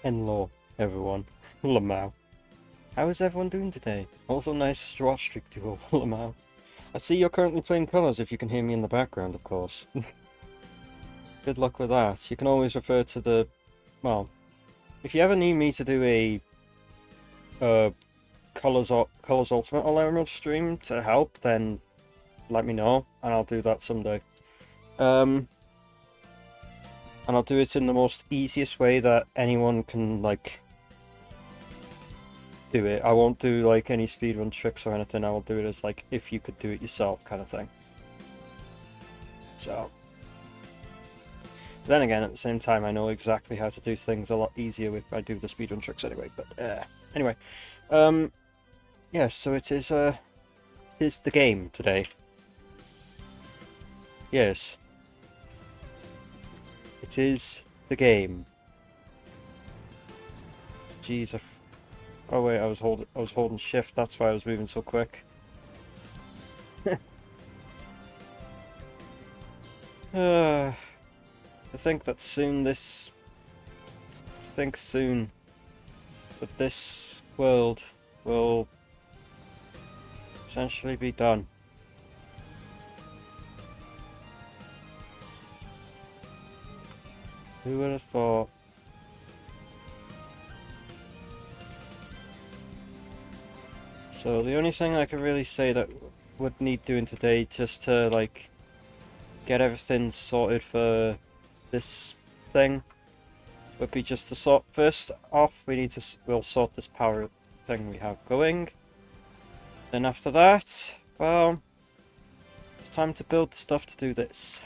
Hello, everyone. Lamau. How is everyone doing today? Also nice draw streak duo, Lamau. I see you're currently playing colours if you can hear me in the background, of course. Good luck with that. You can always refer to the... Well, if you ever need me to do a Colours Ultimate Emerald stream to help, then let me know, and I'll do that someday. And I'll do it in the most easiest way that anyone can, like, do it. I won't do, like, any speedrun tricks or anything. I will do it as, like, if you could do it yourself kind of thing. So... Then again, at the same time, I know exactly how to do things a lot easier if I do the speedrun tricks anyway, but, anyway. Yeah, so it is the game today. Yes. It is the game. Jeez, oh wait, I was holding shift, that's why I was moving so quick. To think that soon this... To think soon that this world will essentially be done. Who would have thought? So the only thing I could really say that would need doing today just to like get everything sorted for this thing would be just to sort first off we'll sort this power thing we have going. Then after that, well, it's time to build the stuff to do this.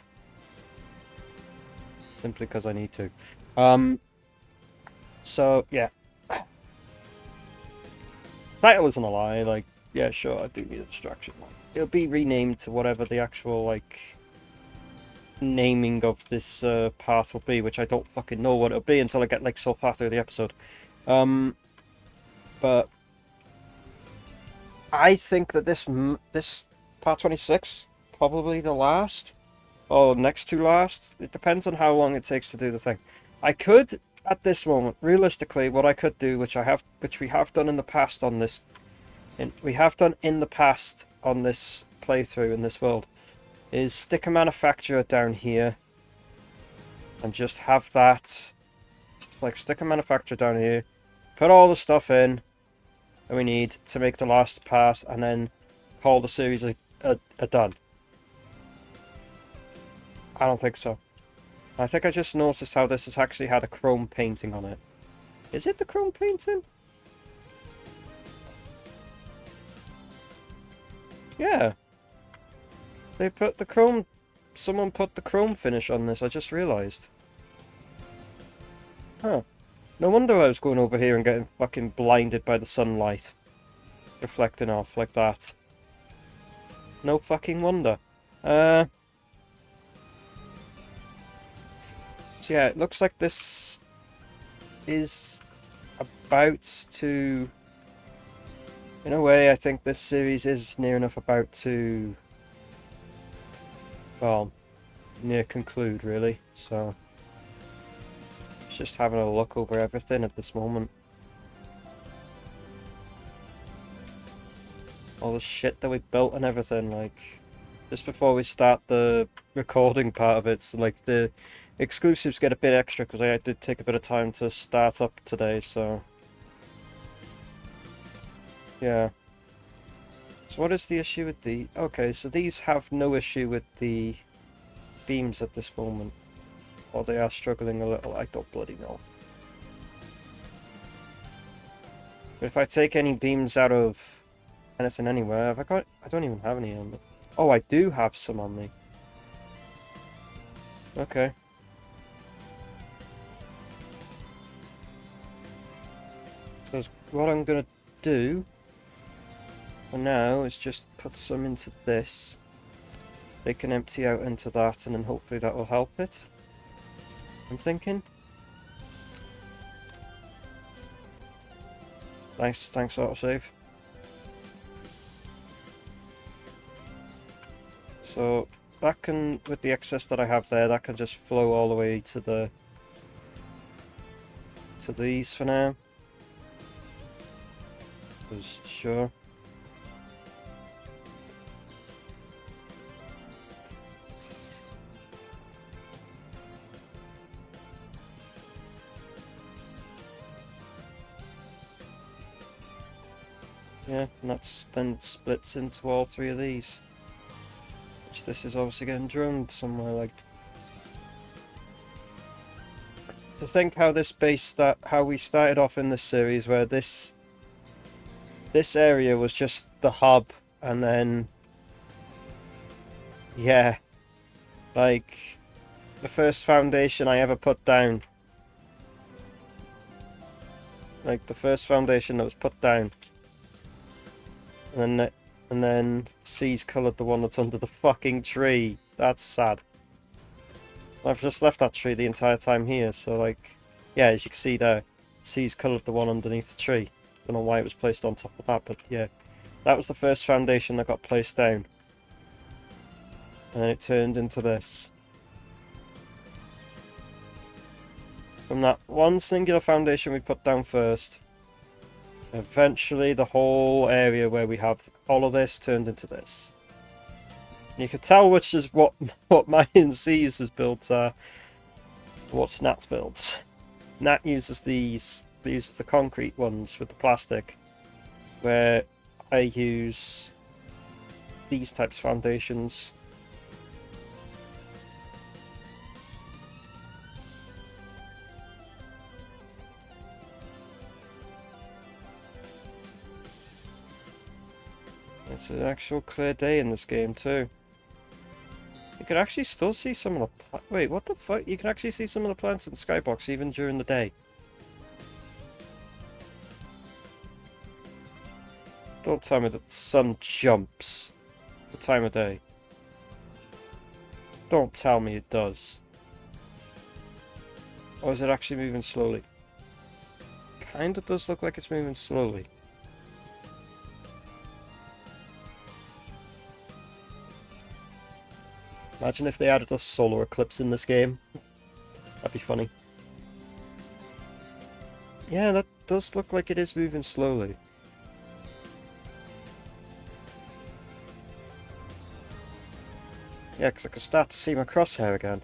Simply because I need to. So yeah. Title isn't a lie, like, yeah, sure, I do need a distraction. It'll be renamed to whatever the actual, like, naming of this path will be, which I don't fucking know what it'll be until I get, like, so far through the episode. But I think that this part 26, probably the last, or next to last. It depends on how long it takes to do the thing. I could, at this moment, realistically, what I could do, which we have done in the past on this, we have done in the past on this playthrough in this world, is stick a manufacturer down here, and just have that, like, stick a manufacturer down here, put all the stuff in that we need to make the last part, and then call the series a done. I don't think so. I think I just noticed how this has actually had a chrome painting on it. Is it the chrome painting? Yeah. They put the chrome... Someone put the chrome finish on this, I just realised. Huh. No wonder I was going over here and getting fucking blinded by the sunlight. Reflecting off like that. No fucking wonder. So yeah, it looks like this is about to... In a way, I think this series is near enough about to... Well, near conclude, really. So, just having a look over everything at this moment. All the shit that we built and everything, like... Just before we start the recording part of it, so like the exclusives get a bit extra because I did take a bit of time to start up today, so... Yeah. So what is the issue with the... Okay, so these have no issue with the beams at this moment. Or they are struggling a little, I don't bloody know. But if I take any beams out of anything anywhere, have I got... I don't even have any on me. Oh, I do have some on me. Okay. So what I'm gonna do for now is just put some into this. They can empty out into that, and then hopefully that will help it. I'm thinking. Thanks autosave. So that can, with the excess that I have there, that can just flow all the way to the to these for now. Because sure. Yeah, and that's then splits into all three of these. Which this is obviously getting drummed somewhere, like. To think how this base how we started off in this series, where this area was just the hub, and then yeah, like the first foundation I ever put down. Like the first foundation that was put down. And then C's coloured the one that's under the fucking tree. That's sad. I've just left that tree the entire time here, so like, yeah, as you can see there, C's coloured the one underneath the tree. Don't know why it was placed on top of that, but yeah. That was the first foundation that got placed down. And then it turned into this. From that one singular foundation we put down first, eventually the whole area where we have all of this turned into this. And you can tell which is what mine and C's has built, what's Nat's built. Nat uses these, uses the concrete ones with the plastic, where I use these types of foundations. It's an actual clear day in this game too. You can actually still see some of the wait, what the fuck? You can actually see some of the plants in the skybox even during the day. Don't tell me that the sun jumps the time of day. Don't tell me it does. Or is it actually moving slowly? Kinda does look like it's moving slowly. Imagine if they added a solar eclipse in this game. That'd be funny. Yeah, that does look like it is moving slowly. Yeah, because I can start to see my crosshair again.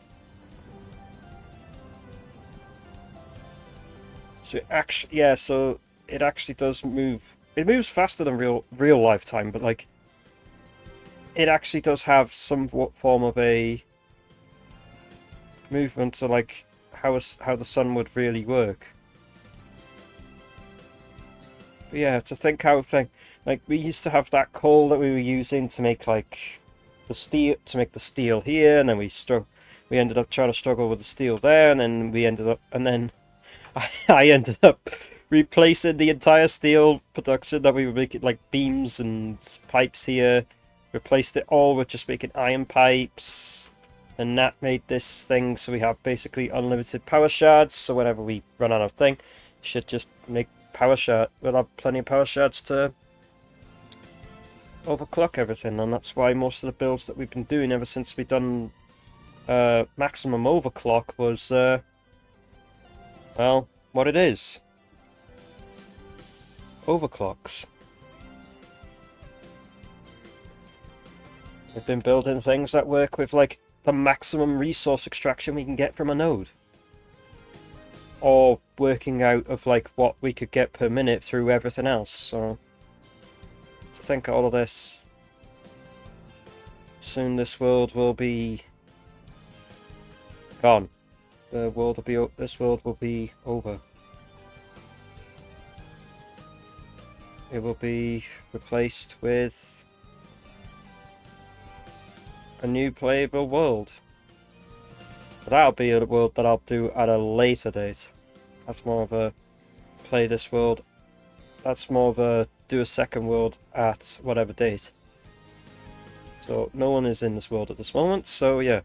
So it actually, yeah, so it actually does move. It moves faster than real lifetime, but like, it actually does have some form of a movement to like how the sun would really work. But yeah, to think how like we used to have that coal that we were using to make like the steel here, and then we ended up trying to struggle with the steel there, and then I ended up replacing the entire steel production that we were making, like beams and pipes here. Replaced it all with just making iron pipes, and Nat made this thing so we have basically unlimited power shards, so whenever we run out of thing, should just make we'll have plenty of power shards to overclock everything. And that's why most of the builds that we've been doing ever since we've done maximum overclock was well, what it is. Overclocks. We've been building things that work with like the maximum resource extraction we can get from a node. Or working out of like what we could get per minute through everything else. So to think of all of this. Soon this world will be gone. This world will be over. It will be replaced with a new playable world. But that'll be a world that I'll do at a later date. That's more of a play this world. That's more of a do a second world at whatever date. So no one is in this world at this moment, so yeah.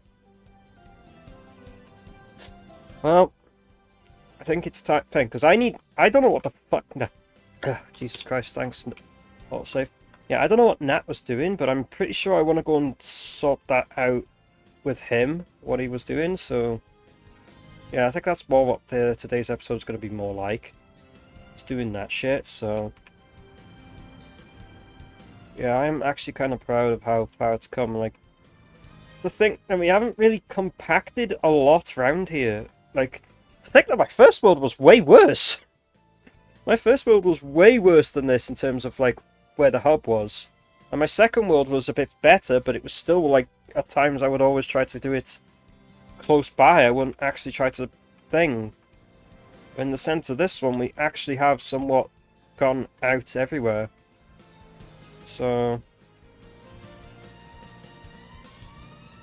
Well, I think it's time, because I don't know what the fuck, Jesus Christ, thanks, autosave. Yeah, I don't know what Nat was doing, but I'm pretty sure I want to go and sort that out with him, what he was doing, so Yeah, I think that's more what today's episode is going to be more like. It's doing that shit, so... Yeah, I'm actually kind of proud of how far it's come. Like, it's the thing, and we haven't really compacted a lot around here. Like, to think that my first world was way worse. My first world was way worse than this in terms of, like, where the hub was. And my second world was a bit better, but it was still, like, at times I would always try to do it close by. I wouldn't actually try to thing. In the sense of this one, we actually have somewhat gone out everywhere. So...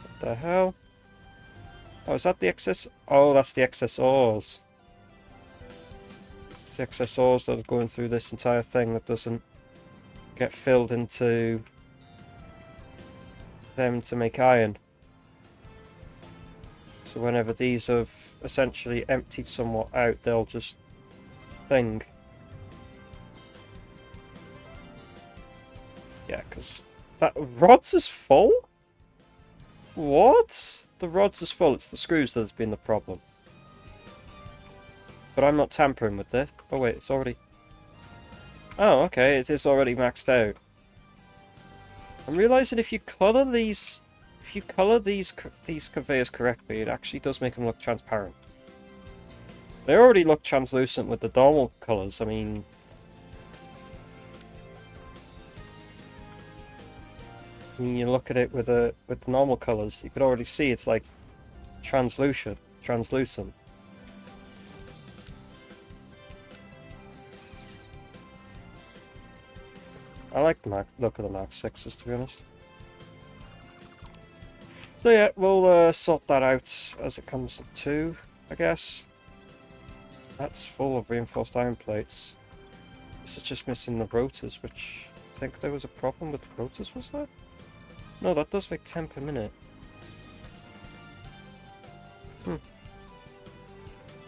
What the hell? Oh, is that the excess? Oh, that's the excess ores. It's the excess ores that are going through this entire thing that doesn't get filled into them to make iron. So whenever these have essentially emptied somewhat out, they'll just thing. Yeah, because that rods is full? What? The rods is full. It's the screws that has been the problem. But I'm not tampering with this. Oh wait, it's already... Oh, okay, it is already maxed out. I'm realizing if you colour these... If you colour these conveyors correctly, it actually does make them look transparent. They already look translucent with the normal colours, I mean... When you look at it with the normal colours, you could already see it's like translucent. I like the look of the Mark 6s, to be honest. So yeah, we'll sort that out as it comes to, I guess. That's full of reinforced iron plates. This is just missing the rotors, which I think there was a problem with the rotors, was there? No, that does make 10 per minute.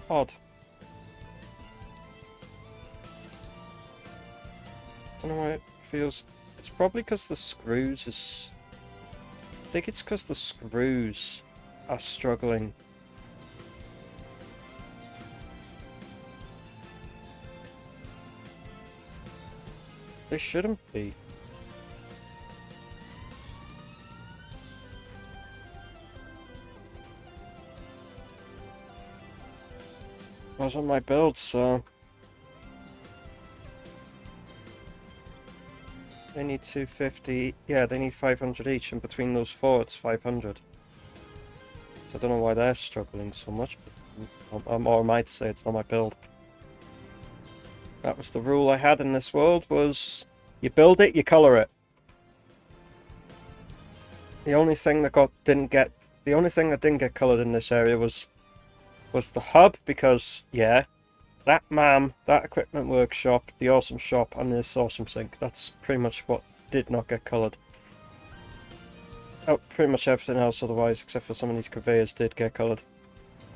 Odd. Don't know why it feels... It's probably because the screws is... I think it's because the screws are struggling. They shouldn't be. Was on my build, so... They need 250, yeah, they need 500 each, and between those four it's 500. So I don't know why they're struggling so much, but, or am I to say it's not my build. That was the rule I had in this world, was you build it, you colour it. The only thing that didn't get coloured in this area was the hub, because, yeah, that MAM, that equipment workshop, the awesome shop, and this awesome sink, that's pretty much what did not get coloured. Oh, pretty much everything else otherwise, except for some of these conveyors did get coloured.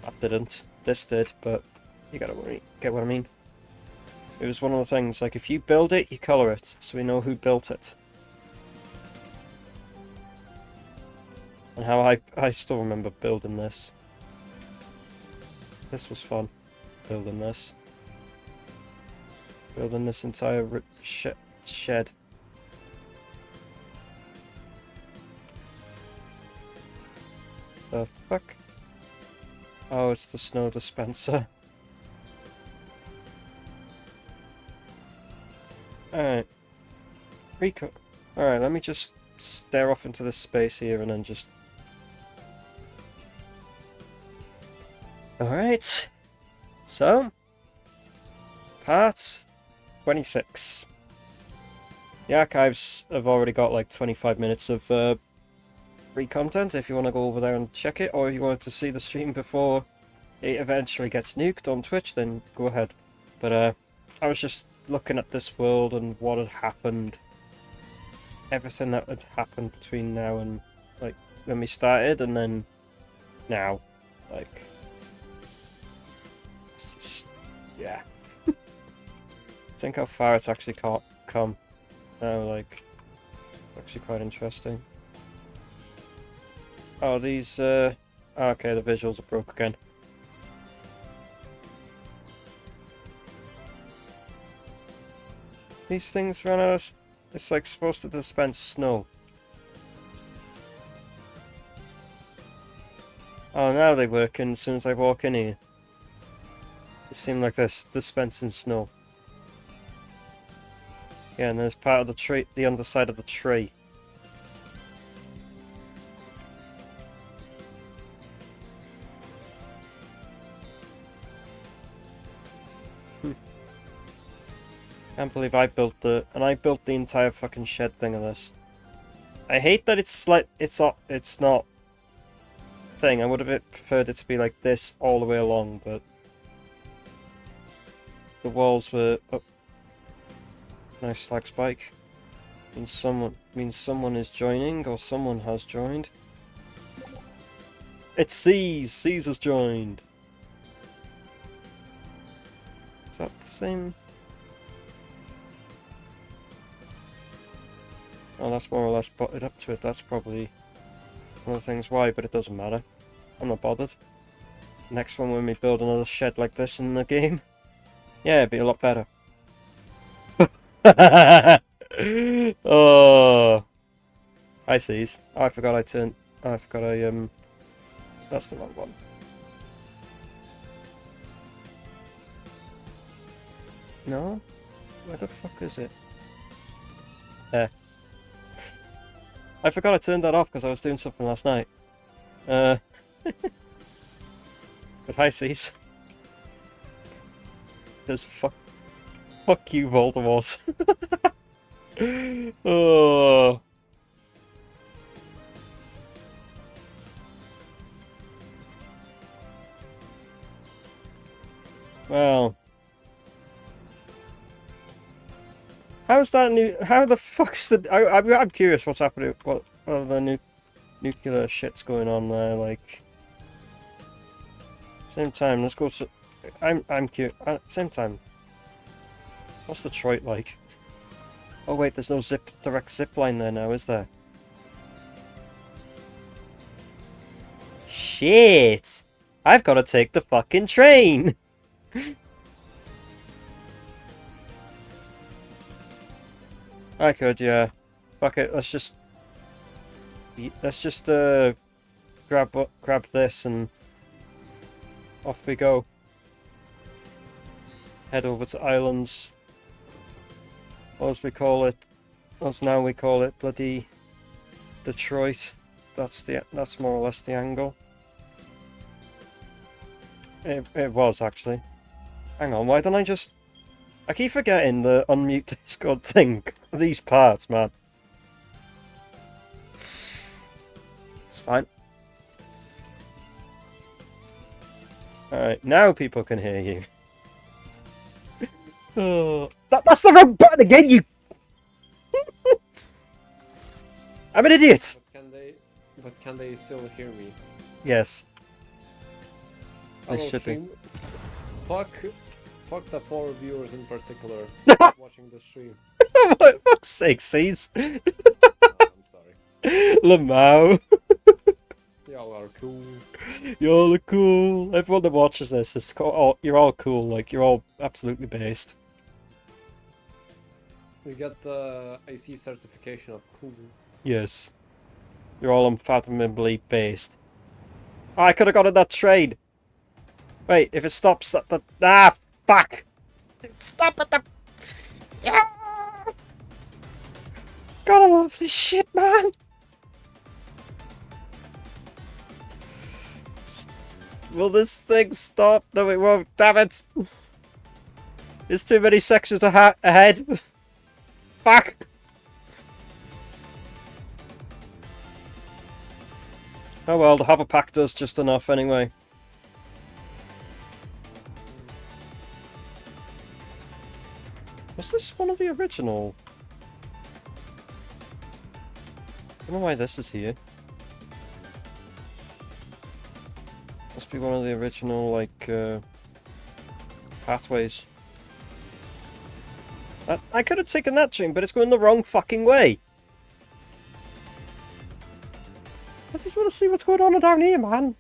That didn't. This did, but you get what I mean. It was one of the things, like, if you build it, you colour it, so we know who built it. And how I still remember building this. This was fun, building this. Building this entire shed. The fuck? Oh, it's the snow dispenser. Alright. Alright, let me just stare off into this space here and then just... Alright. So, part 26. The archives have already got like 25 minutes of free content if you want to go over there and check it, or if you want to see the stream before it eventually gets nuked on Twitch, then go ahead. But I was just looking at this world and what had happened, everything that had happened between now and like when we started and then now, like, it's just, yeah. Think how far it's actually come now, like, actually quite interesting. Oh, these, okay, the visuals are broke again. These things run out. It's like supposed to dispense snow. Oh, now they work in as soon as I walk in here. They seem like they're dispensing snow. Yeah, and there's part of the tree, the underside of the tree. Can't believe I built I built the entire fucking shed thing of this. I hate that it's not thing. I would have preferred it to be like this all the way along, but the walls were up. Nice flag spike. Means someone is joining, or someone has joined. It's C's. C's has joined. Is that the same? Oh, that's more or less butted up to it. That's probably one of the things why, but it doesn't matter. I'm not bothered. Next one when we build another shed like this in the game. Yeah, it'd be a lot better. Oh, I see. Oh, I forgot I turned. Oh, I forgot I That's the wrong one. No, where the fuck is it? There. I forgot I turned that off because I was doing something last night. But hi, Cease. There's fuck you, Voldemort. Oh. Well. How's that new? How the fuck's the? I'm curious what's happening. What are the nuclear shits going on there? Like, same time. Let's go. I'm curious. Same time. What's Detroit like? Oh wait, there's no direct zip line there now, is there? Shit! I've got to take the fucking train. I could, yeah. Fuck it. Let's just grab this and off we go. Head over to Islands. Or as we call it, as now we call it, bloody Detroit. That's more or less the angle. It was actually. Hang on, why don't I just? I keep forgetting the unmute Discord thing for these parts, man. It's fine. Alright, now people can hear you. Oh, that's the wrong button again, you... I'm an idiot! But can they still hear me? Yes. They Hello, should be. Fuck the 4 viewers in particular watching the stream. For fuck's sake, C's. I'm sorry. Lamau. Y'all are cool. Y'all are cool. Everyone that watches this is you're all cool. Like, you're all absolutely based. We got the AC certification of cool. Yes. You're all unfathomably based. Oh, I could have got on that train. Wait, if it stops at the... Ah, fuck! Stop at the... Yeah! Gotta love this shit, man! Will this thing stop? No, it won't. Damn it! There's too many sections ahead. Fuck! Oh well, the hover pack does just enough anyway. Was this one of the original? I don't know why this is here. Must be one of the original, like, pathways. I could have taken that train, but it's going the wrong fucking way. I just want to see what's going on down here, man.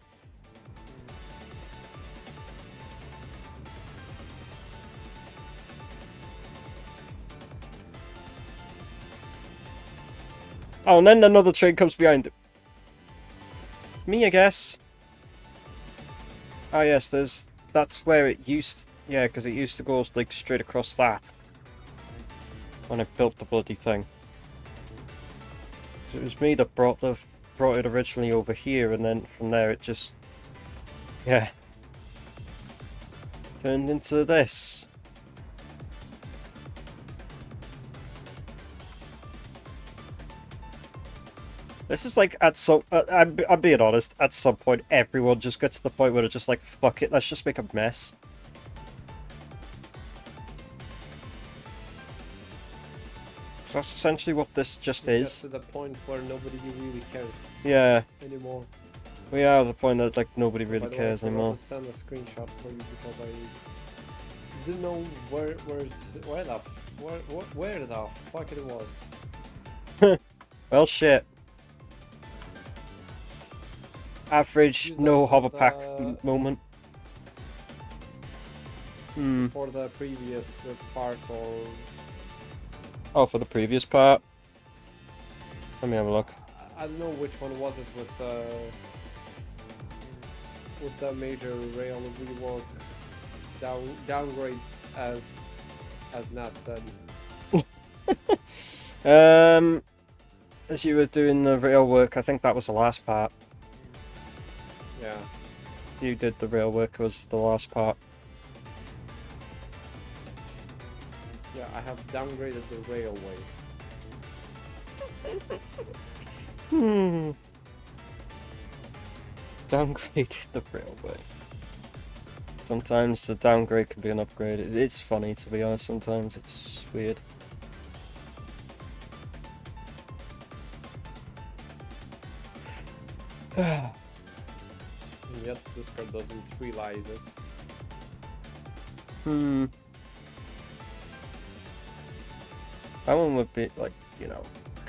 Oh, and then another train comes behind it. Me, I guess. Oh yes, that's where it used. Yeah, because it used to go like straight across that when I built the bloody thing. It was me that brought it originally over here, and then from there it just turned into this. This is like at some. I'm being honest. At some point, everyone just gets to the point where it's just like, fuck it, let's just make a mess. So that's essentially what this just is. To the point where nobody really cares. Yeah. Anymore. We are at the point that like nobody By really the way, cares I forgot anymore. to send a screenshot for you because I didn't know where the fuck it was. Well, shit. Average Use no that for hover pack the- moment. Hmm. For the previous part or Oh, for the previous part. Let me have a look. I don't know which one was it with the major rail rework downgrades as Nat said. As you were doing the rail work, I think that was the last part. Yeah. You did the rail work, was the last part. Yeah, I have downgraded the railway. Hmm. Downgraded the railway. Sometimes the downgrade can be an upgrade. It's funny, to be honest, sometimes it's weird. And yet Discord doesn't realize it. Hmm. That one would be like,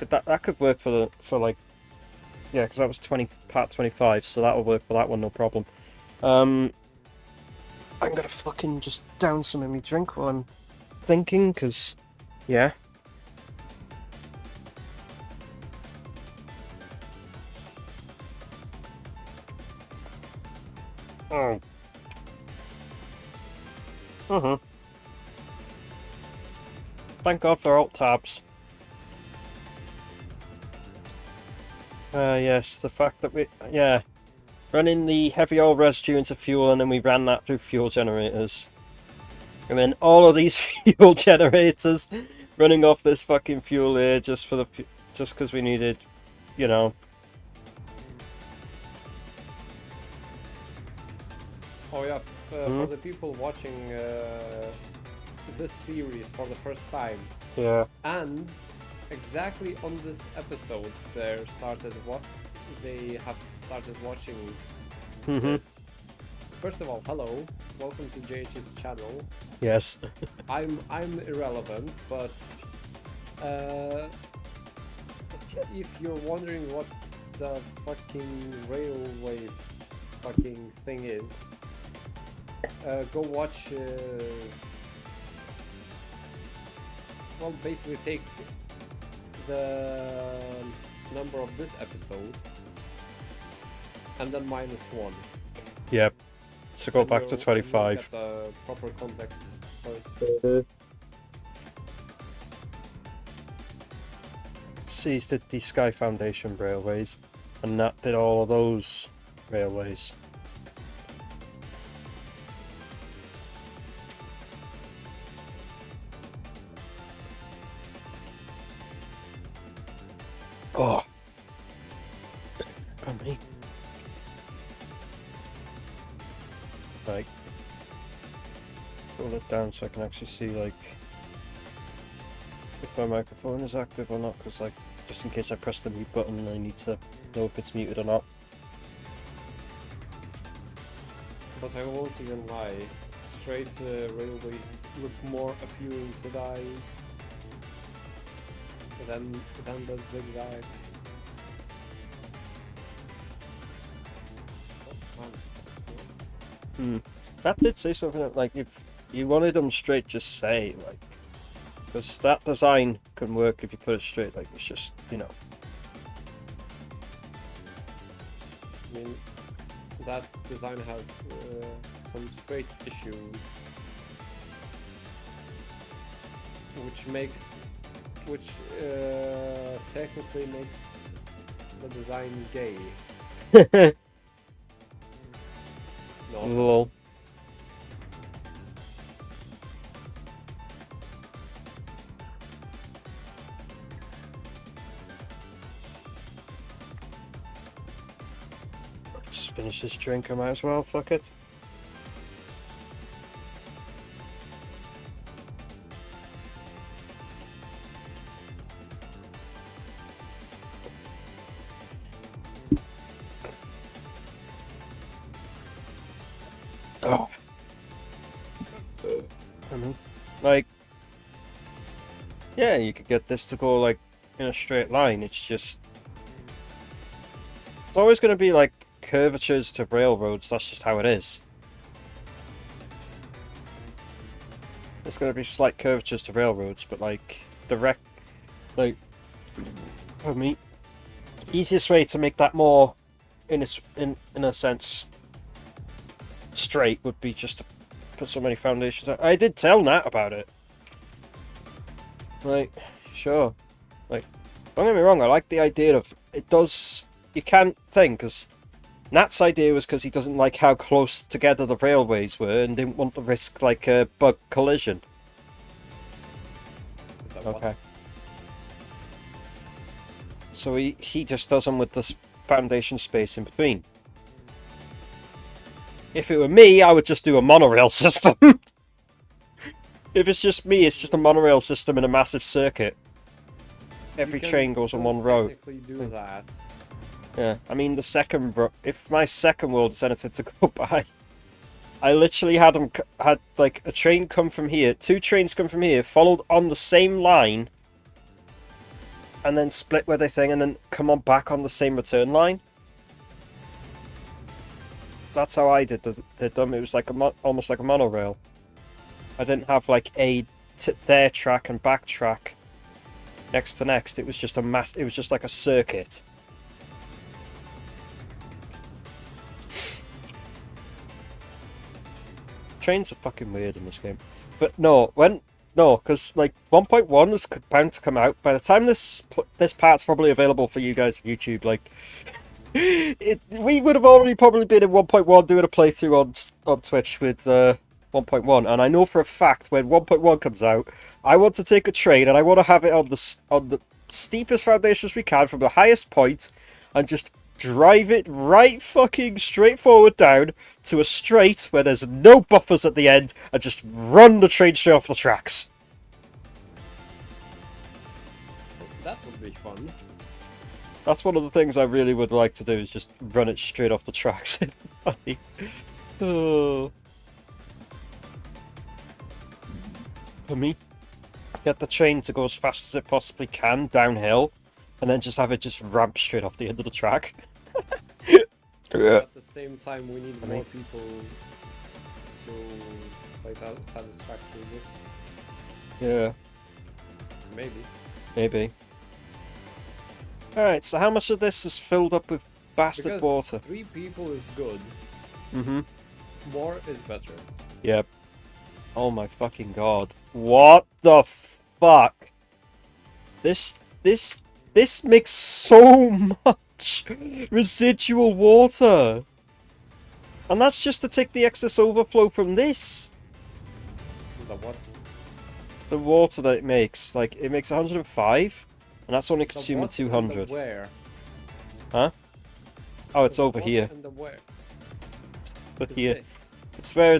that could work for like, yeah, because that was part 25, so that'll work for that one, no problem. I'm gonna fucking just down some of my drink while I'm thinking, because, yeah. Oh. Uh-huh. Thank God for alt tabs. Yes, the fact that running the heavy oil residue into fuel, and then we ran that through fuel generators. And then all of these fuel generators running off this fucking fuel here just because we needed, Oh yeah, for the people watching this series for the first time. Yeah. And exactly on this episode, they have started watching this. First of all, hello, welcome to JH's channel. Yes. I'm irrelevant, but if you're wondering what the fucking railway fucking thing is, go watch. Well, basically take the number of this episode and then -1. Yep. So go back to 25. Get the proper context for it. Seas did the Sky Foundation railways, and Nat did all of those railways. Oh. Oh me. Like, pull it down so I can actually see like if my microphone is active or not, because like just in case I press the mute button I need to know if it's muted or not. But I won't even lie, straight railways look more appealing to the eyes than the zigzags. That did say something that, like, if you wanted them straight, just say, like, because that design can work if you put it straight, like, it's just, mean, that design has some straight issues, which technically makes the design gay. No. Lol. Just finish this drink, I might as well, fuck it. Oh. Like, yeah, you could get this to go like in a straight line. It's just, it's always going to be like curvatures to railroads. That's just how it is. There's going to be slight curvatures to railroads, but like direct, like, I mean, easiest way to make that more, in a sense, straight would be just to put so many foundations. I did tell Nat about it. Like, sure. Like, don't get me wrong, I like the idea of it does. You can't think, because Nat's idea was because he doesn't like how close together the railways were and didn't want to risk like a bug collision. Okay. So he just does them with this foundation space in between. If it were me, I would just do a monorail system. If it's just me, it's just a monorail system in a massive circuit. Every train goes on one road. Technically do that. Yeah, I mean the second, if my second world is anything to go by, I literally had like a train come from here, 2 trains come from here, followed on the same line, and then split where they thing, and then come on back on the same return line. That's how I did them. It was like almost like a monorail. I didn't have like their track and back track next to next. It was just it was just like a circuit. Trains are fucking weird in this game. But no, because like 1.1 was bound to come out. By the time this part's probably available for you guys on YouTube, like we would have already probably been in 1.1 doing a playthrough on Twitch with 1.1, and I know for a fact when 1.1 comes out, I want to take a train and I want to have it on the steepest foundations we can from the highest point, and just drive it right fucking straight forward down to a straight where there's no buffers at the end, and just run the train straight off the tracks. That would be fun. That's one of the things I really would like to do, is just run it straight off the tracks. Oh. For me, get the train to go as fast as it possibly can downhill, and then just have it just ramp straight off the end of the track. At the same time, we need more people to play that Satisfactory with. Yeah. Maybe. Alright, so how much of this is filled up with bastard because water? 3 people is good. Mm-hmm. More is better. Yep. Oh my fucking god. What the fuck? This makes so much residual water. And that's just to take the excess overflow from this. The what? The water that it makes. Like, it makes 105, and that's only consuming 200. Where? Huh? Oh, it's over what here. And the where? But Is here. this? It's where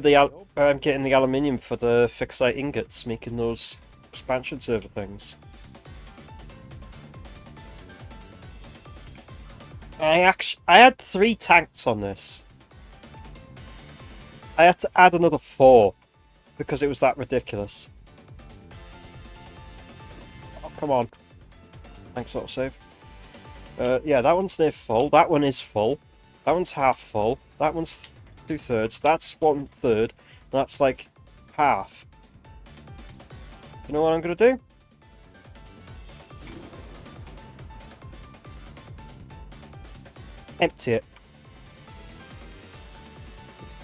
I'm getting the aluminium for the fixed site ingots, making those expansion server things. I had 3 tanks on this. I had to add another 4 because it was that ridiculous. Oh, come on. Thanks, autosave. Yeah, that one's near full. That one is full. That one's half full. That one's 2/3. That's 1/3. That's like half. You know what I'm gonna do? Empty it.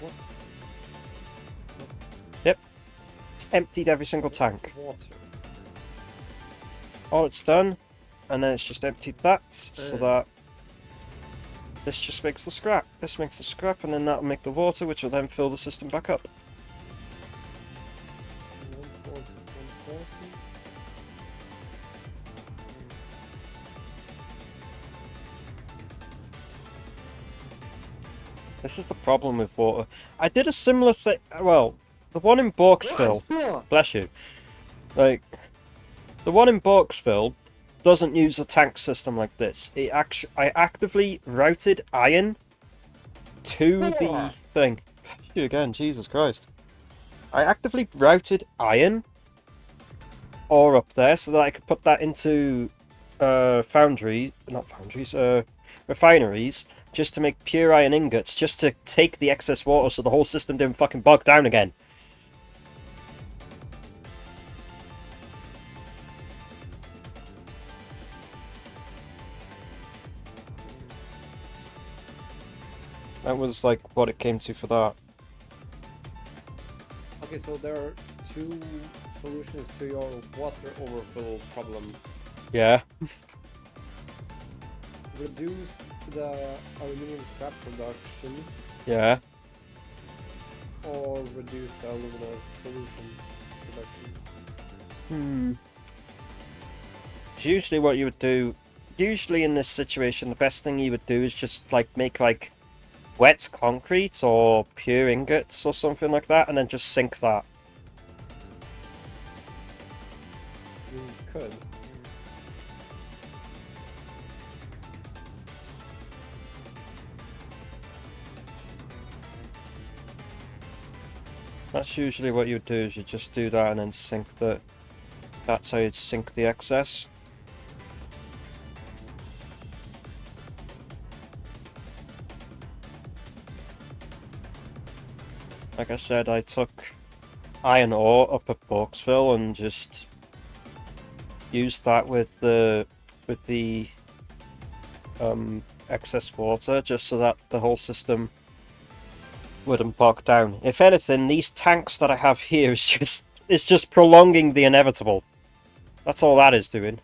What's Yep. It's emptied every single tank. water? All it's done, and then it's just emptied that, so that this just makes the scrap. This makes the scrap, and then that'll make the water, which will then fill the system back up. 140. This is the problem with water. I did a similar thing. Well, the one in Borksville. Bless you. Like, the one in Borksville doesn't use a tank system like this. I actively routed iron to the thing. You again, Jesus Christ. I actively routed iron ore up there so that I could put that into refineries, just to make pure iron ingots, just to take the excess water so the whole system didn't fucking bog down again. That was like what it came to for that. Okay, so there are two solutions to your water overfill problem. Yeah. Reduce the aluminum scrap production, Yeah. or reduce the alumina solution production. It's usually what you would do. Usually in this situation, the best thing you would do is just like make like wet concrete or pure ingots or something like that, and then just sink that. You could. That's usually what you would do, is you just do that and then sink the... That's how you'd sink the excess. Like I said, I took iron ore up at Borksville and just used that with the excess water, just so that the whole system wouldn't bog down. If anything, these tanks that I have here is just prolonging the inevitable. That's all that is doing.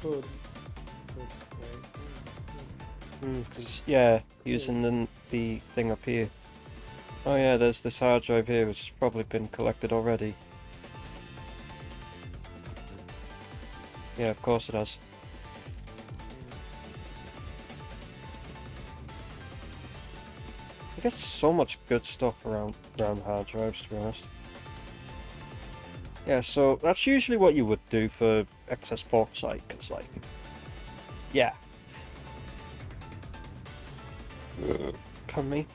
Could. Because, yeah, using the thing up here. Oh yeah, there's this hard drive here, which has probably been collected already. Yeah, of course it has. You get so much good stuff around hard drives, to be honest. Yeah, so that's usually what you would do for excess bauxite, because, like, yeah. Pardon me?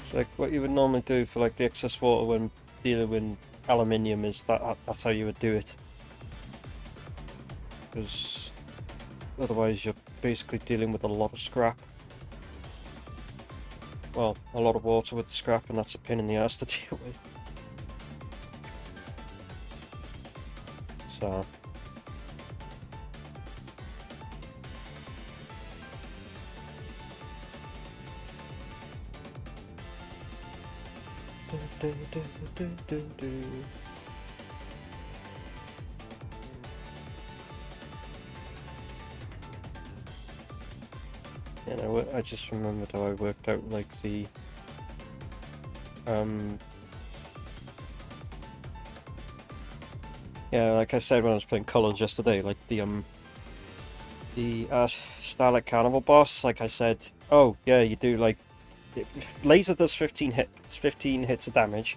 It's like what you would normally do for like the excess water when dealing with aluminium is that's how you would do it. Because otherwise you're basically dealing with a lot of scrap. Well, a lot of water with the scrap, and that's a pain in the ass to deal with. So... You know, I just remembered how I worked out like the yeah, like I said when I was playing Colours yesterday, like the Starlight Carnival boss, like I said, oh yeah, you do like laser does 15 hits of damage,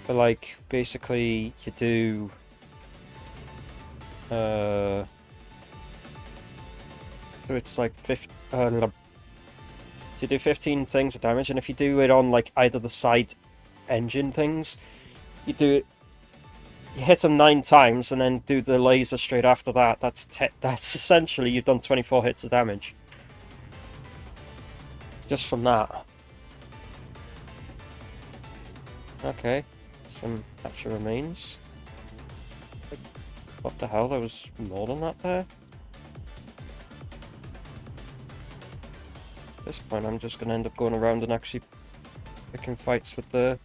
but like basically you do so it's like so you do 15 things of damage, and if you do it on like either the side engine things, you hit them 9 times and then do the laser straight after that. That's essentially you've done 24 hits of damage. Just from that. Okay. Some capture remains. What the hell? There was more than that there? At this point, I'm just going to end up going around and actually picking fights with the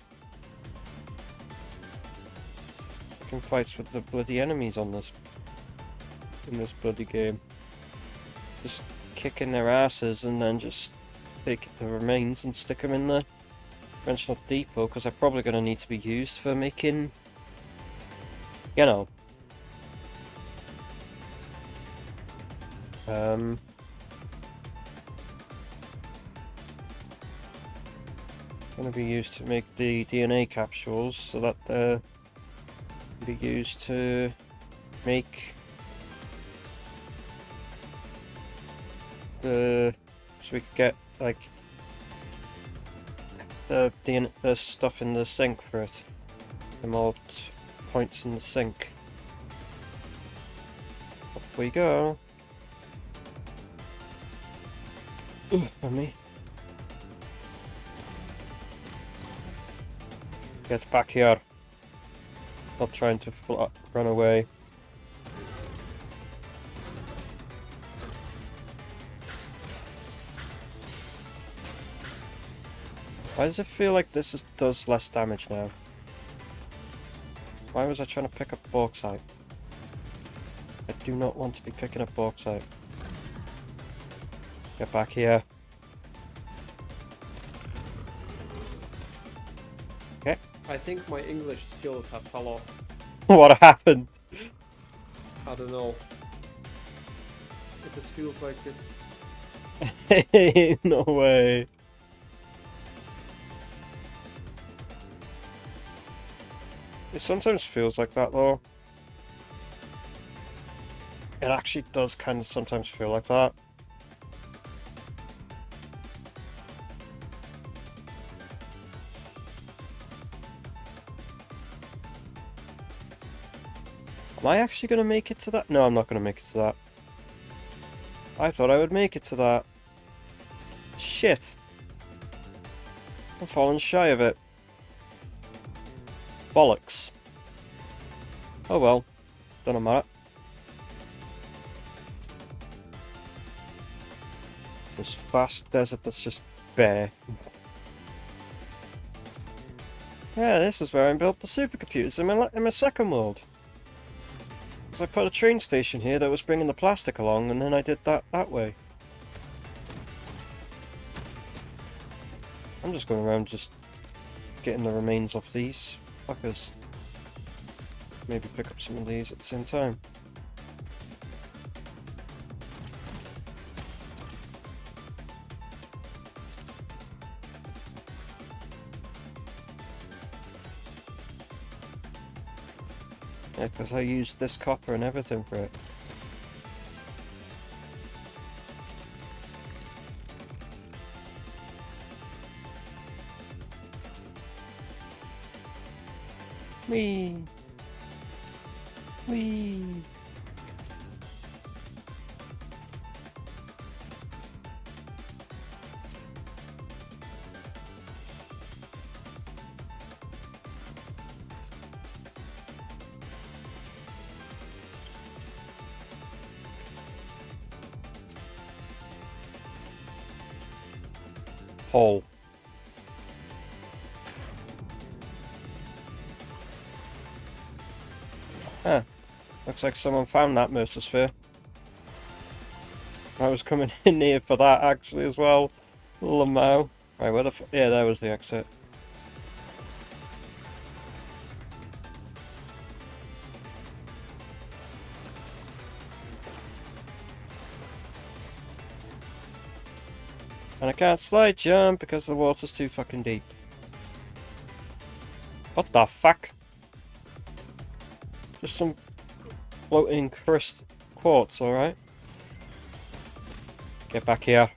bloody enemies on this in this bloody game. Just kicking their asses and then just take the remains and stick them in the conventional depot, because they're probably going to need to be used for making, you know, going to be used to make the DNA capsules, so that they're be used to make the, so we could get like the stuff in the sink for it, the more points in the sink. Up we go. Ooh, for me. Get back here. Not trying to run away. Why does it feel like this does less damage now? Why was I trying to pick up bauxite? I do not want to be picking up bauxite. Get back here. Okay. I think my English skills have fell off. What happened? I don't know. It just feels like it. Hey, no way. It sometimes feels like that though. It actually does kind of sometimes feel like that. Am I actually going to make it to that? No, I'm not going to make it to that. I thought I would make it to that. Shit. I'm falling shy of it. Bollocks. Oh well. Doesn't matter. This vast desert that's just bare. Yeah, this is where I built the supercomputers in my second world. I put a train station here that was bringing the plastic along, and then I did that way. I'm just going around just getting the remains off these fuckers. Maybe pick up some of these at the same time. Yeah, because I used this copper and everything for it. Whee! Whee! Hole. Huh. Looks like someone found that Mercer Sphere. I was coming in here for that actually as well. Lamau. Right, where the yeah, there was the exit. And I can't slide jump because the water's too fucking deep. What the fuck? Just some floating crust quartz, alright? Get back here.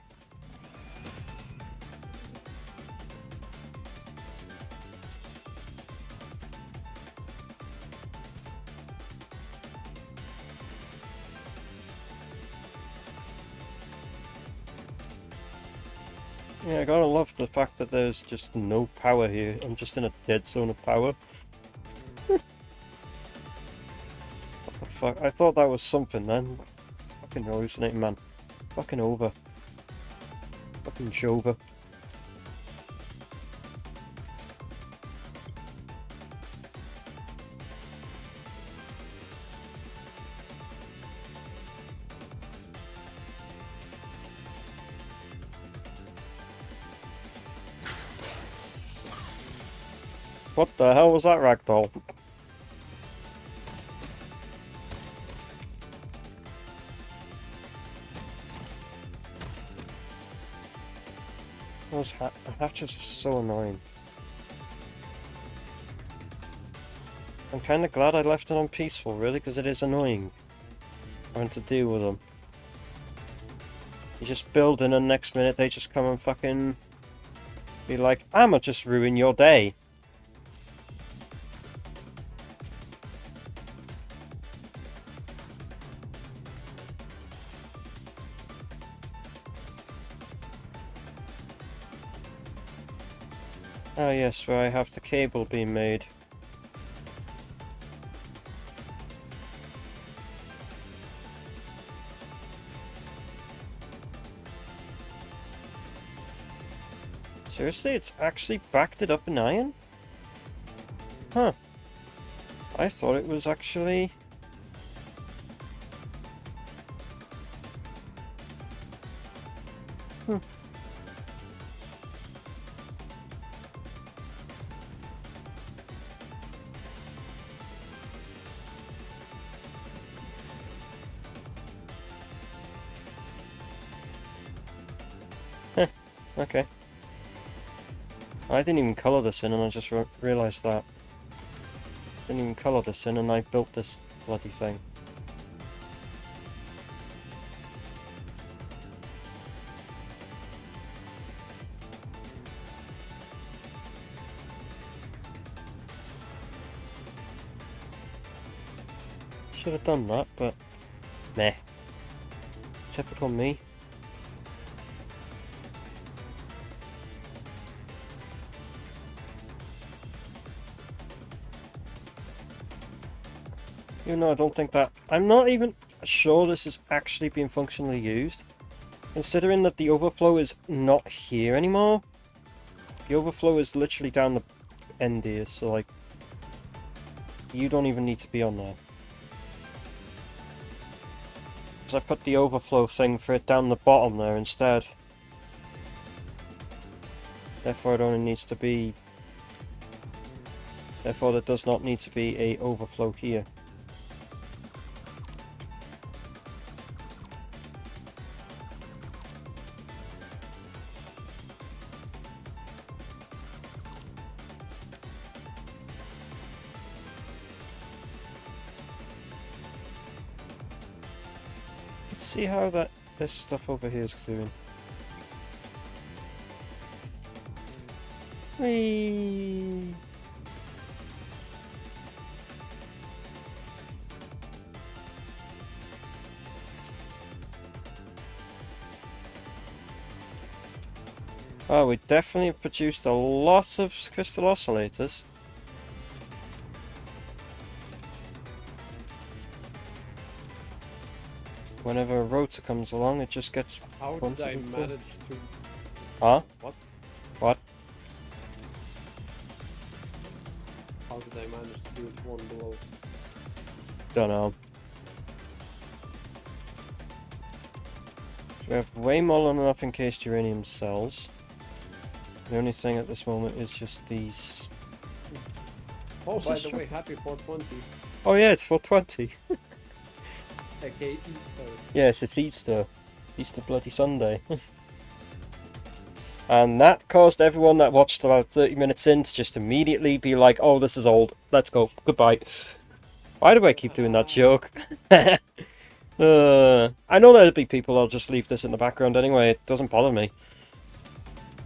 Yeah, I gotta love the fact that there's just no power here. I'm just in a dead zone of power. What the fuck? I thought that was something then. Fucking hallucinating, man. Fucking over. Fucking Jova. What the hell was that ragdoll? Those hatches are so annoying. I'm kind of glad I left it on peaceful, really, because it is annoying having to deal with them. You just build in and next minute they just come and fucking be like, I'ma just ruin your day. Ah yes, where I have the cable being made. Seriously, it's actually backed it up in iron? Huh. I thought it was actually... Hmm. Heh, okay. I didn't even colour this in and I just realised that. Didn't even colour this in and I built this bloody thing. Should have done that, but meh. Typical me. Even though I don't think that... I'm not even sure this is actually being functionally used. Considering that the overflow is not here anymore. The overflow is literally down the end here, so like... You don't even need to be on there. Because I put the overflow thing for it down the bottom there instead. Therefore it only needs to be... Therefore there does not need to be a overflow here. Let's see how this stuff over here is doing. Whee! Oh, we definitely produced a lot of crystal oscillators. Whenever a rotor comes along, it just gets... How did I manage to... Huh? What? What? How did I manage to do it one below? Don't know. So we have way more than enough encased uranium cells. The only thing at this moment is just these... Oh, by the way, happy 420. Oh yeah, it's 420. aka Easter. Yes, it's Easter. Easter bloody Sunday. And that caused everyone that watched about 30 minutes in to just immediately be like, oh, this is old. Let's go. Goodbye. Why do I keep doing that joke? I know there'll be people that'll just leave this in the background anyway. It doesn't bother me.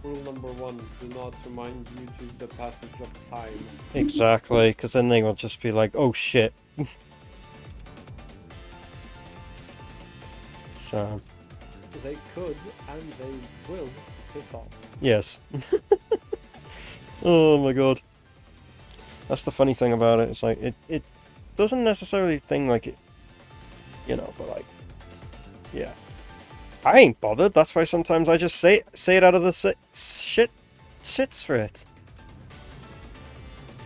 Rule number 1, do not remind YouTube the passage of time. Exactly, because then they will just be like, oh shit. So... They could, and they will, Piss off. Yes. Oh my god. That's the funny thing about it. It's like, it doesn't necessarily think like it, you know, but like, yeah. I ain't bothered. That's why sometimes I just say it out of the shits for it.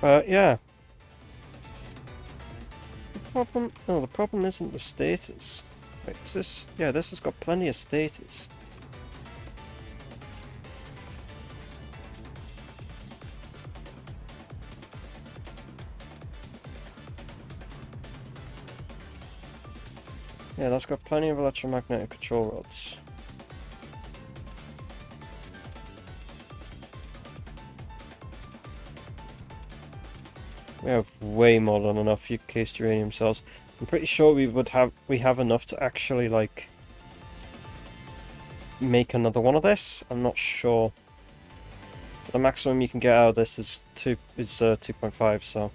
Yeah. The problem isn't the status. Wait, is this? Yeah, this has got plenty of status. Yeah, that's got plenty of electromagnetic control rods. We have way more than enough cased uranium cells. I'm pretty sure we have enough to actually like make another one of this. I'm not sure. But the maximum you can get out of this is 2.5, so.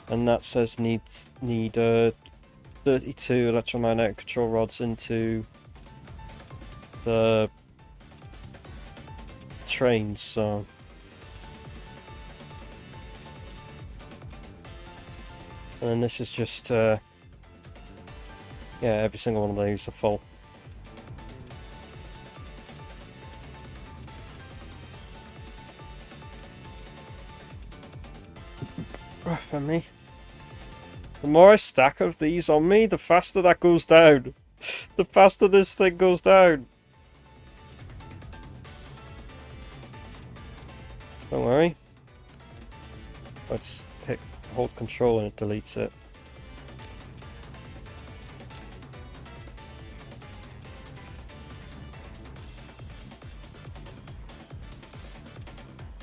And that says need 32 electromagnetic control rods into the trains, so. And then this is just, yeah, every single one of these are full. For me. The more I stack of these on me, the faster that goes down. The faster this thing goes down. Don't worry. Let's hold control and it deletes it.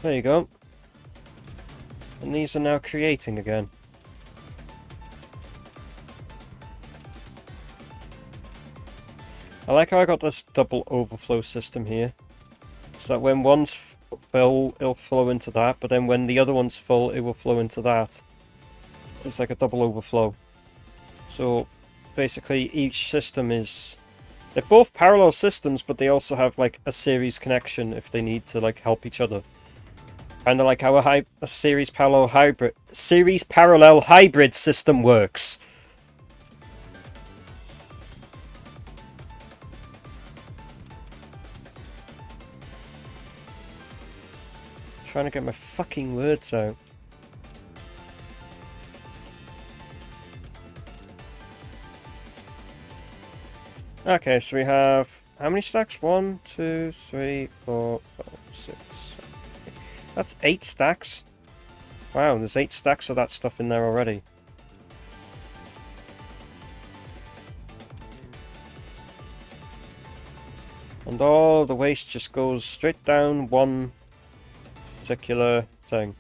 There you go. And these are now creating again. I like how I got this double overflow system here. So that when one's full, it'll flow into that, but then when the other one's full, it will flow into that. So it's like a double overflow. So basically each system is... They're both parallel systems, but they also have like a series connection if they need to like help each other. Kind of like how a series parallel hybrid system works. Trying to get my fucking words out. Okay, so we have how many stacks? 1, 2, 3, 4, 5, 6, 7, 8. That's 8 stacks. Wow, there's 8 stacks of that stuff in there already. And all the waste just goes straight down one particular thing.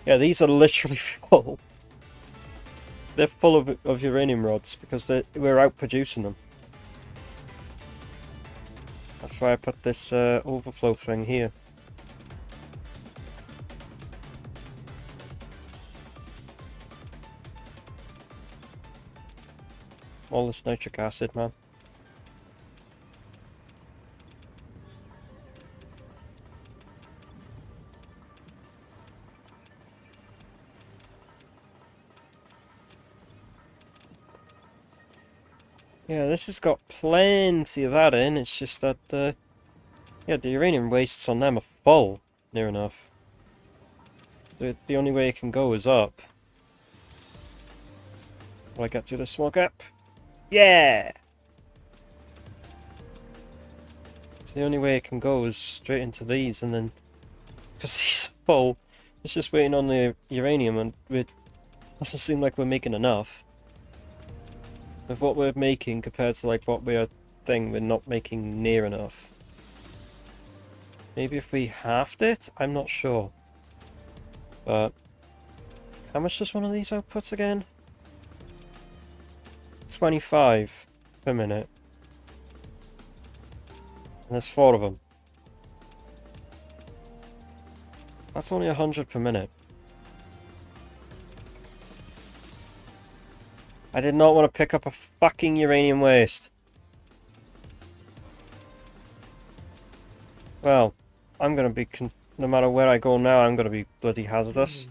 Yeah, these are literally full. They're full of uranium rods because we're out producing them. That's why I put this overflow thing here. All this nitric acid, man. Yeah, this has got plenty of that in, it's just that the uranium wastes on them are full, near enough. The only way it can go is up. Will I get through the small gap? Yeah! So the only way it can go is straight into these, and then... Because these are full, it's just waiting on the uranium, and it doesn't seem like we're making enough. With what we're making compared to like what we're not making near enough. Maybe if we halved it? I'm not sure. But how much does one of these outputs again? 25 per minute. And there's 4 of them. That's only 100 per minute. I did not want to pick up a fucking uranium waste. Well, I'm gonna be no matter where I go now, I'm gonna be bloody hazardous.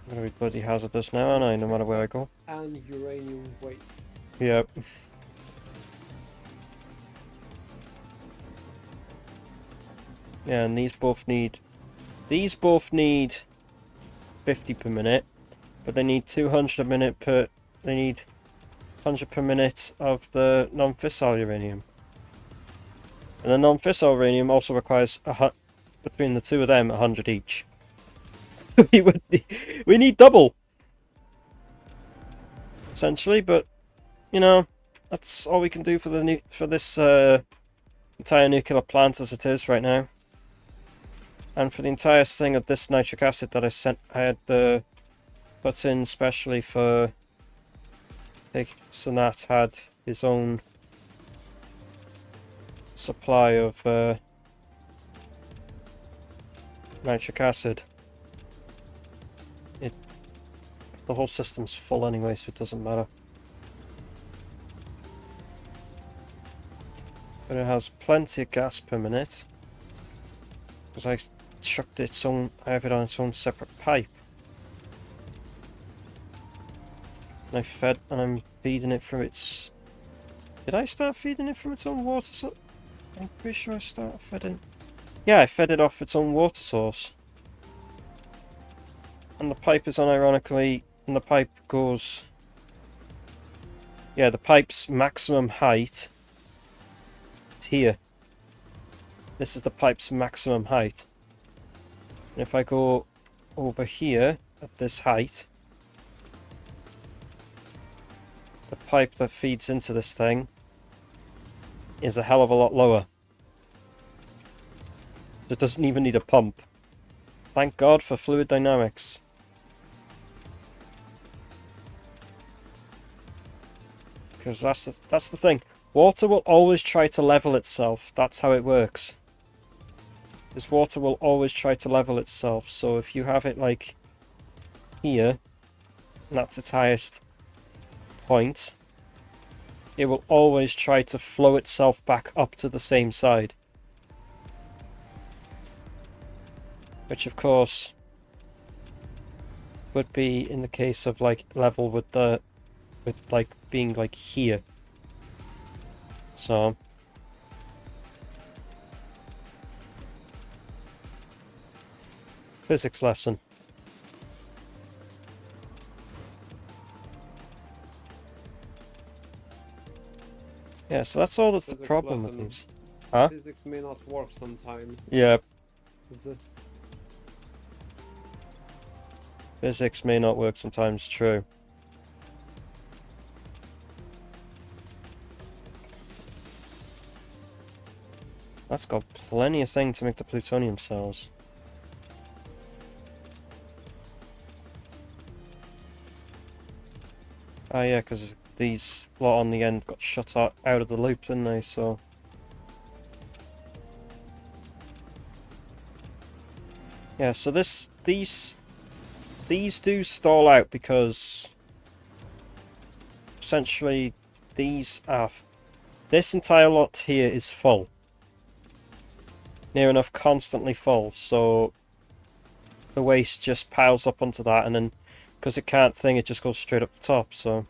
I'm gonna be bloody hazardous now, aren't I? No matter where I go. And uranium waste. Yep. Yeah, and these both need 50 per minute, but they need 200 a minute per. They need 100 per minute of the non-fissile uranium, and the non-fissile uranium also requires between the two of them 100 each. we need double, essentially, but you know that's all we can do for this entire nuclear plant as it is right now. And for the entire thing of this nitric acid that I had put in specially for Sonat had his own supply of nitric acid. The whole system's full anyway, so it doesn't matter. But it has plenty of gas per minute because I chucked its own. I have it on its own separate pipe. And I'm feeding it from its... Did I start feeding it from its own water source? I'm pretty sure I started feeding... Yeah, I fed it off its own water source. And the pipe is unironically... And the pipe goes... Yeah, the pipe's maximum height... It's here. This is the pipe's maximum height. And if I go over here, at this height... The pipe that feeds into this thing is a hell of a lot lower. It doesn't even need a pump. Thank God for fluid dynamics. Because that's the thing. Water will always try to level itself. That's how it works. This water will always try to level itself. So if you have it like here, and that's its highest point, it will always try to flow itself back up to the same side. Which of course would be in the case of like level with like being like here. So physics lesson. Yeah, so that's all that's the problem with these. Huh? Physics may not work sometime. Yeah. Physics may not work sometimes, true. That's got plenty of thing to make the plutonium cells. Ah yeah, because these lot on the end got shut out of the loop, didn't they? So yeah, so these do stall out because essentially this entire lot here is full, near enough constantly full, so the waste just piles up onto that, and then because it can't thing, it just goes straight up the top. So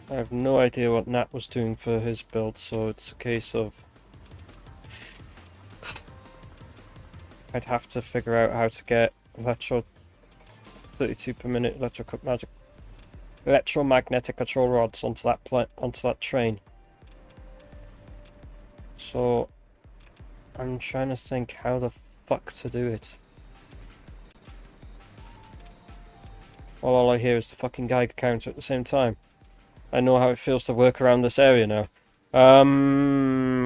I have no idea what Nat was doing for his build, so it's a case of I'd have to figure out how to get 32 per minute electromagnetic control rods onto that train. So I'm trying to think how the fuck to do it. Well, all I hear is the fucking Geiger counter at the same time. I know how it feels to work around this area now.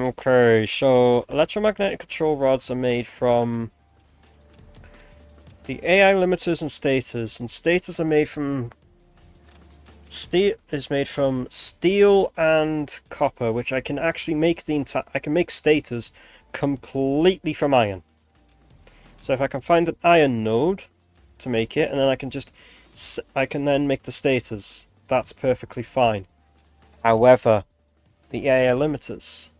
Okay, so electromagnetic control rods are made from the AI limiters and stators are made from Steel is made from steel and copper, which I can actually make I can make stators completely from iron. So if I can find an iron node to make it, and then I can then make the stators. That's perfectly fine. However, the AI limiters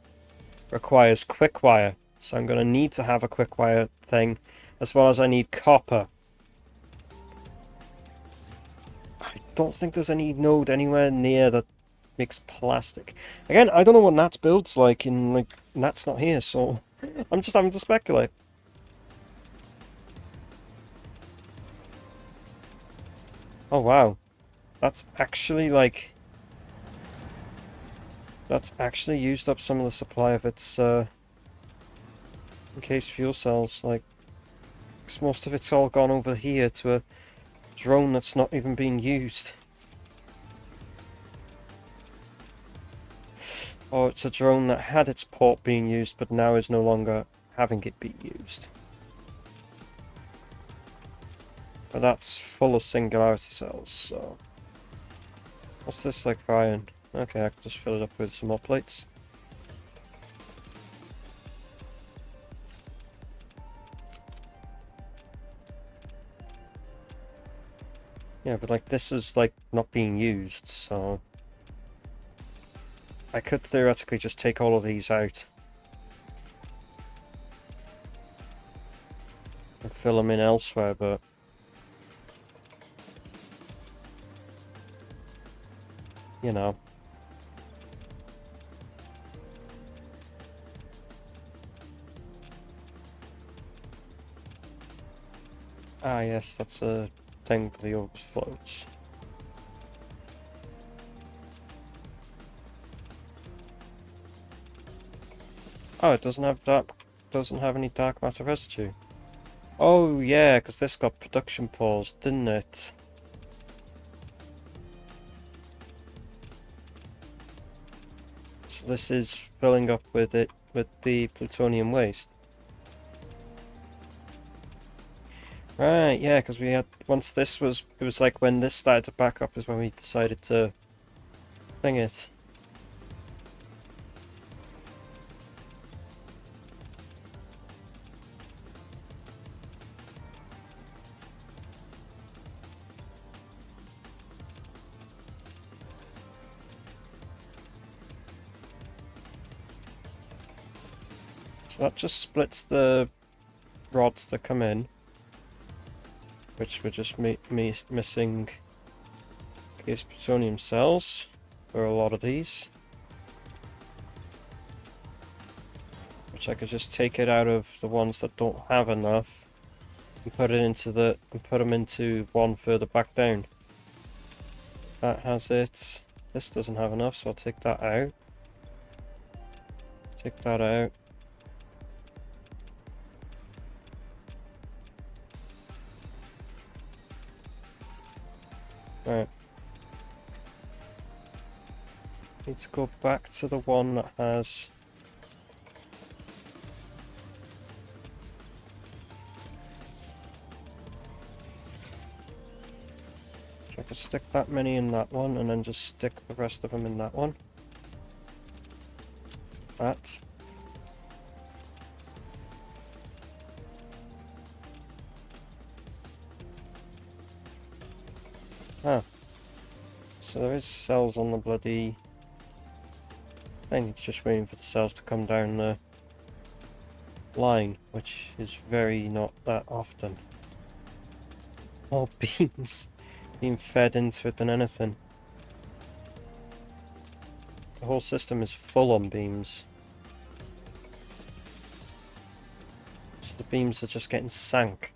requires quick wire, so I'm going to need to have a quick wire thing, as well as I need copper. I don't think there's any node anywhere near that makes plastic. Again, I don't know what Nat's build's like, Nat's not here, so I'm just having to speculate. Oh wow, that's actually that's actually used up some of the supply of its encased fuel cells. Like, 'cause most of it's all gone over here to a drone that's not even being used. Or it's a drone that had its port being used, but now is no longer having it be used. But that's full of singularity cells, so... What's this like for iron? Okay, I can just fill it up with some more plates. Yeah, but like this is like not being used, so... I could theoretically just take all of these out. And fill them in elsewhere, but... You know. Ah yes, that's a thing for the overflows. Oh, it doesn't have any dark matter residue. Oh yeah, because this got production pause, didn't it? So this is filling up with the plutonium waste. Right, yeah, because we had it was like when this started to back up is when we decided to thing it. So that just splits the rods that come in, which we're just missing case plutonium cells for a lot of these, which I could just take it out of the ones that don't have enough and put them into one further back down. That has it. This doesn't have enough, so I'll take that out. Take that out. Right. Need to go back to the one that has... So I can stick that many in that one, and then just stick the rest of them in that one. That. Ah. So there is cells on the bloody thing, it's just waiting for the cells to come down the line, which is very not that often. More beams being fed into it than anything. The whole system is full on beams. So the beams are just getting sank.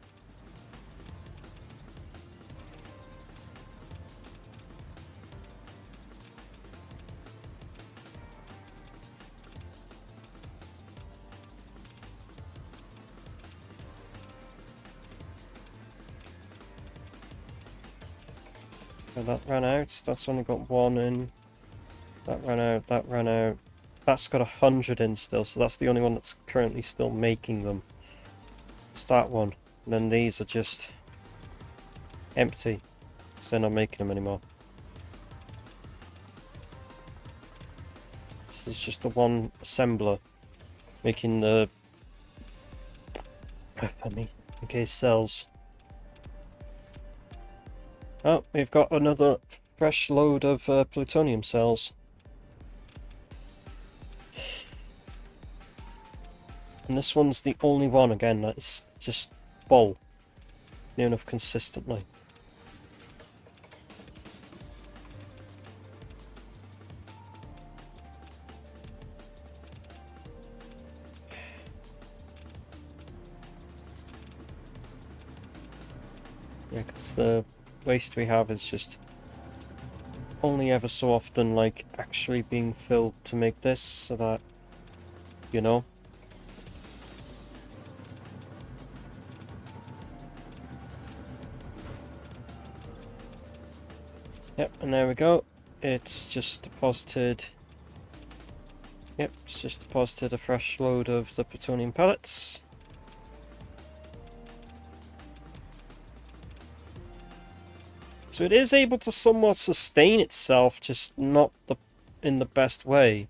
So that ran out, that's only got one in. That ran out, that ran out. That's got 100 in still, so that's the only one that's currently still making them. It's that one. And then these are just empty, so they're not making them anymore. This is just the one assembler making the in case cells. Oh, we've got another fresh load of plutonium cells. And this one's the only one again that is just full near enough consistently. Yeah, because the waste we have is just only ever so often, like, actually being filled to make this, so that, you know. Yep, and there we go. It's just deposited. Yep, it's just deposited a fresh load of the plutonium pellets. So it is able to somewhat sustain itself, just not in the best way.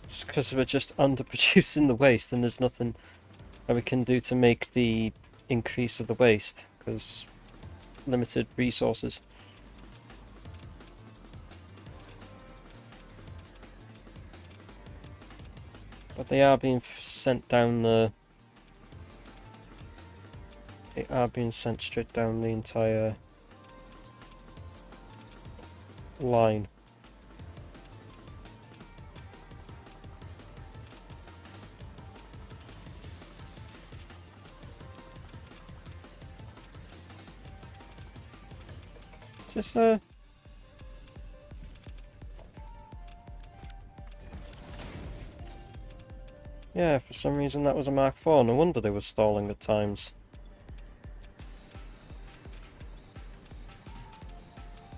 It's because we're just underproducing the waste, and there's nothing that we can do to make the increase of the waste, because limited resources. But they are being sent down the... They are being sent straight down the entire line. Is this a... Yeah, for some reason that was a Mark IV. No wonder they were stalling at times.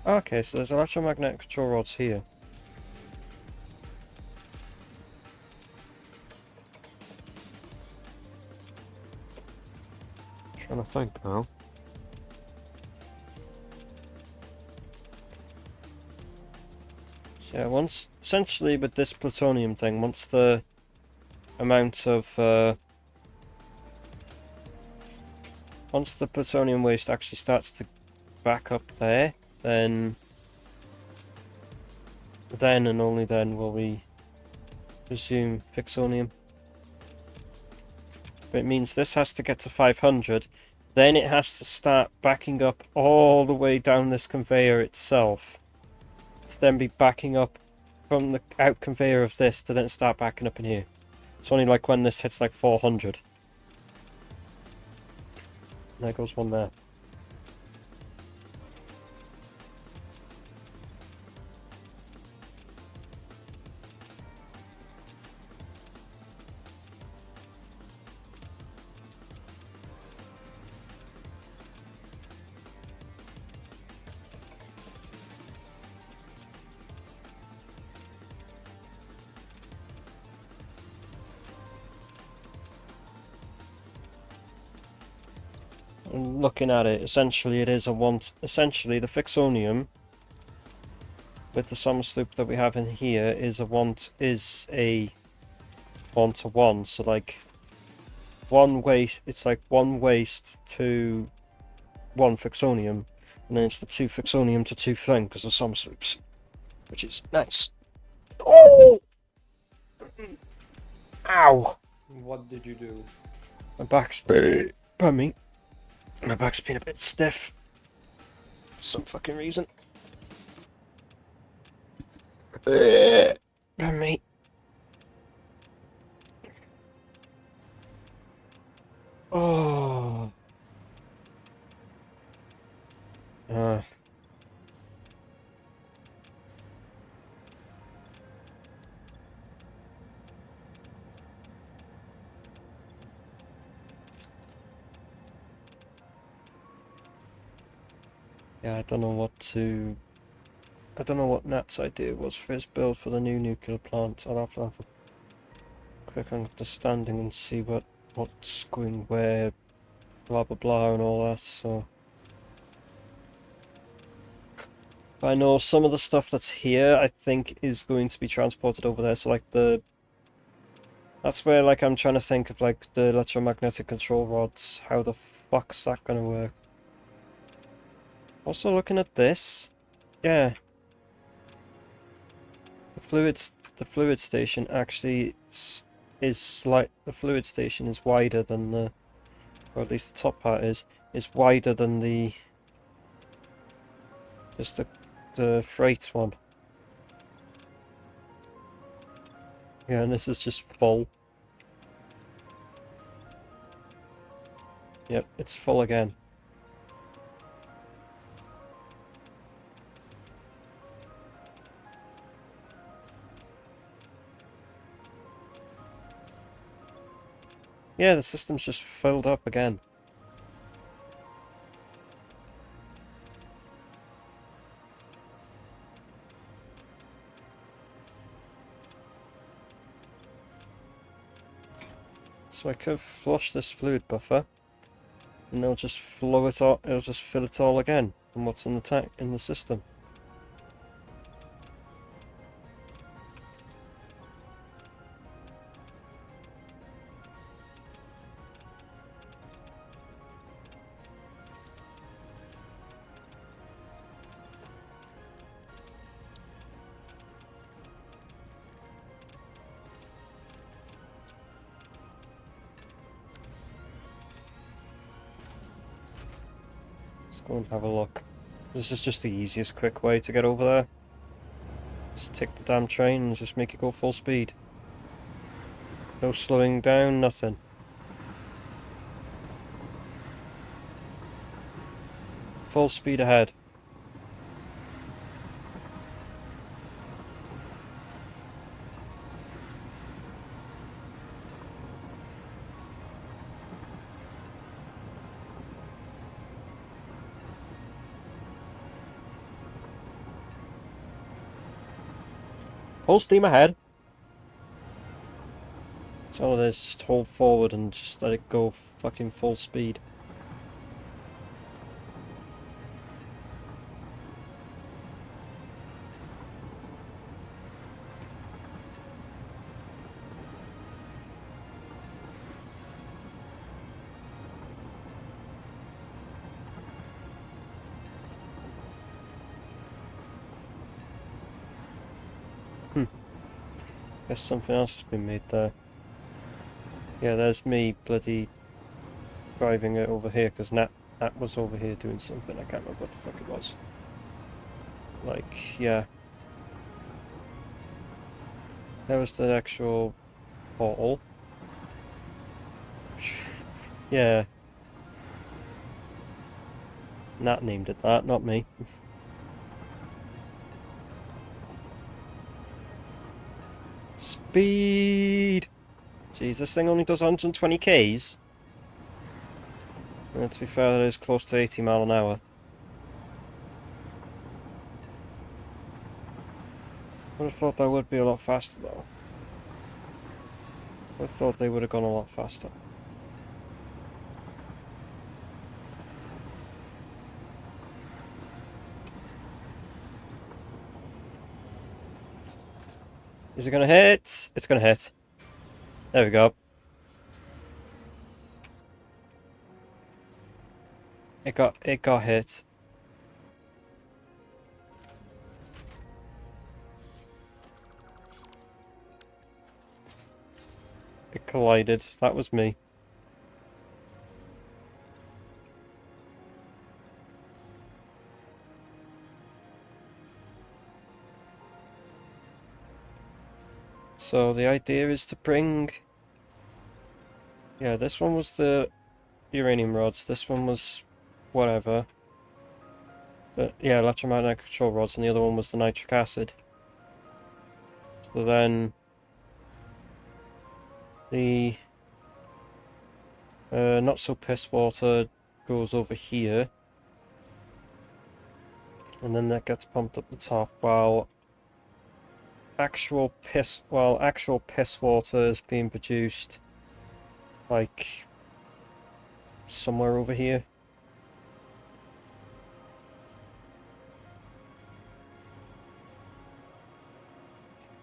Okay, so there's electromagnetic control rods here. Trying to think now. So yeah, once essentially with this plutonium thing, once the amount of once the plutonium waste actually starts to back up there, then and only then will we resume fixonium. But it means this has to get to 500, then it has to start backing up all the way down this conveyor itself, to then be backing up from the out conveyor of this to then start backing up in here. It's only like when this hits like 400. And there goes one there. And looking at it, essentially it is a essentially the fixonium with the summer sloop that we have in here is a 1-to-1, so like one waste, it's like one waste to one fixonium, and then it's the 2 fixonium to 2 thing because of summer sloops, which is nice. Oh! Ow! What did you do? My back's pardon me. My back's been a bit stiff for some fucking reason. Pardon me. Oh. Yeah, I don't know what Nat's idea was for his build for the new nuclear plant. I'll have to have a quick understanding and see what's going where, blah blah blah and all that, so... I know some of the stuff that's here, I think, is going to be transported over there. So, like, that's where, like, I'm trying to think of, like, the electromagnetic control rods. How the fuck's that gonna work? Also, looking at this, yeah, the fluid station actually the fluid station is wider than the, or at least the top part is wider than just the freight one. Yeah, and this is just full. Yep, it's full again. Yeah, the system's just filled up again. So I could flush this fluid buffer, and it'll just flow it all. It'll just fill it all again from what's in the tank in the system. Let's go and have a look. This is just the easiest, quick way to get over there. Just take the damn train and just make it go full speed. No slowing down, nothing. Full speed ahead. Full steam ahead. That's all it is, just hold forward and just let it go fucking full speed. Guess something else has been made there. Yeah, there's me bloody driving it over here, because Nat was over here doing something. I can't remember what the fuck it was. Like, yeah. There was the actual portal. Yeah. Nat named it that, not me. Speed! Jeez, this thing only does 120 Ks. And to be fair, that is close to 80 mile an hour. I would have thought that would be a lot faster though. I thought they would have gone a lot faster. Is it gonna hit? It's gonna hit. There we go. It got hit. It collided. That was me. So the idea is to bring... Yeah, this one was the uranium rods. This one was whatever. But yeah, electromagnetic control rods, and the other one was the nitric acid. So then the not so piss water goes over here, and then that gets pumped up the top, while actual piss water is being produced like somewhere over here.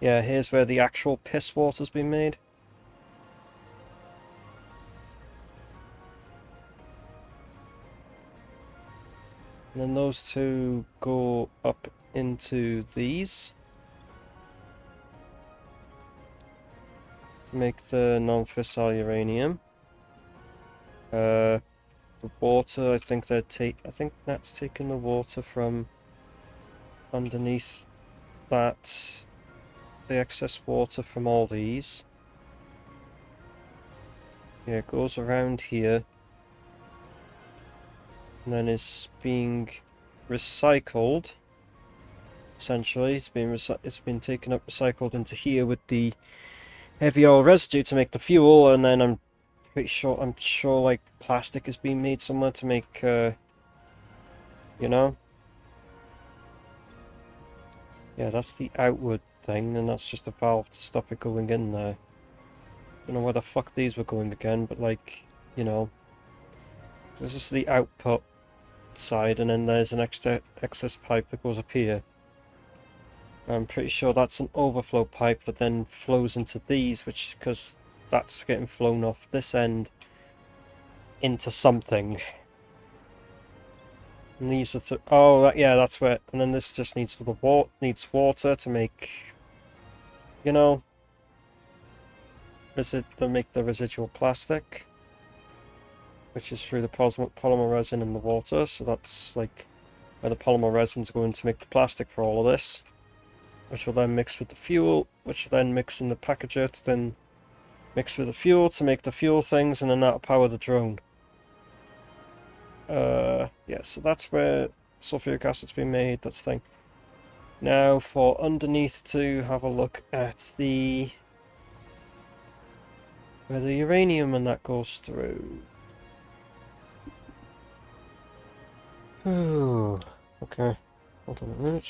Yeah, here's where the actual piss water's been made. And then those two go up into these to make the non-fissile uranium. The water, I think that's taking the water from underneath that, the excess water from all these. Yeah, it goes around here, and then is being recycled. Essentially, it's been taken up, recycled into here with the heavy oil residue to make the fuel, and then I'm sure like plastic is being made somewhere to make, you know. Yeah, that's the outward thing, and that's just a valve to stop it going in there. Don't know where the fuck these were going again, but like, you know, this is the output side, and then there's an excess pipe that goes up here. I'm pretty sure that's an overflow pipe that then flows into these, which, because that's getting flown off this end into something. And these are to, oh, yeah, that's where, and then this just needs needs water to make, you know, to make the residual plastic, which is through the polymer resin and the water. So that's like where the polymer resins go in to make the plastic for all of this, which will then mix with the fuel, which will then mix in the packager to then mix with the fuel to make the fuel things, and then that'll power the drone. Yeah, so that's where sulfuric acid's been made, that's the thing. Now for underneath to have a look at the where the uranium and that goes through. Oh, okay. Hold on a minute.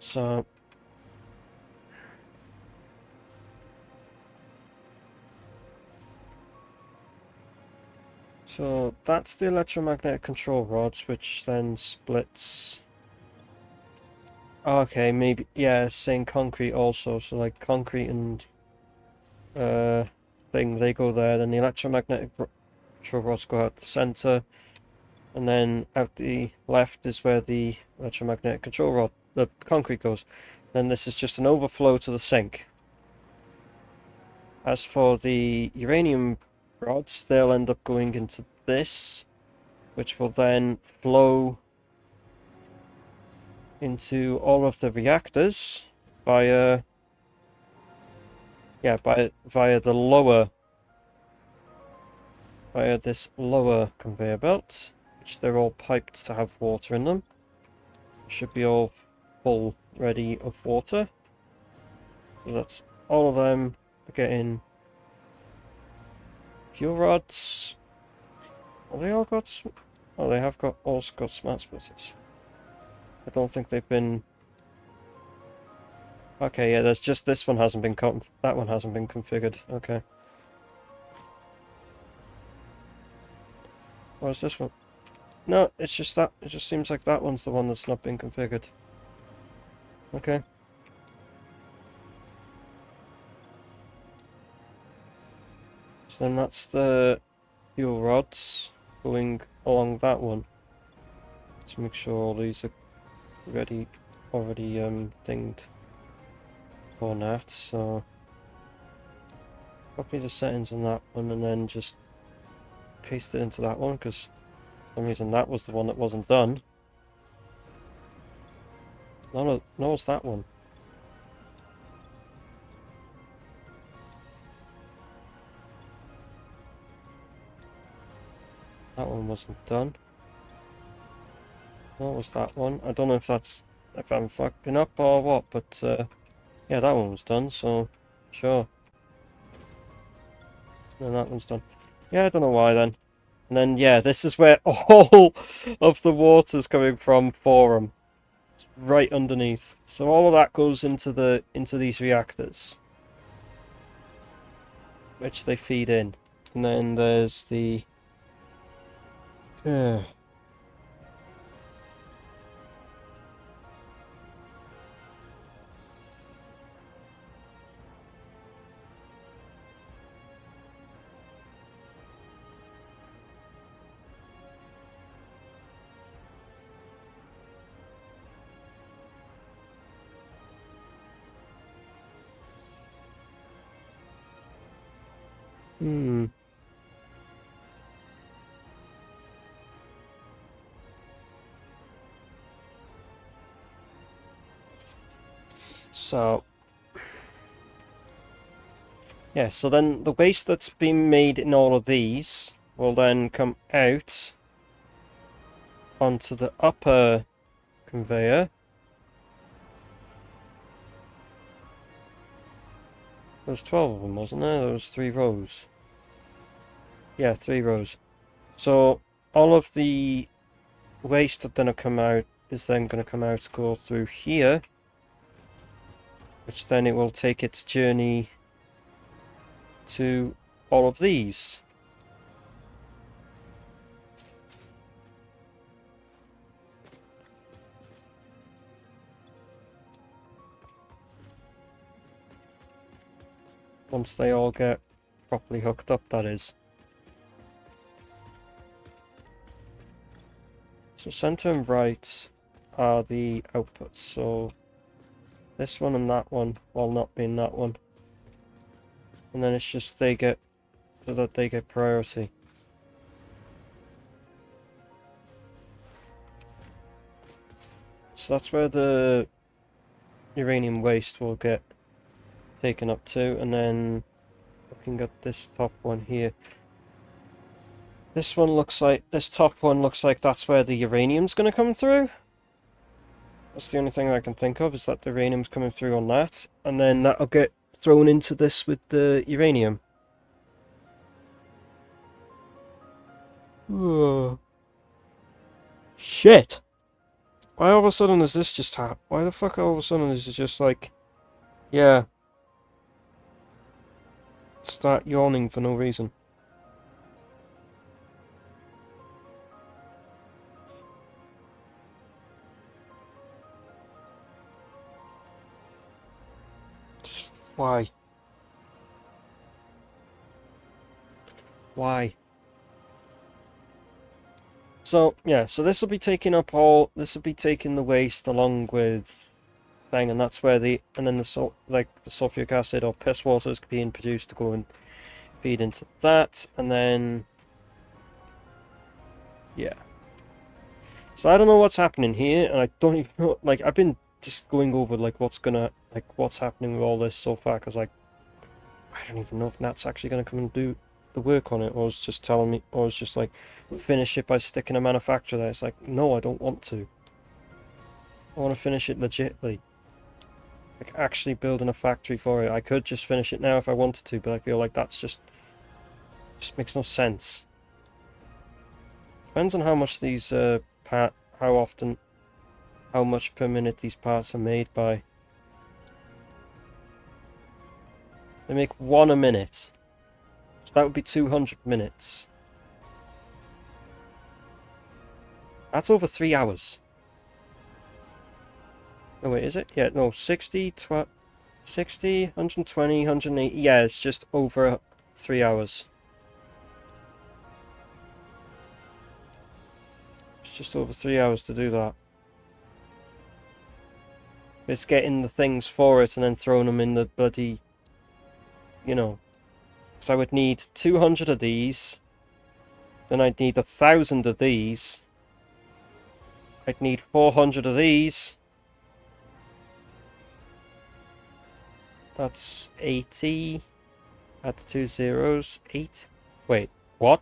So that's the electromagnetic control rods, which then splits. Okay, maybe, yeah, saying concrete also, so like concrete and thing, they go there, then the electromagnetic control rods go out the center, and then out the left is where the electromagnetic control rod, the concrete goes. Then this is just an overflow to the sink. As for the uranium rods, they'll end up going into this, which will then flow into all of the reactors via, yeah, via the lower, via this lower conveyor belt, which they're all piped to have water in them. Should be all full, ready of water. So that's all of them are getting fuel rods. Have they all got? Oh, they have also got smart splitters. I don't think they've been. Okay, yeah, there's just this one hasn't been that one hasn't been configured. Okay. What is this one? No, it's just that. It just seems like that one's the one that's not been configured. Okay. So then that's the fuel rods going along that one. To make sure all these are already thinged for that. So copy the settings on that one and then just paste it into that one, because for some reason that was the one that wasn't done. No, it's that one. That one wasn't done. No, it was that one. I don't know if I'm fucking up or what, but yeah, that one was done, so sure. And that one's done. Yeah, I don't know why then. And then, yeah, this is where all of the water's coming from for them. It's right underneath. So all of that goes into these reactors, which they feed in. And then there's the Hmm. So, yeah, so then the waste that's been made in all of these will then come out onto the upper conveyor. There was 12 of them, wasn't there? There was 3 rows. Yeah, 3 rows. So all of the waste that then come out is then going to come out, go through here, which then it will take its journey to all of these. Once they all get properly hooked up, that is. So center and right are the outputs, so this one and that one, while not being that one. And then it's just they get, so that they get priority. So that's where the uranium waste will get taken up to, and then looking at this top one here. This top one looks like that's where the uranium's going to come through. That's the only thing I can think of, is that the uranium's coming through on that, and then that'll get thrown into this with the uranium. Whoa. Shit! Why all of a sudden is this just why the fuck all of a sudden is it just like, yeah, start yawning for no reason? Why? Why? So, yeah, so this will be taking up all, this will be taking the waste along with thing, and that's where the, and then the sulfuric acid or piss water is being produced to go and feed into that, and then, yeah. So I don't know what's happening here, and I don't even know, like, I've been just going over, like, what's happening with all this so far, because, like, I don't even know if Nat's actually going to come and do the work on it, or is just telling me, or is just like, finish it by sticking a manufacturer there. It's like, no, I don't want to. I want to finish it legitly. Like, actually building a factory for it. I could just finish it now if I wanted to, but I feel like that's just makes no sense. Depends on how much these, how much per minute these parts are made by. They make 1 a minute. So that would be 200 minutes. That's over 3 hours. Oh wait, is it? Yeah, no, 60, 60, 120, 180. Yeah, it's just over 3 hours. It's just over 3 hours to do that. It's getting the things for it and then throwing them in the bloody, you know. So I would need 200 of these. Then I'd need 1,000 of these. I'd need 400 of these. That's 80. Add the 2 zeros. 8. Wait, what?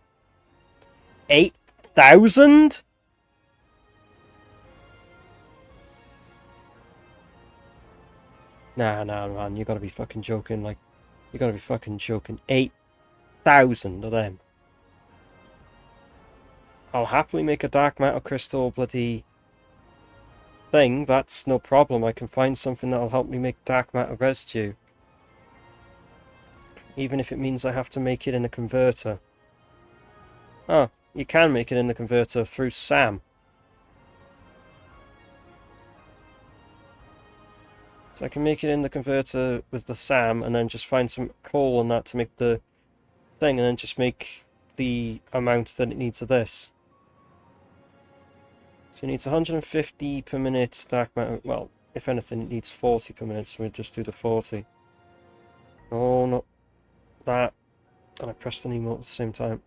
8,000? Nah, man, you gotta be fucking joking. Like, you gotta be fucking joking. 8,000 of them. I'll happily make a dark matter crystal bloody thing. That's no problem. I can find something that'll help me make dark matter residue. Even if it means I have to make it in a converter. Oh, you can make it in the converter through SAM. So I can make it in the converter with the SAM and then just find some coal and that to make the thing, and then just make the amount that it needs of this. So it needs 150 per minute dark matter. Well, if anything, it needs 40 per minute, so we'll just do the 40. Oh, no. That. And I pressed the emote at the same time.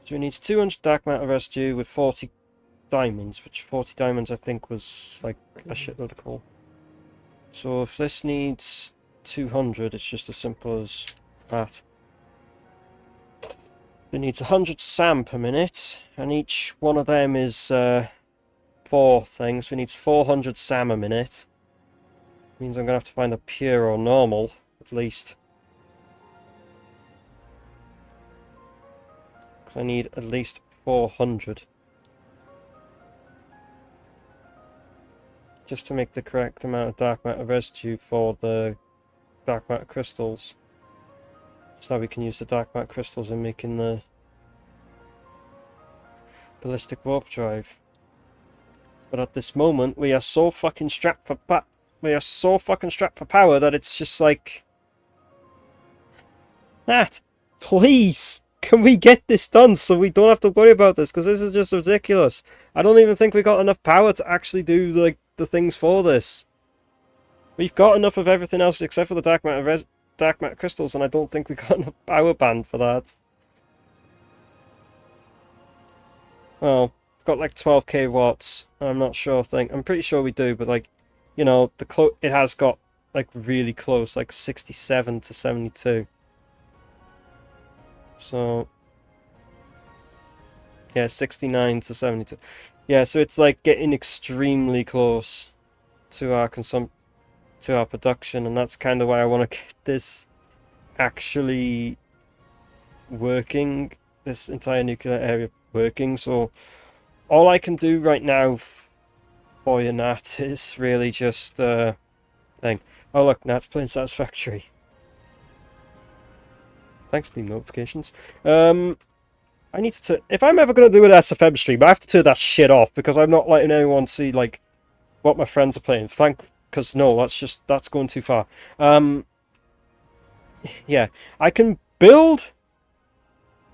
So we need 200 dark matter residue with 40 diamonds, which 40 diamonds I think was like a shitload of coal. So if this needs 200, it's just as simple as that. It needs 100 SAM per minute, and each one of them is 4 things. We need 400 SAM a minute. Means I'm going to have to find a pure or normal, at least. I need at least 400. Just to make the correct amount of dark matter residue for the dark matter crystals. So that we can use the dark matter crystals in making the ballistic warp drive. But at this moment, we are so fucking strapped for power that it's just like, Nat, please, can we get this done so we don't have to worry about this? Because this is just ridiculous. I don't even think we got enough power to actually do like the things for this. We've got enough of everything else except for the dark matter crystals, and I don't think we got enough power band for that. Well, got like 12k watts. I'm not sure. I'm pretty sure we do, but like, you know, it has got like really close, like 67 to 72. So yeah, 69 to 72. Yeah, so it's like getting extremely close to our production, and that's kind of why I want to get this actually working, this entire nuclear area working. So all I can do right now for you, Nat, is really just thing. Oh look, Nat's playing Satisfactory. Thanks, Steam notifications. I need to if I'm ever going to do an SFM stream, I have to turn that shit off, because I'm not letting anyone see like what my friends are playing. Because no, that's going too far. Yeah, I can build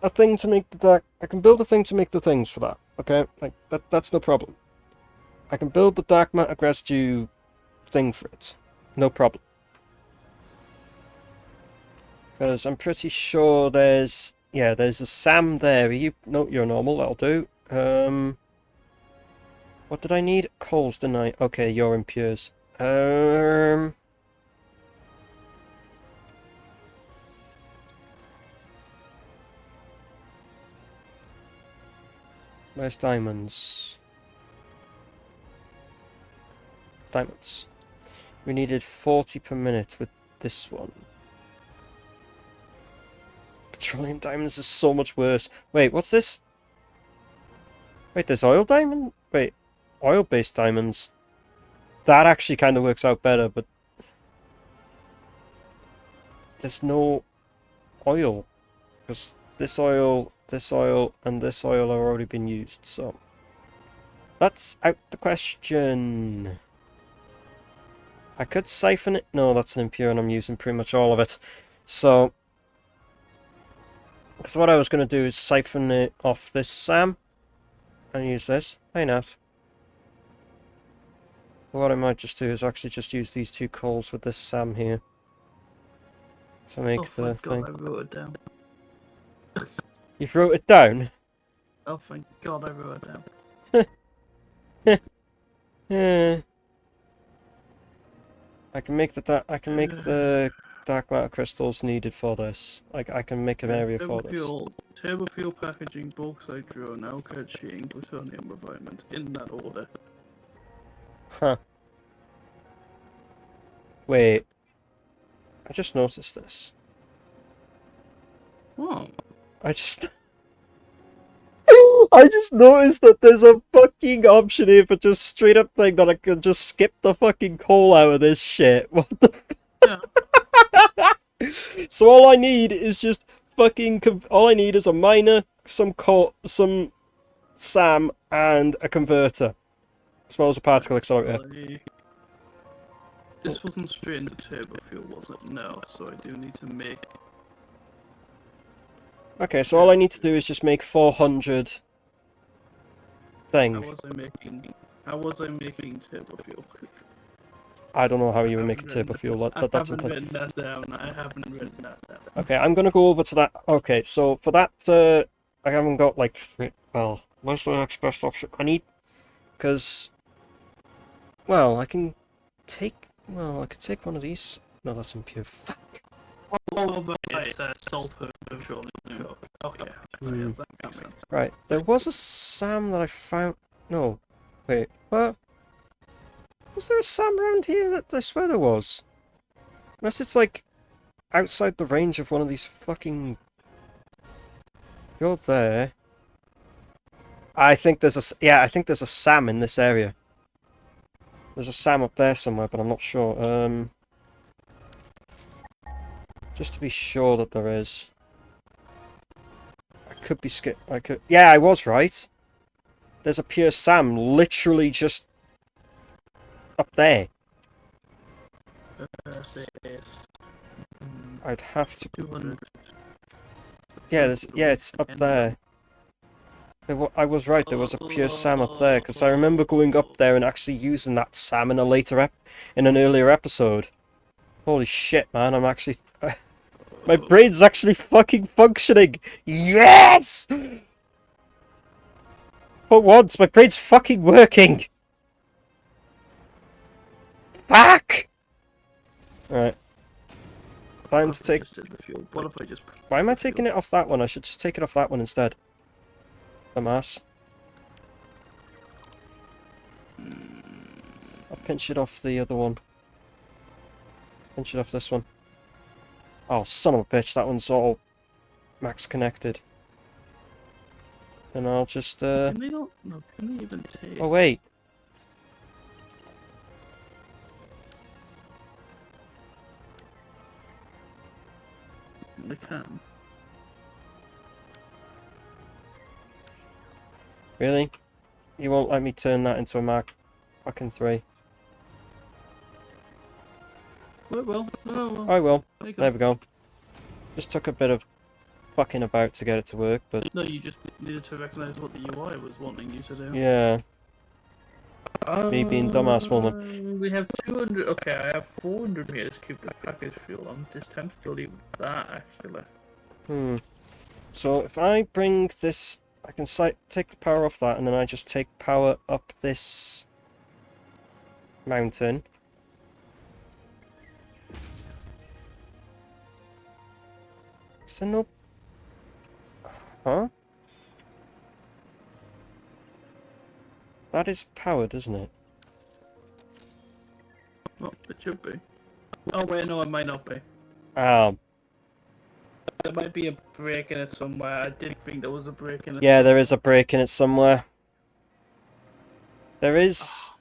a thing to make the things for that. Okay, like that's no problem. I can build the dark matter residue thing for it. No problem. Because I'm pretty sure there's a SAM there. You're normal, that'll do. What did I need? Coals, didn't I? Okay, you're impures. Where's diamonds? Diamonds. We needed 40 per minute with this one. Petroleum diamonds is so much worse. Wait, what's this? Wait, there's oil diamond? Wait, oil-based diamonds. That actually kind of works out better, but there's no oil. Because this oil, and this oil have already been used, so that's out the question. I could siphon it. No, that's an impure, and I'm using pretty much all of it. So what I was going to do is siphon it off this SAM and use this. Hey, Nat. What I might just do is actually just use these 2 coals with this SAM here. So make the thing. I wrote it down. You wrote it down? Oh, thank God I wrote it down. Yeah. I can make the dark matter crystals needed for this. I can make an area for this. Turbo fuel packaging, bauxite drone, alkyd sheeting, plutonium refinement, in that order. Huh. Wait. I just noticed this. What? I just noticed that there's a fucking option here for just straight up thing that I can just skip the fucking coal out of this shit. What the Yeah. So all I need is just fucking all I need is a miner, some SAM, and a converter. As well as a particle accelerator. This wasn't straight into turbo fuel, was it? No, so I do need to make... Okay, so all I need to do is just make 400 thing. How was I making turbo fuel? I don't know how you would make a turbo fuel. I That's haven't something. written that down. I haven't written that down. Okay, I'm gonna go over to that. Okay, so for that, I haven't got like, well, where's the next best option? I need, because, well, I can take, well, I could take one of these. No, that's impure. Fuck. Oh, but it's sulfur, surely. Okay, Hmm. that makes sense. Right, there was a SAM that I found. No, wait, what? Was there a SAM around here? That I swear there was. Unless it's like outside the range of one of these fucking. Go there. I think there's a I think there's a SAM in this area. There's a SAM up there somewhere, but I'm not sure. Just to be sure that there is. I could be I could. Yeah, I was right. There's a pure SAM literally just up there. Yes. I'd have to. 200. Yeah, it's up there. I was right. There was a pure SAM up there because I remember going up there and actually using that SAM in a in an earlier episode. Holy shit, man! I'm actually. My brain's actually fucking functioning! Yes! For once, my brain's fucking working! Fuck! Alright. Time to take... What if I just... Why am I taking it off that one? I should just take it off that one instead. Dumbass. I'll pinch it off the other one. Pinch it off this one. Oh, son of a bitch, that one's all max connected. Then I'll just, Can they not... No, can they even take... Oh, wait. They can. Really? You won't let me turn that into a Mark fucking 3? Well, no. I will. There There we go. Just took a bit of fucking about to get it to work, but... No, you just needed to recognize what the UI was wanting you to do. Yeah. Me being dumbass woman. We have 200... Okay, I have 400 meters cubed of package fuel. I'm just tempted to leave that, actually. So if I bring this... I can take the power off that, and then I just take power up this mountain. Is there no... Huh? That is powered, isn't it? Well, it should be. Oh wait, no, it might not be. Oh. There might be a break in it somewhere. I did think there was a break in it. Yeah, there is a break in it somewhere. There is...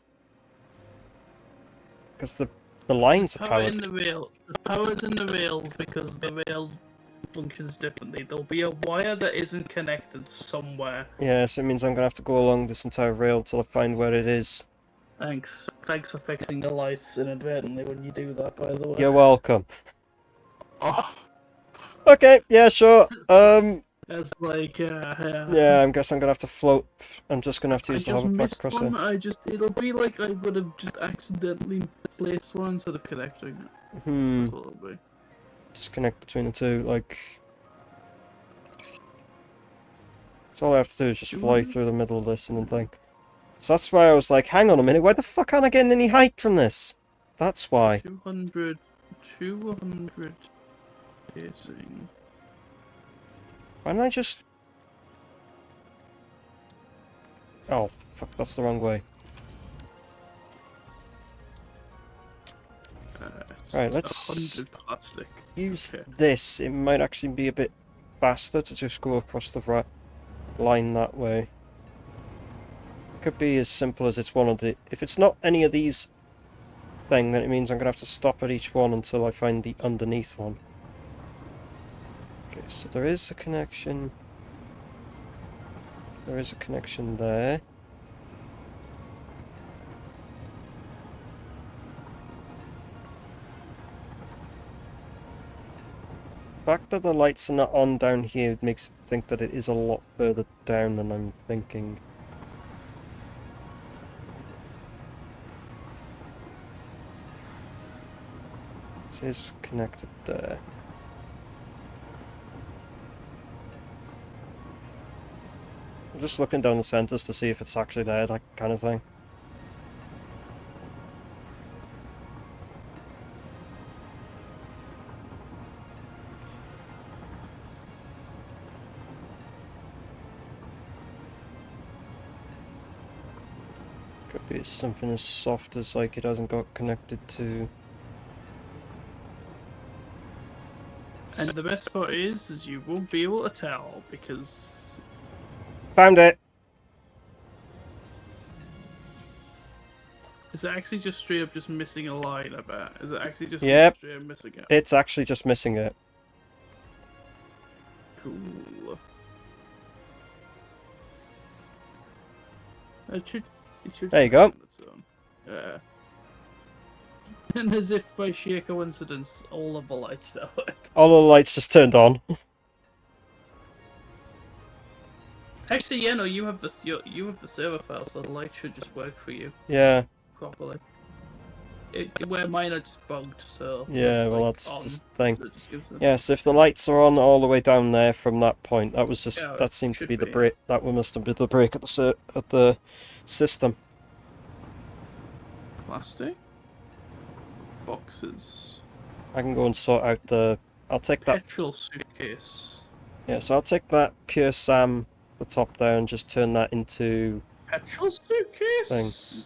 Because the lines are Power powered. in the rail. The power's in the rails because the rails functions differently. There'll be a wire that isn't connected somewhere. Yeah, so it means I'm going to have to go along this entire rail until I find where it is. Thanks. Thanks for fixing the lights inadvertently when you do that, by the way. You're welcome. Oh. Okay, yeah, sure. That's like, Yeah, I guess I'm gonna have to float. I'm just gonna have to use the hovercraft across it. It'll be like I would have just accidentally placed one instead of connecting it. That's what it'll be. Just connect between the two, like... So all I have to do is just fly through the middle of this and then think. So that's why I was like, hang on a minute, why the fuck aren't I getting any height from this? That's why. 200 piercing. Why don't I just... Oh, fuck, that's the wrong way. Right, let's 100 plastic. use Okay. this. It might actually be a bit faster to just go across the right line that way. Could be as simple as it's one of the... If it's not any of these thing, then it means I'm going to have to stop at each one until I find the underneath one. Okay, so there is a connection. There is a connection there. The fact that the lights are not on down here makes me think that it is a lot further down than I'm thinking. It is connected there. I'm just looking down the centers to see if it's actually there, that kind of thing. Could be something as soft as like it hasn't got connected to. And the best part is you won't be able to tell because Found it! is it actually just straight up just missing a line? I bet. Is it actually just Yep. straight up missing it? It's actually just missing it. Cool. It should There you go. on its own. Yeah. And as if by sheer coincidence, all of the lights don't work. All the lights just turned on. Actually, yeah, no, you have the you have the server file, so the light should just work for you Yeah. properly. Where mine are just bugged, so Yeah, well like, that's on, just the thing. so it just gives them- Yeah, so if the lights are on all the way down there from that point, that was just Yeah, that it seemed to should be the be. break. That one must have been the break at the system. Plastic boxes. I can go and sort out the. I'll take that. Petrol suitcase. Yeah, so I'll take that pure Sam, the top down, just turn that into. Petrol suitcase. Thing.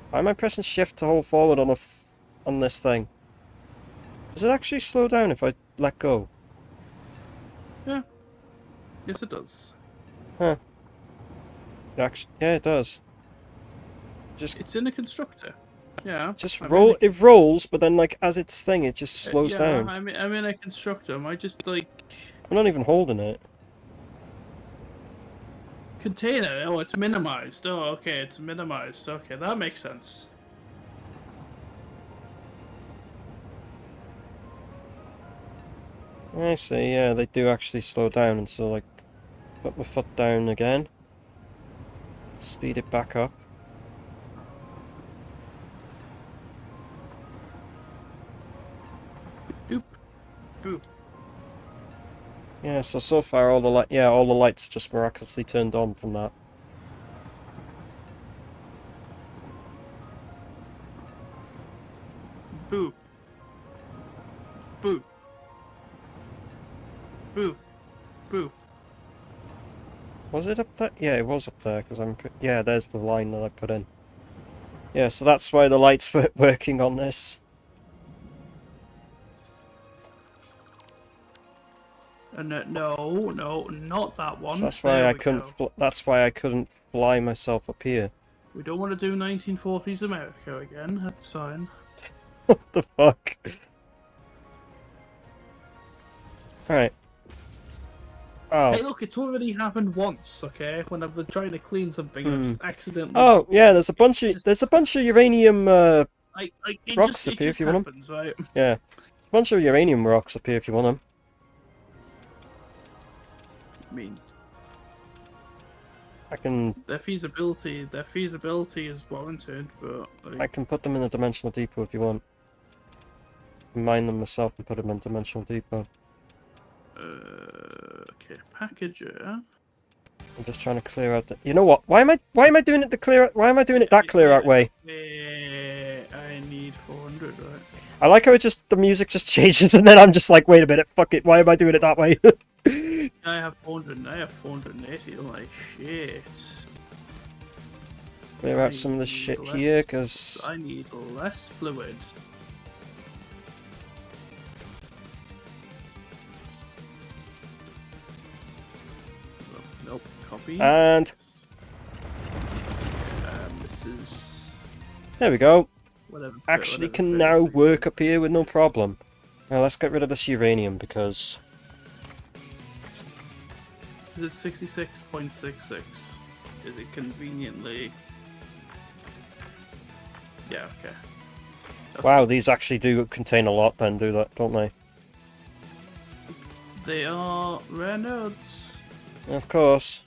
Why am I pressing shift to hold forward on on this thing? Does it actually slow down if I let go? Yeah. Yes, it does. Huh. Yeah, it does. It's in a constructor. Yeah. Just I'm roll. in a- It rolls, but then like as it's thing, it just slows yeah, down. I'm in a constructor. Am I just like I'm not even holding it. container? Oh, it's minimized. Oh, okay, it's minimized. Okay, that makes sense. I see. Yeah, they do actually slow down, and so like, put my foot down again. Speed it back up. Boop, boop. Yeah. So far all the all the lights just miraculously turned on from that. Boop. Boop. Boop. Boop. Was it up there? Yeah, it was up there because yeah, there's the line that I put in. Yeah, so that's why the lights were working on this. No, not that one. So that's why There I we couldn't. go. That's why I couldn't fly myself up here. We don't want to do 1940s America again. That's fine. What the fuck? Alright. Oh. Hey, look, it's already happened once. Okay, when I've been trying to clean something, I've just accidentally. Oh yeah, there's a bunch of uranium It rocks just, up it here just if you want 'em. happens, right? Yeah, there's a bunch of uranium rocks up here if you want them. I mean, I can their feasibility is warranted, but like, I can put them in a dimensional depot if you want. Mine them myself and put them in dimensional depot. okay, packager. I'm just trying to clear out the. You know what? Why am I doing it the clear? Why am I doing it that clear out way? I need 400, right? I like how it just the music just changes and then I'm just like, wait a minute, fuck it. Why am I doing it that way? I have 400. I have 480. Oh my shit! Clear out some of the I shit need here less- because I need less fluid. Nope. Copy. and This is there we go. whatever. Actually whatever can the now thing work is. up here with no problem. Now let's get rid of this uranium because Is it 66.66? Is it conveniently? Yeah. Okay. wow, these actually do contain a lot then, don't they? They are rare nodes. Of course.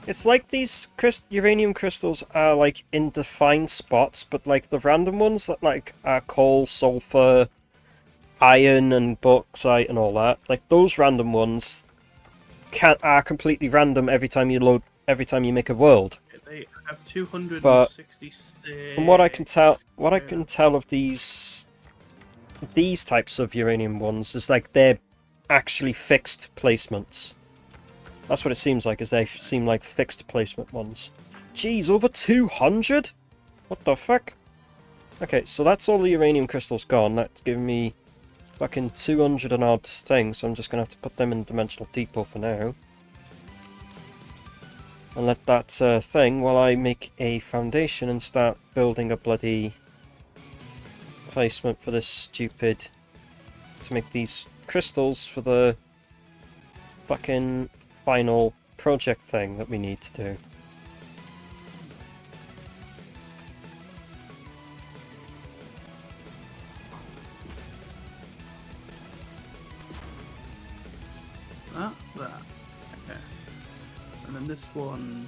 It's like these uranium crystals are like in defined spots, but like the random ones that like are coal, sulfur, iron, and bauxite and all that, like those random ones are completely random every time you make a world. They have But 266. from what I can tell of these types of uranium ones is like they're actually fixed placements. That's what it seems like, is they seem like fixed placement ones. Jeez, over 200? What the fuck? Okay, so that's all the uranium crystals gone. That's giving me fucking 200 and odd things, so I'm just gonna have to put them in Dimensional Depot for now. And let that thing, while I make a foundation and start building a bloody placement for this stupid... to make these crystals for the fucking final project thing that we need to do. That. Okay. And then this one.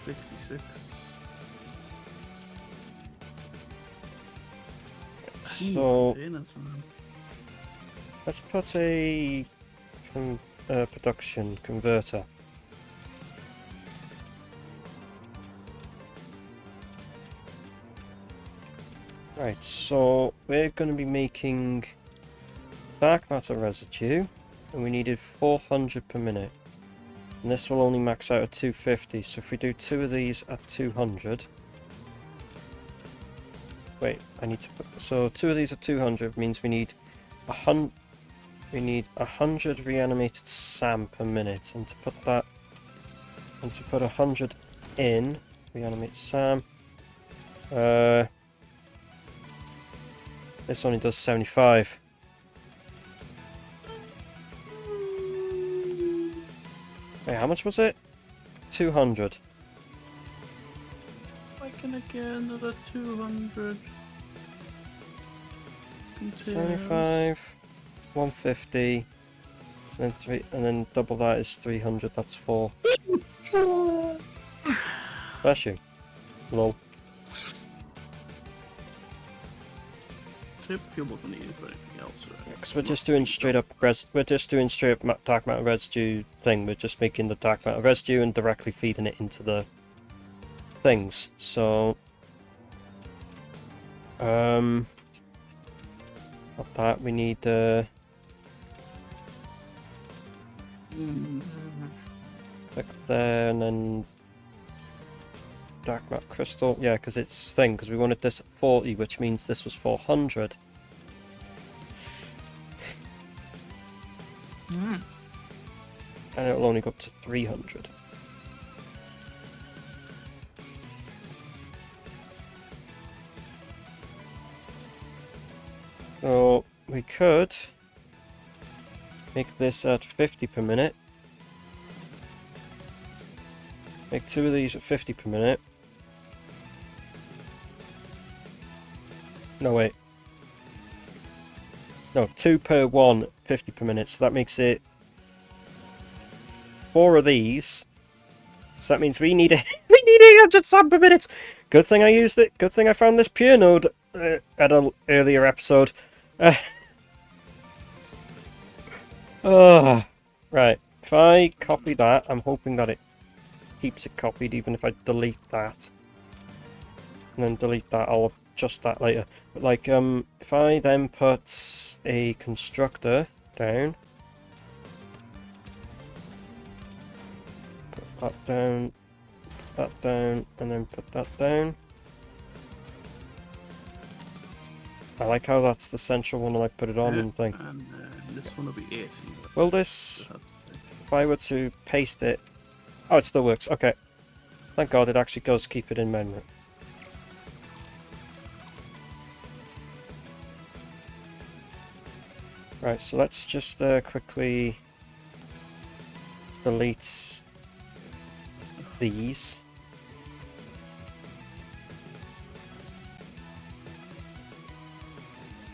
66. So Containers, man. let's put a production converter. Right, so we're going to be making dark matter residue, and we needed 400 per minute. And this will only max out at 250, so if we do 2 of these at 200... Wait, I need to put... So 2 of these at 200 means we need 100... We need 100 reanimated SAM per minute, and to put that... And to put 100 in, reanimate SAM... This only does 75. Wait, how much was it? 200. I can get another 200. Containers. 75, 150, and then then double that is 300. That's 4. Bless you. Lol. Tip fuel wasn't needed for anything else, right? Because we're just doing straight up dark matter residue thing. We're just making the dark matter residue and directly feeding it into the things. So not that we need click there and then dark matter crystal. Yeah, because it's thing, because we wanted this at 40, which means this was 400. And it'll only go up to 300. So we could make this at 50 per minute. Make 2 of these at 50 per minute. No, wait. No, 2 per 1, 50 per minute. So that makes it 4 of these. So that means we need 800 SAM per minute. Good thing I used it. Good thing I found this pure node at an earlier episode. Right. If I copy that, I'm hoping that it keeps it copied, even if I delete that. And then delete that, I'll adjust that later. But like, if I then put a constructor down, put that down, and then put that down. I like how that's the central one, and I put it on and thing. And this one will be 18. Will this, if I were to paste it... Oh, it still works. Okay. Thank God it actually does keep it in memory. Right, so let's just quickly delete these.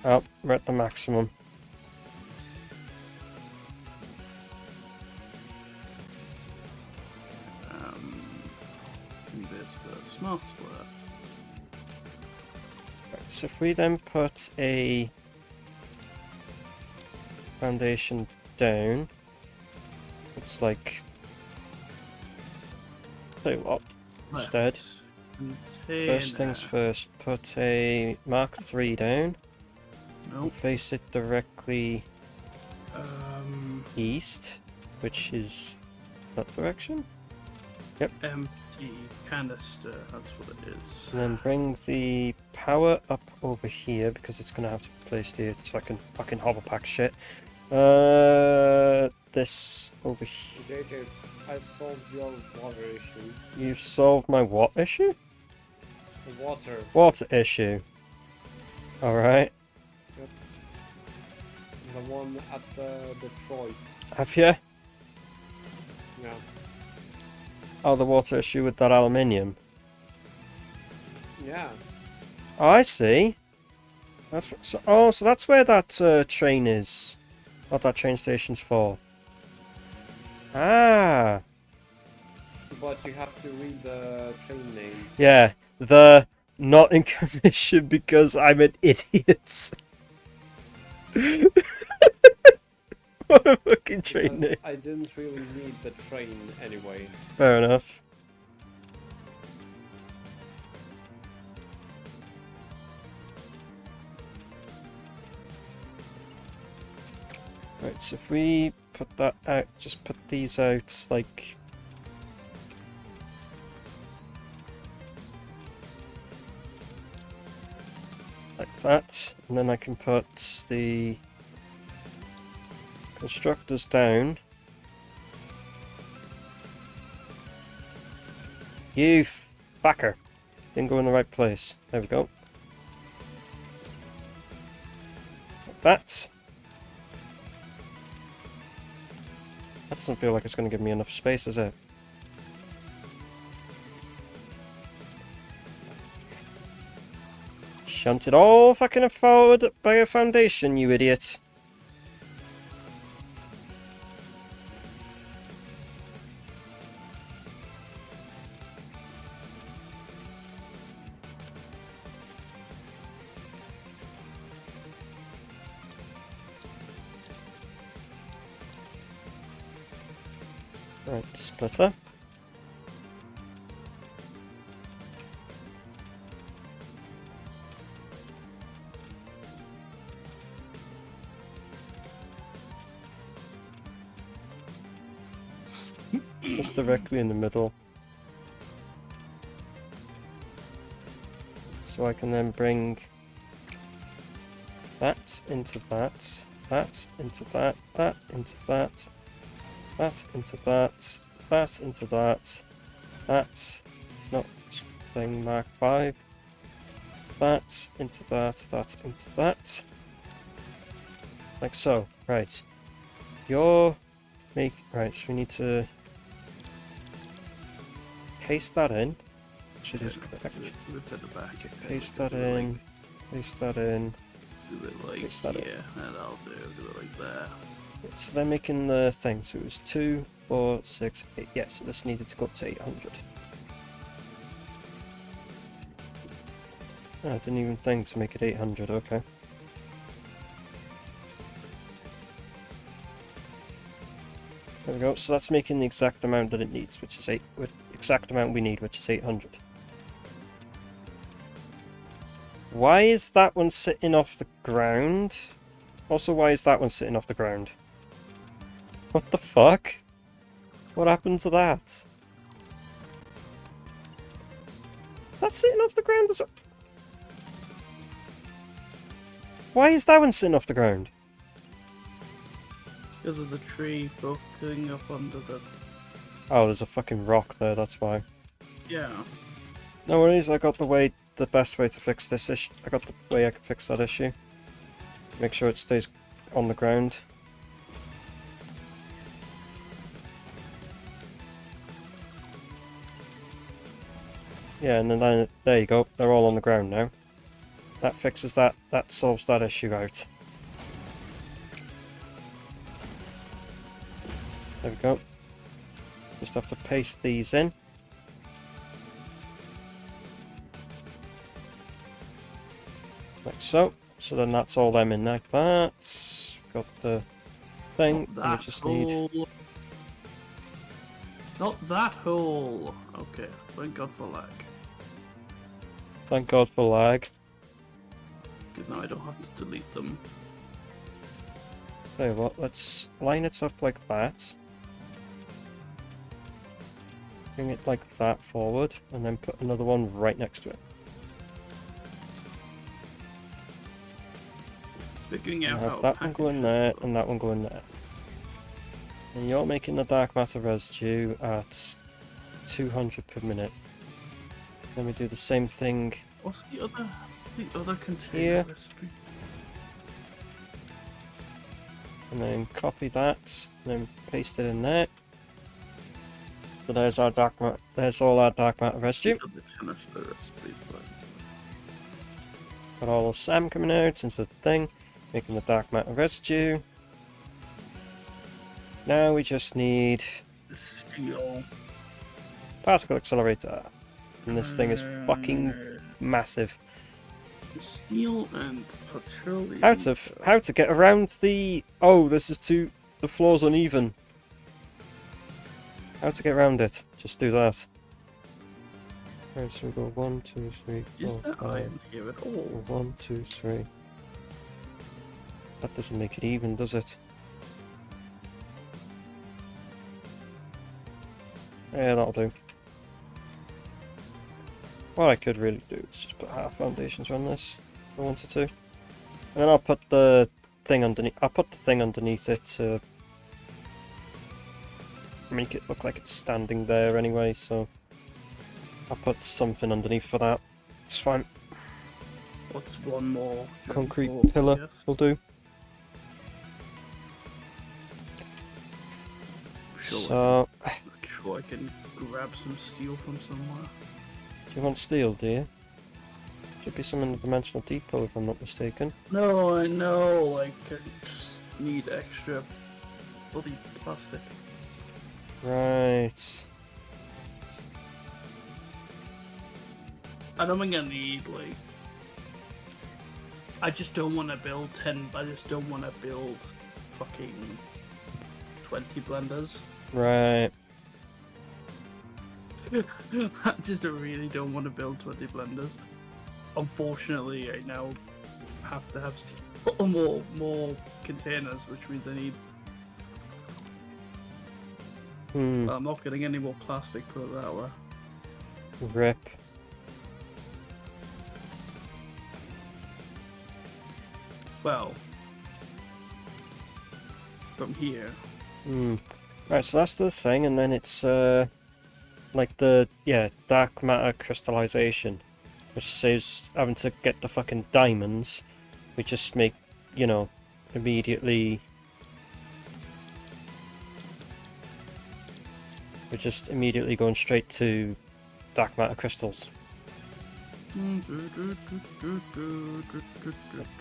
Oh, we're at the maximum. so if we then put a foundation down, it's like, tell you what, instead, first things first, put a Mark III down, Nope. face it directly East. which is that direction. Yep. Empty canister, that's what it is. And then bring the power up over here because it's gonna have to be placed here so I can fucking hover pack shit. This over here. JJ, I've solved your water issue. You've solved my what issue? The water. Water issue. Alright. The one at the Detroit. Have you? Yeah. Oh, the water issue with that aluminium. Yeah. Oh, I see. That's so that's where that train is. What that train station's for. Ah. But you have to read the train name. Yeah, the not in commission because I'm an idiot. What a fucking train Because name. I didn't really need the train anyway. Fair enough. Right, so if we put that out, just put these out like that, and then I can put the constructors down. You fucker! Didn't go in the right place. There we go. Like that. That doesn't feel like it's going to give me enough space, is it? Shunt it all fucking forward by a foundation, you idiot. Right, splitter. Just directly in the middle. So I can then bring that into that, that into that, that into that, that into that, that into that, that, not thing Mark 5, that into that, that into that. Like so. Right. Right, so we need to paste that in. Should is correct. Move at the back. Paste that in. Paste that in. Do it like Paste that in. here, and I'll do it like that. So they're making the thing. So it was 2, 4, 6, 8. Yeah, so this needed to go up to 800. Oh, I didn't even think to make it 800. Okay. There we go. So that's making the exact amount that it needs, which is exact amount we need, which is 800. Why is that one sitting off the ground? Also, why is that one sitting off the ground? What the fuck? What happened to that? Is that sitting off the ground as well? Why is that one sitting off the ground? Because there's a tree poking up under the... Oh, there's a fucking rock there, that's why. Yeah. No worries, I got the best way to fix this issue. I got the way I can fix that issue. Make sure it stays on the ground. Yeah, and then there you go. They're all on the ground now. That fixes that. That solves that issue out. There we go. Just have to paste these in. so. So then that's all them in like that. Got the thing, and we That just need... hole. Not that hole. Okay, thank God for lag. Thank God for lag. Because now I don't have to delete them. Tell you what, let's line it up like that. Bring it like that forward, and then put another one right next to it. Figuring And out have how that to one go in package there, this, and that one go in there. And you're making the dark matter residue at 200 per minute. Then we do the same thing what's the other container here. recipe? And then copy that, and then paste it in there. So there's our dark matter, there's all our dark matter residue. The other canister recipe, but... Got all of SAM coming out into the thing, making the dark matter residue. Now we just need The steel. particle accelerator. And this thing is fucking massive. Steel and petroleum. How to get around the... Oh, this is too... The floor's uneven. How to get around it? Just do that. Right, so we go 1, 2, 3, 4, Is there 5. iron here at all? 1, 2, 3. That doesn't make it even, does it? Yeah, that'll do. What I could really do is just put half foundations on this if I wanted to. And then I'll put the thing underneath. I'll put the thing underneath it to make it look like it's standing there anyway, so I'll put something underneath for that. It's fine. What's one more? Concrete Oh, pillar yes. will do. Sure, So, sure I can grab some steel from somewhere. do you want steel, do you? Should be some in the Dimensional Depot if I'm not mistaken. No, I know, like, I just need extra bloody plastic. Right. I don't think I need, like... I just don't want to build 10, I just don't want to build fucking 20 blenders. Right. I just really don't want to build 20 blenders. Unfortunately, I now have to have more containers, which means I need... Well, I'm not getting any more plastic, put it that way. Rip. Well, from here. Right, so that's the thing, and then it's like the dark matter crystallization, which saves having to get the fucking diamonds. We just make, you know, immediately. We're just immediately going straight to dark matter crystals.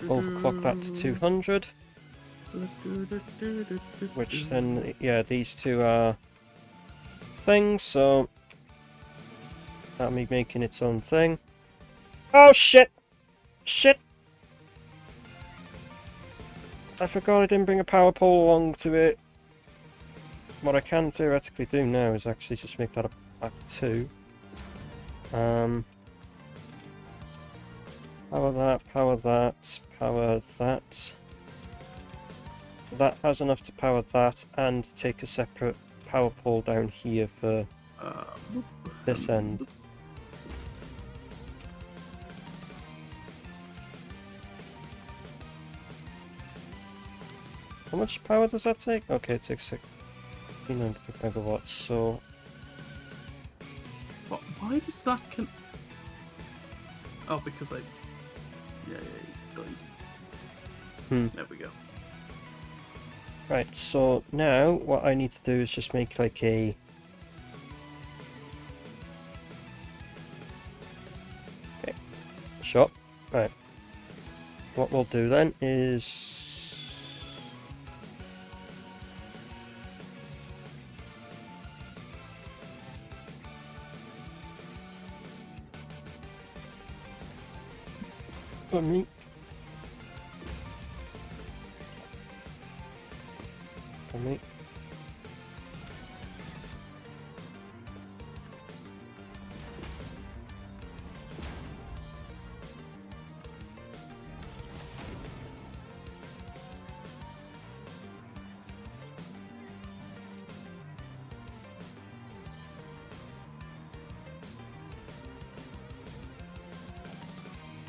Overclock that to 200. Which then, yeah, these two are things, so that'll be making its own thing. Oh shit! Shit! I forgot I didn't bring a power pole along to it. What I can theoretically do now is actually just make that a back 2. Power that, power that, power that. So that has enough to power that and take a separate power pole down here for this end. How much power does that take? Okay, it takes 1600 megawatts, so... Why does that Oh, because I... Yeah, There we go. Right, so now what I need to do is just make like a... Okay, shot. Right. What we'll do then is... Let me for me.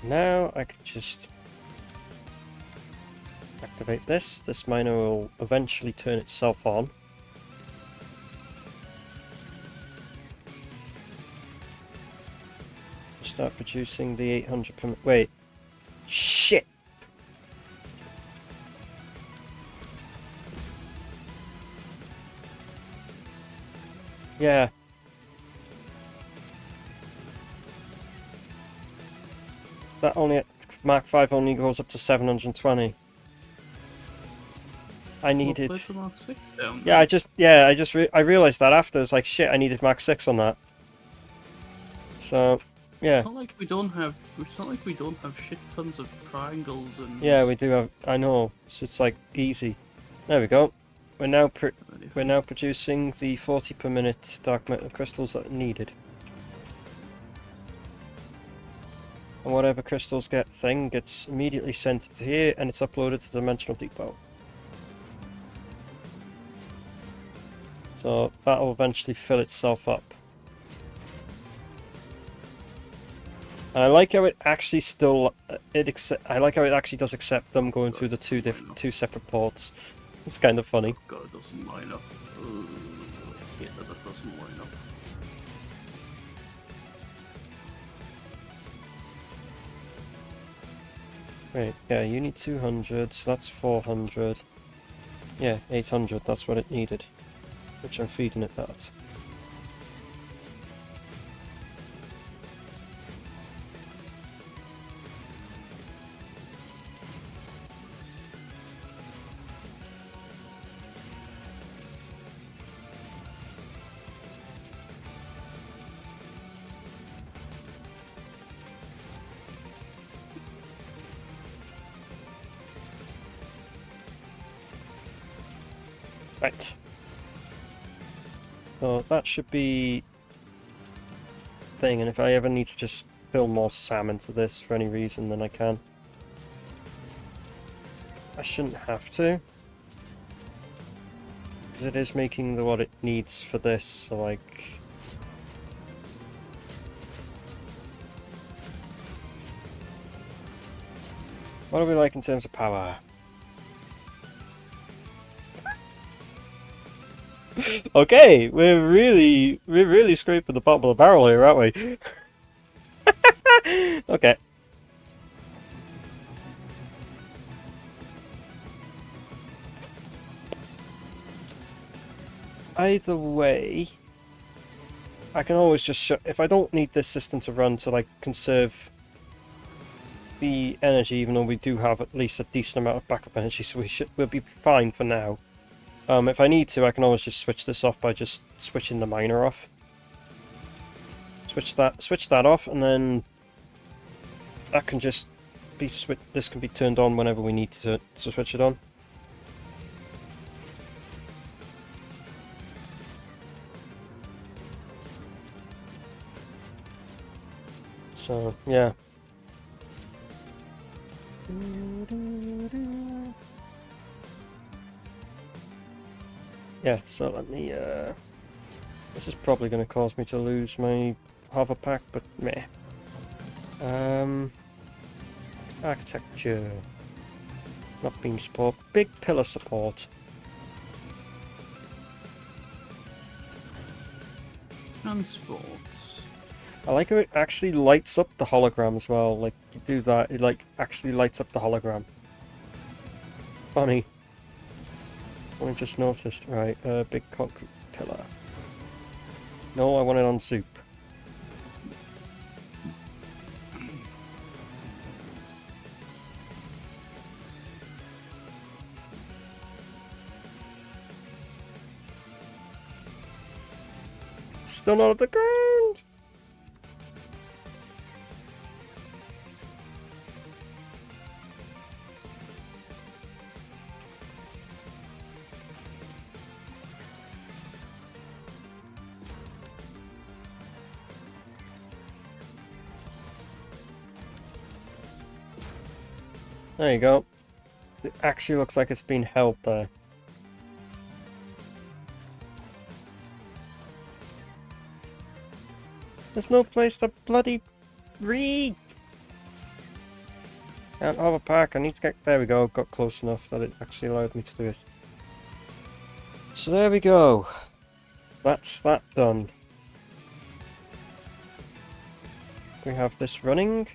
Now I could just activate this. This miner will eventually turn itself on. Start producing the 800 per minute. Wait. Shit! Yeah. That only Mark 5 only goes up to 720. I needed. We'll place the Mark 6 down. Yeah, I realized that after. It's like shit. I needed Mark 6 on that. So, yeah. It's not like we don't have. It's not like we don't have shit tons of triangles and. Yeah, we do have. I know. So it's like easy. There we go. We're now producing the 40 per minute dark metal crystals that are needed. And whatever crystals gets immediately sent to here, and it's uploaded to the Dimensional Depot. So that'll eventually fill itself up. And I like how it actually I like how it actually does accept them going through the two separate ports. It's kind of funny. Oh God, it doesn't line up. I hate that it doesn't line up. Right, yeah, you need 200, so that's 400. Yeah, 800, that's what it needed. Which I'm feeding it that. Right. So that should be thing, and if I ever need to just fill more SAM into this for any reason, then I can. I shouldn't have to, because it is making what it needs for this, so like... What are we like in terms of power? Okay, we're really scraping the bottom of the barrel here, aren't we? Okay. Either way, I can always just if I don't need this system to run to like conserve the energy, even though we do have at least a decent amount of backup energy, so we'll be fine for now. If I need to, I can always just switch this off by just switching the miner off. Switch that off, and then that can just be this can be turned on whenever we need to switch it on. So yeah. Yeah, so let me, this is probably going to cause me to lose my hover pack, but meh. Architecture. Not beam support, big pillar support. Transports. I like how it actually lights up the hologram as well. Like, you do that, it like actually lights up the hologram. Funny. I just noticed. Right, big concrete pillar. No, I want it on soup. Still not at the ground! There you go. It actually looks like it's been held there. There's no place to bloody read. Can't overpack. I need to get... There we go. Got close enough that it actually allowed me to do it. So there we go. That's that done. We have this running.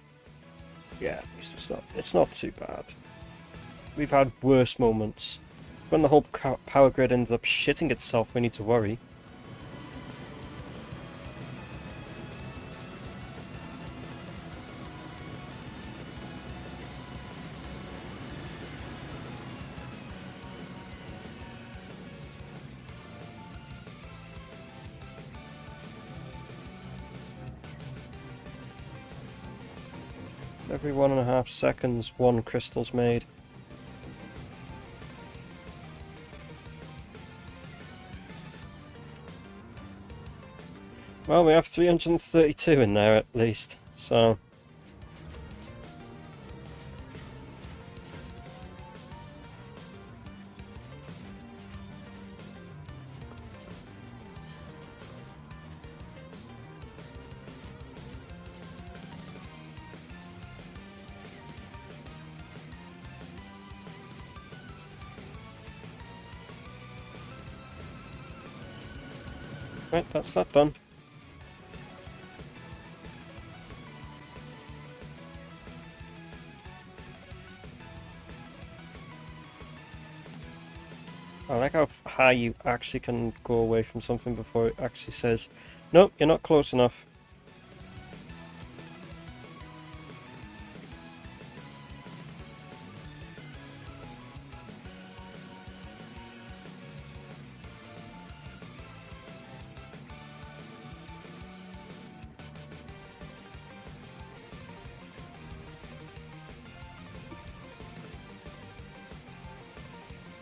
Yeah, at least it's not too bad. We've had worse moments. When the whole power grid ends up shitting itself, we need to worry. So every 1.5 seconds, one crystal's made. Well, we have 332 in there at least, so... Right, that's that done. I like how high you actually can go away from something before it actually says, nope, you're not close enough.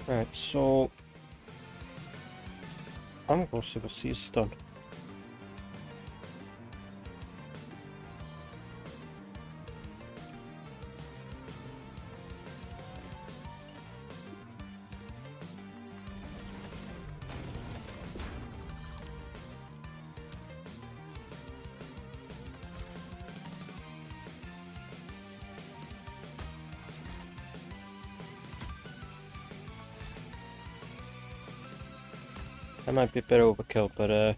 Right, so I'm gonna go see what C's done. That might be a bit overkill, but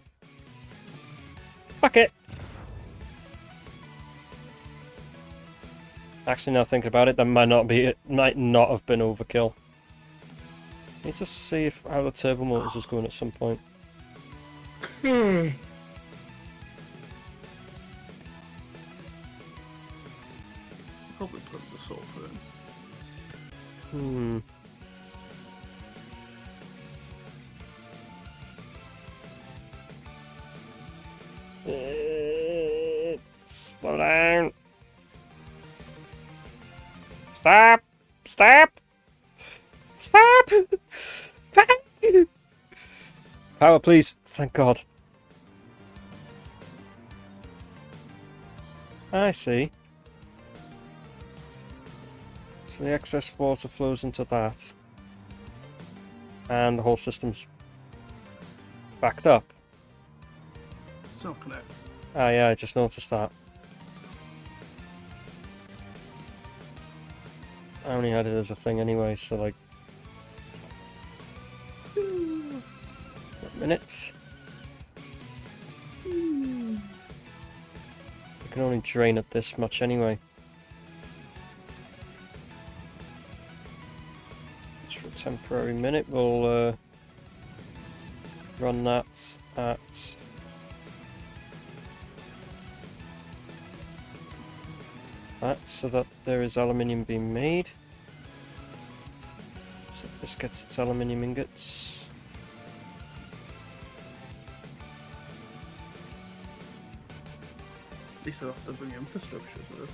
fuck it! Actually, now thinking about it, that might not have been overkill. Need to see if how the turbo motors is going at some point. Probably put the sulfur in. Slow down. Stop! Stop! Stop! Power, please. Thank God. I see. So the excess water flows into that. And the whole system's backed up. It's not connected. Ah, yeah, I just noticed that. I only had it as a thing anyway, so like... a minute. You can only drain it this much anyway. Just for a temporary minute, we'll run that at... that, so that there is aluminium being made. So this gets its aluminium ingots. At least I'll have to bring infrastructure to this.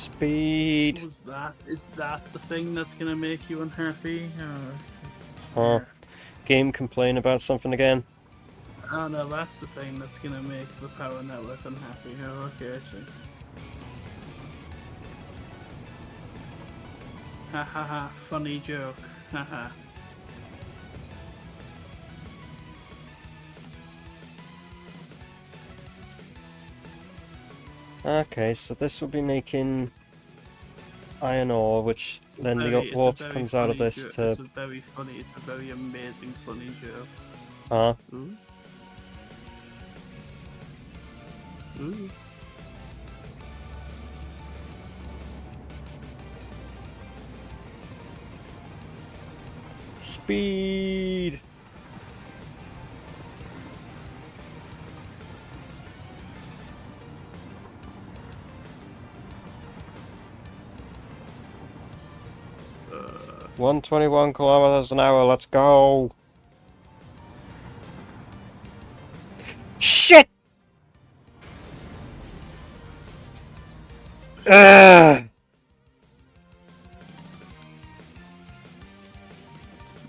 Speed. What was that? Is that the thing that's gonna make you unhappy? Oh, game complain about something again. Oh no, that's the thing that's gonna make the power network unhappy. Oh, okay, I see. Ha ha ha, funny joke. Ha ha. Okay, so this will be making iron ore, which then the It's a water very comes out of funny this joke. to... It's a very funny, it's a very amazing funny joke. Huh? Ooh. Ooh. Speed! Uh, 121 kilometers an hour, let's go! Shit! Ugh!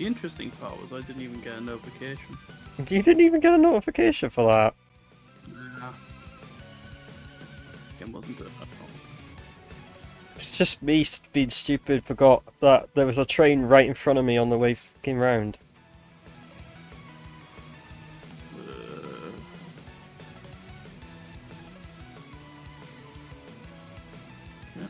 the interesting part was I didn't even get a notification. You didn't even get a notification for that. Nah. It wasn't it at all. It's just me being stupid, forgot that there was a train right in front of me on the way fucking round. Yeah.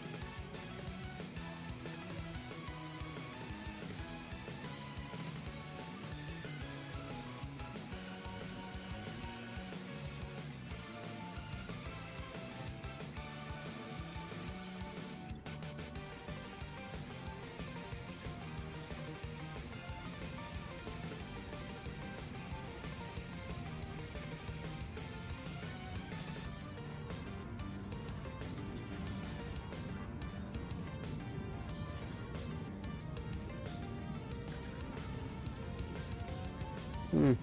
Hmm.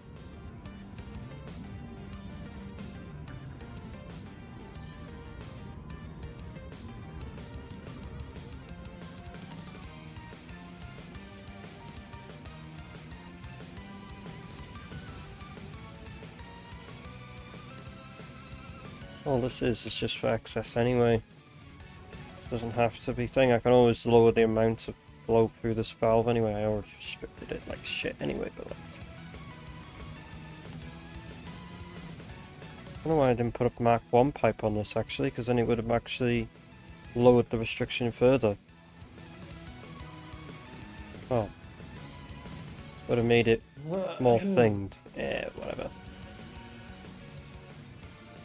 All this is just for access anyway. Doesn't have to be thing. I can always lower the amount of flow through this valve anyway. I already restricted it like shit anyway, but like... I don't know why I didn't put a Mark 1 pipe on this actually, because then it would have actually lowered the restriction further. Oh. Would have made it more thinged. Yeah, whatever.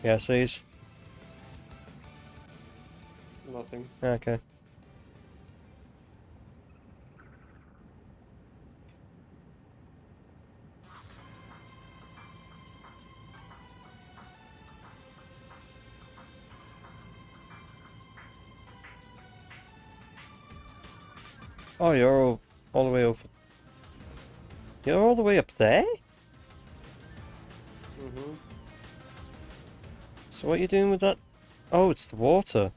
Yeah, sees? Nothing. Okay. Oh, you're all the way over. You're all the way up there? Mm-hmm. So what are you doing with that? Oh, it's the water.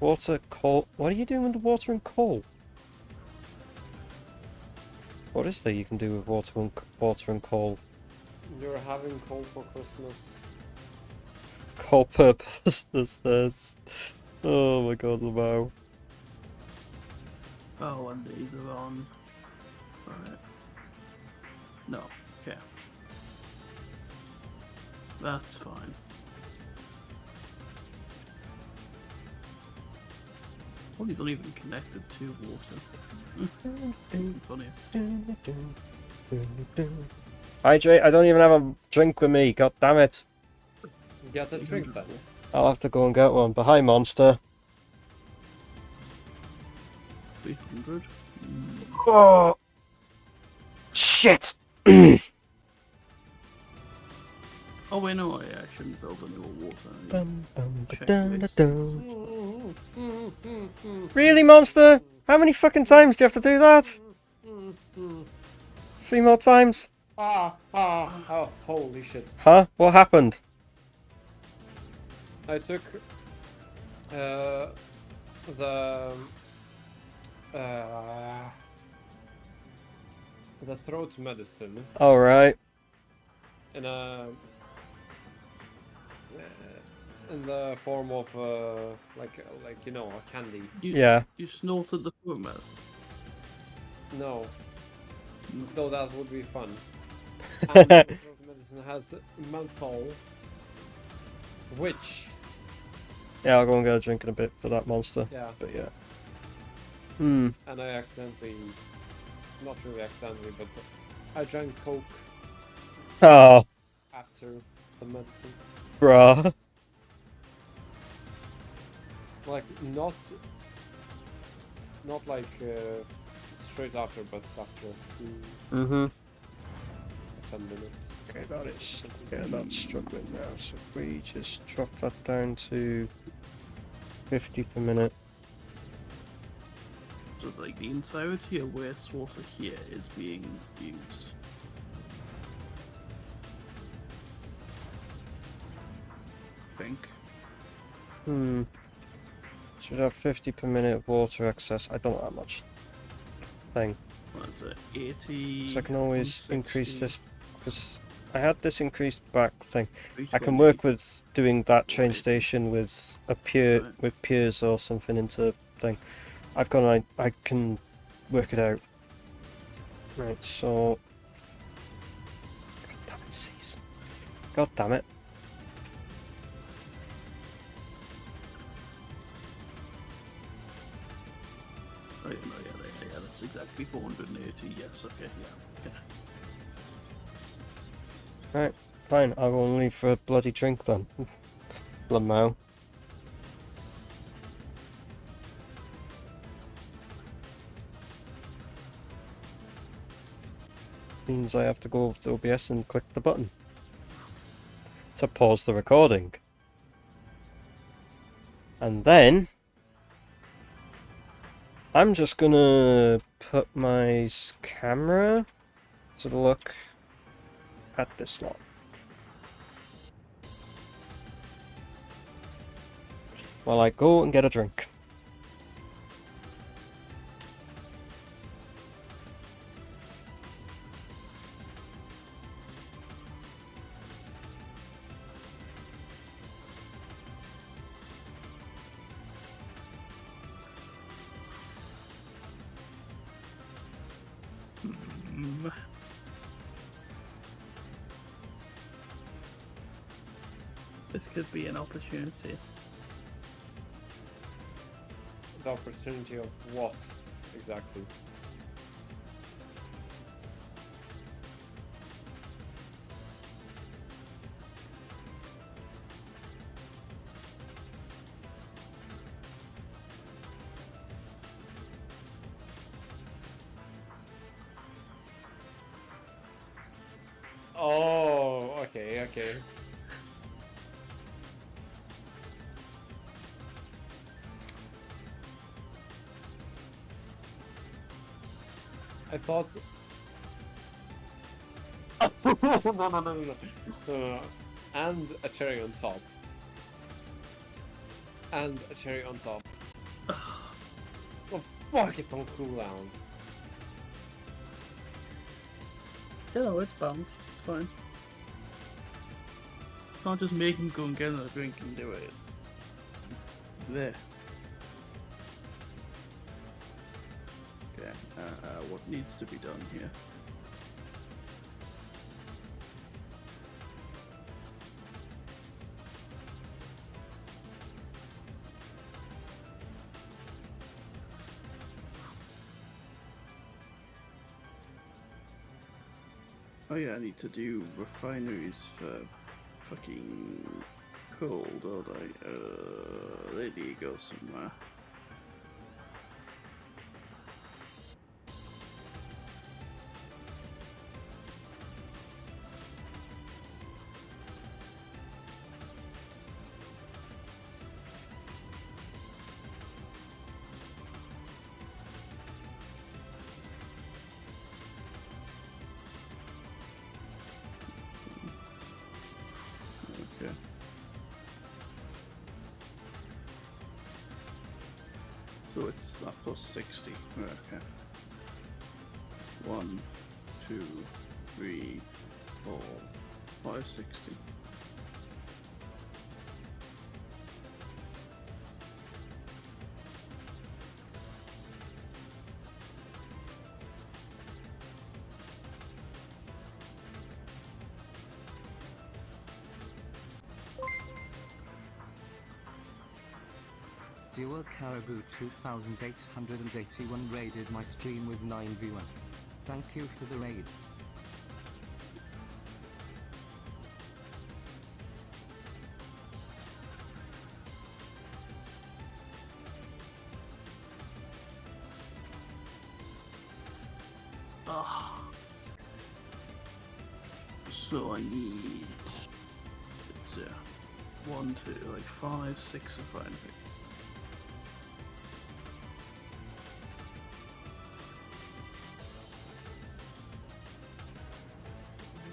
Water, coal. What are you doing with the water and coal? What is there you can do with water and coal? You're having coal for Christmas. Coal purposelessness, this. Oh my god, Lamau. Oh, and these are on. Right. No. Okay. That's fine. Oh, he's not even connected to water. Funny. Hydrate, I don't even have a drink with me, god damn it. Get a drink then. I'll have to go and get one. But hi, monster. 300. Oh! Shit! Oh wait, no, I shouldn't build any more water. Bum, bum, Check ba-dum, this. ba-dum. Really, monster? How many fucking times do you have to do that? 3 more times? Oh, holy shit. Huh? What happened? I took the uh, the throat medicine All right. in a in the form of like you know, a candy. Yeah. You snorted the foot medicine. No, No. though that would be fun. And the throat medicine has menthol, which Yeah, I'll go and get a drink in a bit for that monster. yeah, But yeah. Hmm. and I accidentally, not really accidentally, but I drank Coke Oh, after the medicine. bruh. Like not like straight after, but after a few Mm-hmm. 10 minutes. Okay, that is. Yeah, that's struggling now. So if we just drop that down to 50 per minute. So like the entirety of wastewater here is being used. I think. Hmm. Should have 50 per minute of water excess. I don't have much thing. What is it? 80. So I can always 160, increase this because I had this increased back thing. I can 320. work with doing that train 480. station with a pier Right. with piers or something into thing. I've got I can work it out. Right, so God damn it, Cease. God damn it. Oh yeah, no, yeah, that's exactly 480. Yes, okay, yeah. Okay. Right, fine, I'll go and leave for a bloody drink then. Lamau. Means I have to go over to OBS and click the button to pause the recording. And then I'm just gonna put my camera to look at this lot. While I go and get a drink. Mm. This could be an opportunity. The opportunity of what exactly? Oh, okay, okay. I thought. No. And a cherry on top. And a cherry on top. Oh fuck! It don't cool down. Yeah, no, it's balanced. It's fine. Can't just make him go and get another drink and do it. There. Okay, what needs to be done here? Oh yeah, I need to do refineries for fucking coal, don't I? There you go somewhere. Okay. So it's that plus 60. Okay. 1, 2, 3, 4, 5, 60. Dual Caribou 2881 raided my stream with 9 viewers. Thank you for the raid. Ah. So I need. It's 1, 2, like 5, 6 of fine.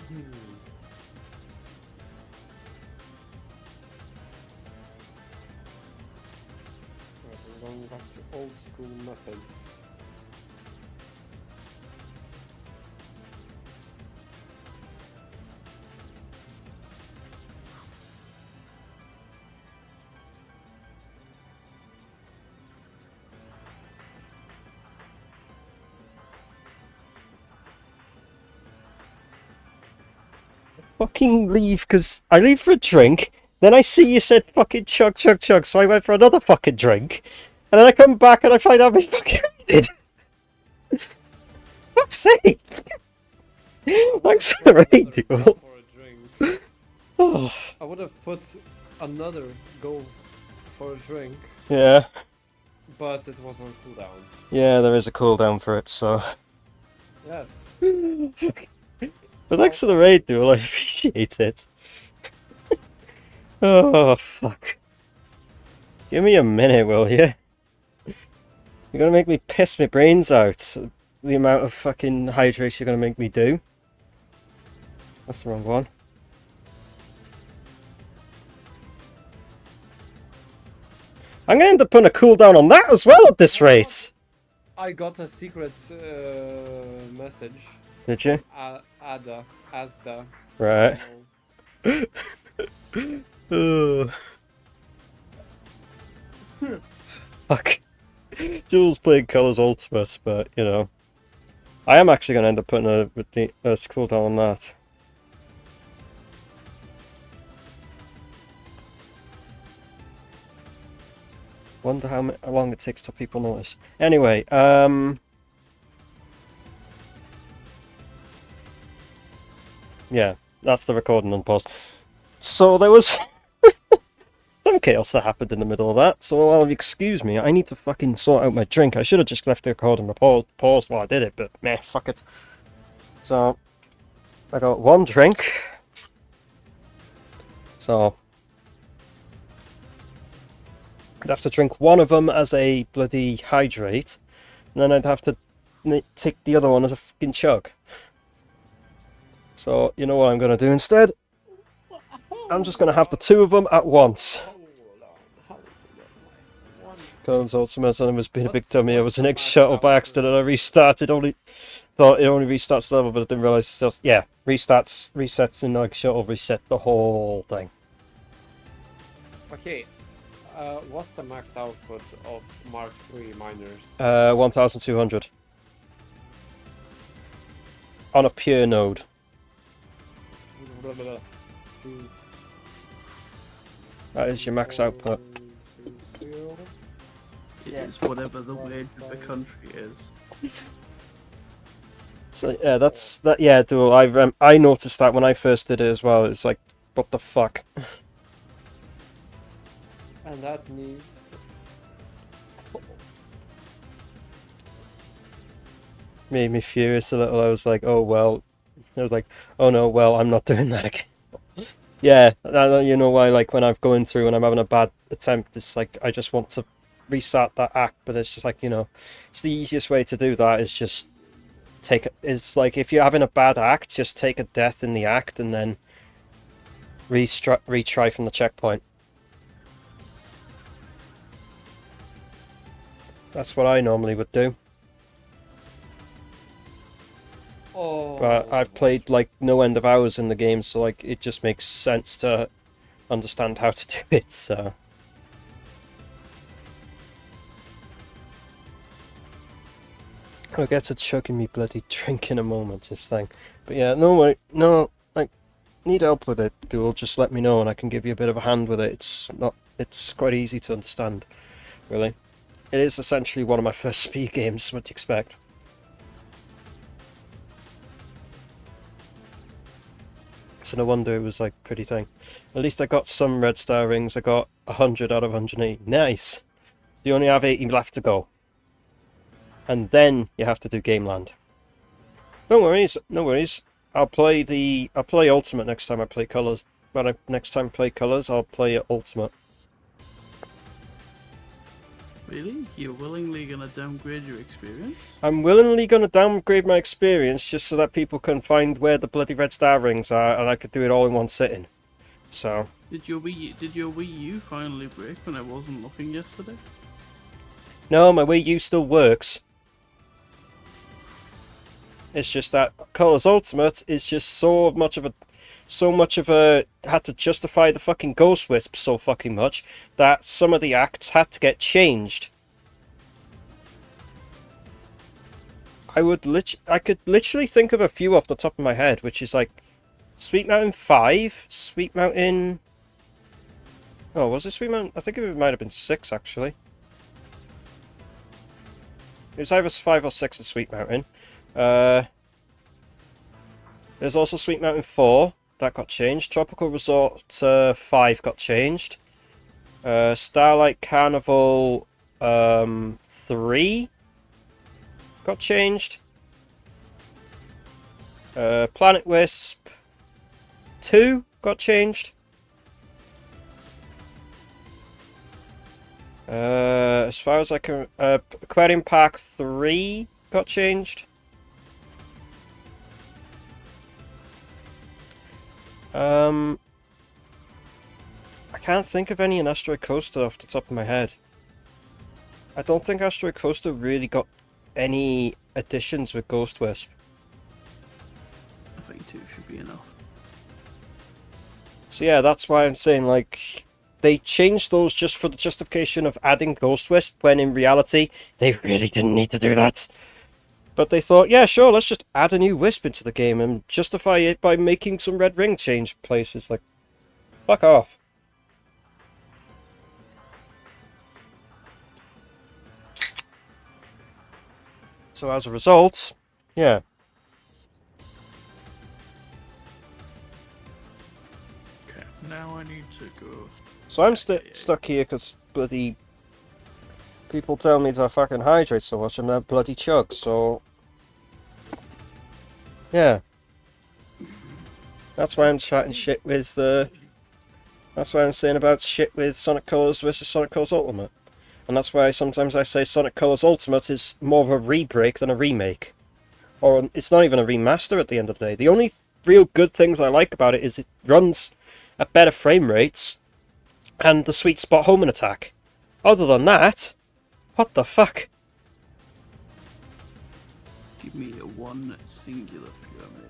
Right, we're going back to old school methods. Fucking leave, because I leave for a drink, then I see you said fucking chug, chug, chug, so I went for another fucking drink, and then I come back and I find out we fucking raided. Fuck's sake! Thanks for the raid, dude. For a drink. Oh, I would have put another go for a drink, yeah. but it was on cooldown. Yeah, there is a cooldown for it, so... Yes. But thanks for the raid, dude. I appreciate it. Oh, fuck. Give me a minute, will you? You're gonna make me piss my brains out. The amount of fucking hydration you're gonna make me do. That's the wrong one. I'm gonna end up putting a cooldown on that as well at this rate. I got a secret message. Did you? Asda. Right. Oh, Ugh. Fuck. Jules playing Colours Ultimate, but you know. I am actually gonna end up putting a cooldown on that. Wonder how long it takes till people notice. Anyway, yeah, that's the recording on pause. So there was some chaos that happened in the middle of that, so I'll excuse me, I need to fucking sort out my drink. I should have just left the recording paused while I did it, but meh, fuck it. So, I got one drink. So, I'd have to drink one of them as a bloody hydrate, and then I'd have to take the other one as a fucking chug. So, you know what I'm going to do instead? I'm just going to have the two of them at once. Cones Ultimate, and it was being a big dummy. I was an egg shuttle by accident and I restarted. Thought it only restarts the level, but I didn't realise it still. Yeah, resets in egg shuttle, reset the whole thing. okay. What's the max output of Mark III miners? 1200. On a pure node. That is your max output. It is whatever the wage of the country is. So yeah, that's that. Yeah, dual. I noticed that when I first did it as well. It's like, what the fuck? And that needs. Made me furious a little. I was like, oh well. I was like, oh no, well, I'm not doing that again. Yeah, you know why, like, when I'm going through and I'm having a bad attempt, it's like, I just want to restart that act, but it's just like, you know, it's the easiest way to do that is just it's like, if you're having a bad act, just take a death in the act and then retry from the checkpoint. That's what I normally would do. Oh, But I've played like no end of hours in the game, so like it just makes sense to understand how to do it. So I'll get to chugging me bloody drink in a moment, this thing. But yeah, no way, no, like need help with it, Duel, just let me know and I can give you a bit of a hand with it. It's quite easy to understand, really. It is essentially one of my first speed games, what do you expect? So no wonder it was like pretty thing. At least I got some red star rings. I got 100 out of 180. Nice! You only have 80 left to go. And then you have to do Gameland. No worries, no worries. I'll play Ultimate next time I play Colours. Next time I play Colours, I'll play Ultimate. Really? You're willingly gonna downgrade your experience? I'm willingly going to downgrade my experience just so that people can find where the bloody red star rings are and I could do it all in one sitting. So... Did your Wii U finally break when I wasn't looking yesterday? No, my Wii U still works. It's just that Colours Ultimate is just so much of a had to justify the fucking Ghost Wisp so fucking much that some of the acts had to get changed. I could literally think of a few off the top of my head, which is like Sweet Mountain 5, Sweet Mountain... Oh, was it Sweet Mountain? I think it might have been 6 actually. It was either 5 or 6 of Sweet Mountain. There's also Sweet Mountain 4. That got changed. Tropical Resort 5 got changed. Starlight Carnival 3 got changed. Planet Wisp 2 got changed. As far as I can... Aquarium Park 3 got changed. I can't think of any in Asteroid Coaster off the top of my head. I don't think Asteroid Coaster really got any additions with Ghost Wisp. I think 2 should be enough. So yeah, that's why I'm saying, like, they changed those just for the justification of adding Ghost Wisp, when in reality, they really didn't need to do that. But they thought, yeah, sure, let's just add a new Wisp into the game and justify it by making some red ring change places. Like, fuck off. So as a result, yeah. Okay, now I need to go. So I'm stuck here because bloody people tell me to fucking hydrate so much and that bloody chug, so... Yeah. That's why I'm chatting shit with, that's why I'm saying about shit with Sonic Colors versus Sonic Colors Ultimate. And that's why sometimes I say Sonic Colors Ultimate is more of a re-break than a remake. Or it's not even a remaster at the end of the day. The only real good things I like about it is it runs at better frame rates and the sweet spot homing attack. Other than that, what the fuck? Give me a one singular pyramid.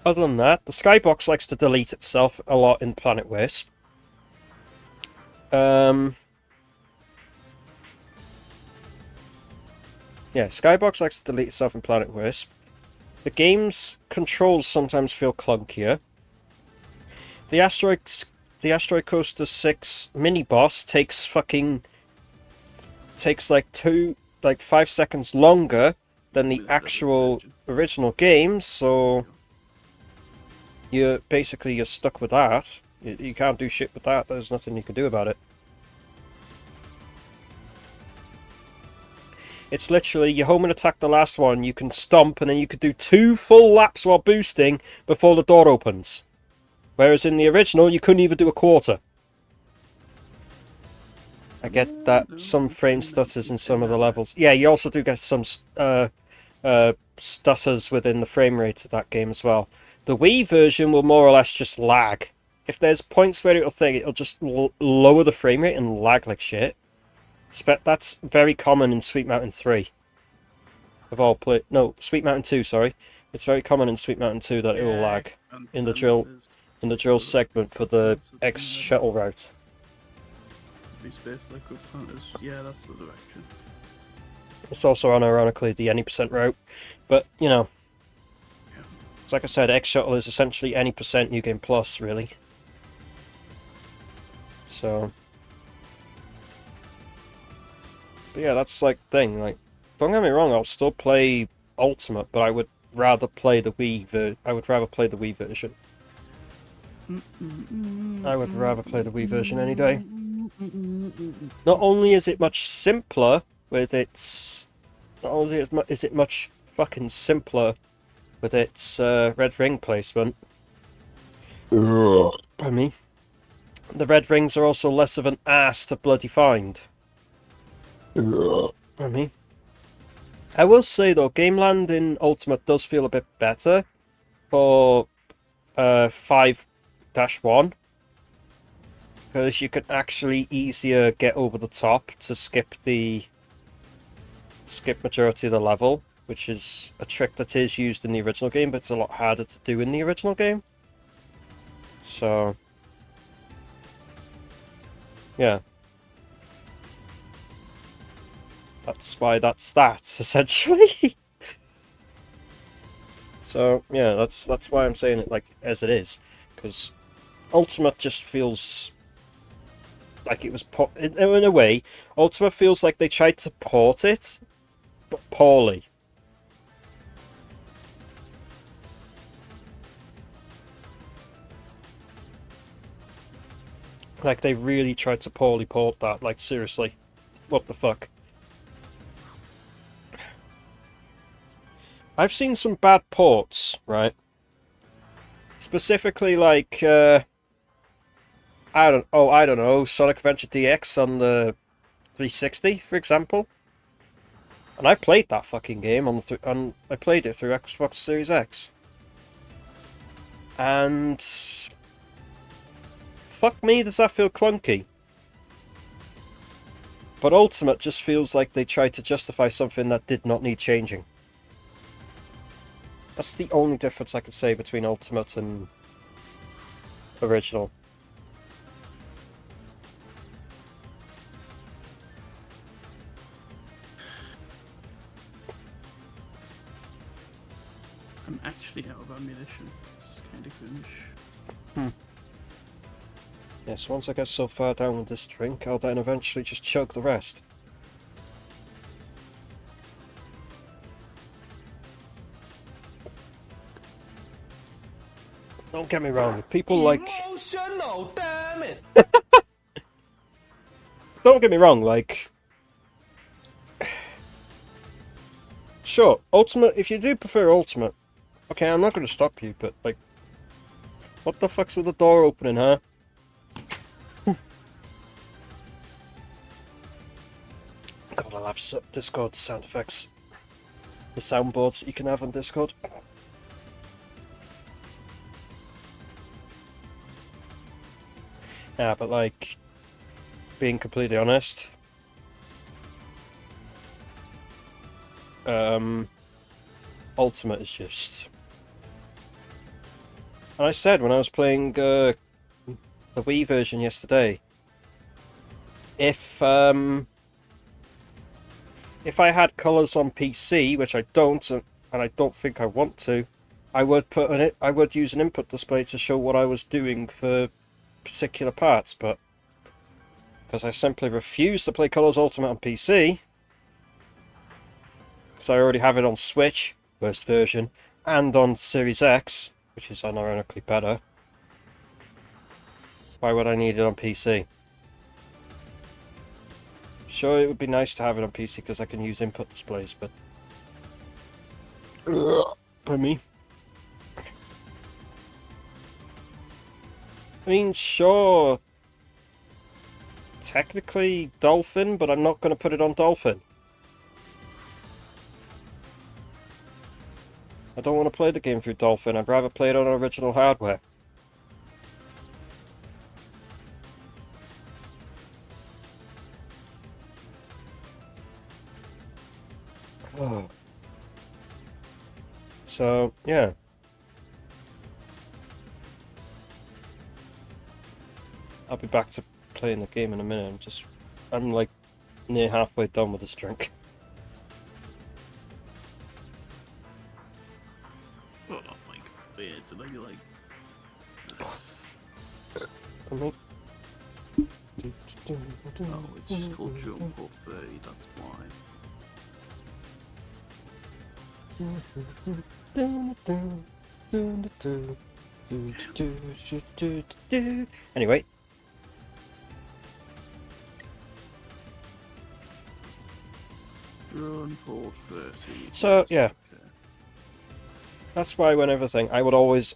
Other than that, the skybox likes to delete itself a lot in Planet Wisp. Yeah, skybox likes to delete itself in Planet Wisp. The game's controls sometimes feel clunkier. The Asteroid Coaster 6 mini boss takes like 5 seconds longer than the actual original game, so you're stuck with that. You can't do shit with that. There's nothing you can do about it. It's literally, you home and attack the last one, you can stomp, and then you could do 2 full laps while boosting before the door opens. Whereas in the original, you couldn't even do a quarter. I get that some frame stutters in some of the levels. Yeah, you also do get some stutters within the frame rate of that game as well. The Wii version will more or less just lag if there's points where it'll just lower the frame rate and lag like shit. That's very common in Sweet Mountain 3. No, Sweet Mountain 2, sorry. It's very common in Sweet Mountain 2 that it will lag in the drill segment for the X shuttle route. Space liquid planters. Yeah, that's the direction. It's also unironically the any percent route, but you know, it's like I said, X shuttle is essentially any percent New Game Plus, really. So, but yeah, that's like the thing. Like, don't get me wrong, I'll still play Ultimate, but I would rather play the I would rather play the Wii version. I would rather play the Wii version any day. Not only is it much simpler with its, not only is it much fucking simpler with its red ring placement. By me, the red rings are also less of an ass to bloody find. By me. I will say though, Gameland in Ultimate does feel a bit better for 5-1. Because you can actually easier get over the top to skip majority of the level, which is a trick that is used in the original game, but it's a lot harder to do in the original game. So, yeah. That's why that's that, essentially. So, yeah, that's why I'm saying it like as it is, because Ultimate just feels like it was in a way. Ultimate feels like they tried to port it, but poorly. Like they really tried to poorly port that. Like seriously, what the fuck? I've seen some bad ports, right? Specifically, like I don't know, Sonic Adventure DX on the 360, for example. And I played that fucking game on I played it through Xbox Series X. And fuck me, does that feel clunky? But Ultimate just feels like they tried to justify something that did not need changing. That's the only difference I could say between Ultimate and original. I'm actually out of ammunition. It's kind of cringe. Yes, once I get so far down with this drink, I'll then eventually just chug the rest. Don't get me wrong, if people like... Emotional, damn it! Don't get me wrong, like... Sure, Ultimate, if you do prefer Ultimate, okay, I'm not going to stop you, but like... What the fuck's with the door opening, huh? God, I love Discord sound effects. The soundboards that you can have on Discord. Yeah, but like, being completely honest, Ultimate is just... And I said when I was playing the Wii version yesterday, if I had colours on PC, which I don't, and I don't think I want to, I would use an input display to show what I was doing for particular parts, but because I simply refuse to play Colours Ultimate on PC, because I already have it on Switch, worst version, and on Series X, which is unironically better, why would I need it on PC? Sure, it would be nice to have it on PC because I can use input displays, but... By me. I mean, sure, technically Dolphin, but I'm not going to put it on Dolphin. I don't want to play the game through Dolphin, I'd rather play it on original hardware. Oh. So, yeah. I'll be back to playing the game in a minute. I'm like near halfway done with this drink. Oh my god, weird. Did I like... Oh, Oh, it's just called Jump or 30, that's why. Anyway. Run for 30. So, yes, yeah. okay. That's why when everything, I would always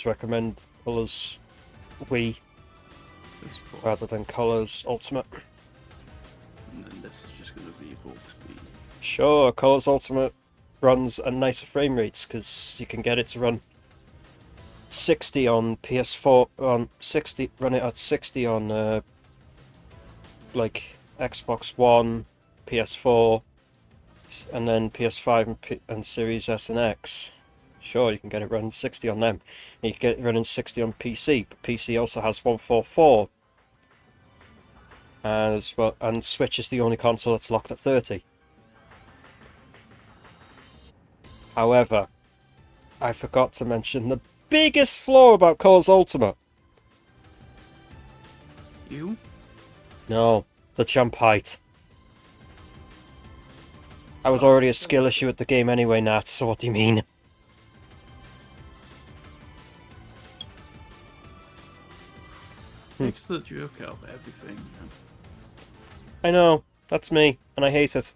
recommend Colours Wii This part. rather than Colours Ultimate. And then this is just going to be Volk speed. Sure, Colours Ultimate runs at nicer frame rates because you can get it to run 60 on PS4, run it at 60 on like Xbox One, PS4, and then PS5 and Series S and X. Sure, you can get it running 60 on them. And you can get it running 60 on PC, but PC also has 144. As well, and Switch is the only console that's locked at 30. However, I forgot to mention the biggest flaw about Colours Ultimate. You? No, the jump height. I was already a skill issue at the game anyway, Nat, so what do you mean? Takes the joke out of everything. Man. I know, that's me, and I hate it.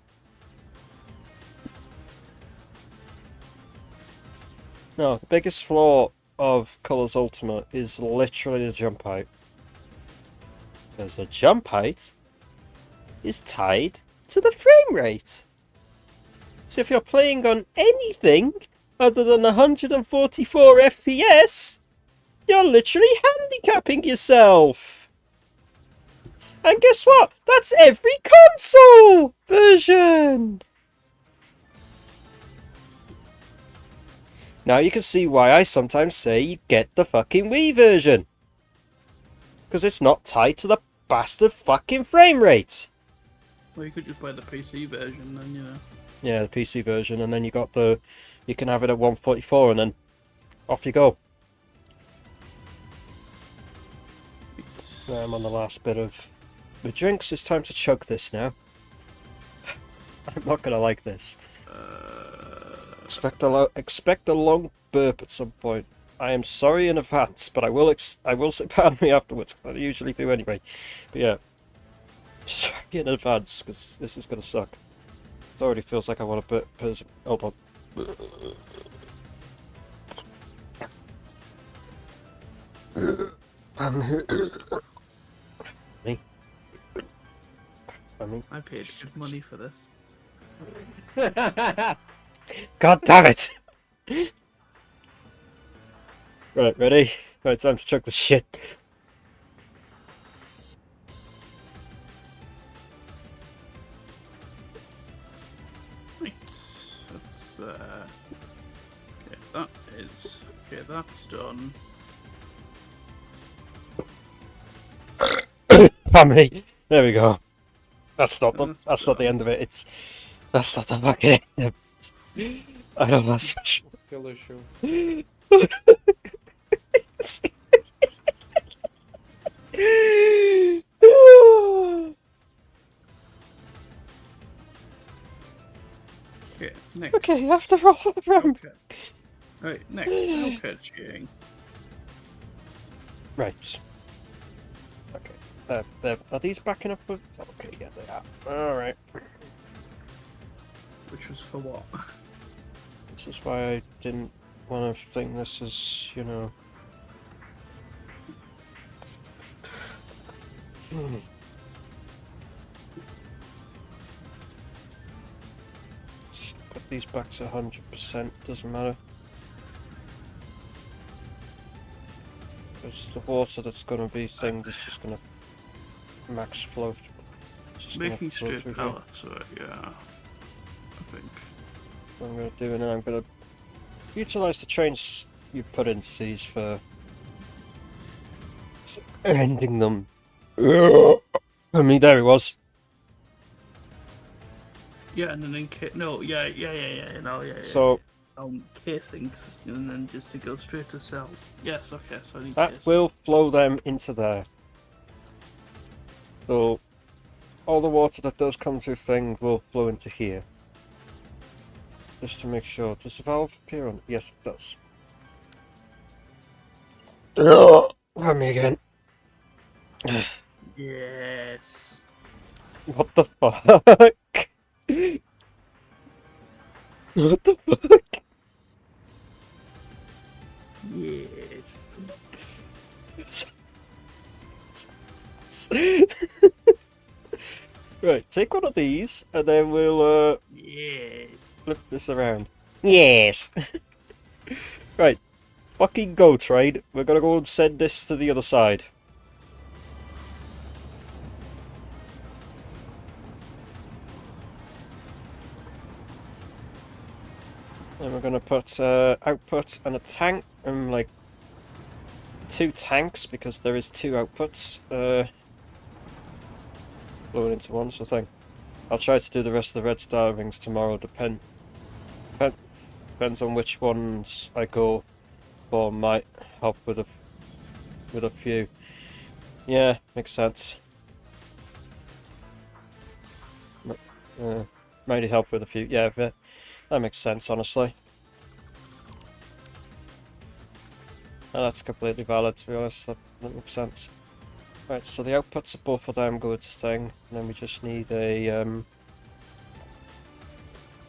No, the biggest flaw of Colours Ultimate is literally the jump height. Because the jump height is tied to the frame rate. So if you're playing on anything other than 144 FPS, you're literally handicapping yourself. And guess what? That's every console version. Now you can see why I sometimes say you get the fucking Wii version. Because it's not tied to the bastard fucking frame rate. Well, you could just buy the PC version then, you know. Yeah, the PC version, and then you got the... You can have it at 144 and then off you go. I'm on the last bit of the drinks. It's time to chug this now. I'm not gonna like this. Expect a long burp at some point. I am sorry in advance, but I will say pardon me afterwards. I usually do anyway. But yeah, sorry in advance because this is gonna suck. It already feels like I want to burp. Hold on. Me. I paid good money for this. God damn it! Right, ready? Right, time to chug the shit. Right, that's okay, that's done. Pardon me. There we go. That's not the end of it. That's not the fucking end of it. I don't know. Skill issue. Okay, next. Okay, after all around. Okay. Right, next, no catching. Right. Okay. Are these backing up with... Okay, yeah, they are. Alright. Which was for what? This is why I didn't want to think this is, you know... Just put these back to 100%, doesn't matter. Because the water that's going to be thinged is just going to max flow through. It's just gonna Making flow straight through here. pellets, yeah. I think. what I'm going to do, and then I'm going to utilize the trains you put in C's for ending them. I mean, there he was. Yeah, and then no, So casings, and then just to go straight to cells. Yes, okay, so I need that casings. will flow them into there. So all the water that does come through thing will flow into here. Just to make sure. Does the valve appear on? Yes, it does. Let me again. Yes. What the fuck? What the fuck? Yes. Right, take one of these, and then we'll Yes. flip this around. Yes. Right, fucking go, trade. We're gonna go and send this to the other side. And we're gonna put output and a tank, and like 2 tanks because there is 2 outputs. Flowing into one sort of thing. I'll try to do the rest of the red star rings tomorrow. Depends on which ones I go for. Might help with a few. Yeah, makes sense. Might need help with a few. Yeah, that makes sense, honestly. And that's completely valid, to be honest. That makes sense. Right, so the outputs of both of them go to thing, and then we just need a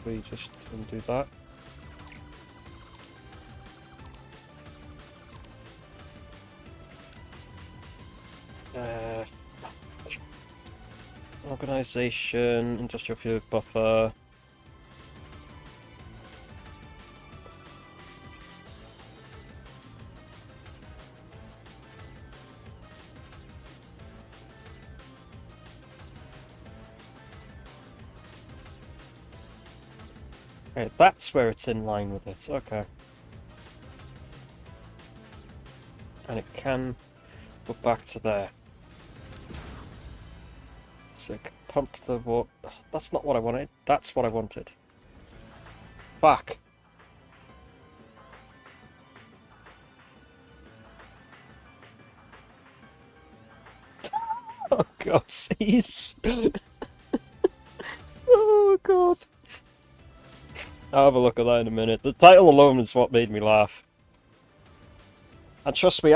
we just undo that. Organization, industrial fuel buffer. Okay, that's where it's in line with it. Okay. And it can go back to there. So it can pump the water. That's not what I wanted. That's what I wanted. Back. Oh god, cease. Oh god. I'll have a look at that in a minute. The title alone is what made me laugh. And trust me,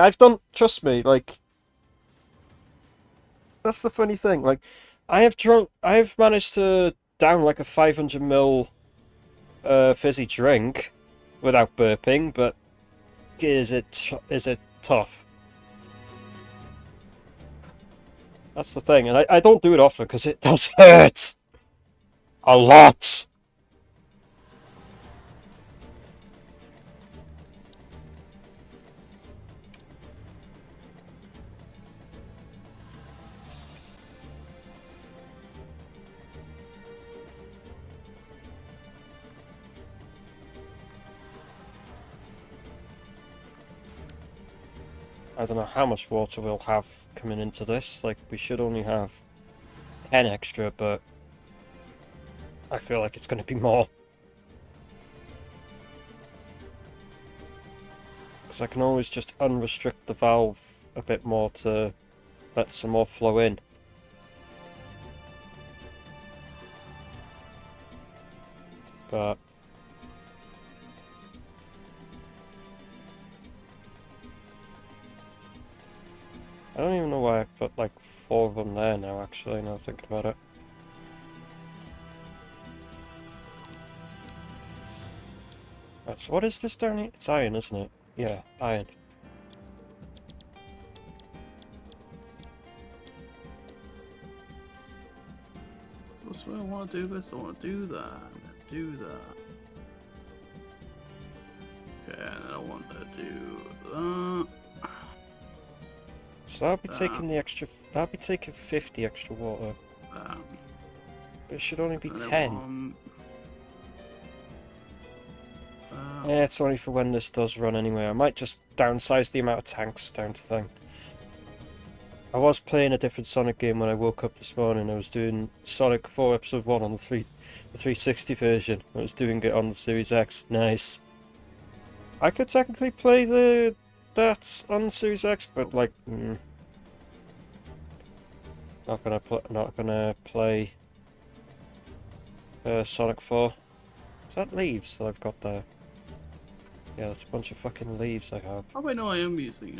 trust me, like, that's the funny thing, like, I've managed to down like a 500ml fizzy drink without burping, but is it tough? That's the thing, and I don't do it often because it does hurt a lot. I don't know how much water we'll have coming into this. Like, we should only have 10 extra, but I feel like it's going to be more. Because I can always just unrestrict the valve a bit more to let some more flow in. But I don't even know why I put like 4 of them there now, actually, now thinking about it. Right, so what is this down here? It's iron, isn't it? Yeah, iron. So I want to do this, I want to do that, do that. Okay, and I want to do that. So I'll be taking the extra. I'll be taking 50 extra water. But it should only be 10. Yeah, it's only for when this does run anyway. I might just downsize the amount of tanks down to thing. I was playing a different Sonic game when I woke up this morning. I was doing Sonic 4 Episode 1 on the 360 version. I was doing it on the Series X. Nice. I could technically play that on the Series X, but like, not gonna play Sonic 4. Is that leaves that I've got there? Yeah, that's a bunch of fucking leaves I have. Oh wait, no, I am using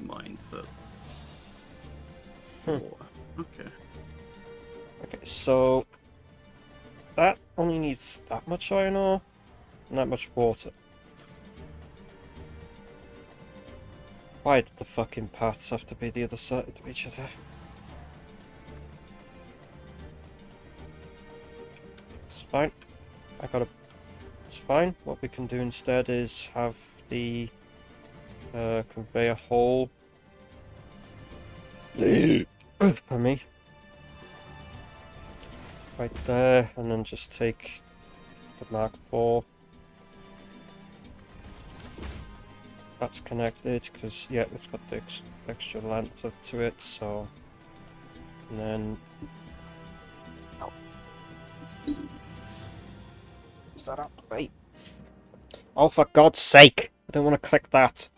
mine for. Water. Okay. Okay, so that only needs that much iron ore and that much water. Why did the fucking paths have to be the other side of each other? It's fine. It's fine. What we can do instead is have the conveyor hole. For me. Right there, and then just take the Mark IV. That's connected because, yeah, it's got the extra length to it, so. And then. Oh. Is that up? Wait. Oh, for God's sake! I don't want to click that.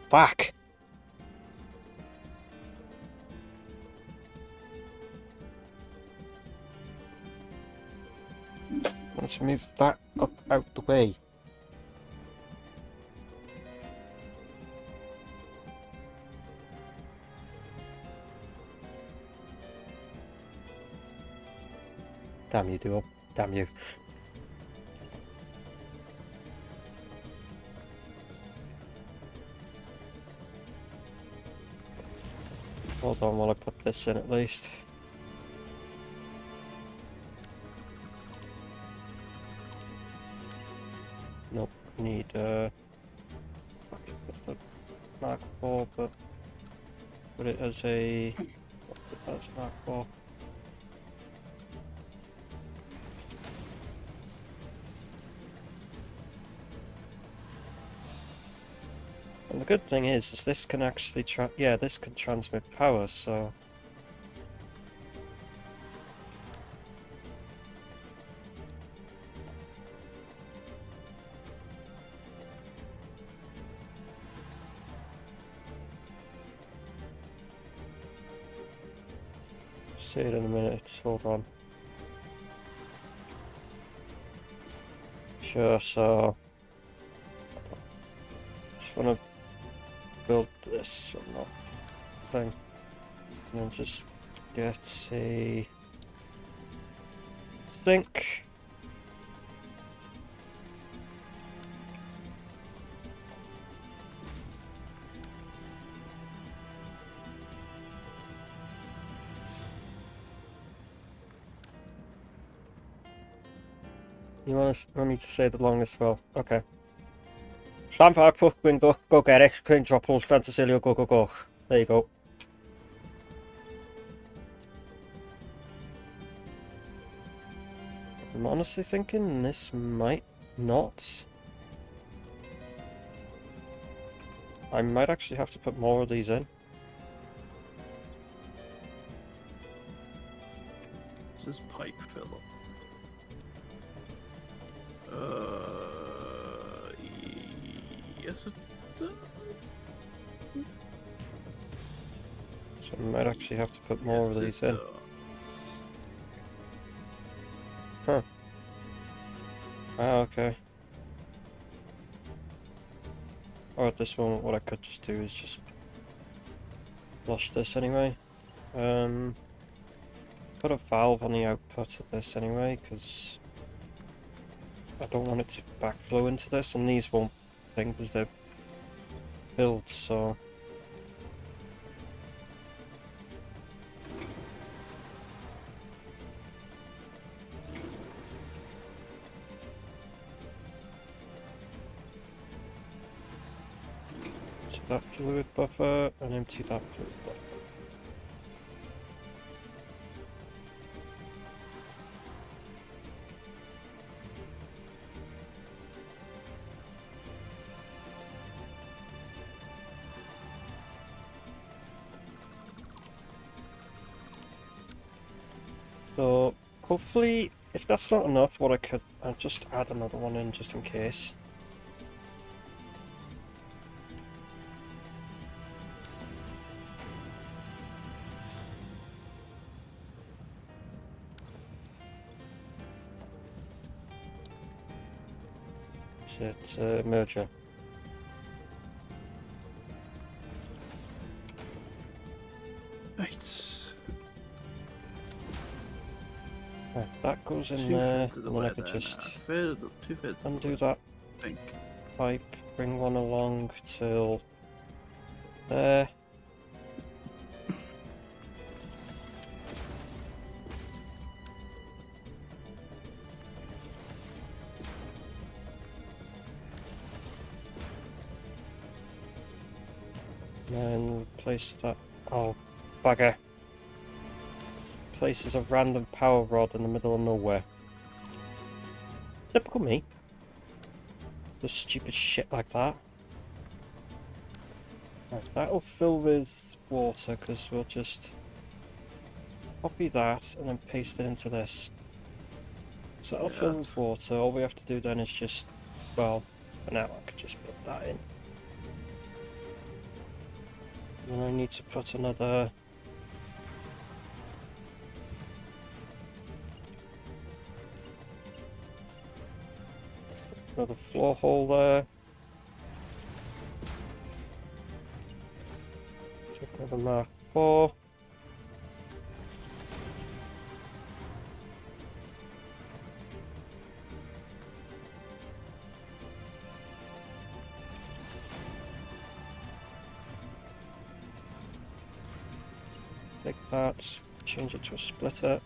Fuck! Let's move that up out the way. Damn you, Duo. Damn you. Hold on while I put this in at least. Nope, need Mark IV, but put it as a that's Mark IV. And the good thing is this can actually this can transmit power, so see it in a minute, hold on. Sure, so just wanna build this thing and then just get a sink. You want me to say the longest spell? Okay. Llampar pwch gwyn go gerich, gwyn dropl, fantasilio go. There you go. I'm honestly thinking this might not. I might actually have to put more of these in. Does this pipe fill up? Yes it does. So I might actually have to put more of these in. Huh. Ah, okay. Or at this moment, what I could just do is just flush this anyway. Put a valve on the output of this anyway, because I don't want it to backflow into this, and these won't think because they're built, so. Empty that fluid buffer and empty that fluid buffer. So hopefully, if that's not enough, what I could, I'll just add another one in just in case. Is it merger? Right. Right, that goes in Two there, thirds of the and then I way could there just now. Two-thirds of the undo way, that I think. pipe, bring one along till there. And then place that. Oh, bugger. Places a random power rod in the middle of nowhere. Typical me. Just stupid shit like that. Right, that'll fill with water because we'll just copy that and then paste it into this. So that'll fill with water. All we have to do then is just, well, for now I could just put that in. And then I need to put another. Another floor hole there. So another Mark 4. Take that, change it to a splitter.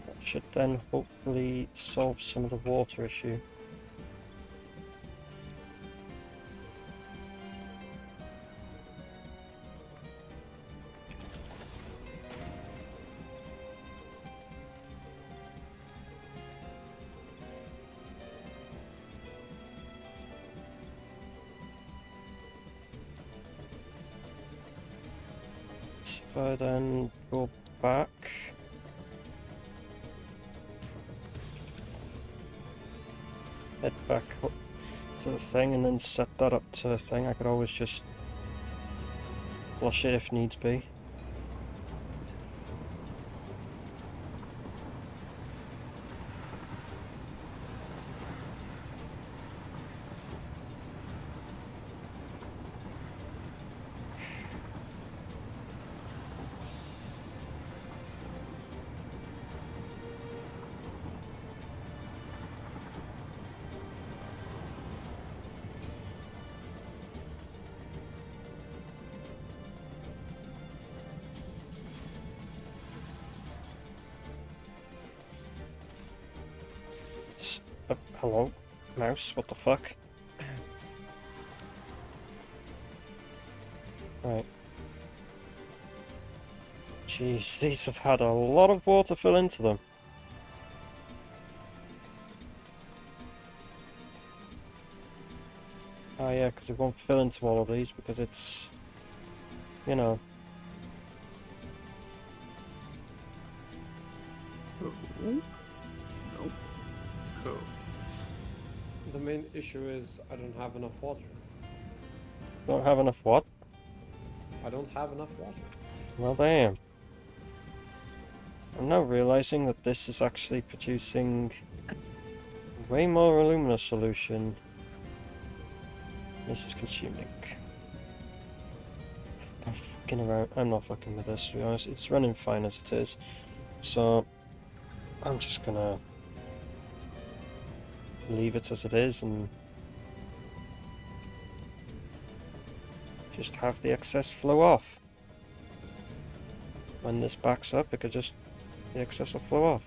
That should then hopefully solve some of the water issue. If I then go back, head back up to the thing and then set that up to the thing, I could always just flush it if needs be. Hello? Mouse? What the fuck? Right. Jeez, these have had a lot of water fill into them. Oh yeah, because it won't fill into all of these because it's, you know. Nope. Cool. The main issue is I don't have enough water. Don't have enough what? I don't have enough water. Well, damn. I'm now realizing that this is actually producing way more alumina solution. This is consuming. I'm fucking around. I'm not fucking with this, to be honest. It's running fine as it is. So, I'm just gonna leave it as it is and just have the excess flow off. When this backs up, it could just, the excess will flow off.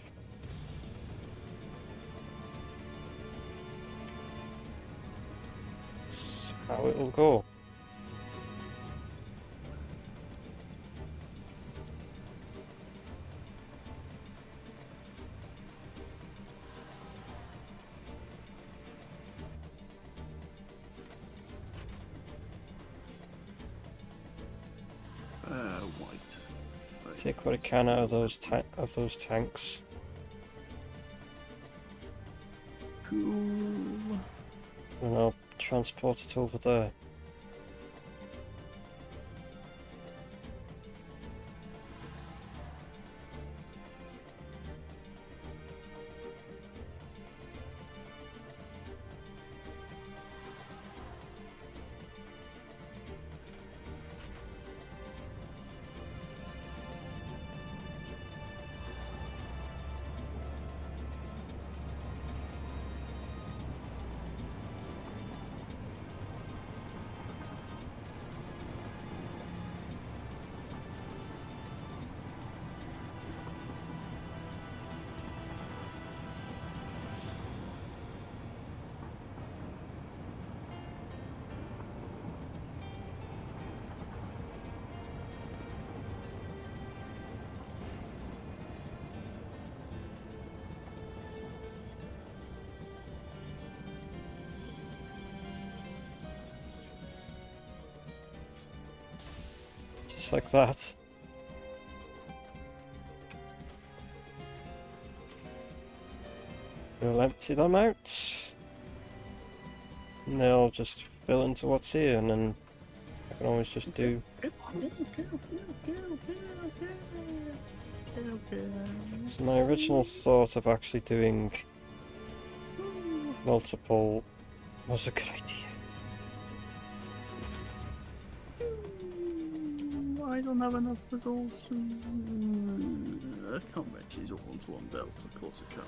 That's how it will go. Take what I can out of those tanks. Cool. And I'll transport it over there. Just like that. We'll empty them out. And they'll just fill into what's here, and then I can always just do... So my original thought of actually doing multiple was a good idea. I don't have enough resources. I can't match these all onto one belt, of course I can't.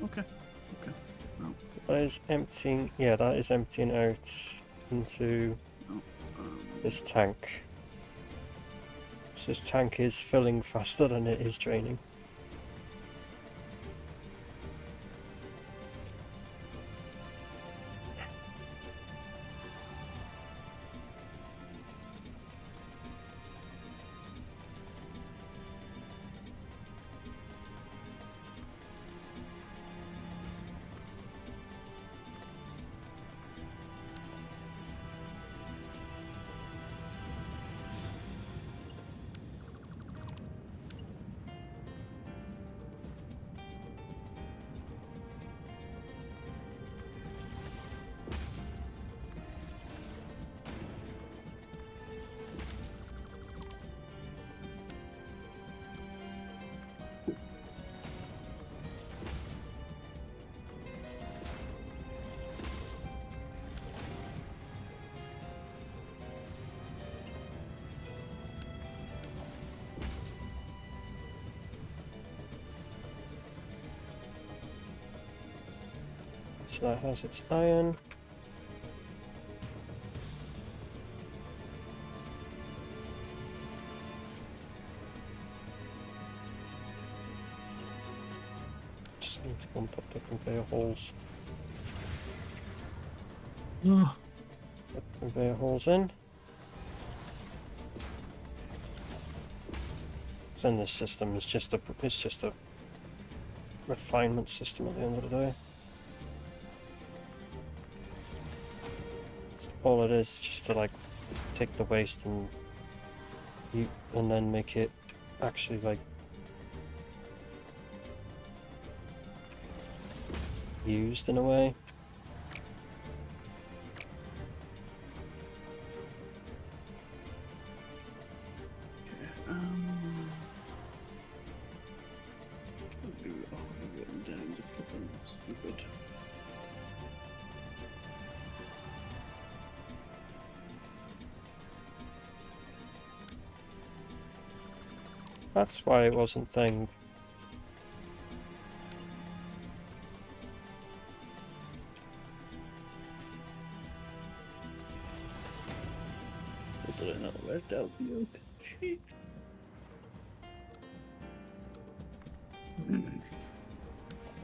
Okay. No. That is emptying... yeah, that is emptying out into No. this tank. So this tank is filling faster than it is draining. So that has its iron. Just need to go and put the conveyor holes. Ugh. Put the conveyor holes in. Then this system is just a refinement system at the end of the day. All it is just to like take the waste and then make it actually like used in a way. That's why it wasn't thing.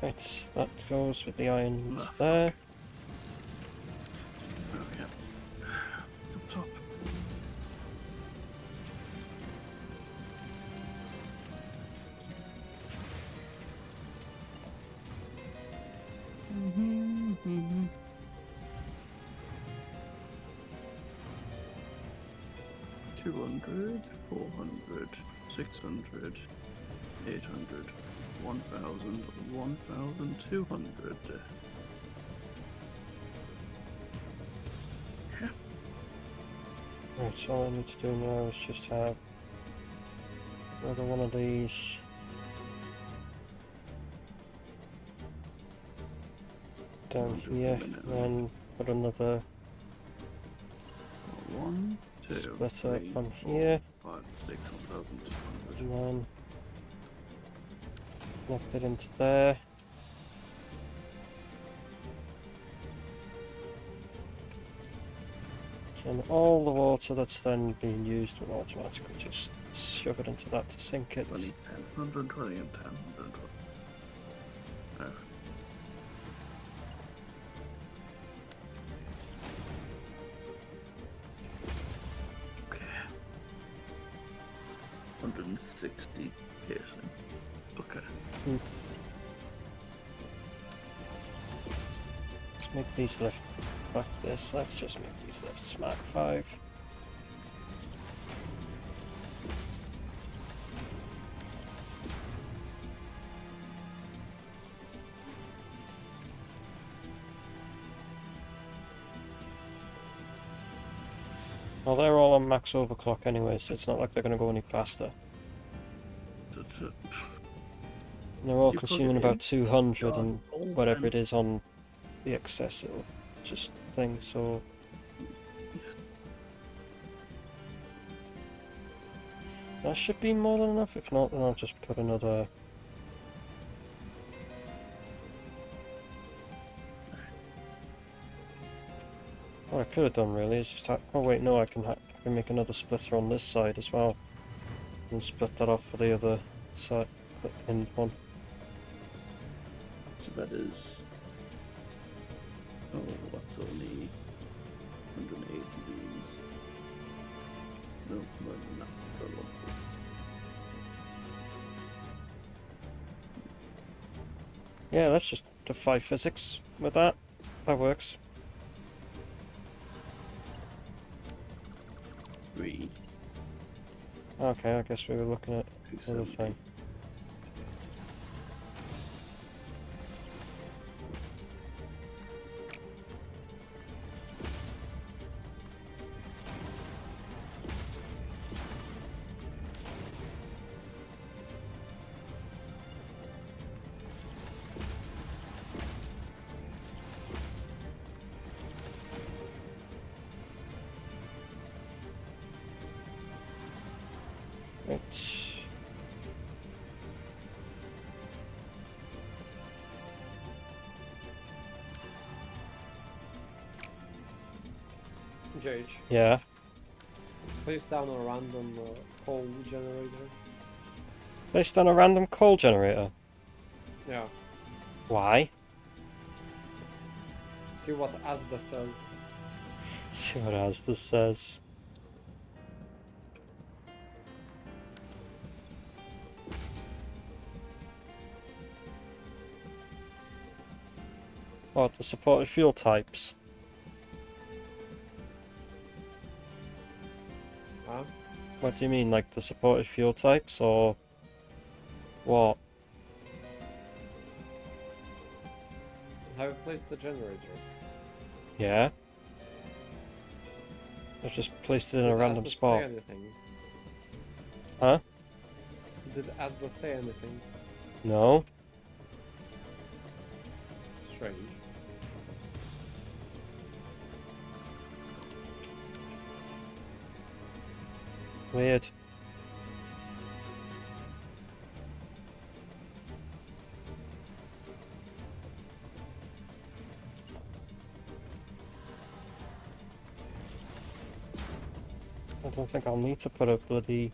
Right, that goes with the irons there. 200, 400, 600, 800, 1000, 1200. Right, so all I need to do now is just have another one of these. Down here, and then put another 1, 2, split up 3, on 4, here, 5, 6, 1200. and then connect it into there. And all the water that's then being used will automatically just shove it into that to sink it. 20, 10, 120 and 10, 120. Okay. 160 casing. Okay. Let's make these lift. Fuck this, let's just make these lift smack 5. Well, they're all on max overclock anyway, so it's not like they're going to go any faster. And they're all You plug consuming it in, about 200 and all whatever it time. is on the excess, it'll just thing, so... That should be more than enough, if not then I'll just put another... What I could have done really is just oh wait, no, I can make another splitter on this side as well. And split that off for the other side, end one. So that is. Oh, that's only 180 beams. No, more than that. For a lot. Yeah, let's just defy physics with that. That works. 3, Okay, I guess we were looking at the other 270. thing. Right. JH, Yeah. place down a random coal generator. Based on a random coal generator. Yeah. Why? See what Asda says. See what Asda says. What, the supported fuel types? Huh? What do you mean, like the supported fuel types, or what? Have you placed the generator? Yeah? I've just placed it in a Did random Asda spot. Say anything? Huh? Did Asda say anything No? strange? Weird. I don't think I'll need to put a bloody...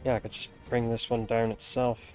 Yeah, I could just bring this one down itself.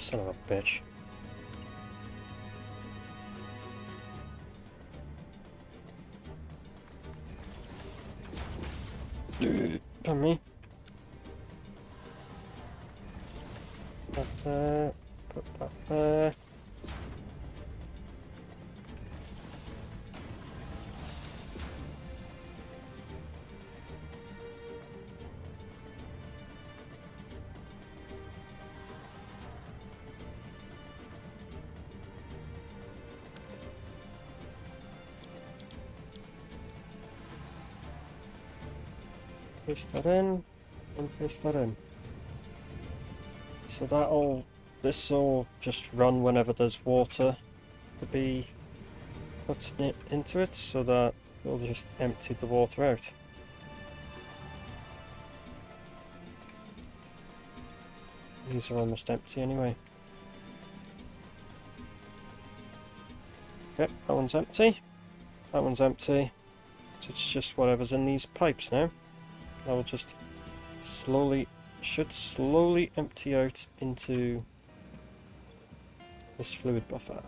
Son of a bitch. Pardon me. That there. Put that there. Paste that in, and paste that in. So this'll just run whenever there's water to be put into it, so that it'll just empty the water out. These are almost empty anyway. Yep, that one's empty. That one's empty. So it's just whatever's in these pipes now. That will just should slowly empty out into this fluid buffer.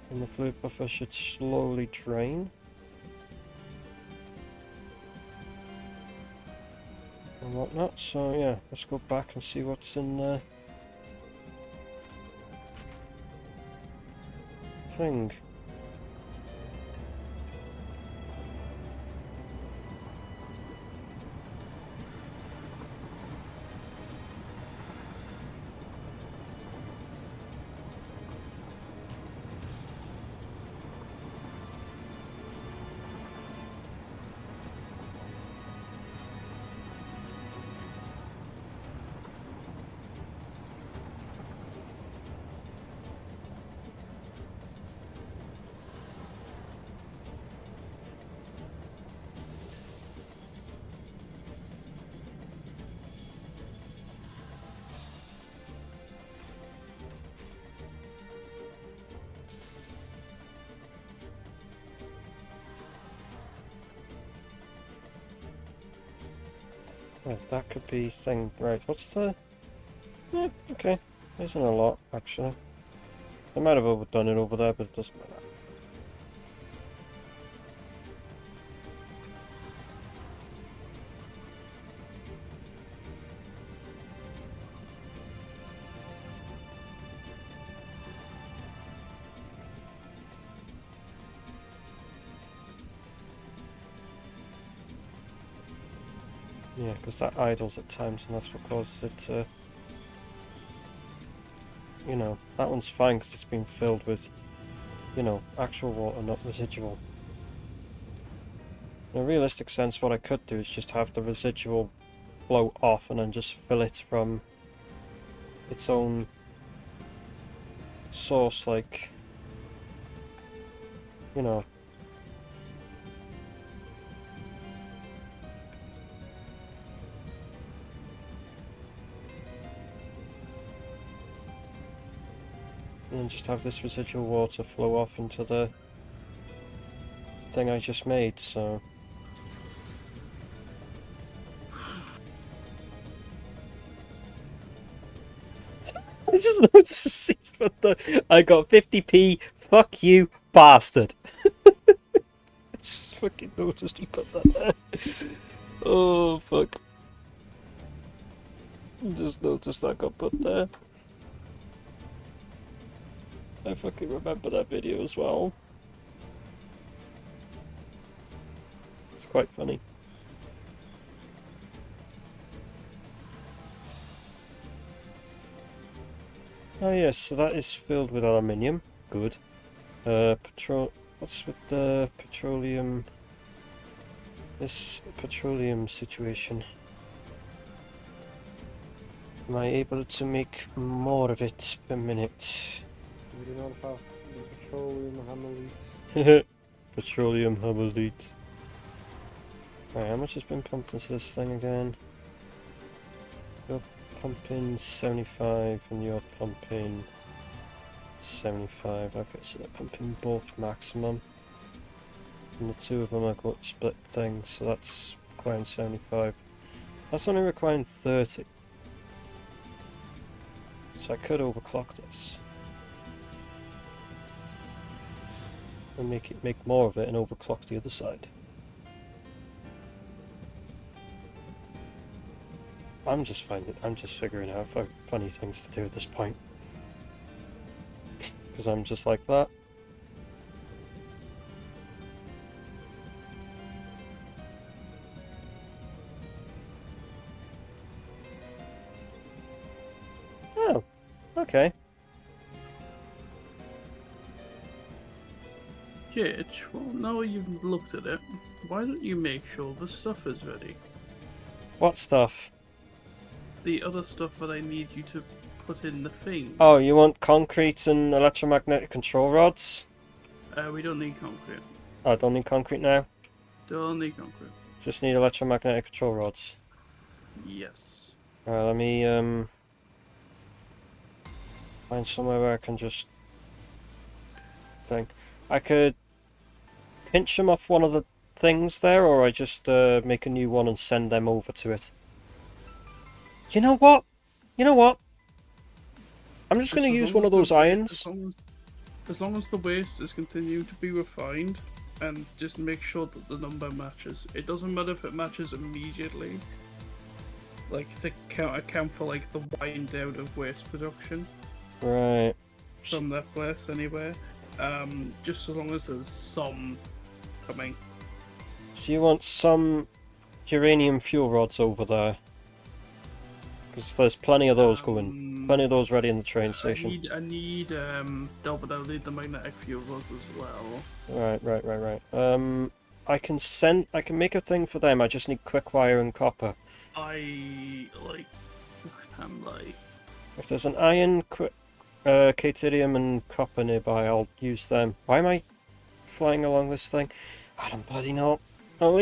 And the fluid buffer should slowly drain. And whatnot, so yeah, let's go back and see what's in the thing. Right, that could be thing. Right, what's the... Yeah, okay. Isn't a lot, actually. I might have overdone it over there, but it doesn't matter. Yeah, because that idles at times, and that's what causes it to... You know, that one's fine because it's been filled with, you know, actual water, not residual. In a realistic sense, what I could do is just have the residual flow off and then just fill it from its own source, like, you know. And just have this residual water flow off into the thing I just made, so... I just noticed it's got the... I got 50p, fuck you, bastard! I just fucking noticed he put that there. Oh, fuck. Just noticed that got put there. I fucking remember that video as well. It's quite funny. Oh yes, so that is filled with aluminium. Good. What's with the petroleum? This petroleum situation. Am I able to make more of it per minute? We do not have the petroleum hammerite. Petroleum hammerite. Right, how much has been pumped into this thing again? You're pumping 75 and you're pumping 75. Okay, so they're pumping both maximum. And the two of them are going to split things, so that's requiring 75. That's only requiring 30. So I could overclock this. And make more of it and overclock the other side. I'm just figuring out funny things to do at this point. Because I'm just like that. Oh, okay. Jitch, well, now you've looked at it, why don't you make sure the stuff is ready? What stuff? The other stuff that I need you to put in the thing. Oh, you want concrete and electromagnetic control rods? We don't need concrete. Oh, I don't need concrete now. Don't need concrete. Just need electromagnetic control rods. Yes. Alright, let me find somewhere where I can just think. I could pinch them off one of the things there, or I just make a new one and send them over to it. You know what? You know what? I'm just going to use one of those irons. As long as the waste is continuing to be refined, and just make sure that the number matches. It doesn't matter if it matches immediately. Like, to account for, like, the wind down of waste production. Right. From that place, anyway. Just as long as there's some coming. So you want some uranium fuel rods over there? Because there's plenty of those going. Plenty of those ready in the train station. I need no, but I'll need the magnetic fuel rods as well. Right. I can make a thing for them. I just need quick wire and copper. If there's an iron, Caterium and copper nearby, I'll use them. Why am I flying along this thing? I don't bloody know. Well, at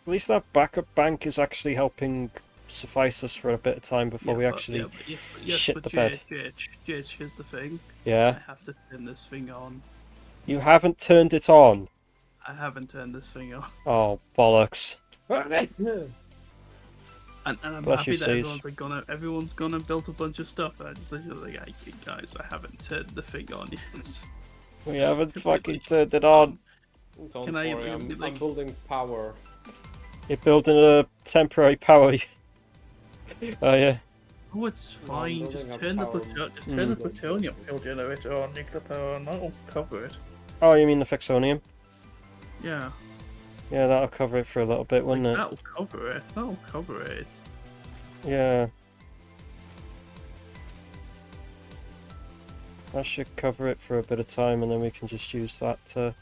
least that backup bank is actually helping suffice us for a bit of time before we actually shit the bed. Here's the thing. Yeah? I have to turn this thing on. You haven't turned it on? I haven't turned this thing on. Oh, bollocks. And I'm Bless happy you, that everyone's gone and built a bunch of stuff, and I just literally like, hey, guys, I haven't turned the thing on yet. We haven't fucking turned it on. Don't worry, I'm building power. You're building a temporary power. Oh yeah. Oh, it's fine. building Just a turn the power- plutonium fuel generator on, nuclear power, and that'll cover it. Oh, you mean the Fixonium? Yeah. Yeah, that'll cover it for a little bit, wouldn't it? That'll cover it. That'll cover it. Yeah. That should cover it for a bit of time, and then we can just use that to...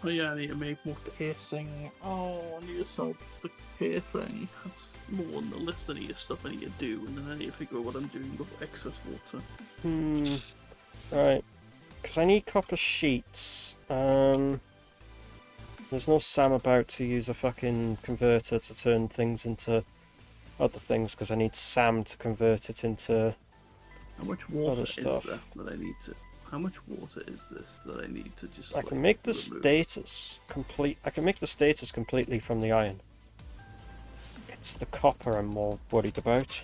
Oh yeah, I need to make more casing. Oh, I need to solve the casing. That's more on the list. I need of stuff I need to do, and then I need to figure out what I'm doing with excess water. Right. Because I need copper sheets. There's no SAM about to use a fucking converter to turn things into other things, because I need SAM to convert it into How much water other is stuff. there that I need to? How much water is this that I need to just? I can make the status complete. I can make the status completely from the iron. It's the copper I'm more worried about.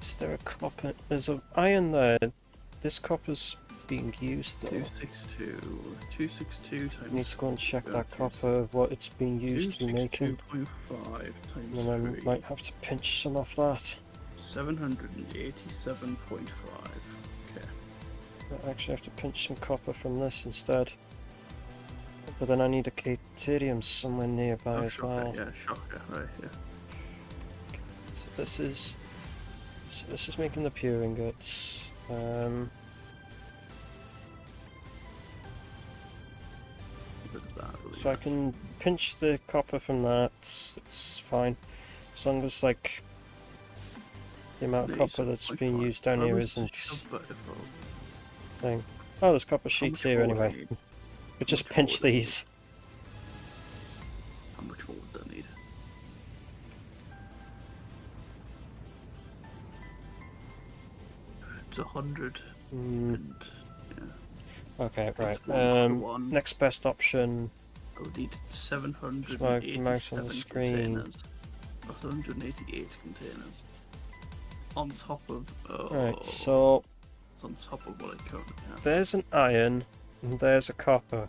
Is there a copper? There's an iron there. This copper's being used though. 262 times. I need to go and check that copper, what it's being used to be making. 262.5 times And then I 3. might have to pinch some off that. 787.5. Okay. I actually have to pinch some copper from this instead. But then I need a Caterium somewhere nearby as well. Yeah, shocker, right, yeah. So this is making the pure ingots. So I can pinch the copper from that. It's fine, as long as like the amount of copper that's being used down here isn't thing. Oh, there's copper sheets here anyway. We just pinch these. How much more would I need? It's 100. Mm, And yeah, okay, right. that's one for one. Next best option. I would need Just my mouse on 787 the screen. containers. Or 188 containers. On top of. Right, so It's on top of what I currently have. there's an iron, and there's a copper.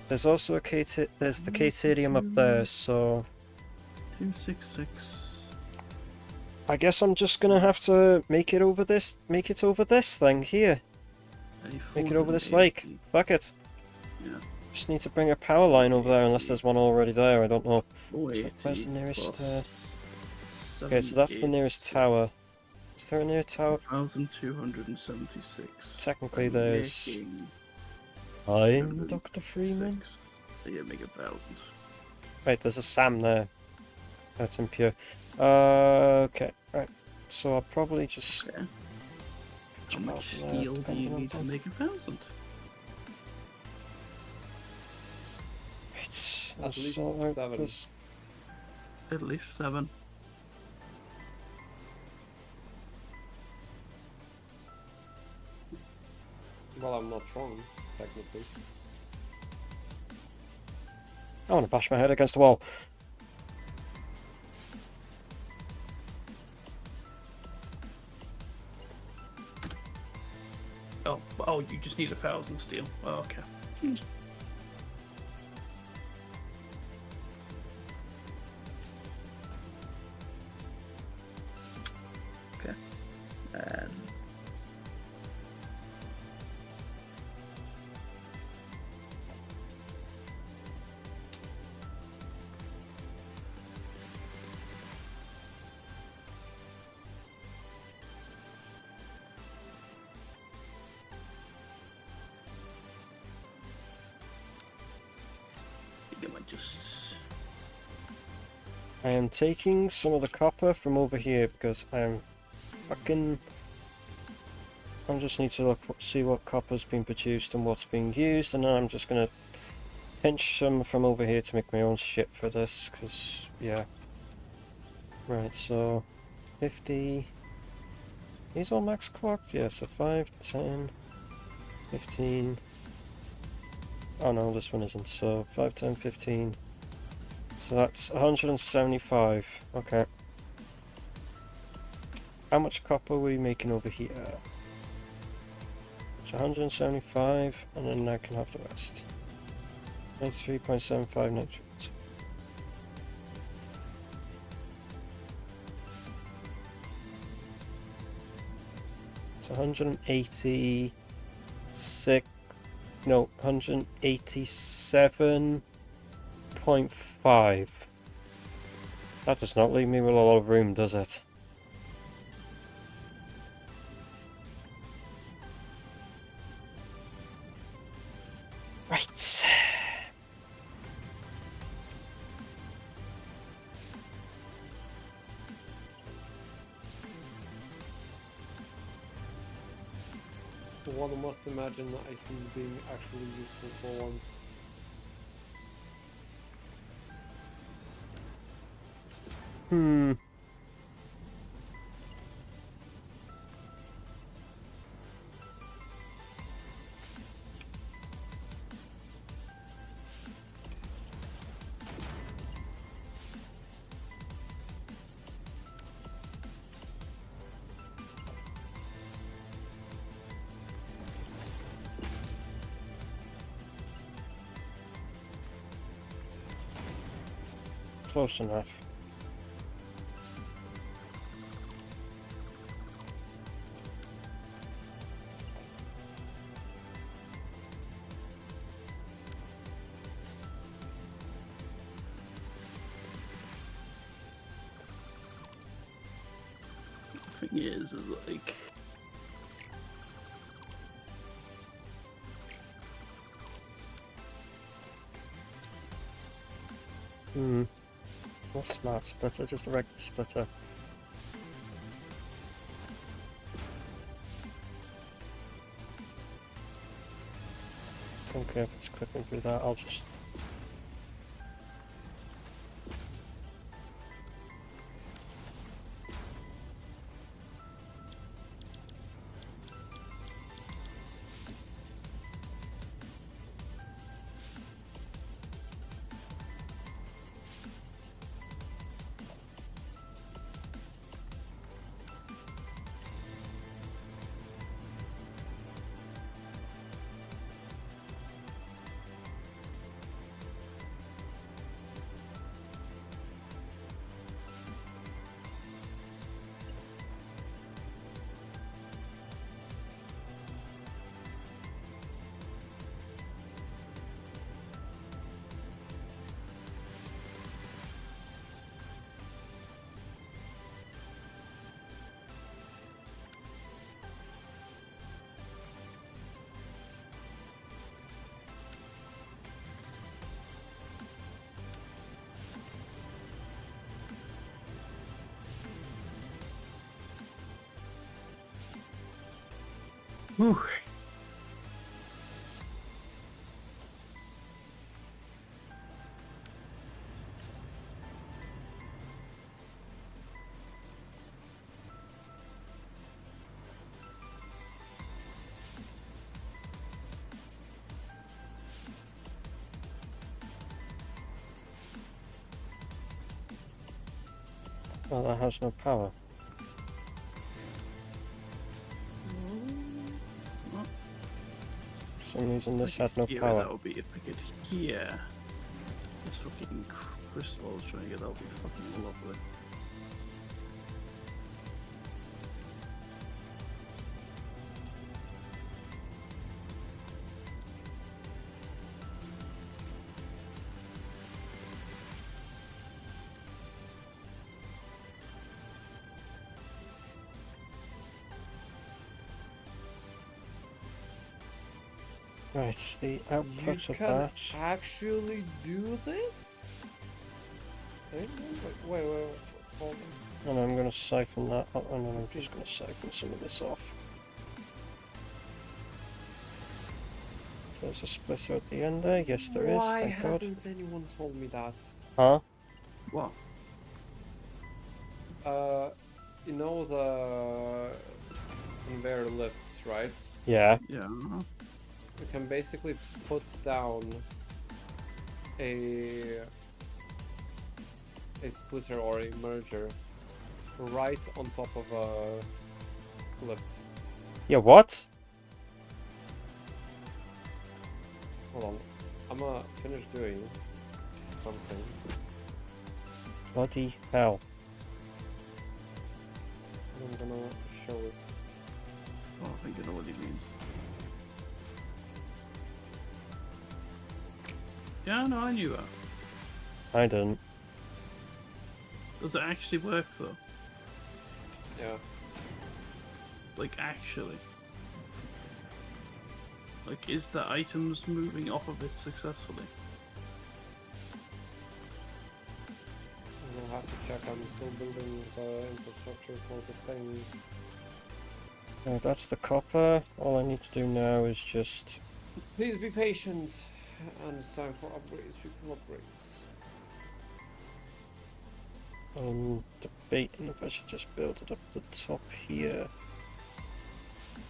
There's also there's the Catadium up there, so 266. I guess I'm just gonna have to make it over this thing here. Make it over this lake. Fuck it. Yeah. Just need to bring a power line over there, unless there's one already there, I don't know. 480 Where's the nearest, plus Okay, so that's the nearest 780. tower. Is there a near tower? 1,276. Technically I'm there's... making I'm Dr. Freeman? 6. So yeah, make 1,000. Right, there's a Sam there. That's impure. Okay, right. So I'll probably just... Okay. How jump much out there, steel do you depending on need to that. make 1,000? Right, At least sort out 7. this- At least 7. Well, I'm not wrong, technically. I want to bash my head against the wall. Oh, you just need 1,000 steel. Oh, okay. Okay. And I think I might just. I am taking some of the copper from over here because I'm fucking... I just need to see what copper's been produced and what's being used, and then I'm just gonna pinch some from over here to make my own shit for this, because, yeah. Right, so 50... These all max clocked? Yeah, so 5, 10, 15... Oh no, this one isn't, so 5, 10, 15... So that's 175. Okay. How much copper are we making over here? It's 175, and then I can have the rest. 93.75, 93. It's 186. No, 187.5. That does not leave me with a lot of room, does it? Right. One must imagine icing being actually useful for once. Hmm. Close enough. The thing is like. Hmm. Not smart splitter, just a regular splitter. Don't care if it's clipping through that, I'll just... Whew. Well, that has no power. Well, For some reason, this I had could no hear it, power. that would be if I could hear this fucking crystal I was trying to get. That would be fucking lovely. Right, the You output of can that. actually do this? Wait, hold on. And I'm going to siphon that up, and then I'm just going to siphon some of this off. So there's a splitter at the end there. Yes, there is. Why Thank God. hasn't anyone told me that? Huh? What? You know the conveyor lifts, right? Yeah. Yeah. You can basically put down a splitter or a merger right on top of a lift. Yeah, what? Hold on. I'm gonna finish doing something. Bloody hell. And I'm gonna show it. Oh, I think I know what he means. Yeah, no, I knew that. I didn't. Does it actually work though? Yeah. Like, actually? Like, is the items moving off of it successfully? I'll have to check. I'm still building the infrastructure for the thing. That's the copper. All I need to do now is just... Please be patient. And it's time for upgrades. People upgrades. I'm debating if I should just build it up the top here.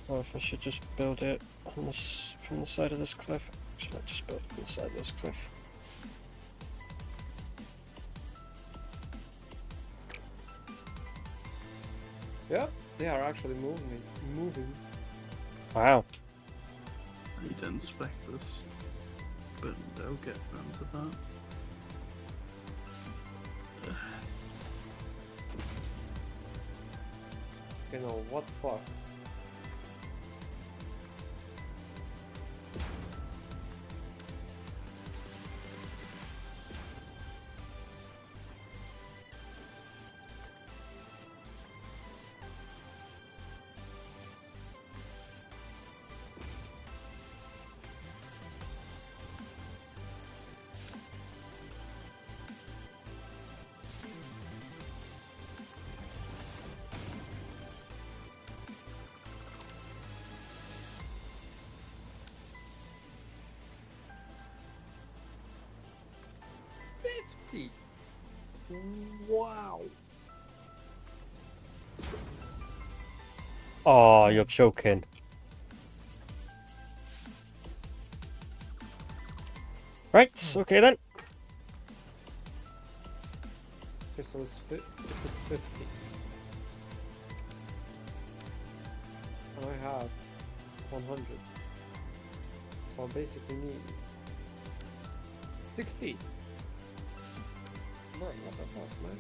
Or if I should just build it on this, from the side of this cliff. Actually, I'll just build it from the side of this cliff. Yeah, they are actually moving. Wow. I need to inspect this. But I'll get round to that. You know what the fuck? Wow. Oh, you're joking. Right, okay then. Okay, so if it's 50. And I have 100. So I basically need 60. Bro, not that fast, man.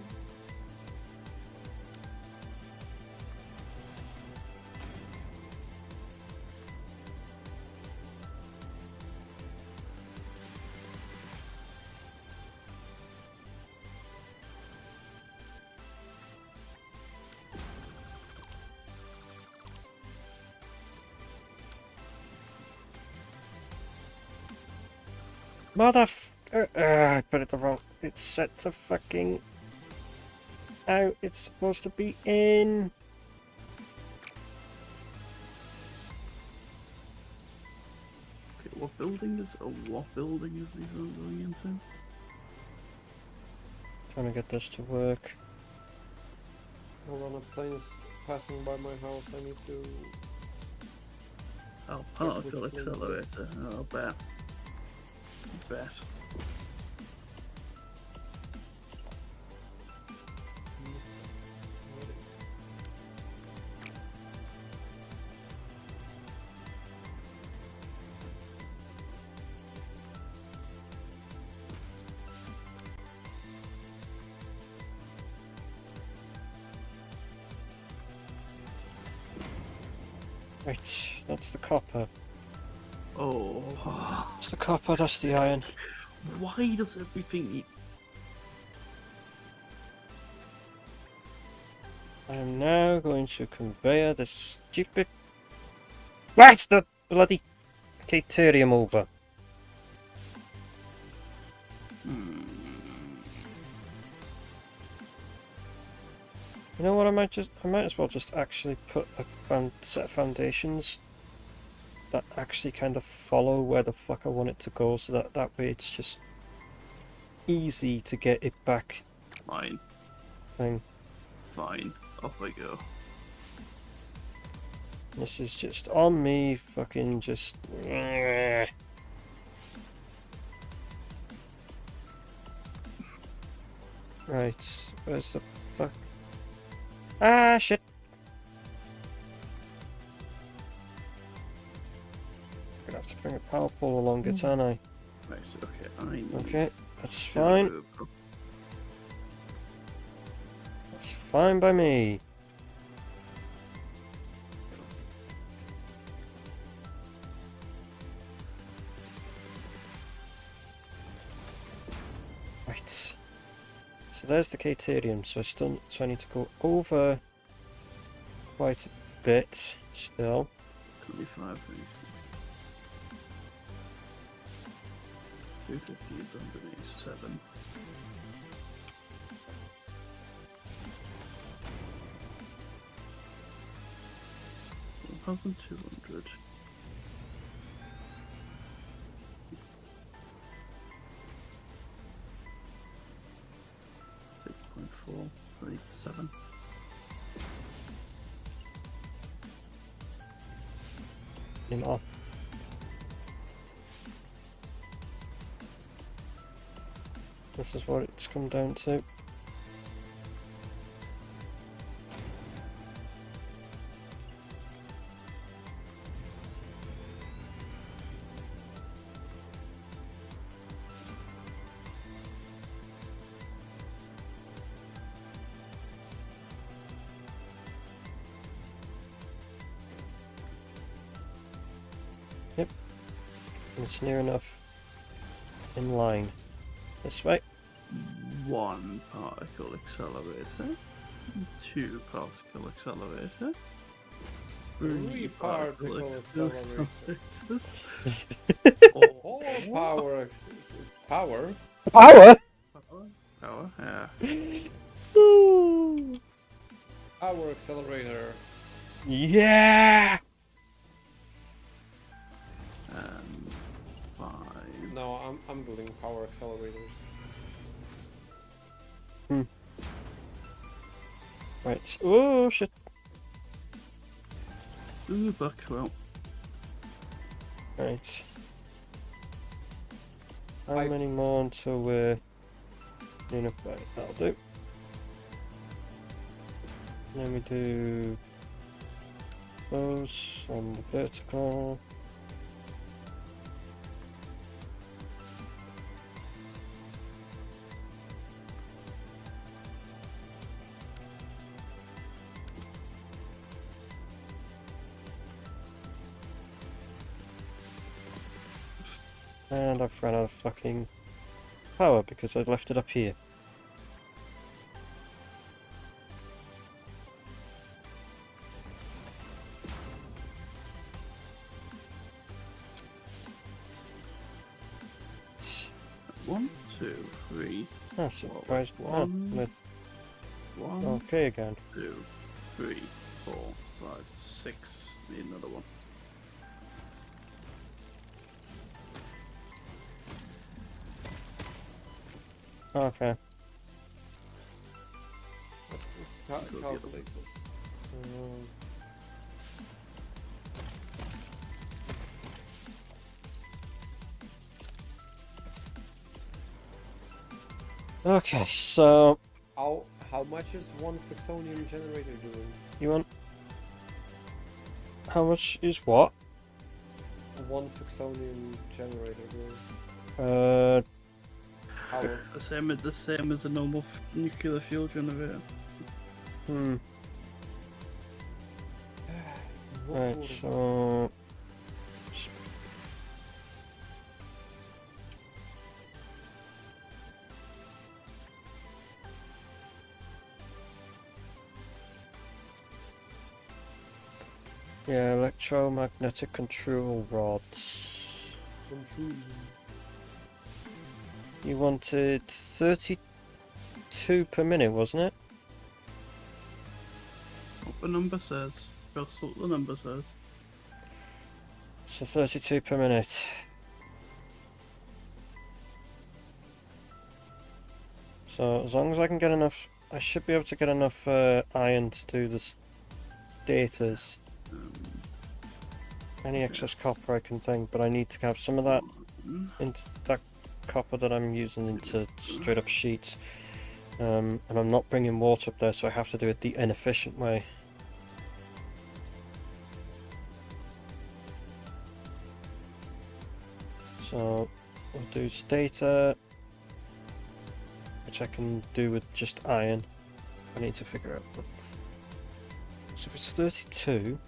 I put it the wrong. It's set to fucking out. It's supposed to be in. What building is these all going into? Trying to get this to work. Hold on, a plane is passing by my house. I need to. Oh, Check particle which plane it is. accelerator. Oh, bet. Bet. Right, that's the copper. Oh. That's the copper, that's the iron. Why does everything need... I am now going to conveyor this stupid... That's the bloody Caterium over. You know what, I might as well just actually put a set of foundations that actually kind of follow where the fuck I want it to go, so that way it's just easy to get it back. Fine. Thing. Fine. Off I go. This is just on me, fucking just... Right, where's the fuck? Ah, shit! I'm gonna have to bring a power pole along it, aren't I? Right, okay, I need Okay, that's to fine. move. That's fine by me. Right. So there's the Caterium, so I need to go over quite a bit still. 25, 250 is 187. $1,200. $6.4, 87. You know. This is what it's come down to. Yep, it's near enough in line. This way. 1 particle accelerator, 2 particle accelerator, 3 particle accelerators, Oh, power. Power? Power! power, yeah, Power accelerator. Yeah! and 5. No, I'm building power accelerators. Right. Oh shit. Ooh, fuck, well, Right. How Pipes. many more until we're enough? Right, that'll do. Then we do those on the vertical. And I've run out of fucking power because I left it up here. One, two, three, That's a Well, surprise. one. Oh, one, okay again. 2, 3, 4, 5, 6. Need another one. Okay. Let's calculate this. Okay, so How much is one Fixonium generator doing? you want how much is what? One Fixonium generator doing. Power. The same as a normal nuclear fuel generator. Hmm. Right, so yeah, electromagnetic control rods. You wanted 32 per minute, wasn't it? What the number says. That's what the number says. So 32 per minute. So as long as I can get enough, I should be able to get enough iron to do the status. Any excess copper I can think, but I need to have some of that into that copper that I'm using into straight up sheets. And I'm not bringing water up there, so I have to do it the inefficient way. So we'll do stator, which I can do with just iron. I need to figure out what. So if it's 32,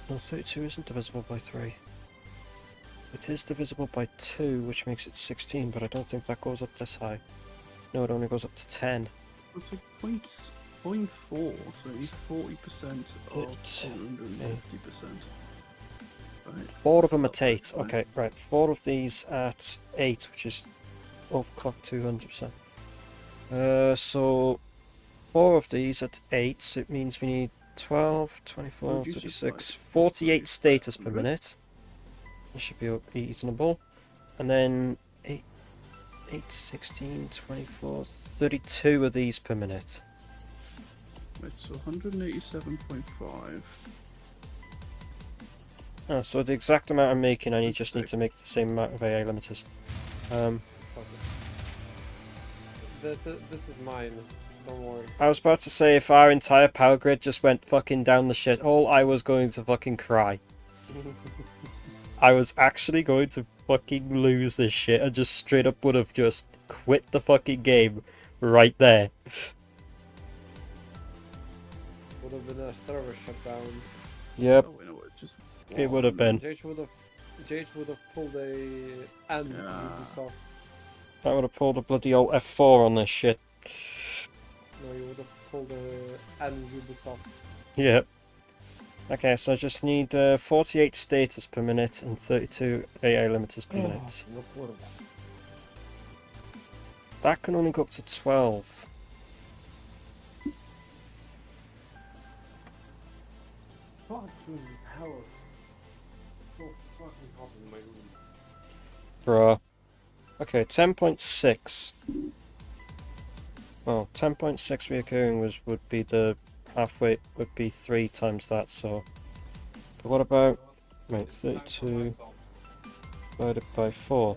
no, 32 isn't divisible by 3. It is divisible by 2, which makes it 16, but I don't think that goes up this high. No, it only goes up to 10. It's like 0.4, so it's 40% of 150%. Right. 4 of them at 8. Okay, right. 4 of these at 8, which is overclocked 200%. So 4 of these at 8, so it means we need 12, 24, 36, 48 status per minute. This should be reasonable. And then 8, 16, 24, 32 of these per minute. Wait, so 187.5. Oh, so the exact amount I'm making, I just need to make the same amount of AA limiters. This is mine. Don't worry. I was about to say, if our entire power grid just went fucking down the shithole, I was going to fucking cry. I was actually going to fucking lose this shit and just straight up would have just quit the fucking game right there. Would have been a server shutdown. Yep, Oh, wait, no, it just it would have been. JH would have pulled a and Ubisoft. I would have pulled a bloody old F4 on this shit. No, you would have pulled a and Ubisoft. Yep. Okay, so I just need 48 status per minute and 32 AA limiters per minute. That can only go up to 12. Fucking hell. So fucking hot in my room. Bruh. Okay, 10.6. Well, 10.6 reoccurring would be the halfway, would be 3 times that, so. But what about, right, 32 divided by 4.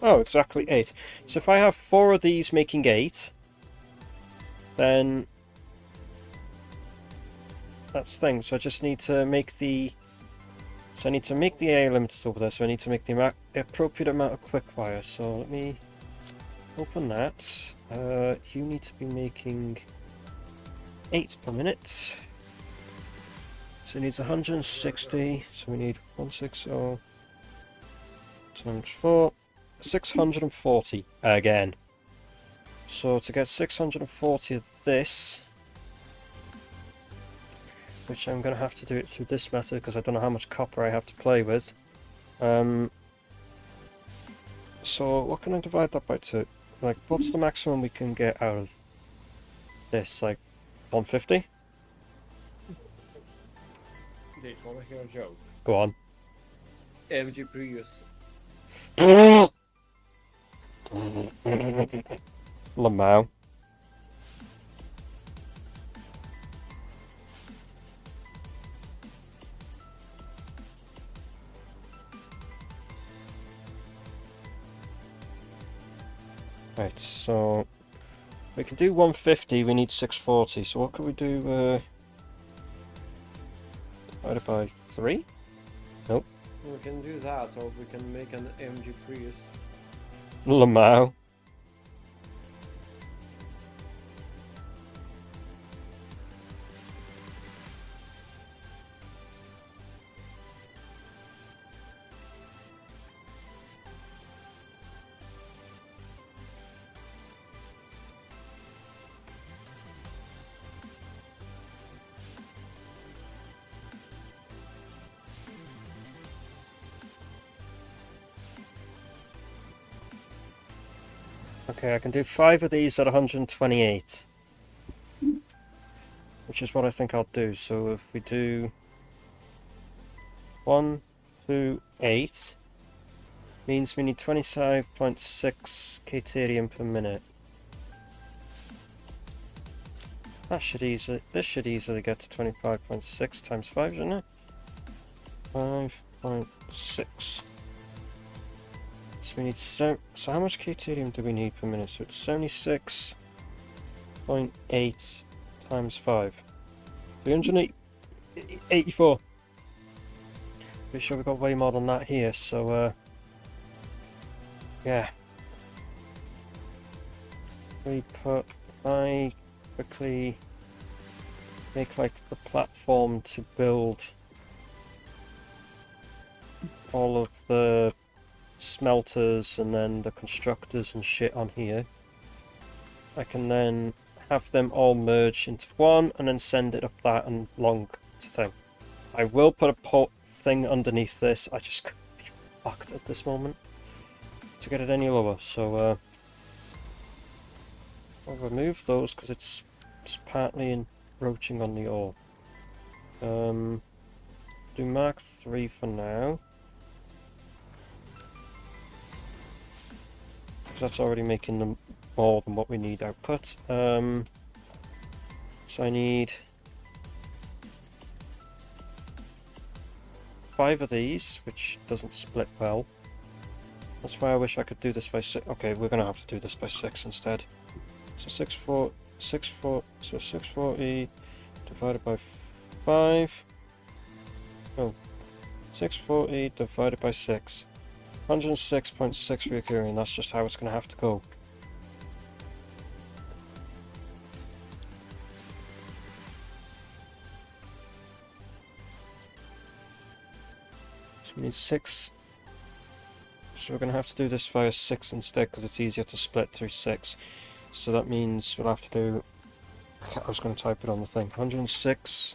Oh, exactly 8. So if I have 4 of these making 8, then that's the thing. So I just need to make the, so I need to make the AA limiters over there, so I need to make the appropriate amount of quick wire. So let me open that. You need to be making 8 per minute. So it needs 160, so we need 160 times 4, 640 again. So to get 640 of this, which I'm going to have to do it through this method because I don't know how much copper I have to play with. So what can I divide that by 2? Like, what's the maximum we can get out of this? Like, 150? JH, wanna hear a joke? Go on. MG Prius. Lamau. Right, so we can do 150, we need 640, so what could we do, divided by 3? Nope. We can do that, or we can make an AMG Prius. Lamau. Okay, I can do 5 of these at 128. Which is what I think I'll do. So if we do 1, 2, 8, means we need 25.6 Caterium per minute. This should easily get to 25.6 times 5, shouldn't it? 5.6. So we need so how much Caterium do we need per minute? So it's 76.8 times 5. 384. Pretty sure we got way more than that here, so yeah. I quickly make like the platform to build all of the smelters and then the constructors and shit on here. I can then have them all merge into one and then send it up that and long to thing. I will put a port thing underneath this. I just couldn't be fucked at this moment to get it any lower, so I'll remove those because it's partly encroaching on the ore. Do Mark 3 for now. Because that's already making them more than what we need output. So I need 5 of these, which doesn't split well. That's why I wish I could do this by 6. Okay, we're gonna have to do this by 6 instead. So 640 divided by 5. Oh, 640 divided by 6. 106.6 recurring, that's just how it's going to have to go. So we need 6. So we're going to have to do this via 6 instead because it's easier to split through 6. So that means we'll have to do... I was going to type it on the thing. 106.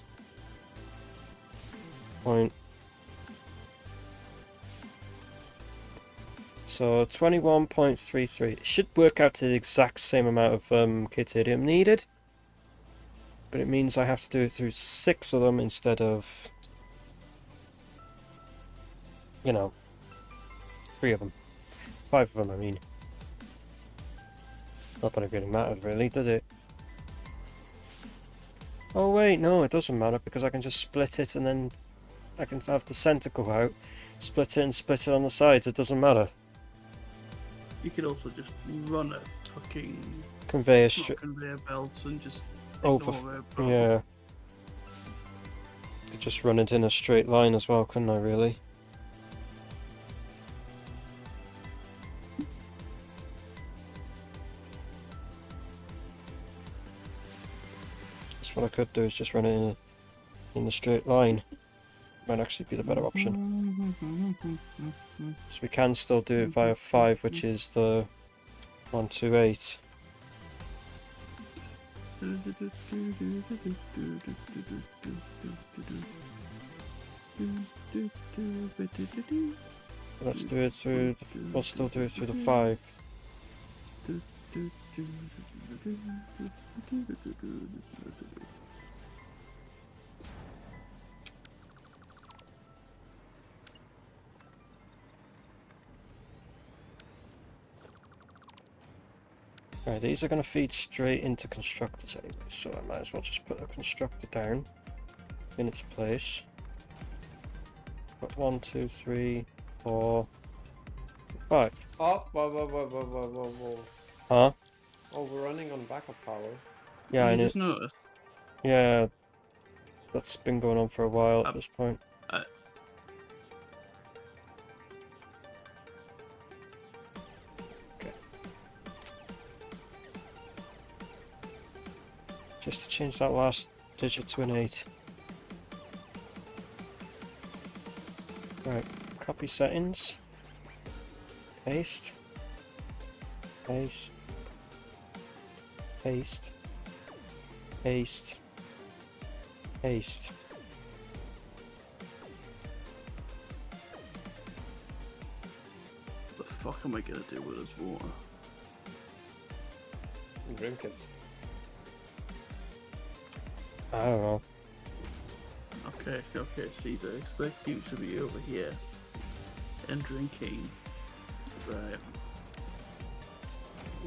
So 21.33. It should work out to the exact same amount of Caterium needed. But it means I have to do it through 6 of them instead of, you know, 3 of them. 5 of them, I mean. Not that it really matters, really, did it? Oh wait, no, it doesn't matter because I can just split it and then I can have the center go out, split it and split it on the sides. It doesn't matter. You could also just run a fucking Conveyor belts and just over. ignore it, Yeah. Could just run it in a straight line as well, couldn't I? Really? That's what I could do. Is just run it in a straight line. Might actually be the better option. So we can still do it via 5, which is the 128. Let's do it through. We'll still do it through the 5. Right, these are going to feed straight into constructors anyway, so I might as well just put a constructor down in its place. Got 1, 2, 3, 4, 5. Oh, whoa. Huh? Oh, we're running on backup power. Yeah, I I knew. just noticed. Yeah, that's been going on for a while at this point. I, Just to change that last digit to an 8. Right, copy settings. Paste. Paste. Paste. Paste. Paste. what the fuck am I gonna do with this water? Drink it. I don't know. Okay, Caesar, expect you to be over here and drinking. Right.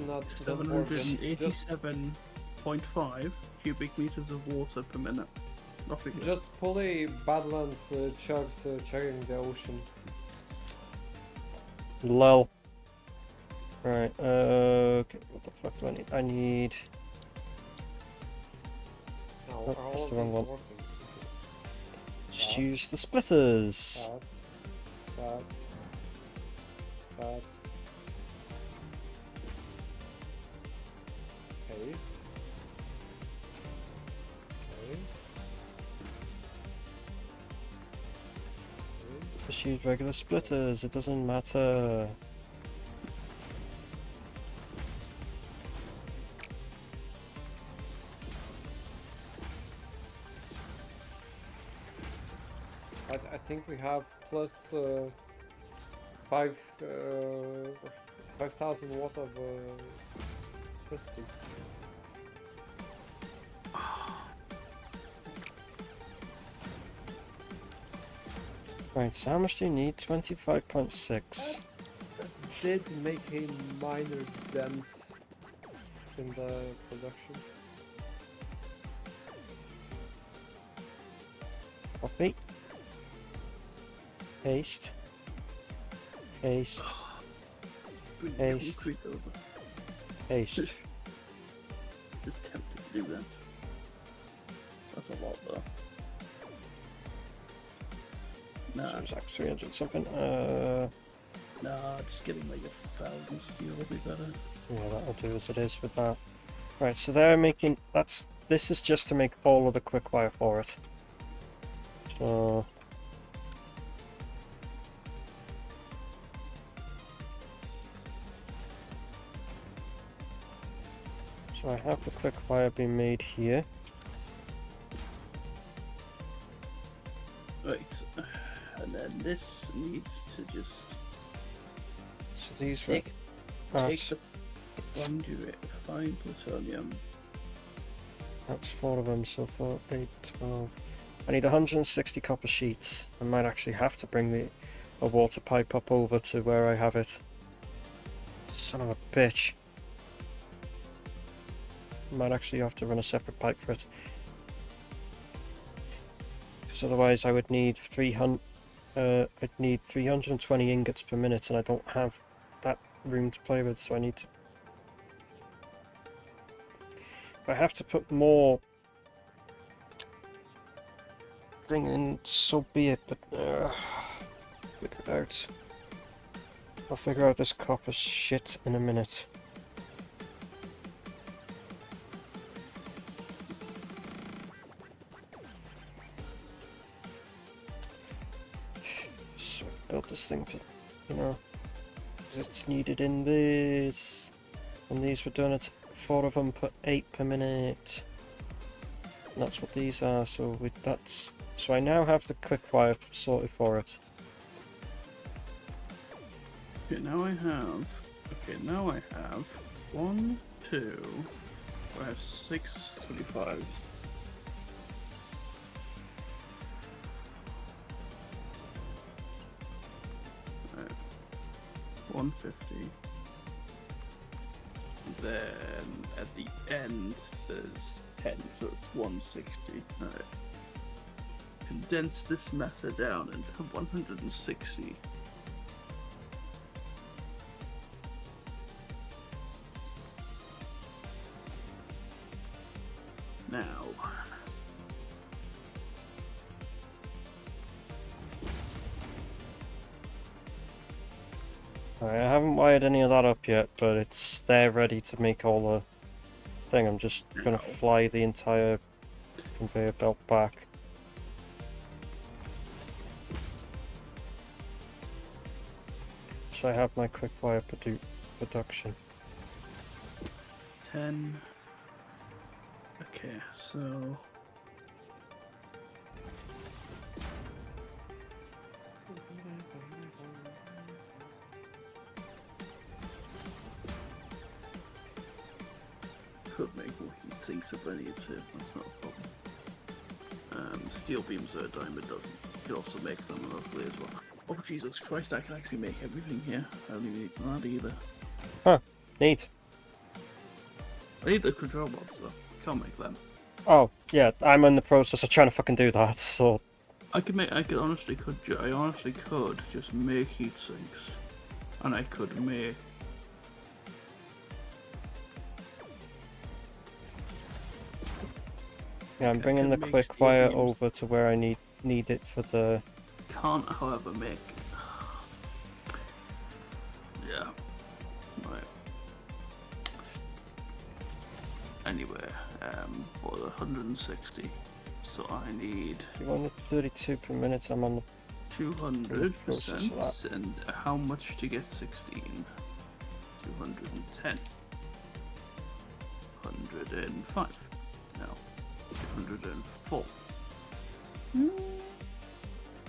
Not the important. Just 787.5 cubic meters of water per minute. Nothing. Just fully Badlands chugs chugging the ocean. Lol. Right, okay, what the fuck do I need? I need... Now, Oh, are that's all the of wrong these one. working? Just use the splitters! That. Paste. Just use regular splitters, it doesn't matter. I think we have plus 5,000 watts of electricity. Right, so how much do you need? 25.6. Did make a minor dent in the production. Copy. Paste. Paste. Paste. Concrete over. Paste. Just tempted to do that. That's a lot though. Nah, So it's like 300 something. nah, just getting like 1,000 steel will be better. Yeah, that'll do as it is with that. Right, so they're making... This is just to make all of the quick wire for it. So... So I have the quick wire being made here. Right, and then this needs to just So these were... take the conduit, fine plutonium. That's 4 of them, so 4, 8, 12. I need 160 copper sheets. I might actually have to bring a water pipe up over to where I have it. Son of a bitch. Might actually have to run a separate pipe for it. Because otherwise I would need 300... I'd need 320 ingots per minute, and I don't have that room to play with, so I need to... If I have to put more thing in, so be it, but figure it out. I'll figure out this copper shit in a minute. So I built this thing for, you know, 'cause it's needed in this, and these were done at 4 of them per 8 per minute. And that's what these are. So so I now have the quick wire sorted for it. Okay, now I have 1, 2, I have 6 25s. Right. 150. then at the end there's 10, so it's 160. Alright. Condense this matter down into 160. Now. Alright, I haven't wired any of that up yet, but it's there ready to make all the thing. I'm just gonna fly the entire conveyor belt back. So I have my quick wire production. 10. Okay, so could make more heat sinks if I need to. That's not a problem. Steel beams are a diamond doesn't. You could also make them locally as well. Oh Jesus Christ! I can actually make everything here. I don't even need that either. Huh? Neat. I need the control bots though. Can't make them. Oh yeah, I'm in the process of trying to fucking do that. So I honestly could just make heat sinks, and I could make. yeah, I'm bringing the make quick steel wire beams. over to where I need it for the. Can't, however, make. Yeah. Right. Anyway, what 160. So I need 232 per minute. I'm on the 200%. And how much to get 16? 210. 105. No. 204.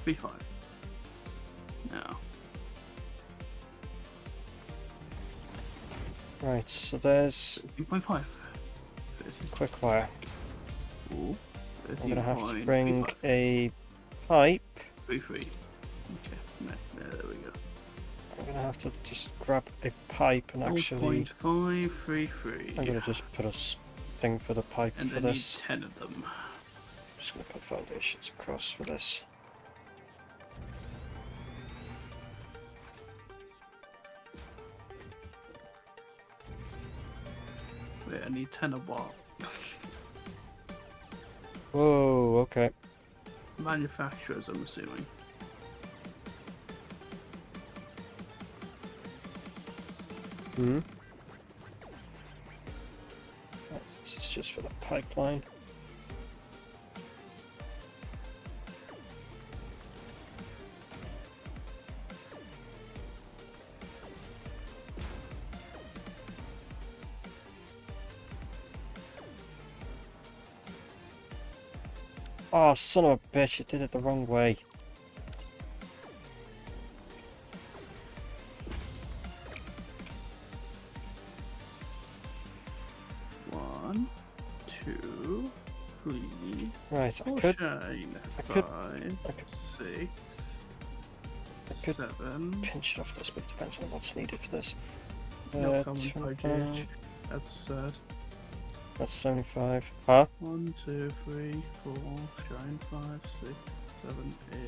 35. Now. right. So there's 13.5. quick wire. Ooh, I'm gonna have to 13.35. bring a pipe. 33. Okay, there we go. I'm gonna have to just grab a pipe and actually. 0.533. I'm gonna just put a thing for the pipe And for I need this. 10 of them. Just gonna put foundations across for this. Wait, I need 10 of what? Whoa. Okay. Manufacturers, I'm assuming. Hmm. This is just for the pipeline. Oh, son of a bitch, it did it the wrong way. One, two, three, Right, I four, could shine, I could- five, I could- 6, I could 7. pinch it off this, but it depends on what's needed for this. No common 25, purchase. That's sad. that's 75. Huh? 1, 2, 3, 4, shine, 5, 6, 7, 8,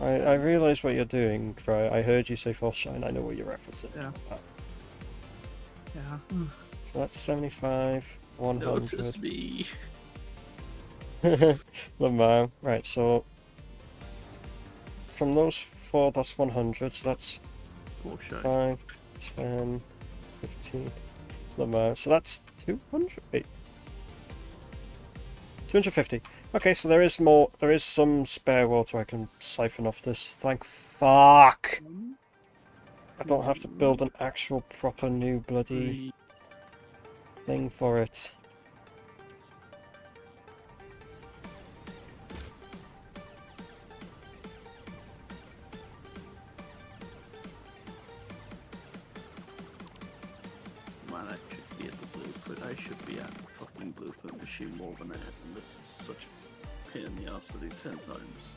9. I realise what you're doing, right? I heard you say false shine, I know what you're referencing. Yeah. Yeah. So that's 75, 100. Notice me. Lamau. Right, so from those four, that's 100, so that's 4 shine. 5, 10, 15. Lamau. So that's 200. Wait. 250. Okay, so there is more. There is some spare water I can siphon off this. Thank fuck! I don't have to build an actual proper new bloody 3. thing for it. Man, I should be at the blueprint. I should be at the fucking blueprint machine more than I am. And this is such a pain in the ass to do 10 times.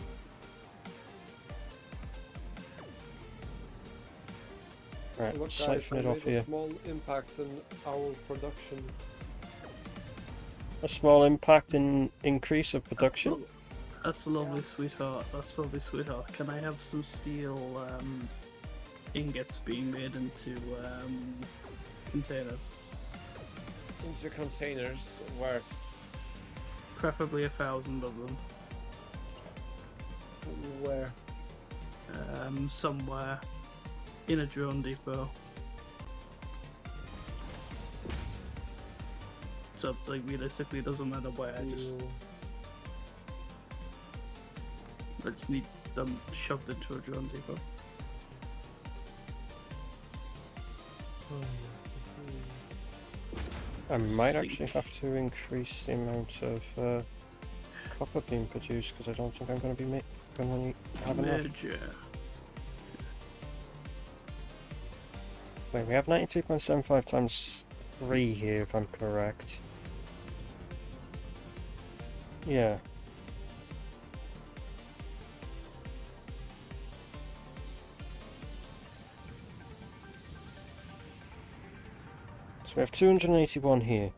Right, Look, guys, siphon I it made off a here. small impact in our production. A small impact in increase of production. That's lovely, sweetheart. That's lovely, sweetheart. Can I have some steel ingots being made into containers? Into containers where Preferably 1,000 of them. where Somewhere in a drone depot. So, like, realistically, it doesn't matter where. I just need them shoved into a drone depot. I might Sink. actually have to increase the amount of copper being produced because I don't think I'm going to be going to have enough. Major. Wait, we have 93.75 times 3 here, if I'm correct. Yeah. So we have 281 here.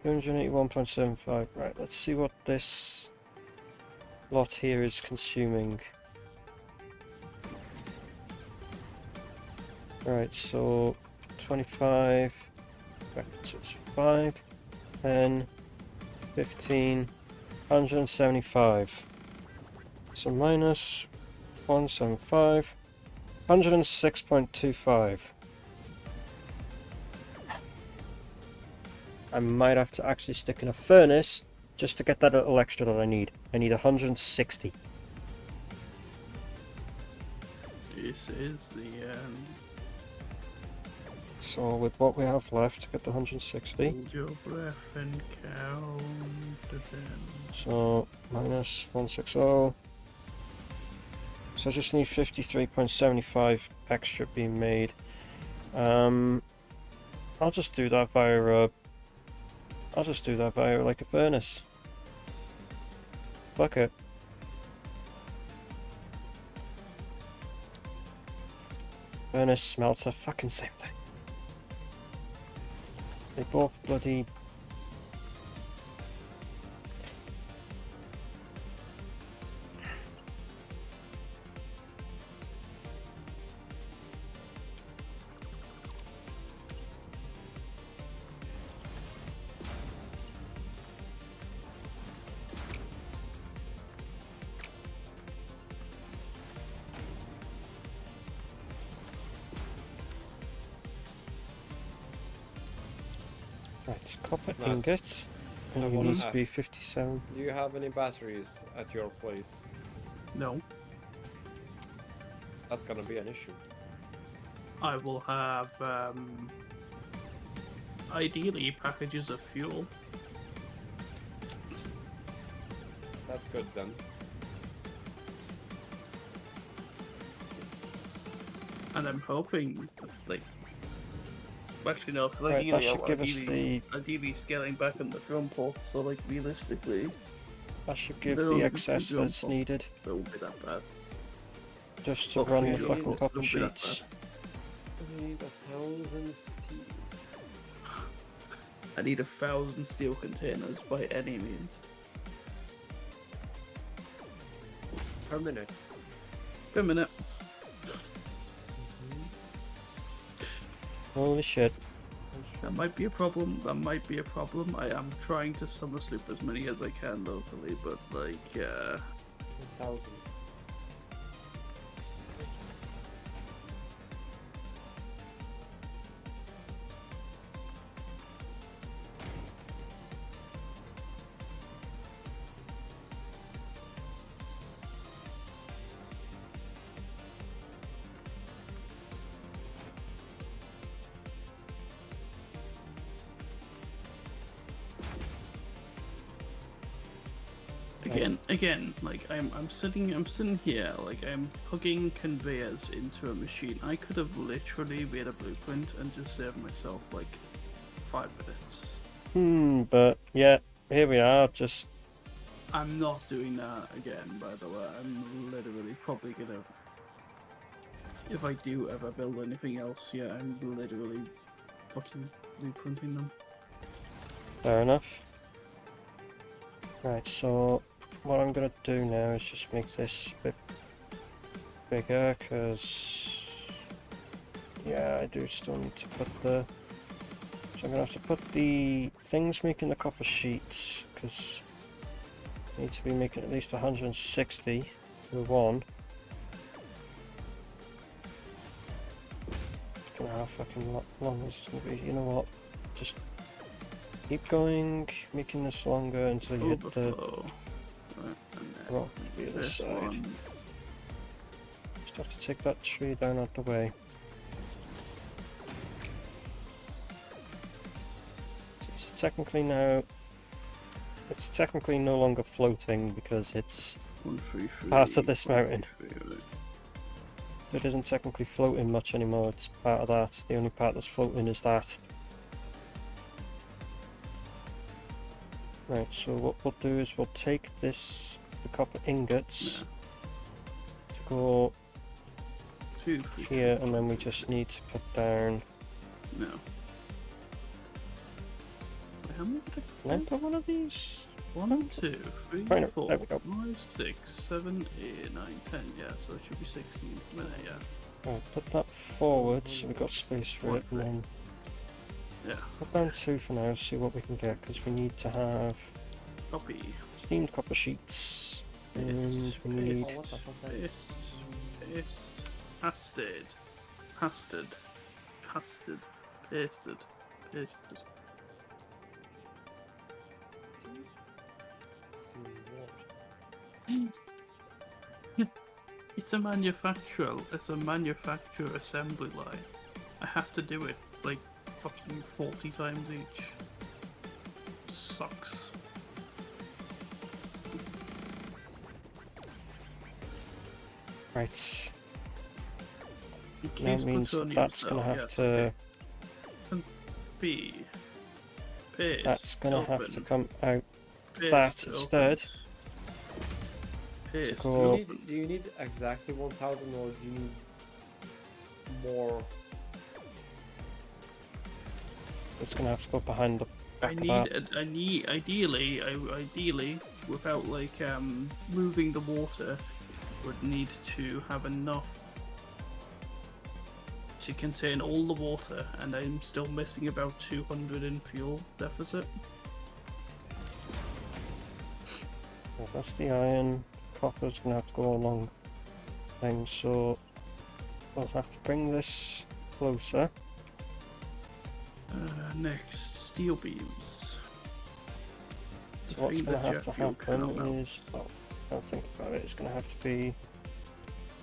281.75. Right, let's see what this lot here is consuming. Right, so 25. Right, so it's 5, 10, 15, 175. So minus 175, 106.25. I might have to actually stick in a furnace just to get that little extra that I need. I need 160. This is the So with what we have left to get the 160. hold your breath and count to 10. So minus 160. So I just need 53.75 extra being made. I'll just do that via like a furnace. Fuck it. Furnace, smelter, fucking same thing. They both bloody... Right, copper Nice. ingots. I And you wanna need to be ask. 57. Do you have any batteries at your place? No, That's gonna be an issue. I will have ideally packages of fuel. That's good then. And I'm hoping, like, actually no, because Right, that ideally, should give us ideally scaling back on the drum ports. So, like, realistically, That should give No, the it's excess a drum that's port. needed it won't be that bad. just to Oh, run the really? fucking It copper won't be that sheets. I need 1,000 steel. I need 1,000 steel containers by any means. Per minute. Per minute. Holy shit. That might be a problem. That might be a problem. I am trying to summer sleep as many as I can locally, but like, 1,000. again, like I'm sitting here, like I'm hooking conveyors into a machine. I could have literally made a blueprint and just saved myself like 5 minutes. But yeah, here we are, just... I'm not doing that again, by the way. I'm literally probably gonna if I do ever build anything else, yeah, I'm literally fucking blueprinting them. Fair enough. Right, so what I'm gonna do now is just make this a bit bigger, because yeah, I do still need to put the. So I'm gonna have to put the things making the copper sheets, because I need to be making at least 160 with one. I don't know how fucking long this is gonna be. You know what? Just keep going, making this longer until you hit the Overflow. Right, and then rock to the other this side. one. Just have to take that tree down out the way. It's technically now. It's technically no longer floating because it's 1, 3, 3, part of this 1, 3, mountain. 3, right. It isn't technically floating much anymore. It's part of that. The only part that's floating is that. Right. So what we'll do is we'll take the copper ingots to go 2, 3, here, and then we just need to put down. No. How many did Can I put one of these? 1, 2, 3, Right, 4, there we go. 5, 6, 7, 8, 9, 10. Yeah, so it should be 16 minutes. Yeah. Right, put that forward so we've got space for it, and then Yeah. put down 2 for now, see what we can get, because we need to have Copy. steamed copper sheets. And Paste. we need Oh, what the fuck that is? Paste. Paste. Pasted. Pasted. Pasted. Pasted. Pasted. It's a manufacturer. It's a manufacturer assembly line. I have to do it like fucking 40 times each. Sucks. right. In That case means plutonium that's cell, gonna have yes, to. okay. B. Paste. That's gonna have to open, come out paste, that open, instead. Paste. go- open. Do you need exactly 1,000 or do you need more? It's gonna have to go behind the back I of that. need ideally without like moving the water, would need to have enough to contain all the water, and I'm still missing about 200 in fuel deficit. Well, that's the iron. Copper's gonna have to go along things, so we'll have to bring this closer. Next, steel beams. So what's Thing gonna that have jet to fuel cannot happen melt. is, well, I'll think about it. It's gonna have to be.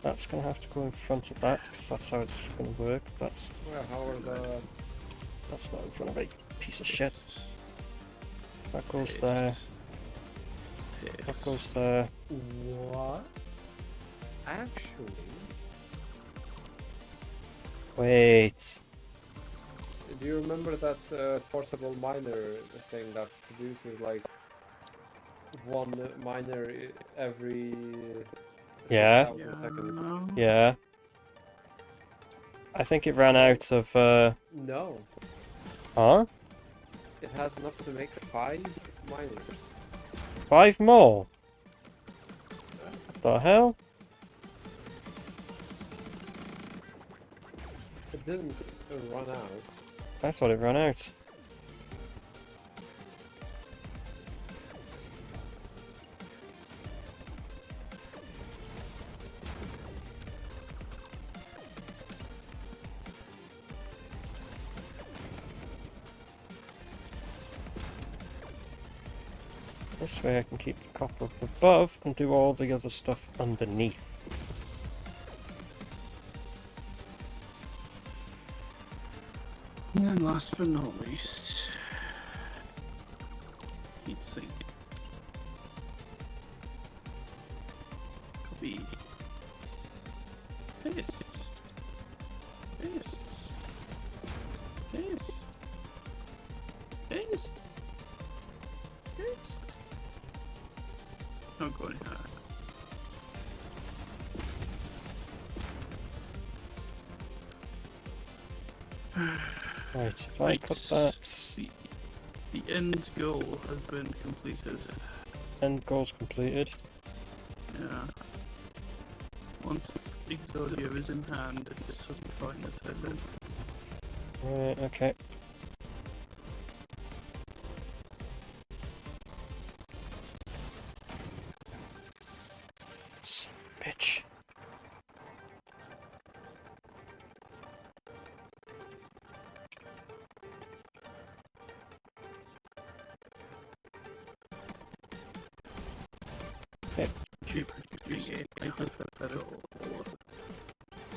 That's gonna have to go in front of that because that's how it's gonna work. That's Well, how are the? not in front of a piece of shit. Paste, That goes paste, there. That paste. goes there. What? Actually, Wait. do you remember that portable miner thing that produces like one miner every Yeah. 6,000 seconds? Yeah. I think it ran out of. No, Huh? it has enough to make 5 miners. 5 more. What the hell? It didn't run out. I thought it ran out. This way I can keep the copper up above and do all the other stuff underneath. And last but not least, heat sink. Copy. Paste. Paste. Paste. Paste. Paste. Don't go any higher. Right, if I Right. put that The end goal has been completed. end goal's completed. Yeah. Once Exodia is in hand, it's suddenly fine to turn in. Right, okay. Son of a bitch. Okay. Cheap, hypothetical.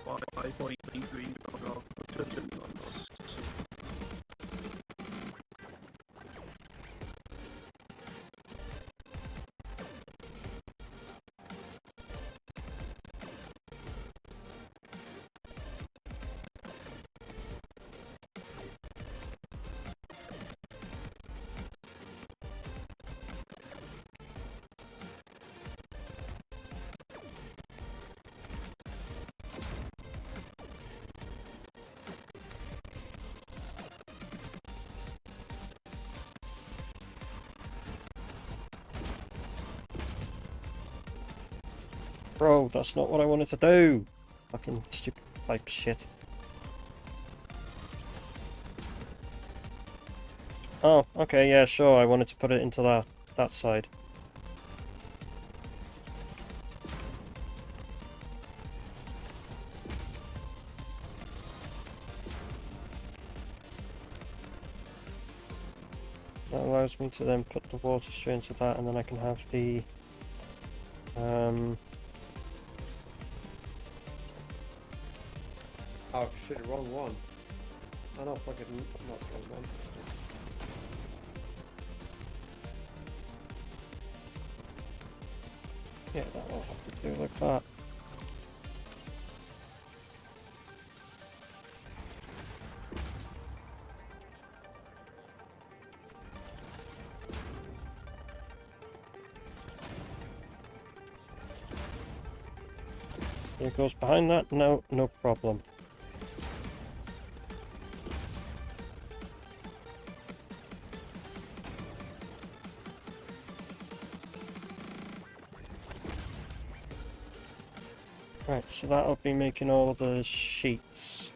5.3 green off 200 months. Bro, that's not what I wanted to do. Fucking stupid pipe shit. Oh, okay, yeah, sure. I wanted to put it into that side. That allows me to then put the water straight into that, and then I can have the Oh shit, wrong one. Oh no, fuck it, not wrong one. yeah, that will have to do like that. It goes behind that. No problem. Right, so that'll be making all the sheets.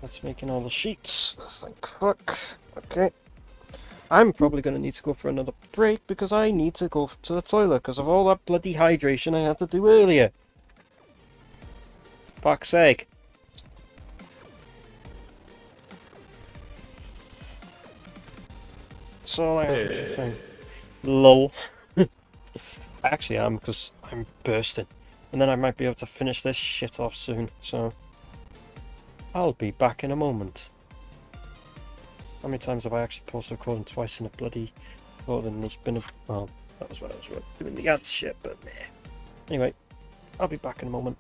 That's making all the sheets. Thank fuck. Okay. I'm probably going to need to go for another break because I need to go to the toilet because of all that bloody hydration I had to do earlier. Fuck's sake. So I have to think. Lol. I actually am because I'm bursting. And then I might be able to finish this shit off soon, so I'll be back in a moment. How many times have I actually paused recording twice in a bloody... Well, then there's been a... Well, that was when I was doing the ads shit, but meh. Anyway, I'll be back in a moment.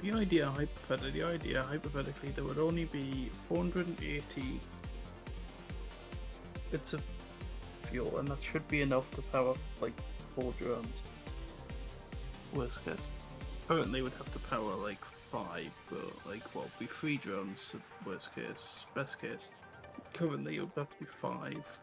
The idea hypothetically there would only be 480 bits of fuel, and that should be enough to power like 4 drones. Worst case. Currently would have to power like 5, but like well, be 3 drones at worst case. Best case. Currently it would have to be 5.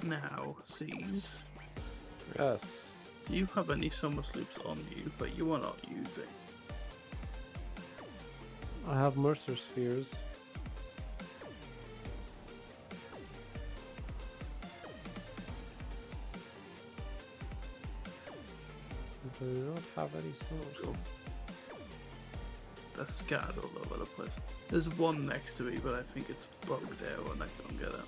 Now, C's, Yes. do you have any summer sloops on you that you are not using? I have Mercer spheres. I do not have any source. They're scattered all over the place. There's one next to me, but I think it's bugged out and I can't get it.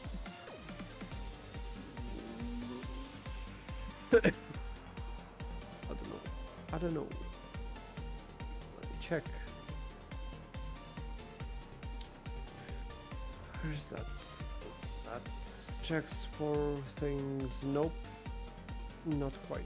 don't know. Let me check. Where's that? That checks for things. Nope, not quite.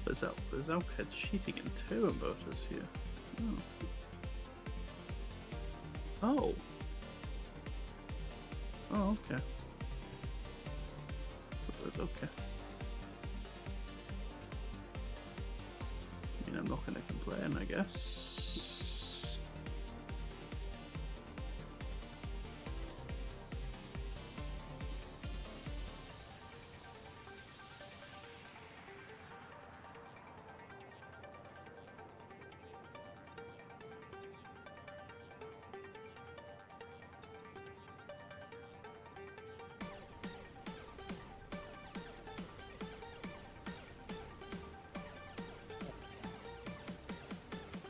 There's outcast cheating in two inverters here. Oh. Oh, okay. Okay. I mean, I'm not gonna complain, I guess.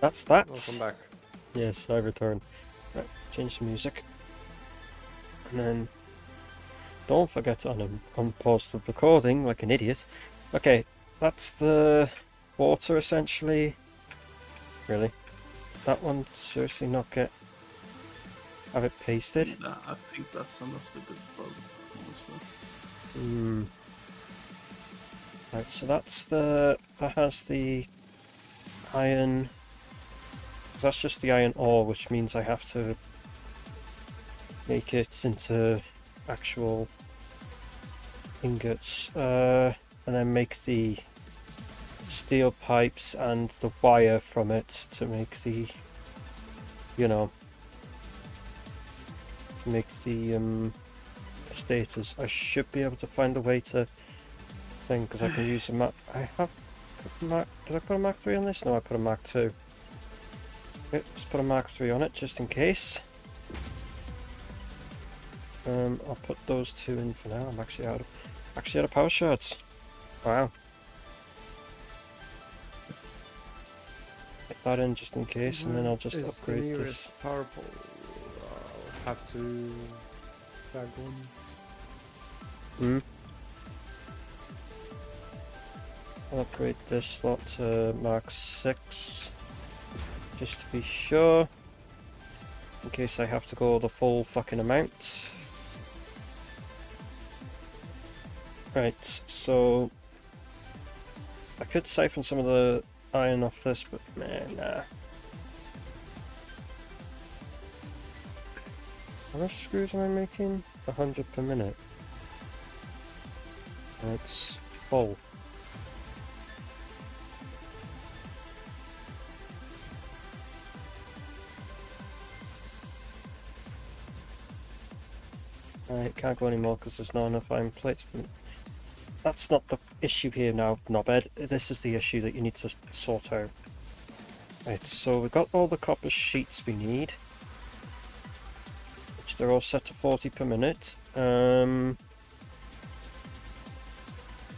That's that. Welcome back. Yes, I return. Right, change the music. And then don't forget to unpause the recording like an idiot. Okay, that's the water essentially. Really? That one seriously not get have it pasted? Nah, I think that's almost a good bug, honestly. Right, so that's that has the iron. That's just the iron ore, which means I have to make it into actual ingots, and then make the steel pipes and the wire from it to make the, you know, to make the stators. I should be able to find a way to thing, because I can use a Mark. I have Mark. Did I put a Mark 3 on this? No, I put a Mark 2. Let's put a Mark 3 on it just in case. I'll put those two in for now. I'm actually out of power shards. Wow. Get that in just in case, and then I'll just upgrade this. Power pole. I'll have to drag one. I'll upgrade this slot to Mark 6. Just to be sure, in case I have to go the full fucking amount. Right, so I could siphon some of the iron off this, but nah. How much screws am I making? 100 per minute. It's full. Right, can't go anymore because there's not enough iron plates. But that's not the issue here now, knobhead. This is the issue that you need to sort out. Right, so we've got all the copper sheets we need, which they're all set to 40 per minute. Right,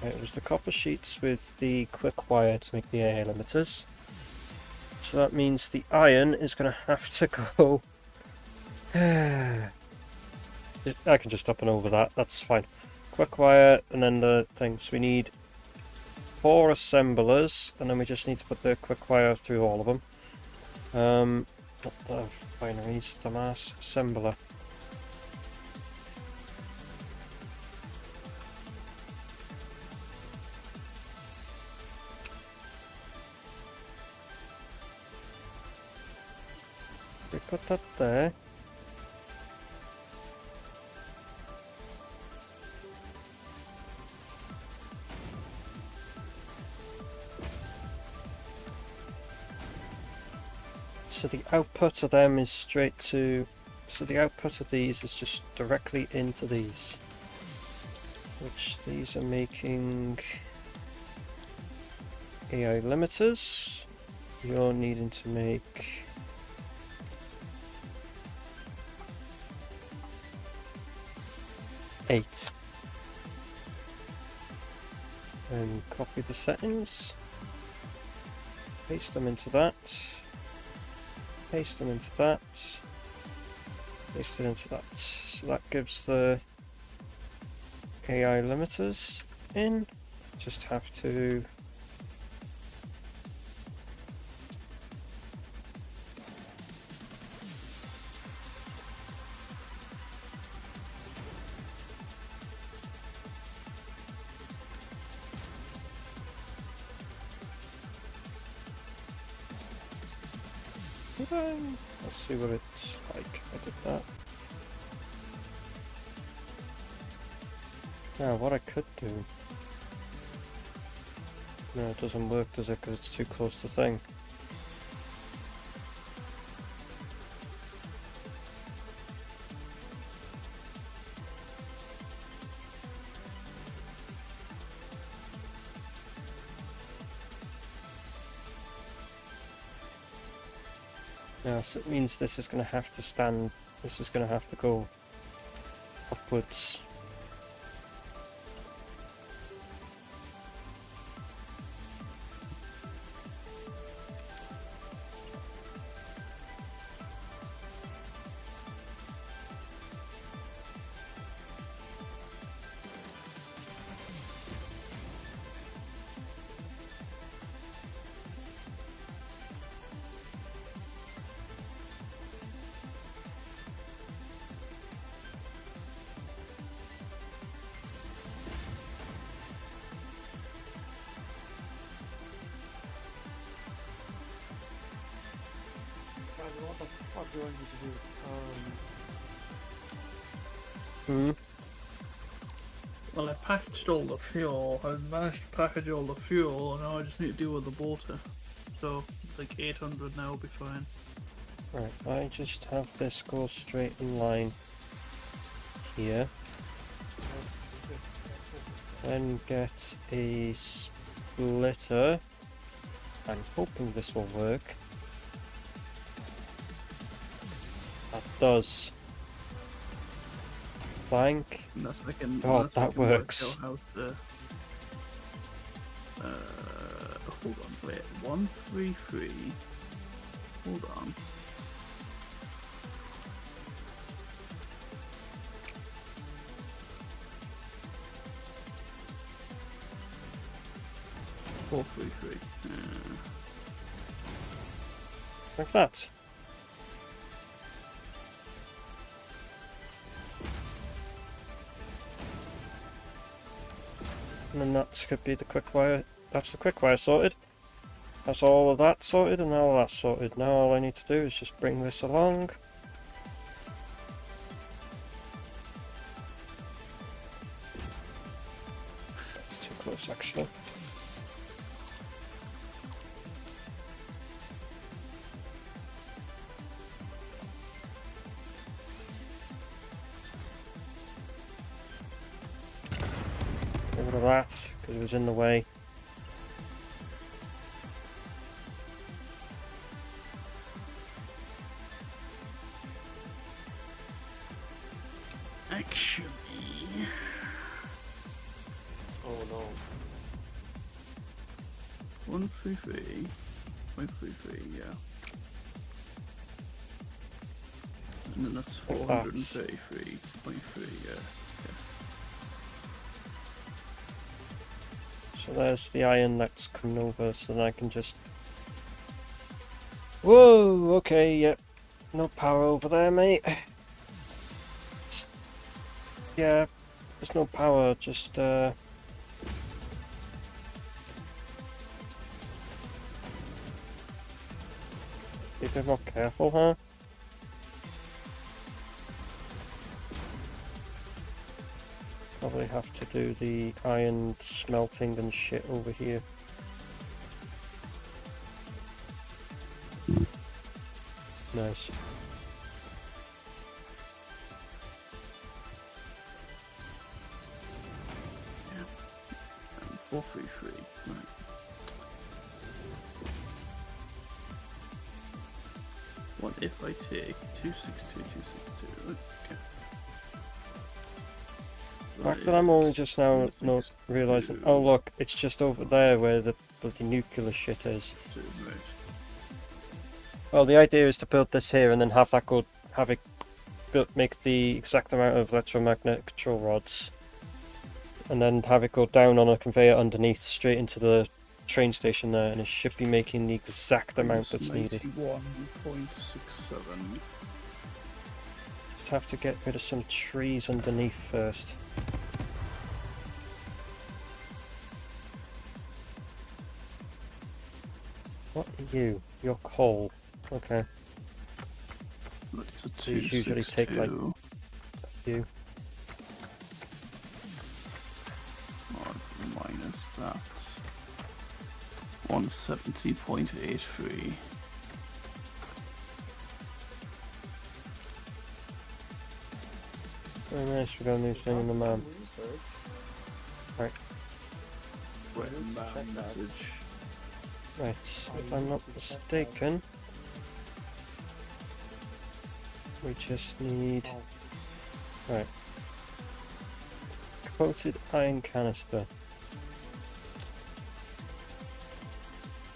it was the copper sheets with the quick wire to make the AA limiters. So that means the iron is going to have to go... I can just up and over that, that's fine. Quick wire, and then the things. We need 4 assemblers, and then we just need to put the quick wire through all of them. Not the binaries, dumbass. Assembler. We put that there. So the output of them is straight to... So the output of these is just directly into these. Which these are making... AI limiters. You're needing to make... eight. And copy the settings. Paste them into that. Paste them into that. paste it into that. So that gives the AI limiters in. Just have to let's see what it's like. I did that. Now, what I could do. No, it doesn't work, does it? Because it's too close to thing. Yeah, so it means this is going to have to stand. This is going to have to go upwards. What the fuck do I need to do? Hmm. Well, I packaged all the fuel. I managed to package all the fuel, and now I just need to deal with the water. So, like 800 now will be fine. Right, I just have this go straight in line here. Then get a splitter. I'm hoping this will work. That does. Blank. Unless I can. Oh, unless I that can work works. out how to. Hold on, wait. 133. Hold on. Four, 3, 3. Like that. And then that could be the quick wire. That's the quick wire sorted. That's all of that sorted and all of that sorted. Now all I need to do is just bring this along. That's too close actually. Get rid of that because it was in the way. Actually. Oh no. 133. 133, yeah. And then that's Like that. 433.3, yeah. So there's the iron that's coming over, so then I can just... Whoa, okay, yep. No power over there, mate. Yeah, there's no power, just, be a bit more careful, huh? Probably have to do the iron smelting and shit over here. Nice. And 433, right. What if I take 262, 262? Okay. The fact that I'm only just now not realising, oh look, it's just over there where the bloody nuclear shit is. Right. Well, the idea is to build this here and then have that go, have it make the exact amount of electromagnetic control rods, and then have it go down on a conveyor underneath straight into the train station there, and it should be making the exact amount that's needed. 91.67. Just have to get rid of some trees underneath first. What are you? You're coal. Okay. It's a These usually take like 262. you. Minus that. 170.83. Very nice, we got a new thing in the man. Research. Right. Wait, Check that. message. Right, if I'm not mistaken, we just need... Right. Coated iron canister.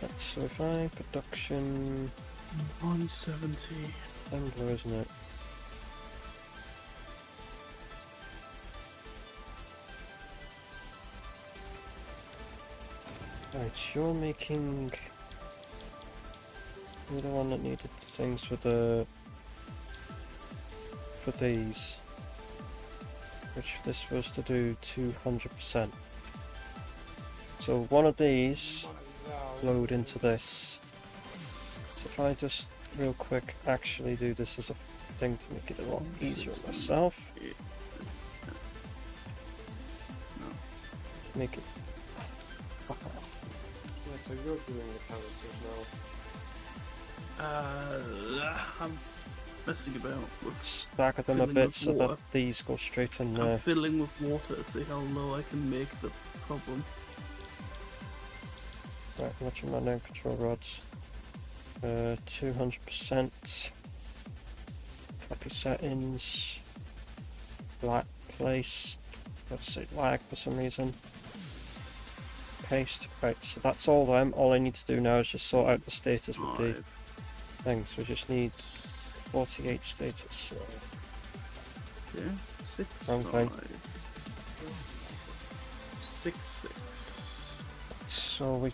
Right, so if I production 170. assembler, isn't it? Right, you're making... You're the one that needed the things for the... for these. Which this was to do 200%. So one of these load into this. So if I just real quick actually do this as a thing to make it a lot easier on myself. Make it... Fuck off. Yeah, so you're doing the canisters now. I'm messing about with. Stagger them a Filling bit with so that water. these go straight in I'm there. filling with water to see how low I can make the problem. Right, electromagnetic control rods. 200%. Copy settings. Black place. Let's say lag for some reason. Paste. Right, so that's all them. All I need to do now is just sort out the status with the 5. things. We just need 48 status. Yeah, 6. Wrong thing. 6 6. So we're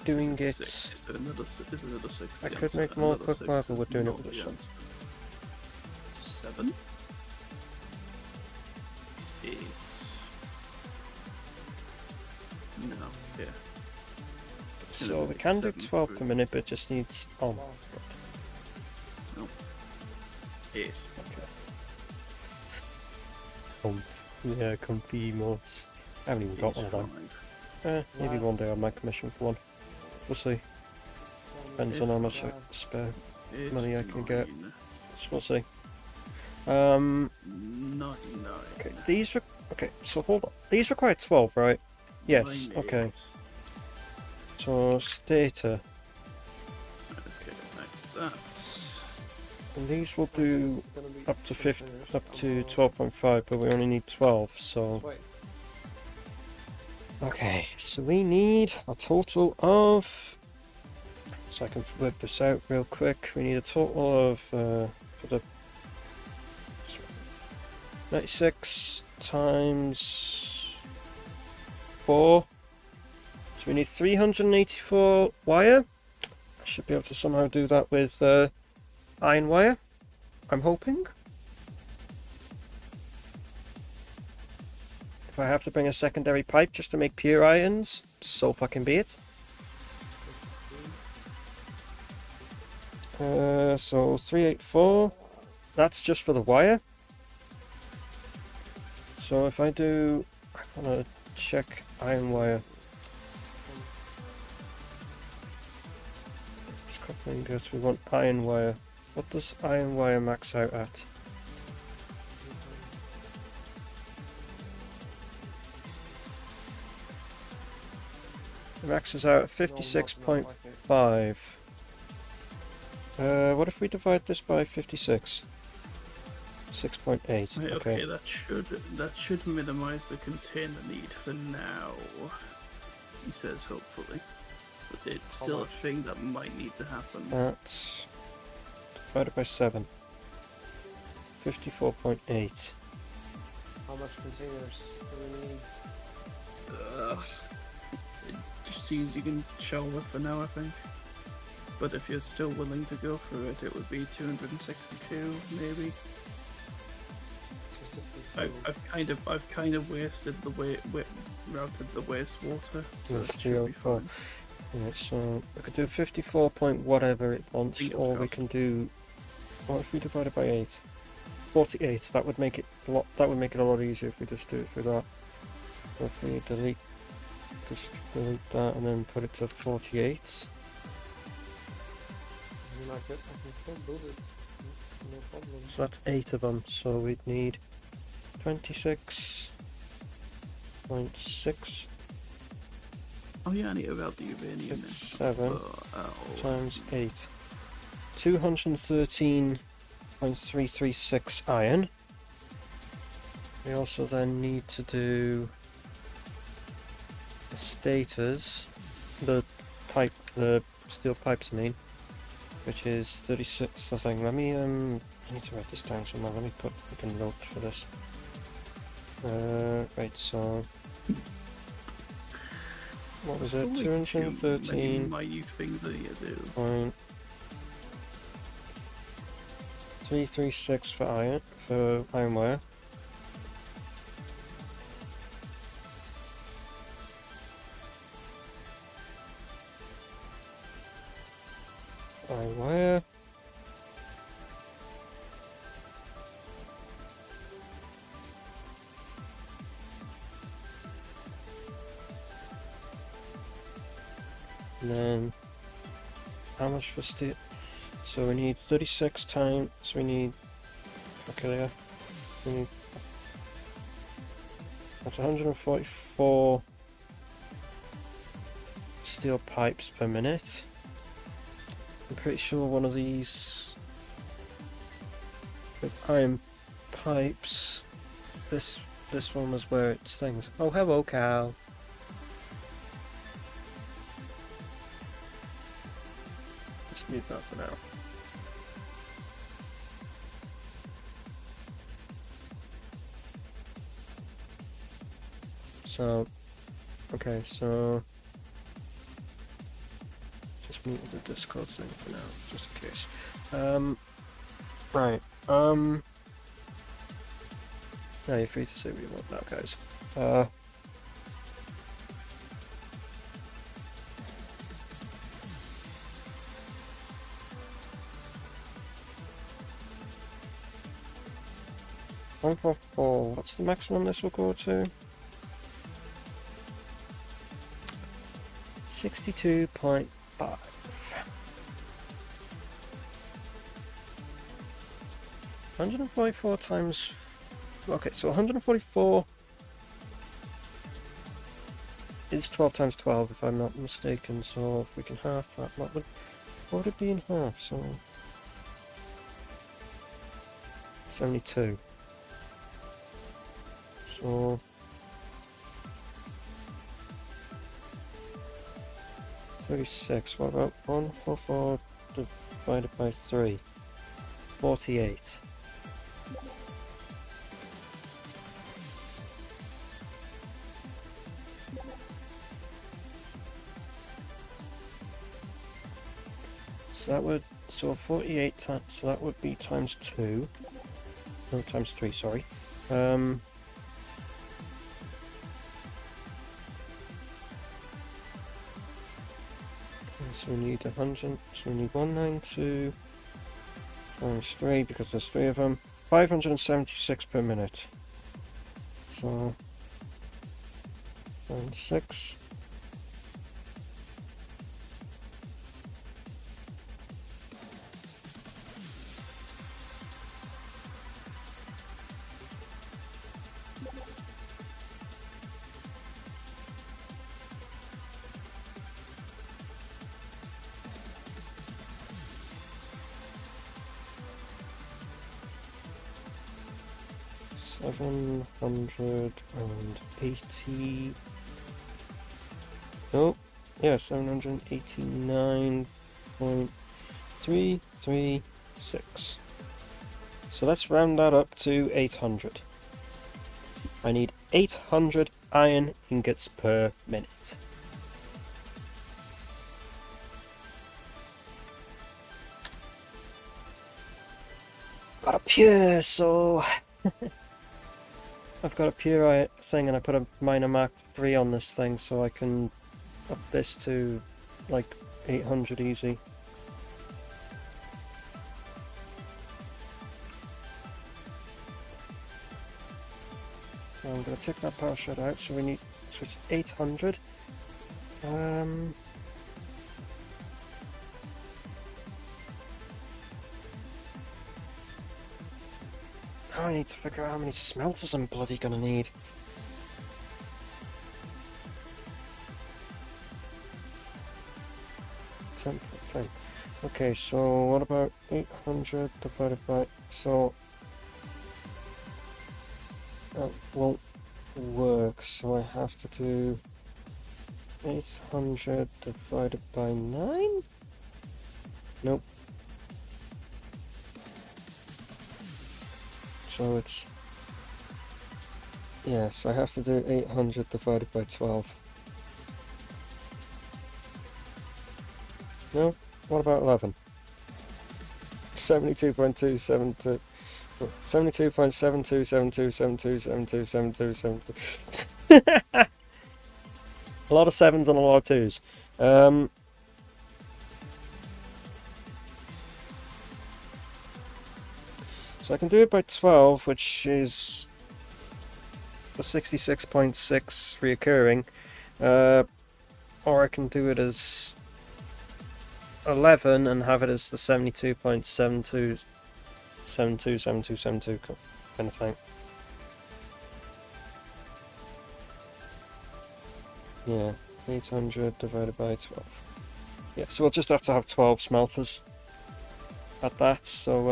doing it. 6. Is it another 6? Is it another 6? I The could answer. make more Another quick 6 work, is but we're doing it not with the this one. answer. 7. 8. No, yeah. So we can do 12 per minute, but it just needs... Oh my god. 8. Okay. Yeah, comfy mods. I haven't even got one of them. 5. Maybe one day I might commission for one. We'll see. Depends on how much spare 8, money I can get. 9, So we'll see. 99. Okay, these were... Okay, so hold on. These require 12, right? Yes, 9, okay. 8. So, stator. Okay, like that. And these will do up to 12.5, but we only need 12, so... Wait, Okay, so we need a total of... So I can work this out real quick. We need a total of... for the... 96 times 4. So we need 384 wire. I should be able to somehow do that with iron wire, I'm hoping. If I have to bring a secondary pipe just to make pure irons, so fucking be it. So 384, that's just for the wire. So if I do, I want to check iron wire. It's copper ingots, we want iron wire. What does iron wire max out at? It maxes out at 56.5. What if we divide this by 56? 6.8. Right, Okay. okay, that should minimize the container need for now. He says hopefully. But it's still a thing that might need to happen. That's divided by 7. 54.8. How much containers do we need? It just seems you can show with for now, I think. But if you're still willing to go through it, it would be 262 maybe. I've kind of wasted the routed the wastewater, so Yes, it should be 304. fine. Alright, so we could do 54 point whatever it wants, Fingers or we crossed. can do. What if we divide it by 8? 48. That would make it a lot. That would make it a lot easier if we just do it through that. So if we just delete that and then put it to 48. I mean, I can still build it. No problem. So that's 8 of them. So we'd need 26.6 Oh yeah, I need about the uranium then. 7 times 8. 213.336 iron. We also then need to do the stators, the steel pipes I mean, which is 36 I think. Let me I need to write this down somewhere. Let me put like a note for this. Right, so what was it? 213 minute things that you do. point 336 for iron wire. Iron wire. And then how much for steel? So we need 36 times. So we need. Okay, there. We need. That's 144 steel pipes per minute. I'm pretty sure one of these with iron pipes. This one was where it stings. Oh, hello, Cal. Just mute that for now. So, okay, so just mute the Discord thing for now, just in case. Right. Now you're free to say what you want now, guys. 144. What's the maximum this will go to? 62.5. 144 times. Okay, so 144 is 12 times 12, if I'm not mistaken. So if we can half that, what would it be in half? So 72. So 36. What about 144 divided by 3? 48. So that would 48 times. So that would be times 2. No, times 3. Sorry. So we need 100. So we need 192 times 3 because there's 3 of them. 576 per minute. So times 6. $780. Oh, yeah, 789.336. So let's round that up to 800. I need 800 iron ingots per minute. Got a pure, so I've got a pure thing, and I put a minor Mark 3 on this thing, so I can up this to like 800 easy. So I'm going to take that power shut out, so we need to switch 800. Now I need to figure out how many smelters I'm bloody gonna need. Ten. Okay, so what about 800 divided by... So... that won't work, so I have to do 800 divided by 9? Nope. So it's... yeah, so I have to do 800 divided by 12. No? What about 11? 72.272... 72.727272727272. A lot of 7s and a lot of 2s. So I can do it by 12, which is the 66.6 reoccurring, or I can do it as 11 and have it as the 72.727272 kind of thing. Yeah, 800 divided by 12. Yeah, so we'll just have to have 12 smelters at that, so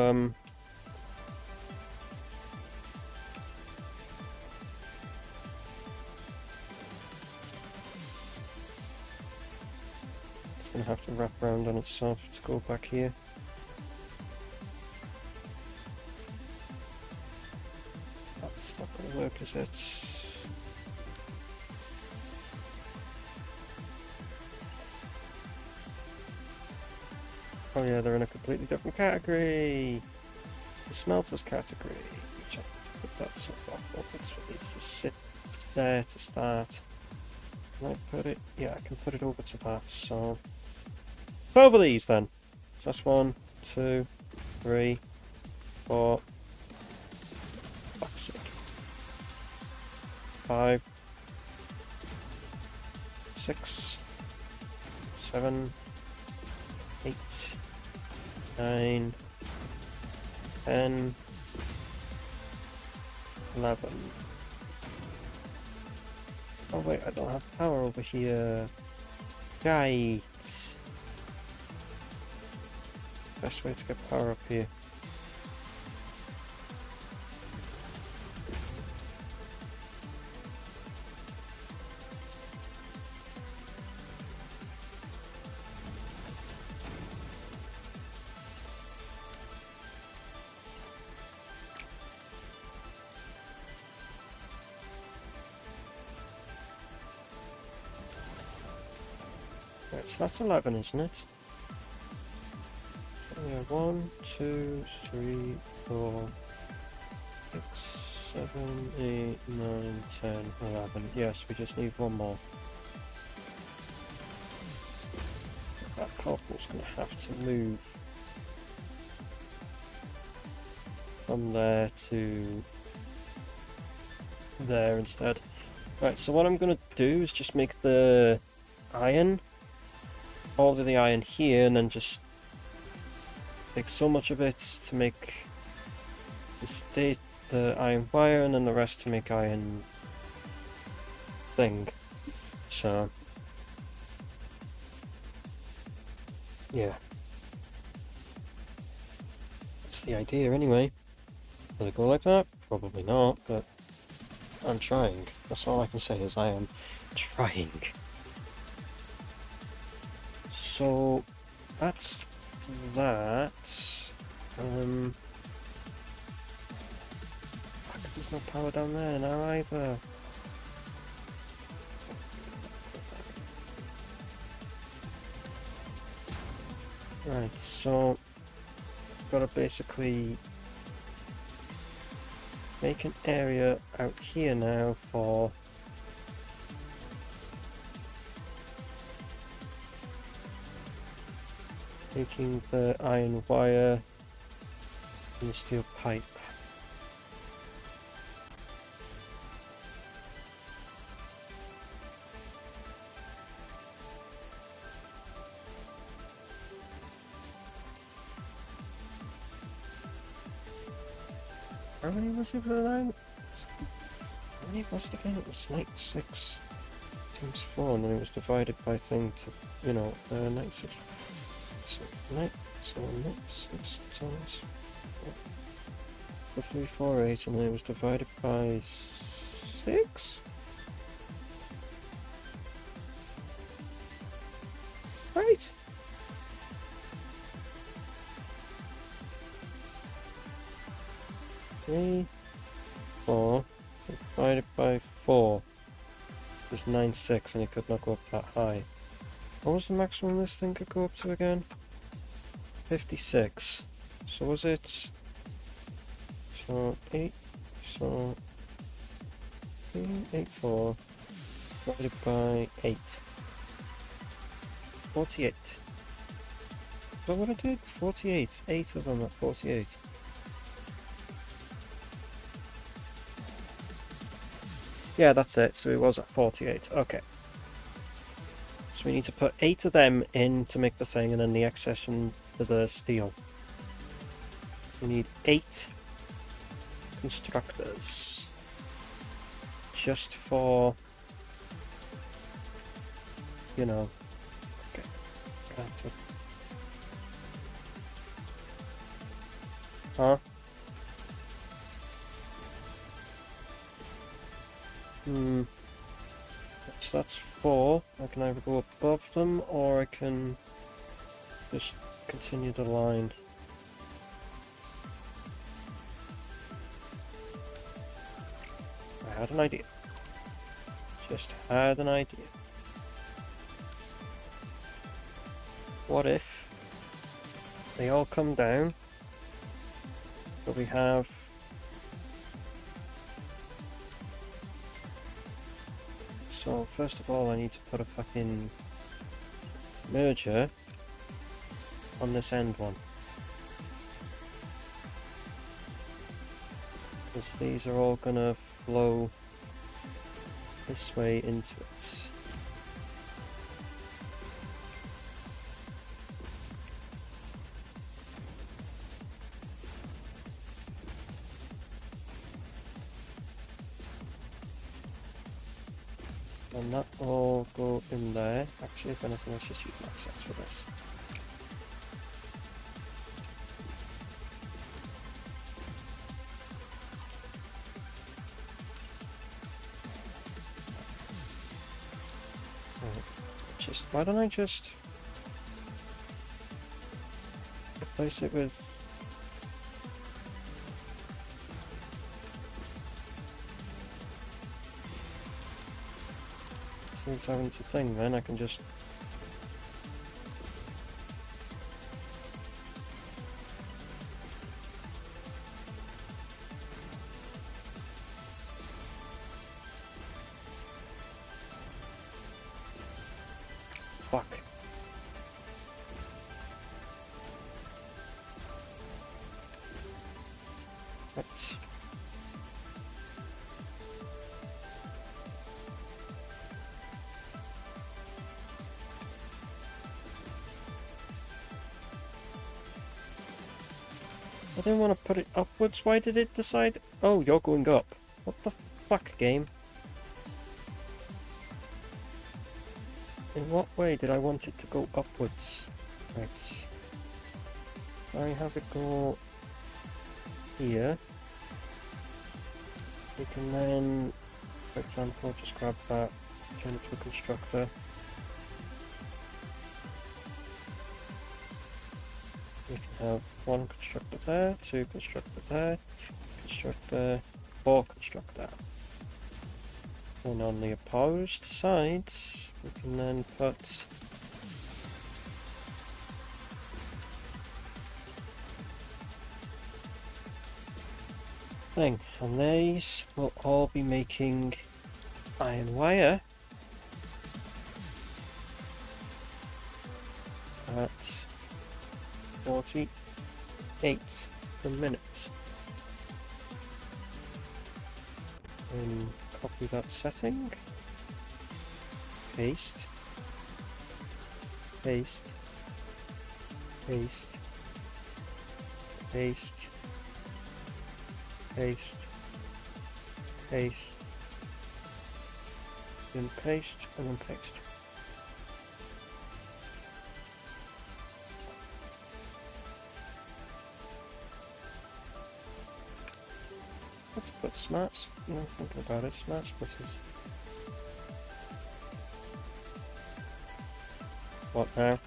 it's going to have to wrap around on itself to go back here. That's not going to work, is it? Oh yeah, they're in a completely different category. The smelters category. Which I have to put that stuff off. That's what needs to sit there to start. Can I put it? Yeah, I can put it over to that. So 12 of these then. So that's 1, 2, 3, 4. Fuck's sake. 5, 6, 7, 8, 9, 10, 11. Oh wait, I don't have power over here. Right. Best way to get power up here. Right, so that's 11, isn't it? Yeah, 1, 2, 3, 4, 6, 7, 8, 9, 10, 11. Yes, we just need one more. That carpet's going to have to move from there to there instead. Right, so what I'm going to do is just make the iron, all of the iron here, and then just take so much of it to make the iron wire, and then the rest to make iron thing. So yeah, that's the idea anyway. Will it go like that? Probably not, but I'm trying. That's all I can say is I am trying. So that's that. no power down there now either. Right, so gotta basically make an area out here now for making the iron wire and the steel pipe. How many was it for the line? How many was it again? It was 96 times 4, and then it was divided by thing to, you know, 96. So 96 times 348, and then it was divided by 6? Right? Three, 4 divided by 4 is 96, and it could not go up that high. What was the maximum this thing could go up to again? 56. So was it? So 8. So 384 divided by 8. 48. Is that what I did? 48. 8 of them at 48. Yeah, that's it. So it was at 48. Okay. So we need to put 8 of them in to make the thing, and then the excess into the steel. We need 8 constructors. Just for, you know. Okay. Huh? So that's 4. I can either go above them, or I can just continue the line. I had an idea. Just had an idea. What if they all come down, but we have so first of all I need to put a fucking merger on this end one, because these are all gonna flow this way into it. And that will go in there. Actually, if anything, let's just use max sets for this. Right. Why don't I just replace it with since having it's a thing, then I can just fuck. Right. I didn't want to put it upwards. Why did it decide? Oh, you're going up. What the fuck, game? In what way did I want it to go upwards? Right. I have it go here. We can then, for example, just grab that, turn it to a constructor. We can have 1 constructor there, 2 constructor there, constructor, 4 constructor. And on the opposed sides, we can then put thing, and these will all be making iron wire at 48 per minute. And copy that setting, paste, paste, paste, paste, paste, paste, then paste, and then paste. Let's put smarts. You know, thinking about it, smart splitters. What now?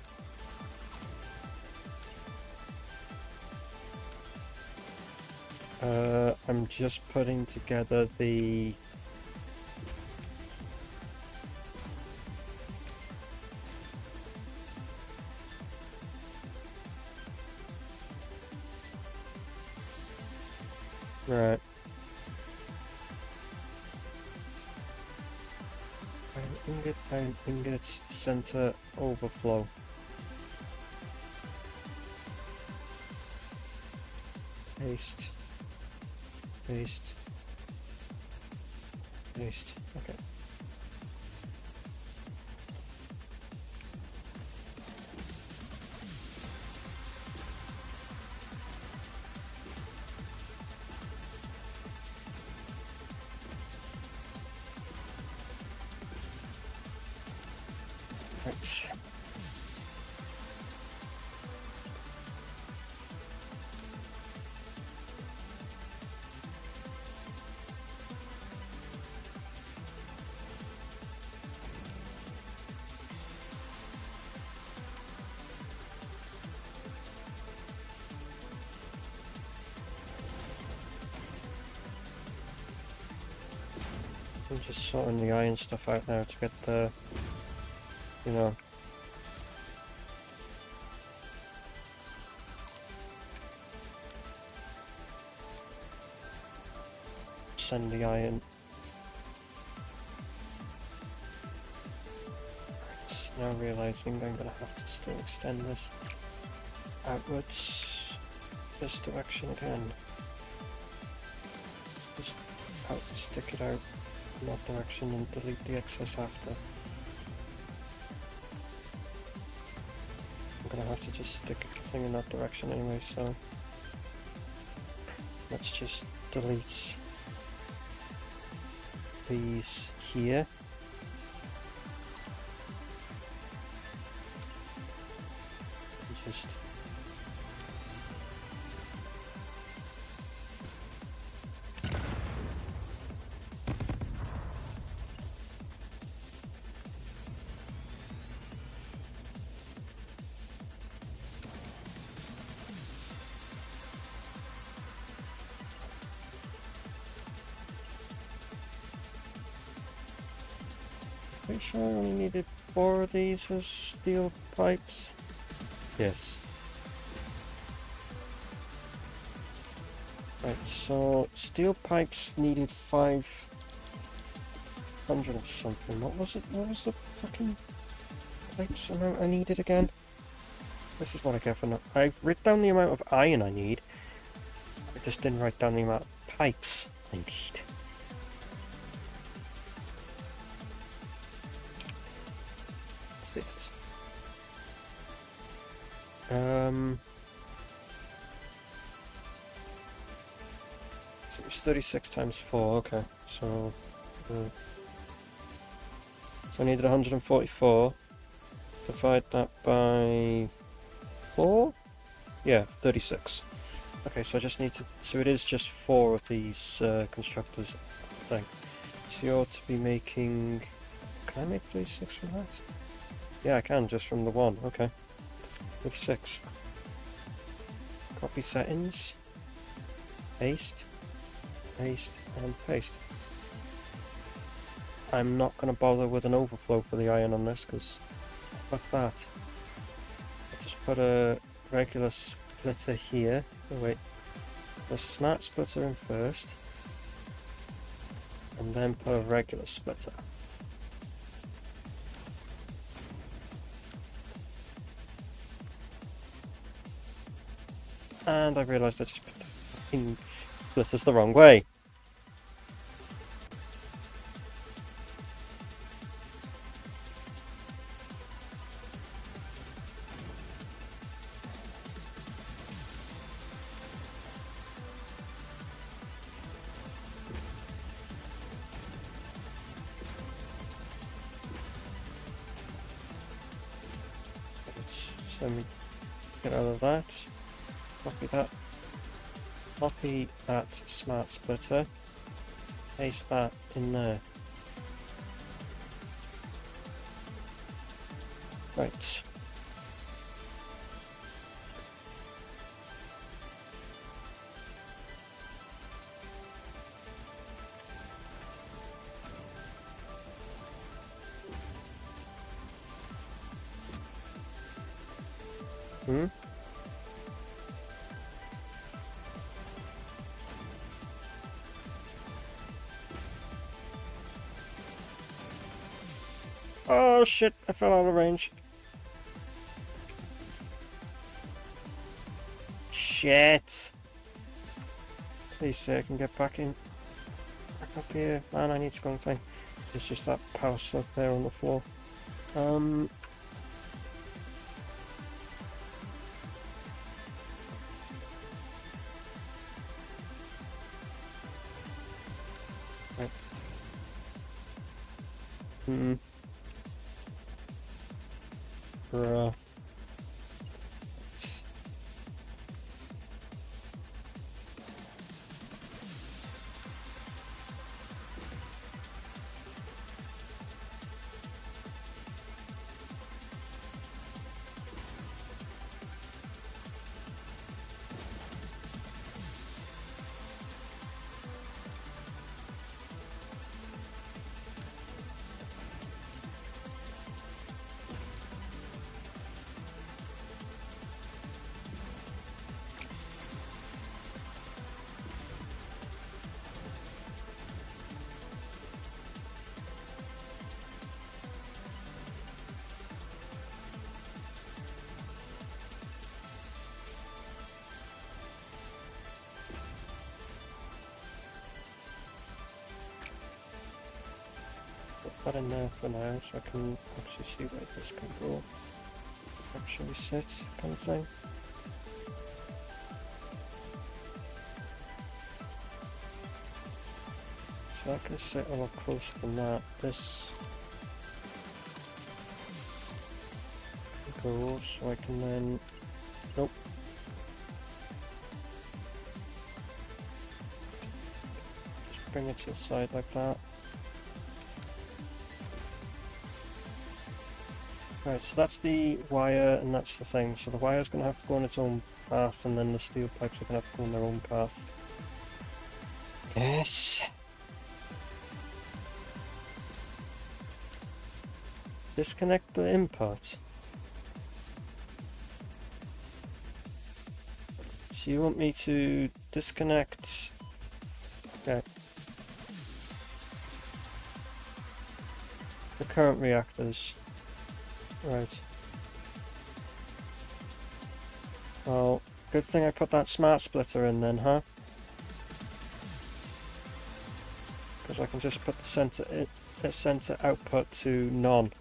I'm just putting together the right. Iron ingots, center overflow. Paste. Paste. Paste. Okay. Right. I'm just sorting the iron stuff out now to get the, you know, send the iron. It's now realizing I'm gonna have to still extend this outwards this direction again. Just out, stick it out in that direction and delete the excess after. I'm gonna have to just stick the thing in that direction anyway, so let's just delete these here. And just pretty sure I only needed 4 of these as steel pipes. Yes. Right, so steel pipes needed 500 or something. What was it? What was the fucking pipes amount I needed again? This is what I get for not. I've written down the amount of iron I need. I just didn't write down the amount of pipes I need. Status. So it's 36 times 4, okay. So I needed 144. Divide that by 4? Yeah, 36. Okay, so I just need to, so it is just 4 of these constructors thing. So you ought to be making, can I make 36 from that? Yeah, I can, just from the one, okay. 36. Copy settings. Paste. paste, and paste. I'm not going to bother with an overflow for the iron on this because fuck that. I'll just put a regular splitter here. Oh wait, the smart splitter in first, and then put a regular splitter. And I realised I just put the fucking splitters the wrong way. So let me get out of that. Copy that smart splitter, paste that in there. Right. Hmm? Oh shit, I fell out of range. Shit. Please say I can get back in. Back up here. Man, I need to go and thing. It's just that power slip there on the floor. Right. Bruh. Put that in there for now so I can actually see where this can go. Actually sit, kind of thing. So I can sit a lot closer than that. This goes so I can then. Nope. Just bring it to the side like that. Right, so that's the wire and that's the thing. So the wire's going to have to go on its own path and then the steel pipes are going to have to go on their own path. Yes! Disconnect the input. So you want me to disconnect... Okay. The current reactors. Right. Well, good thing I put that smart splitter in then, huh? Because I can just put the center output to none.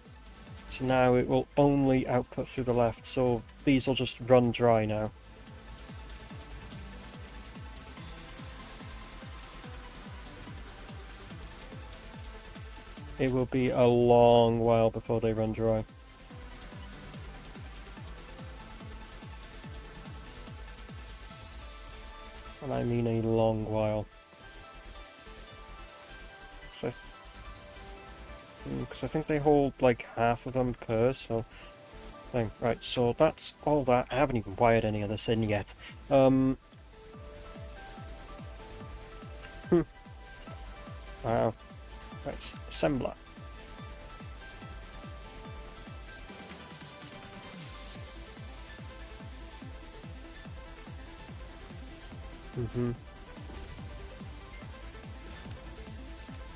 So now it will only output through the left, so these will just run dry now. It will be a long while before they run dry. And I mean a long while. Because I think they hold like half of them per, so... Thing. Right, so that's all that. I haven't even wired any of this in yet. Wow. Right, assembler.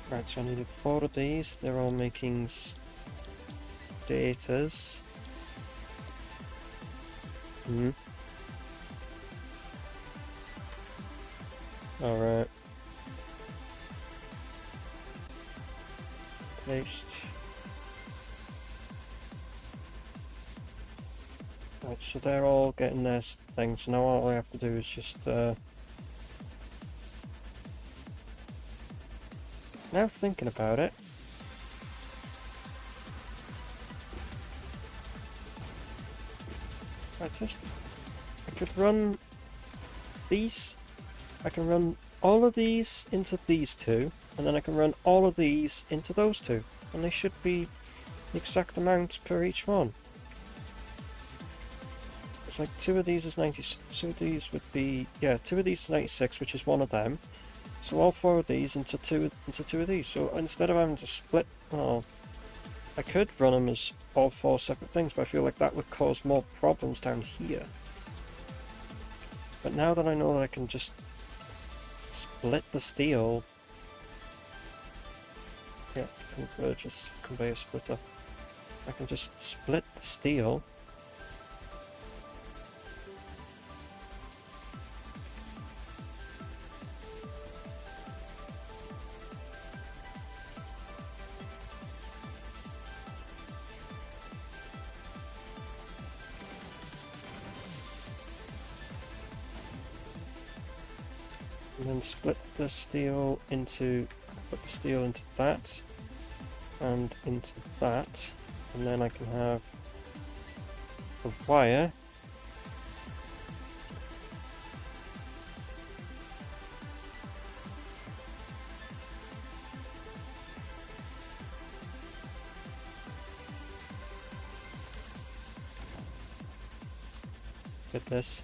Right, so I needed 4 of these. They're all making status. Alright. Paste. Right, so they're all getting their things. Now all I have to do is just now thinking about it. I could run these. I can run all of these into these two, and then I can run all of these into those two, and they should be the exact amount per each one. It's like 2 of these is 90. 2 of these would be, yeah, 2 of these is 96, which is one of them. So all 4 of these into two of these. So instead of having to split, well, I could run them as all 4 separate things, but I feel like that would cause more problems down here. But now that I know that I can just split the steel, yeah, converges conveyor splitter. I can just split the steel. And then split the steel into, put the steel into that, and into that, and then I can have the wire. Get this.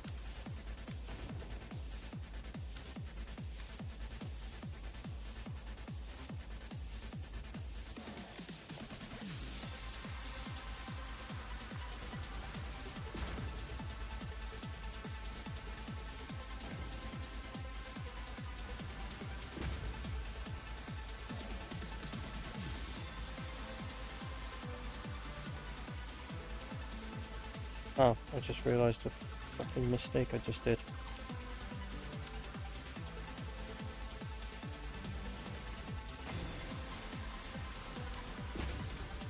Oh, I just realised the fucking mistake I just did.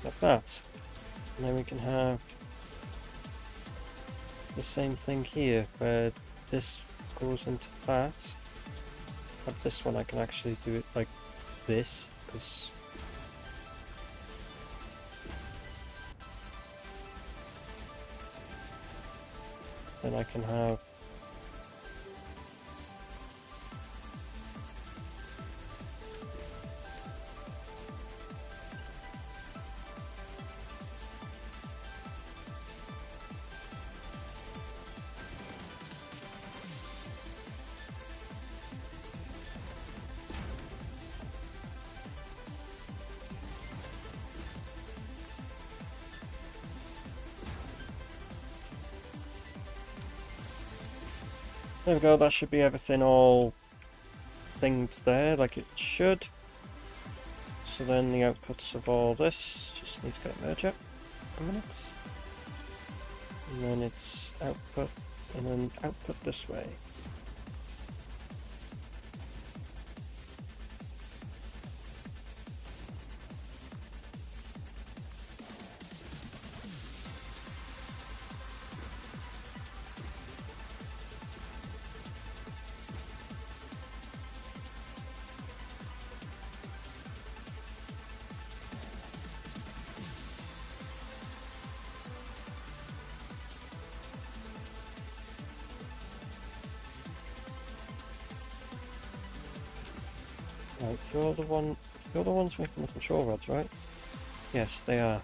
Like that. And then we can have the same thing here, where this goes into that. But this one I can actually do it like this, because then I can have there we go, that should be everything all thinged there like it should. So then the outputs of all this just need to get a merger a minute. And then it's output, and then output this way. Right, you're the ones making the control rods, right? Yes, they are.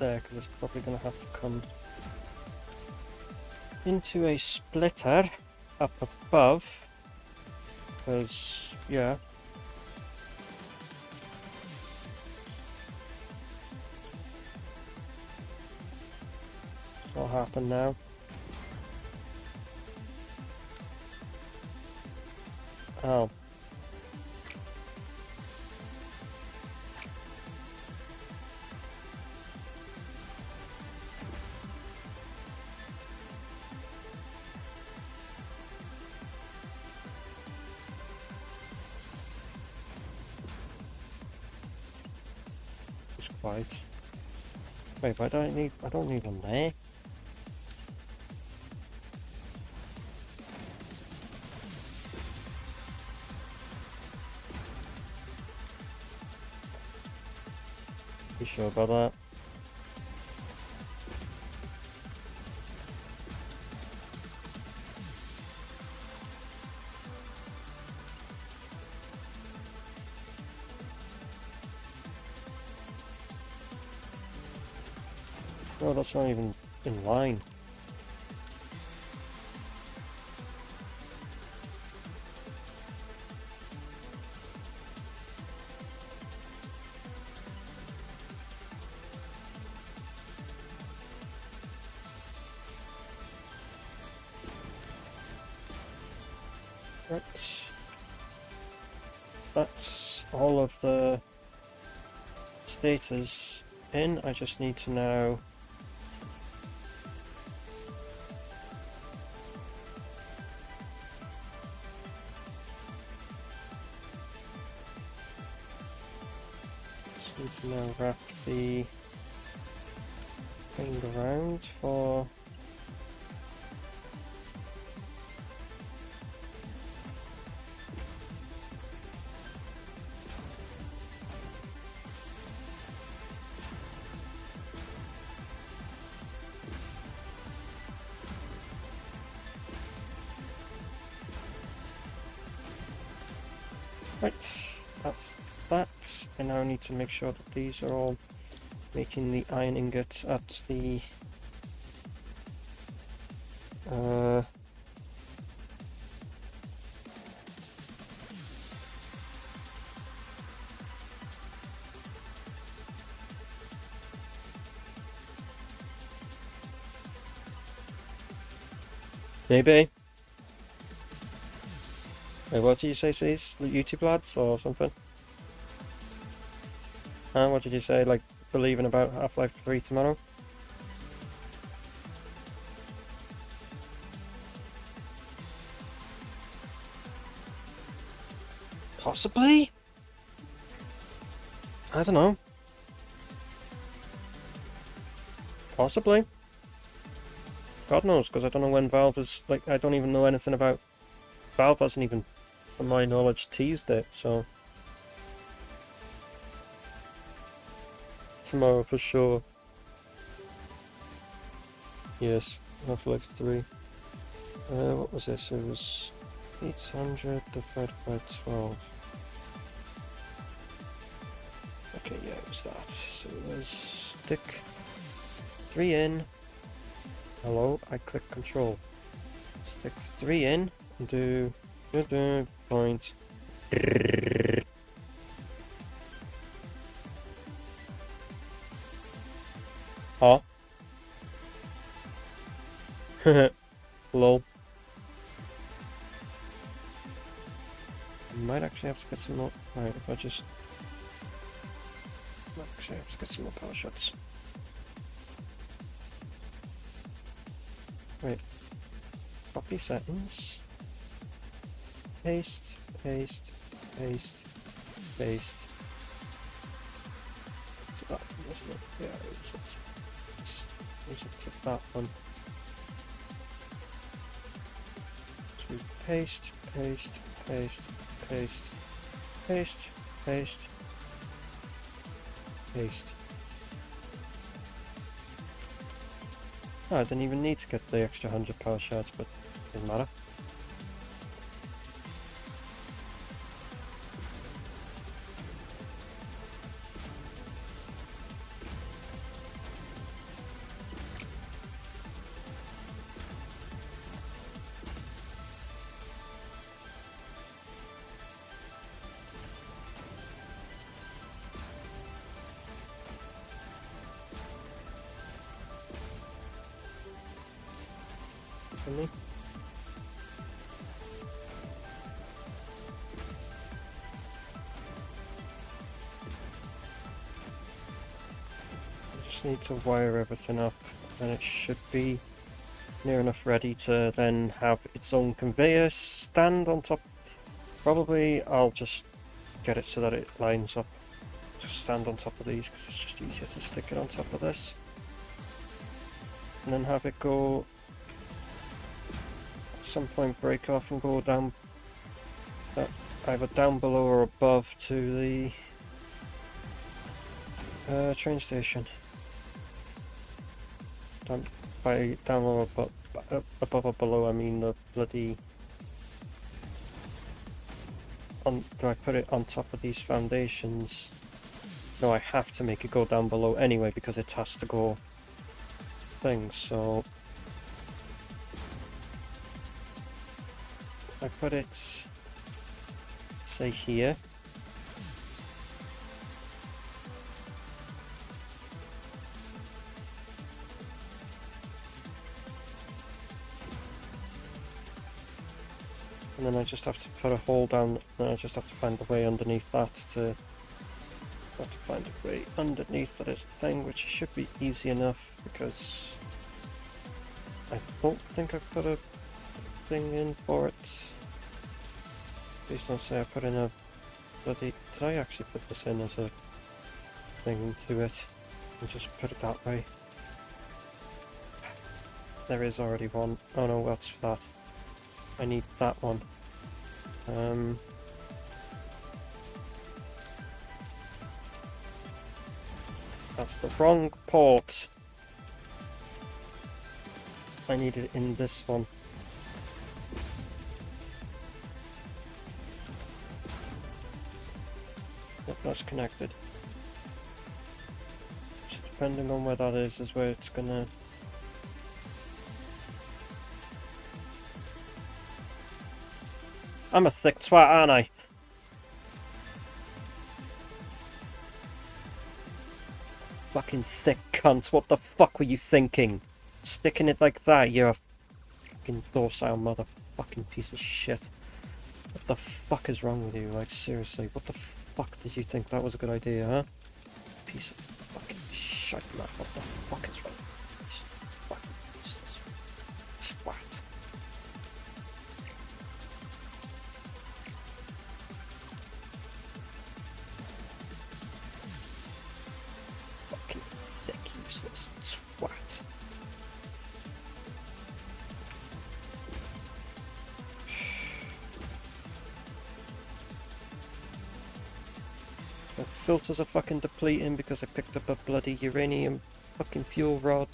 there, because it's probably going to have to come into a splitter up above. Because, yeah. What happened now? Oh. Just quiet. Wait, but I don't need one there. You sure about that? No, that's not even in line. Right. That's all of the status in. I just need to now wrap the thing around for right. That's that. I now need to make sure that these are all making the iron ingot at the maybe. Wait, what did you say, C's? YouTube lads or something? What did you say? Like, believing about Half-Life 3 tomorrow? Possibly? I don't know. Possibly. God knows, because I don't know when Valve is, like, I don't even know anything about... Valve hasn't even, from my knowledge, teased it, so... Tomorrow for sure. Yes, Half-Life 3. What was this? It was 800 divided by 12. Okay, yeah, it was that. So it was stick 3 in. Hello, I click control. Stick 3 in and do point. Huh? Lol. I might actually have to get some more. Right, if I just. Might actually have to get some more power shots. Wait. Copy settings. Paste, paste, paste, paste. To that one, wasn't it? Yeah, it was up to that one. So paste, paste, paste, paste, paste, paste, paste. Oh, I didn't even need to get the extra 100 power shards, but it doesn't matter. for me. I just need to wire everything up, and it should be near enough ready to then have its own conveyor stand on top. Probably I'll just get it so that it lines up to stand on top of these, because it's just easier to stick it on top of this. And then have it go, at some point break off and go down, either down below or above to the train station. By down or above or below, I mean the bloody... do I put it on top of these foundations? No, I have to make it go down below anyway, because it has to go things, so... I put it, say here. And then I just have to put a hole down, and I just have to find a way underneath that to... have to find a way underneath that is a thing, which should be easy enough, because... I don't think I've put a thing in for it. Please don't say I put in a bloody... Did I actually put this in as a thing into it? And just put it that way? There is already one. Oh no, that's for that. I need that one. That's the wrong port. I need it in this one. Yep, that's connected. So depending on where that is where it's gonna... I'm a thick twat, aren't I? Fucking thick cunt, what the fuck were you thinking? Sticking it like that, you're a fucking docile motherfucking piece of shit. What the fuck is wrong with you? Like, seriously, what the fuck did you think that was a good idea, huh? Piece of fucking shit, man. What the fuck is wrong with you? Piece of fucking useless twat. Fucking thick, useless twat. My filters are fucking depleting because I picked up a bloody uranium fucking fuel rod.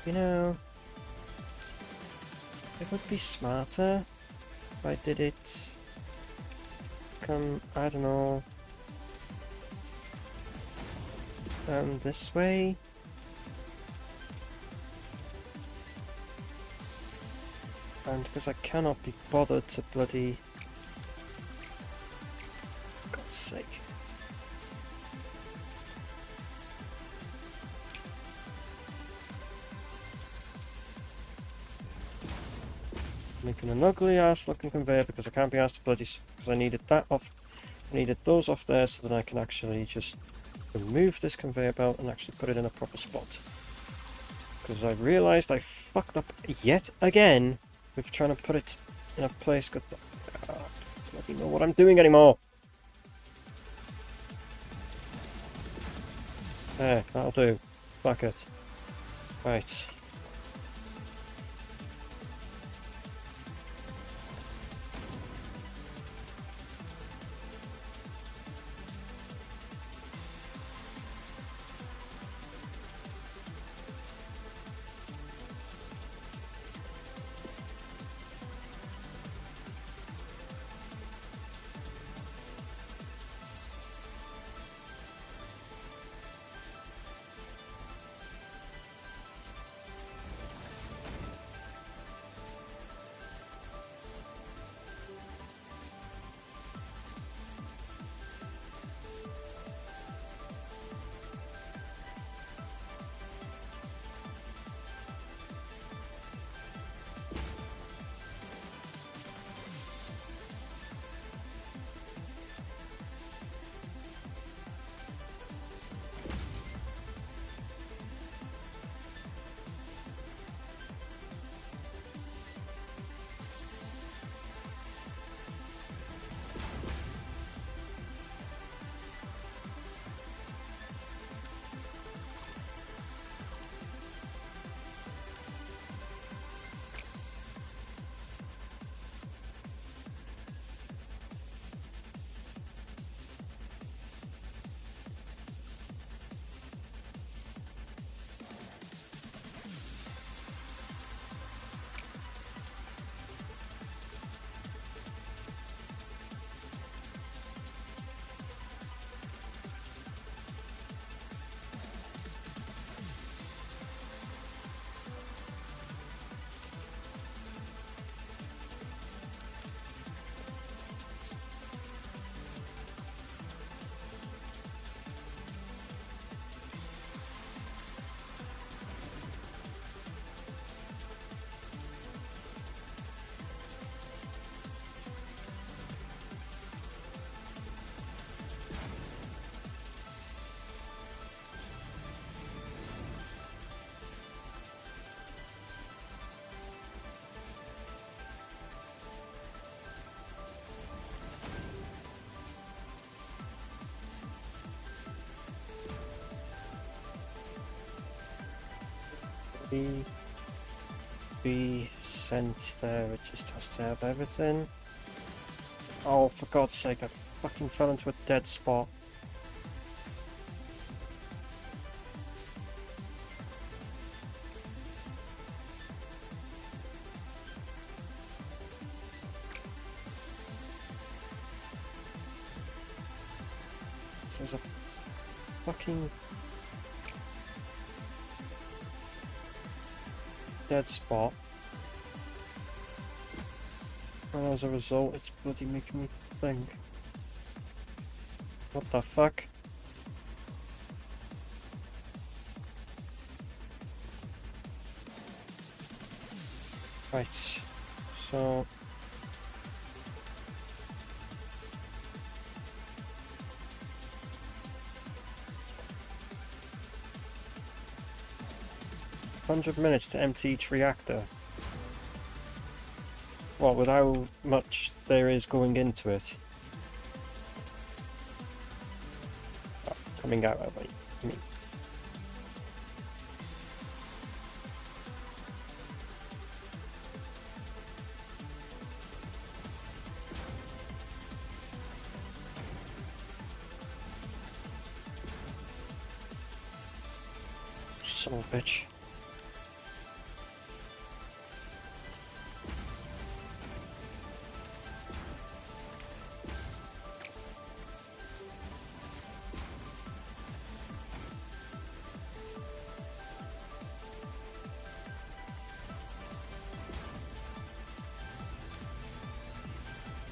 You know, it would be smarter if I did it come, I don't know, down this way. And because I cannot be bothered to bloody... For God's sake. Making an ugly ass looking conveyor because I can't be asked to bloody... because I needed that off... I needed those off there so that I can actually just remove this conveyor belt and actually put it in a proper spot. Because I realised I fucked up yet again with trying to put it in a place because I don't even know what I'm doing anymore. There, that'll do. Fuck it. Right. be sent there. It just has to have everything. Oh, for God's sake, I fucking fell into a dead spot. There's a fucking dead spot, and as a result it's bloody making me think. What the fuck? Right, so $100 to empty each reactor. Well, with how much there is going into it. Oh, coming out, I mean. Son of a bitch.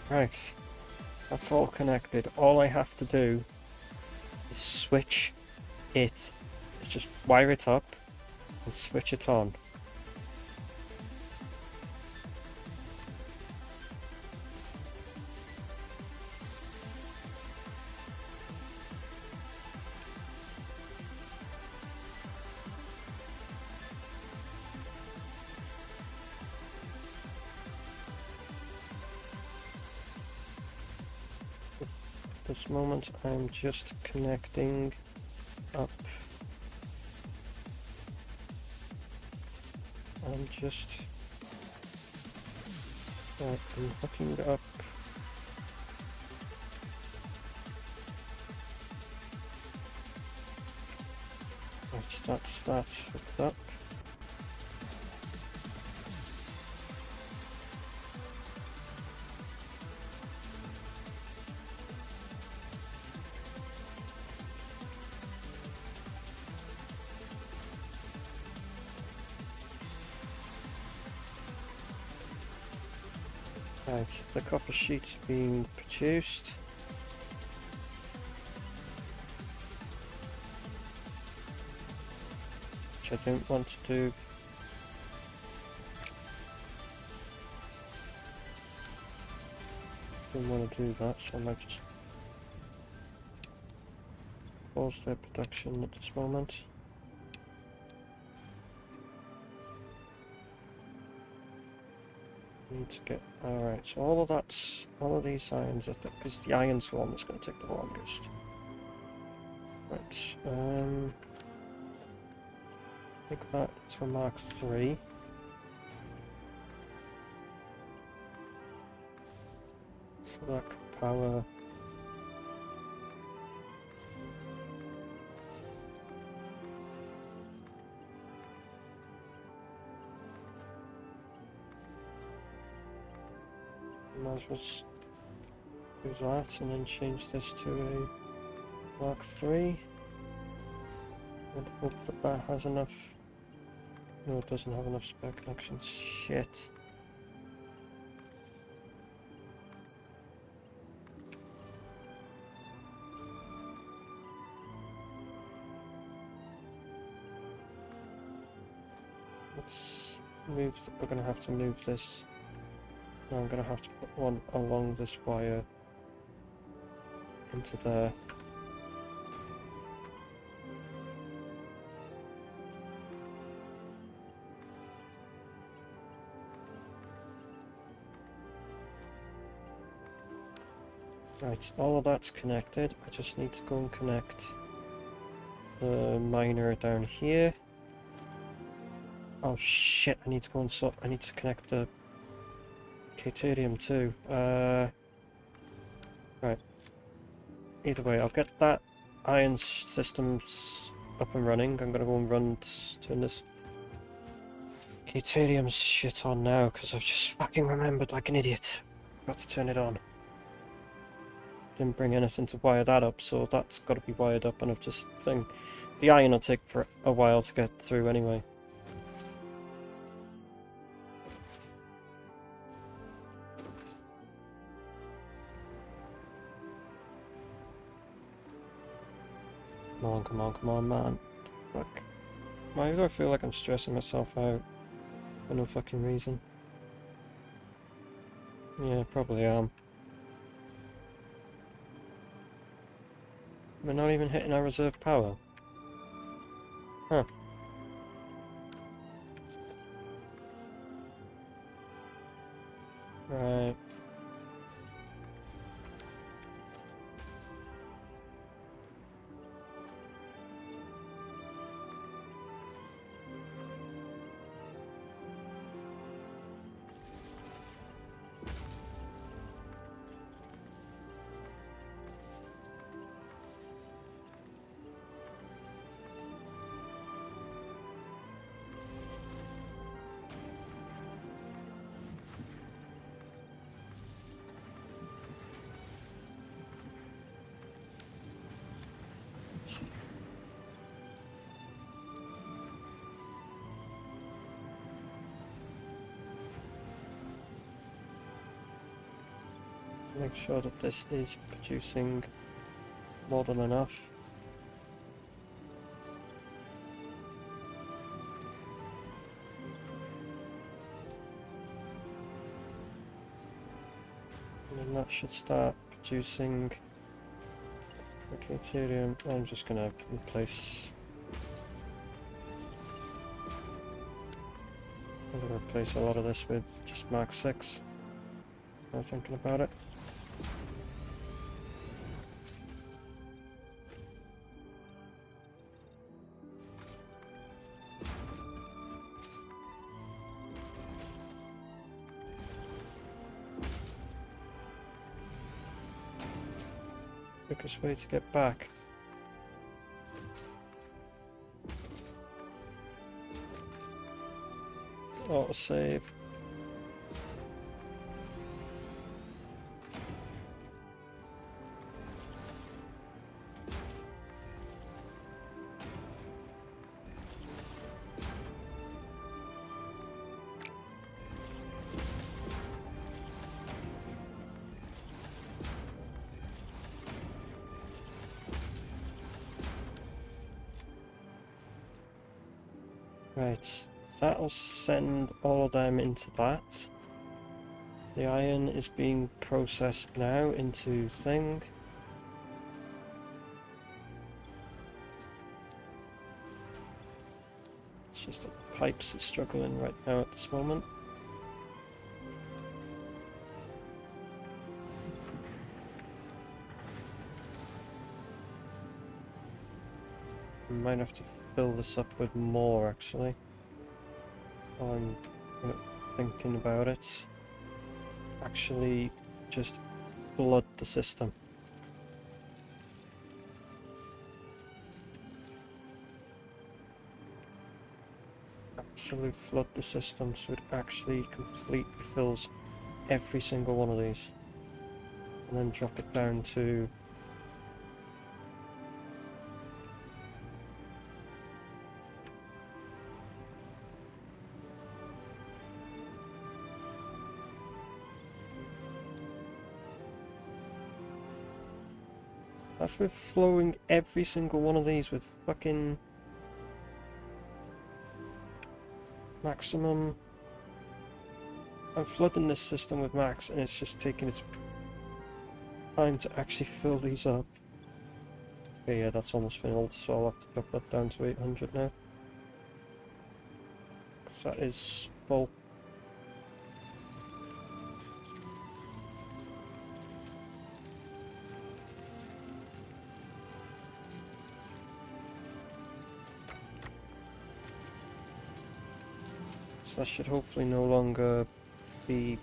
Right, that's all connected. All I have to do is switch it. It's just wire it up and switch it on. This moment I'm just connecting up. I'm hooking up. Right, that's hooked up. Right, the copper sheet's being produced. Which I don't want to do. Don't want to do that, so I might just pause their production at this moment. Need to get alright, so all of these irons, I think, because the iron's one that's going to take the longest. Right, take that to a Mark 3. So that could power. Might as well do that and then change this to a Mark 3. And hope that that has enough. No, it doesn't have enough spare connections. Shit. Let's move. We're gonna have to move this. Now I'm going to have to put one along this wire into there. Right, all of that's connected. I just need to go and connect the miner down here. Oh shit, I need to go and sort. I need to connect the Caterium too. Right. Either way, I'll get that iron systems up and running. I'm gonna go and turn this Caterium shit on now, because I've just fucking remembered like an idiot. Got to turn it on. Didn't bring anything to wire that up, so that's got to be wired up, and I've just think the iron will take for a while to get through anyway. Come on, come on, come on, man. Fuck. Why do I feel like I'm stressing myself out for no fucking reason? Yeah, probably am. We're not even hitting our reserve power. Huh. Right. Make sure that this is producing more than enough. And then that should start producing the Caterium. I'm just gonna replace. I'm gonna replace a lot of this with just Mark 6. I'm thinking about it. Quickest way to get back. Autosave. Right, that'll send all of them into that. The iron is being processed now into thing. It's just that the pipes are struggling right now at this moment. Might have to fill this up with more actually. While I'm thinking about it. Actually, just flood the system. Absolutely flood the system so it actually completely fills every single one of these. And then drop it down to that's with flowing every single one of these with fucking maximum. I'm flooding this system with max and it's just taking its time to actually fill these up. Okay, yeah, that's almost filled, so I'll have to drop that down to 800 now. Because that is full. So that should hopefully no longer be...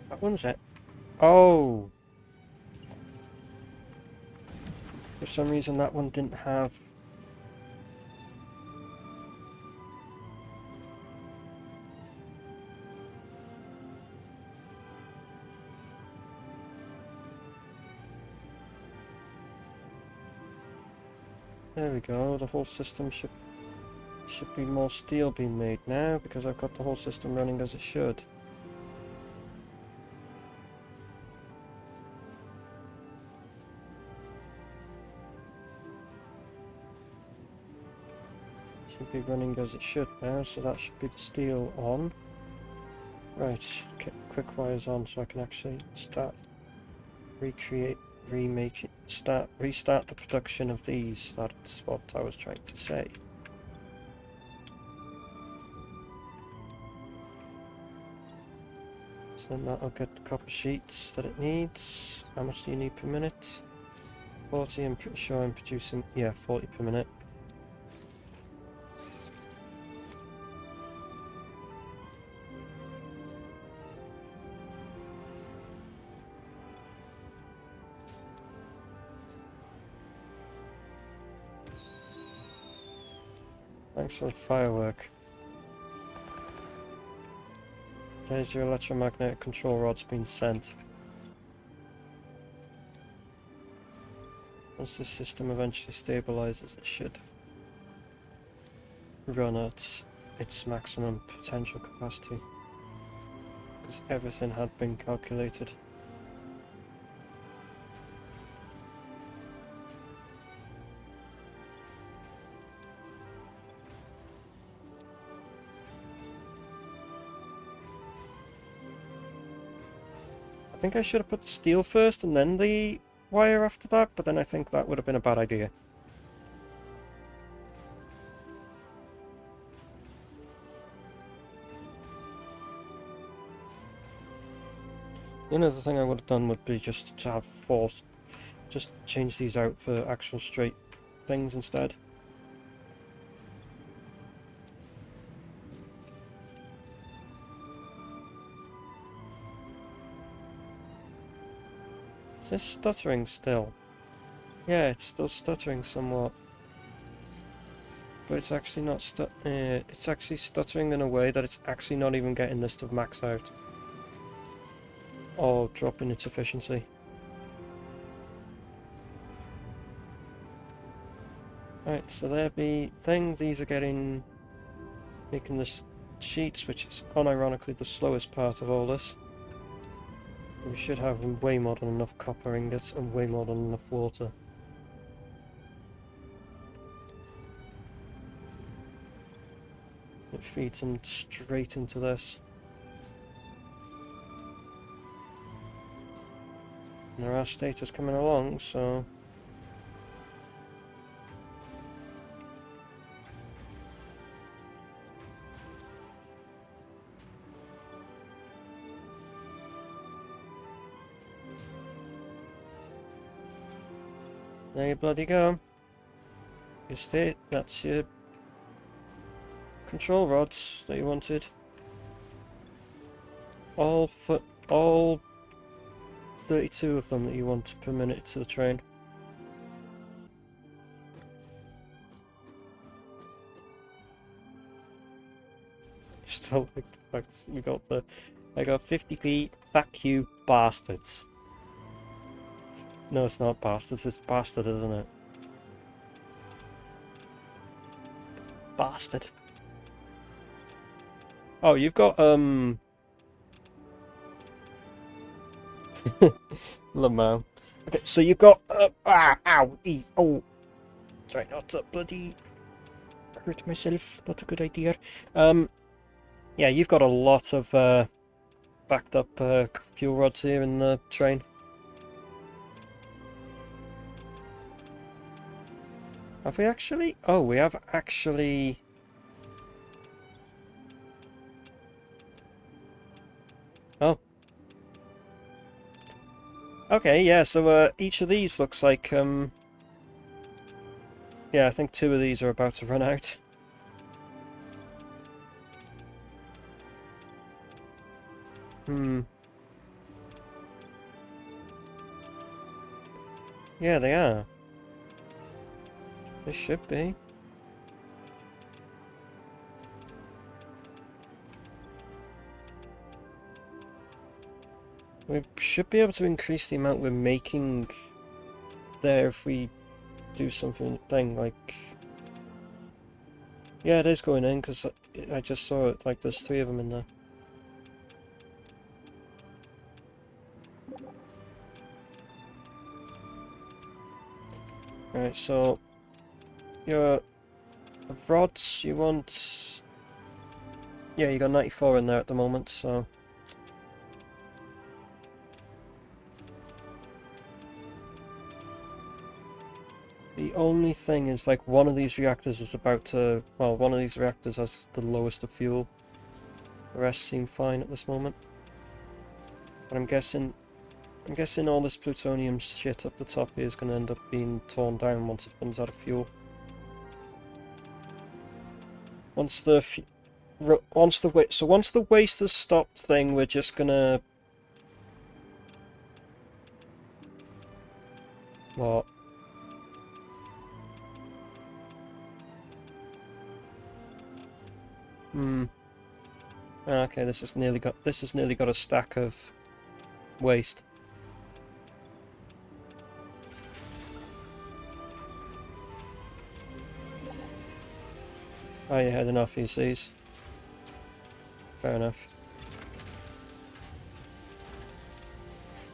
That one's it. Oh! For some reason that one didn't have... There we go, the whole system should be more steel being made now, because I've got the whole system running as it should. Should be running as it should now, so that should be the steel on. Right, quick wires on so I can actually start restart the production of these. That's what I was trying to say. So then that'll get the copper sheets that it needs. How much do you need per minute? 40, I'm pretty sure I'm producing, yeah, 40 per minute. Thanks for the firework. There's your electromagnetic control rods being sent. Once this system eventually stabilizes, it should run at its maximum potential capacity. Because everything had been calculated. I think I should have put the steel first and then the wire after that, but then I think that would have been a bad idea. The only other thing I would have done would be just to have just change these out for actual straight things instead. Is this stuttering still? Yeah, it's still stuttering somewhat. But it's actually not it's actually stuttering in a way that it's actually not even getting this to max out. Or dropping its efficiency. Right, so there be thing. These are making the sheets, which is unironically the slowest part of all this. We should have way more than enough copper ingots and way more than enough water. It feeds them straight into this. And there are status coming along, so... There you bloody go. Your state, that's your control rods that you wanted. All 32 of them that you want per minute to the train. Still like the fact you got I got 50p, fuck you bastards. No, it's not bastards, it's bastard, isn't it? Bastard. Oh, you've got, Lamau. Okay, so you've got, oh. Try not to bloody hurt myself, not a good idea. Yeah, you've got a lot of, backed up, fuel rods here in the train. Have we actually? Oh, we have actually... Oh. Okay, yeah, so each of these looks like, yeah, I think 2 of these are about to run out. Hmm. Yeah, they are. They should be. We should be able to increase the amount we're making there if we do something like... Yeah, it is going in, because I just saw it, like, there's 3 of them in there. Right, so... Your rods, you want... Yeah, you got 94 in there at the moment, so... The only thing is, like, one of these reactors is about to... Well, one of these reactors has the lowest of fuel. The rest seem fine at this moment. But I'm guessing all this plutonium shit up the top here is going to end up being torn down once it runs out of fuel. Once the waste has stopped thing, we're just gonna... What? Hmm. Okay, this has nearly got a stack of waste. Oh, you had enough ECs. Fair enough.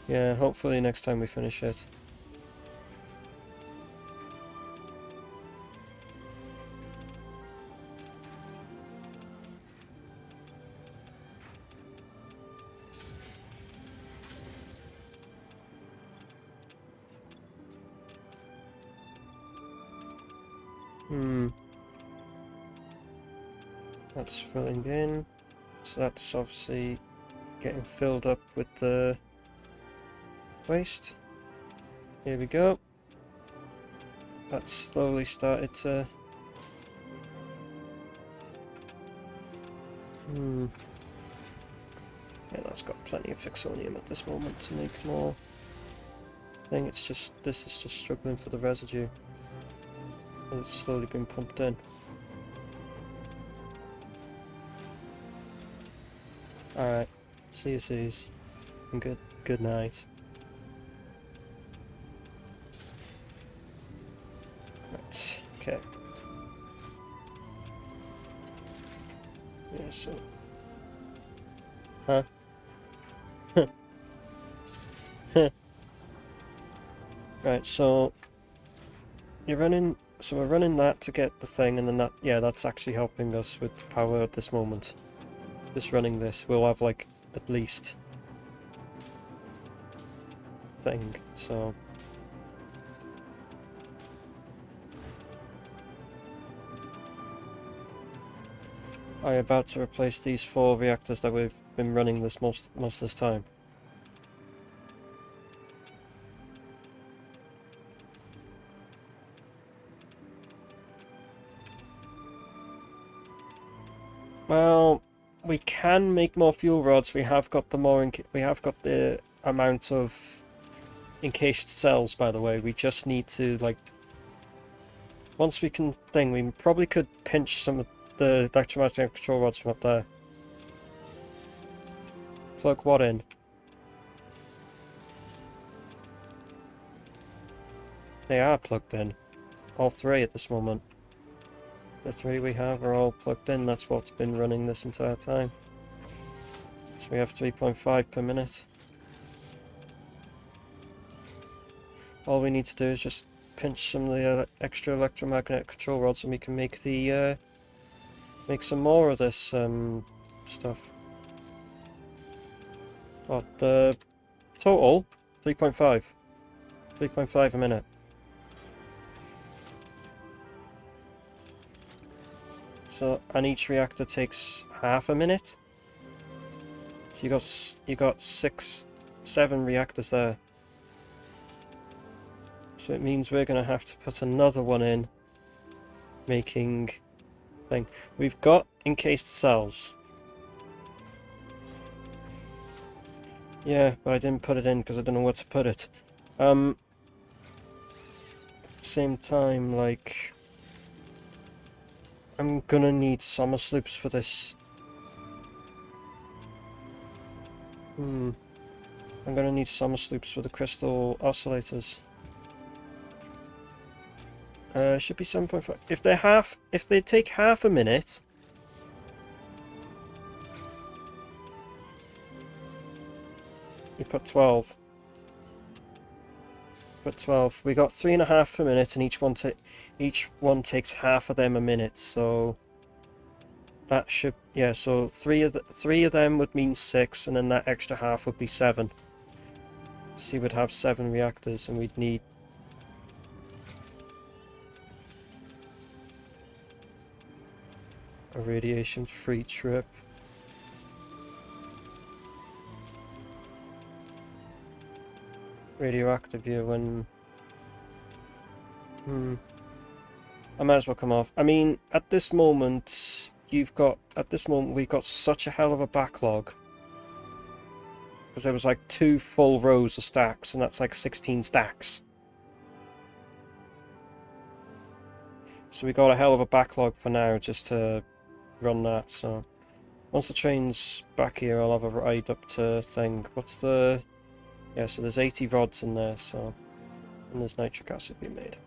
Yeah, hopefully next time we finish it. Hmm. That's filling in. So that's obviously getting filled up with the waste. Here we go. That's slowly started to... Hmm. Yeah, that's got plenty of fixonium at this moment to make more. I think it's just... This is just struggling for the residue. It's slowly been pumped in. Alright. See you, sees. And good night. Right. Okay. Yeah, so... Huh? Right, so... You're running... So we're running that to get the thing, and then that... Yeah, that's actually helping us with power at this moment. Just running this, we'll have, like, at least... thing, so... I'm about to replace these 4 reactors that we've been running this most of this time. Well, we can make more fuel rods. We have got the amount of encased cells, by the way. We just need to, like, once we can we probably could pinch some of the electromagnetic control rods from up there. Plug what in? They are plugged in. All 3 at this moment. The 3 we have are all plugged in. That's what's been running this entire time. So we have 3.5 per minute. All we need to do is just pinch some of the extra electromagnetic control rods, and we can make the make some more of this stuff. What, the total? 3.5. 3.5 a minute. So, and each reactor takes half a minute. So you got 7 reactors there. So it means we're gonna have to put another one in, making thing. We've got encased cells. Yeah, but I didn't put it in because I don't know where to put it. At the same time, like, I'm gonna need summer sloops for this. I'm gonna need summer sloops for the crystal oscillators. Should be 7.5. If they take half a minute. You put 12. Put 12. We got 3.5 per minute, and each one takes half of them a minute. So that should, yeah. So three of them would mean 6, and then that extra half would be 7. So you would have 7 reactors, and we'd need. A radiation-free trip. Radioactive year when... I might as well come off. I mean, at this moment, we've got such a hell of a backlog. Because there was like 2 full rows of stacks, and that's like 16 stacks. So we got a hell of a backlog for now, just to run that, so... Once the train's back here, I'll have a ride up to thing. What's the... Yeah, so there's 80 rods in there, so... And there's nitric acid being made.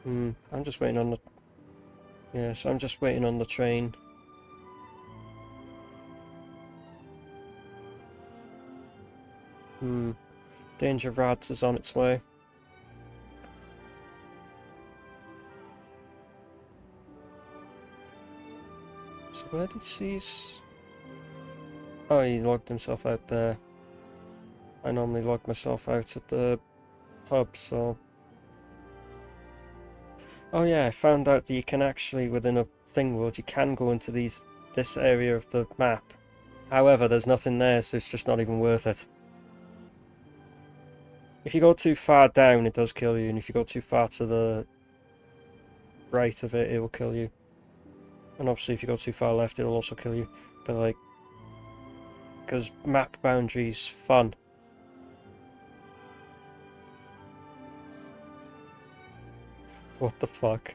I'm just waiting on the... Yeah, so I'm just waiting on the train. Danger of Rads is on its way. So where did C's... Oh, he logged himself out there. I normally log myself out at the hub, so... Oh yeah, I found out that you can actually, within a thing world, you can go into this area of the map. However, there's nothing there, so it's just not even worth it. If you go too far down, it does kill you, and if you go too far to the right of it, it will kill you. And obviously if you go too far left, it'll also kill you. But like, because map boundaries fun. What the fuck?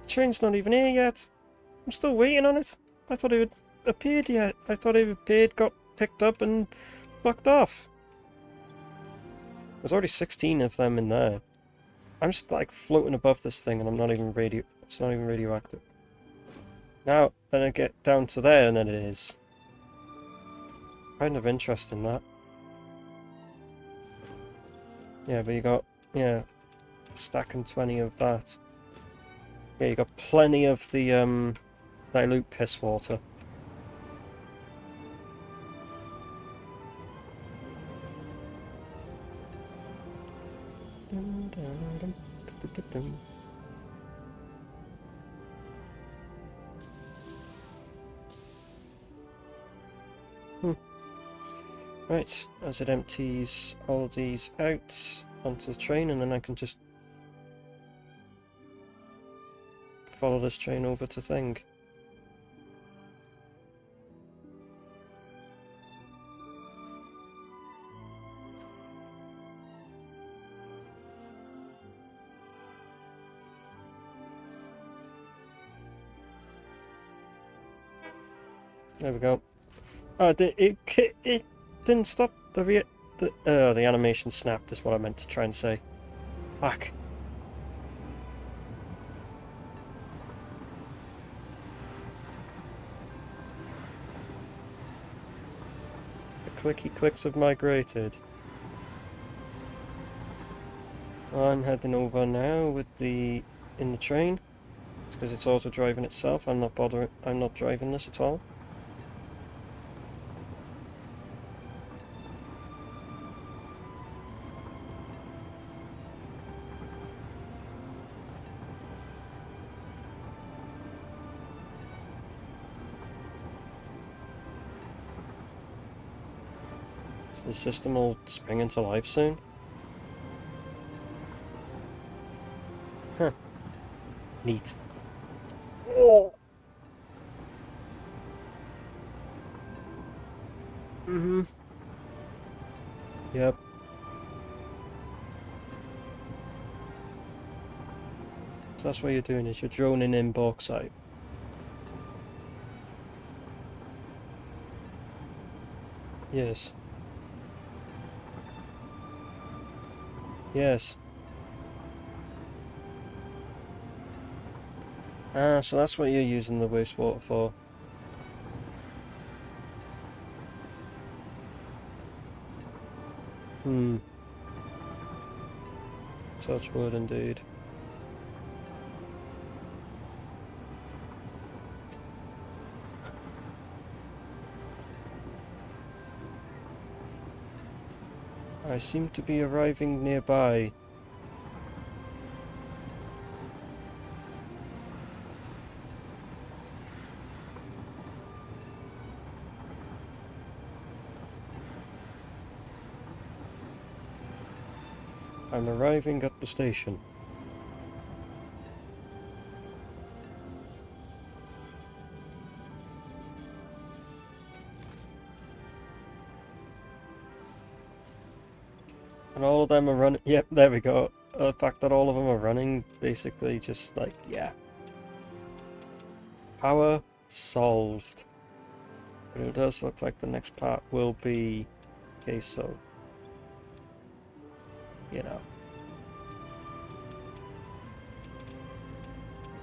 The train's not even here yet. I'm still waiting on it. I thought it had appeared yet. I thought it appeared, got picked up and fucked off. There's already 16 of them in there. I'm just like floating above this thing and I'm not even it's not even radioactive. Now, then I get down to there and then it is. Kind of interesting that. Yeah, but you got, yeah, a stack and 20 of that. Yeah, you got plenty of the dilute piss water. Right, as it empties all of these out onto the train, and then I can just follow this train over to thing. There we go. Oh, it didn't stop the animation snapped is what I meant to try and say. Fuck. The clicky clicks have migrated. I'm heading over now with in the train because it's auto driving itself. I'm not driving this at all. So the system will spring into life soon. Huh. Neat. Oh. Mm-hmm. Yep. So that's what you're doing, is you're droning in bauxite. Yes. Yes. Ah, so that's what you're using the wastewater for. Hmm. Touch wood indeed. I seem to be arriving nearby. I'm arriving at the station. And all of them are running. Yep, there we go. The fact that all of them are running, basically just like, yeah. Power solved. But it does look like the next part will be... Okay, so... You know.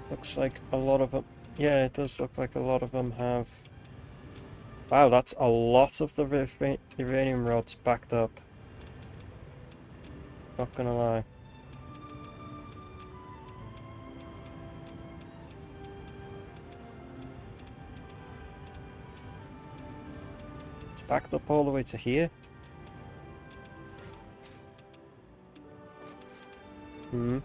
Looks like a lot of them... Yeah, it does look like a lot of them have... Wow, that's a lot of the uranium rods backed up. Not gonna lie. It's backed up all the way to here. Hmm.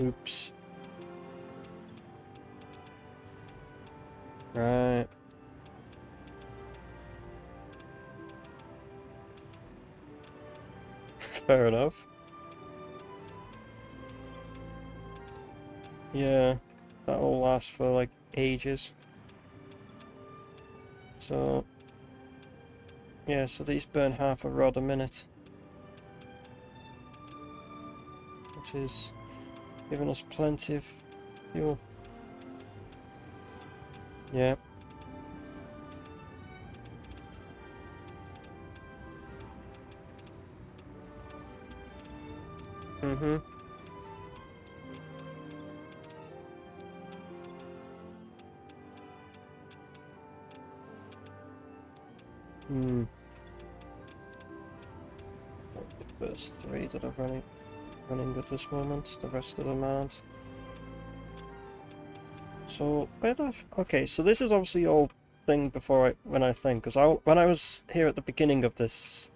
Oops. Right. Fair enough. Yeah, that will last for like ages. So, yeah, so these burn half a rod a minute. Which is giving us plenty of fuel. Yeah. Mm-hmm. Hmm. The first three that are running at this moment, the rest of them aren't. So where the okay, so this is obviously all thing before when I think, because when I was here at the beginning of this,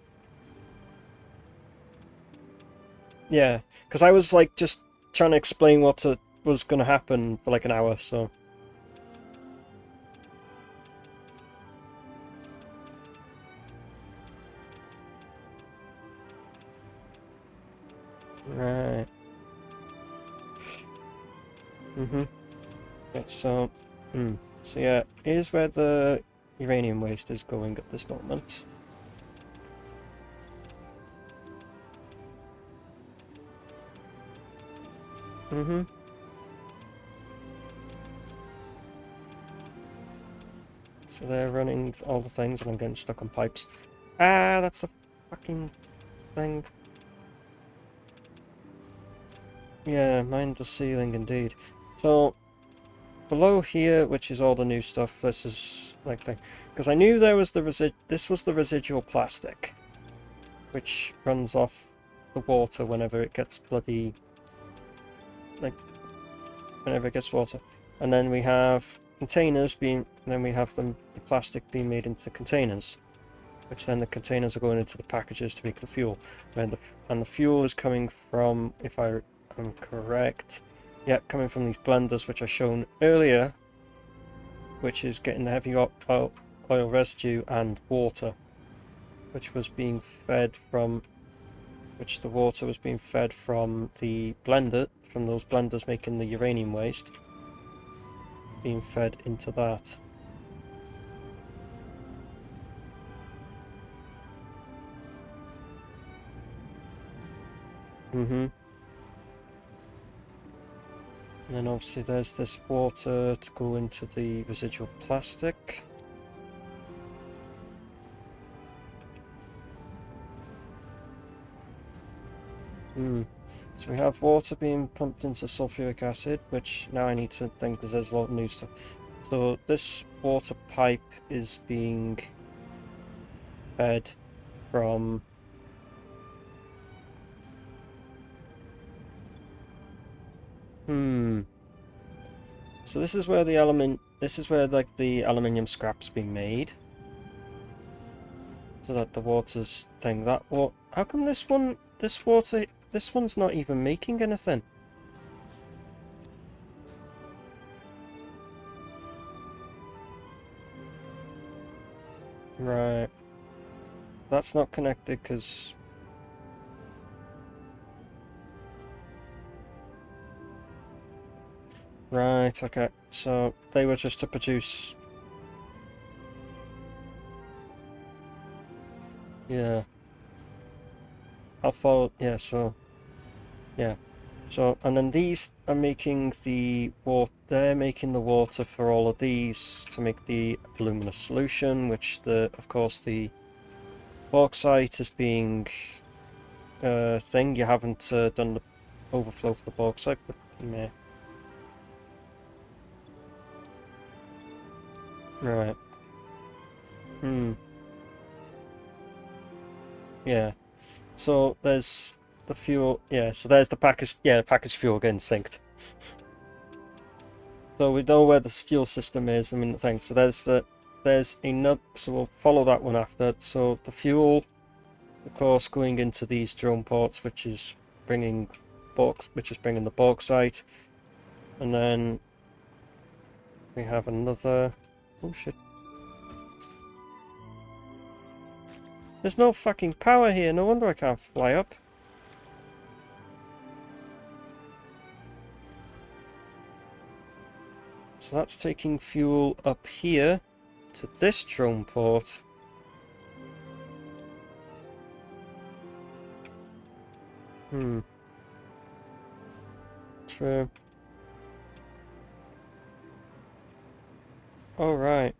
yeah, because I was like just trying to explain what was going to happen for like an hour, so. Right. Mm-hmm. Okay, so, so yeah, here's where the uranium waste is going at this moment. Mm-hmm. So they're running all the things and I'm getting stuck on pipes. Ah, that's a fucking thing. Yeah, mind the ceiling indeed. So, below here, which is all the new stuff, this is like thing. Because I knew there was this was the residual plastic. which runs off the water whenever it gets bloody... like, whenever it gets water. And then we have containers being... then we have the plastic being made into the containers, which then the containers are going into the packages to make the fuel. And the fuel is coming from, if I am correct, yeah, coming from these blenders which I shown earlier, which is getting the heavy oil residue and water, which was being fed from, which the water was being fed from the blender, from those blenders making the uranium waste, being fed into that. And then obviously there's this water to go into the residual plastic. So we have water being pumped into sulfuric acid, which now I need to think because there's a lot of new stuff. So this water pipe is being fed from... So this is where the like the aluminium scrap's being made. So that the water's thing, that what? How come this one's not even making anything? Right. That's not connected because... Right, okay. So they were just to produce... Yeah. I'll follow... Yeah, so... Yeah. So, and then these are making the water... They're making the water for all of these to make the luminous solution, which of course the bauxite is being... thing. You haven't done the overflow for the bauxite, but yeah. Right. Yeah. So there's the fuel. Yeah. So there's the package. Yeah, the packaged fuel getting synced. So we know where the fuel system is. I mean, the thing. So there's another. So we'll follow that one after. So the fuel, of course, going into these drone ports, which is bringing the bauxite, and then we have another. Oh shit. There's no fucking power here, no wonder I can't fly up. So that's taking fuel up here to this drone port. True. Oh right.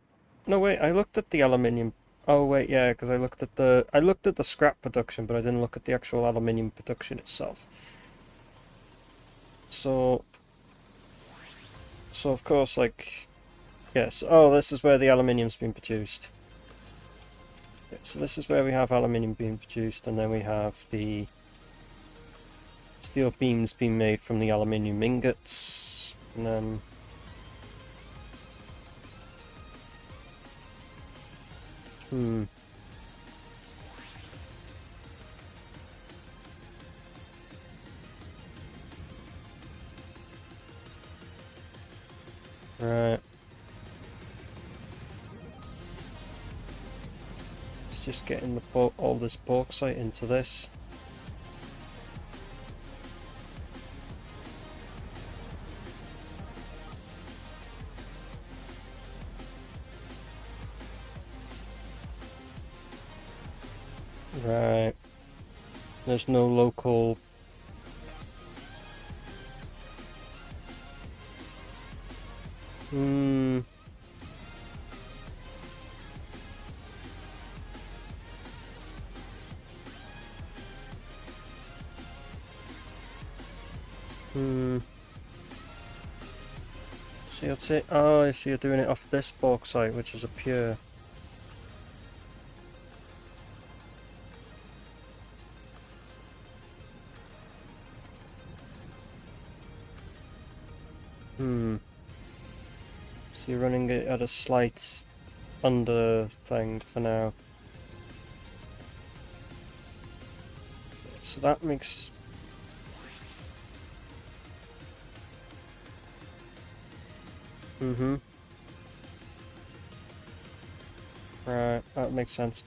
No wait, I looked at the aluminium. Oh wait, yeah, because I looked at the scrap production, but I didn't look at the actual aluminium production itself. So of course, like, yes. Oh, this is where the aluminium's been produced. Yeah, so this is where we have aluminium being produced, and then we have the steel beams being made from the aluminium ingots, and then. Right. It's just getting all this bauxite into this. Right. There's no local... So you'll take... Oh, so you're doing it off this bauxite, which is a pure... So you're running it at a slight under thing for now. So that makes... Right, that makes sense.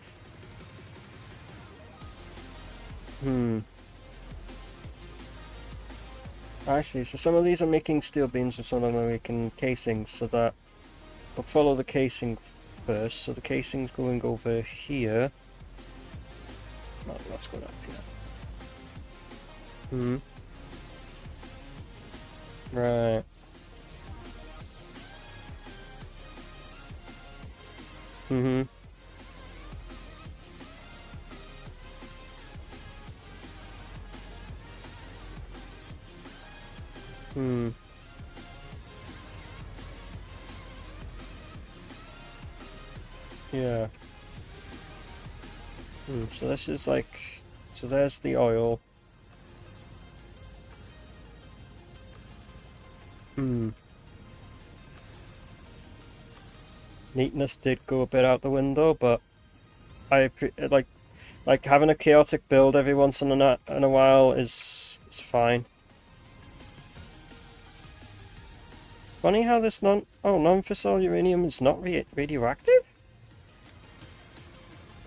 I see. So some of these are making steel beams and some of them are making casings, so that we'll follow the casing first. So the casing's going over here. No, that's going up here. Right. Yeah. So this is like... So there's the oil. Neatness did go a bit out the window, but like having a chaotic build every once in a while is fine. It's funny how this non-fissile uranium is not radioactive?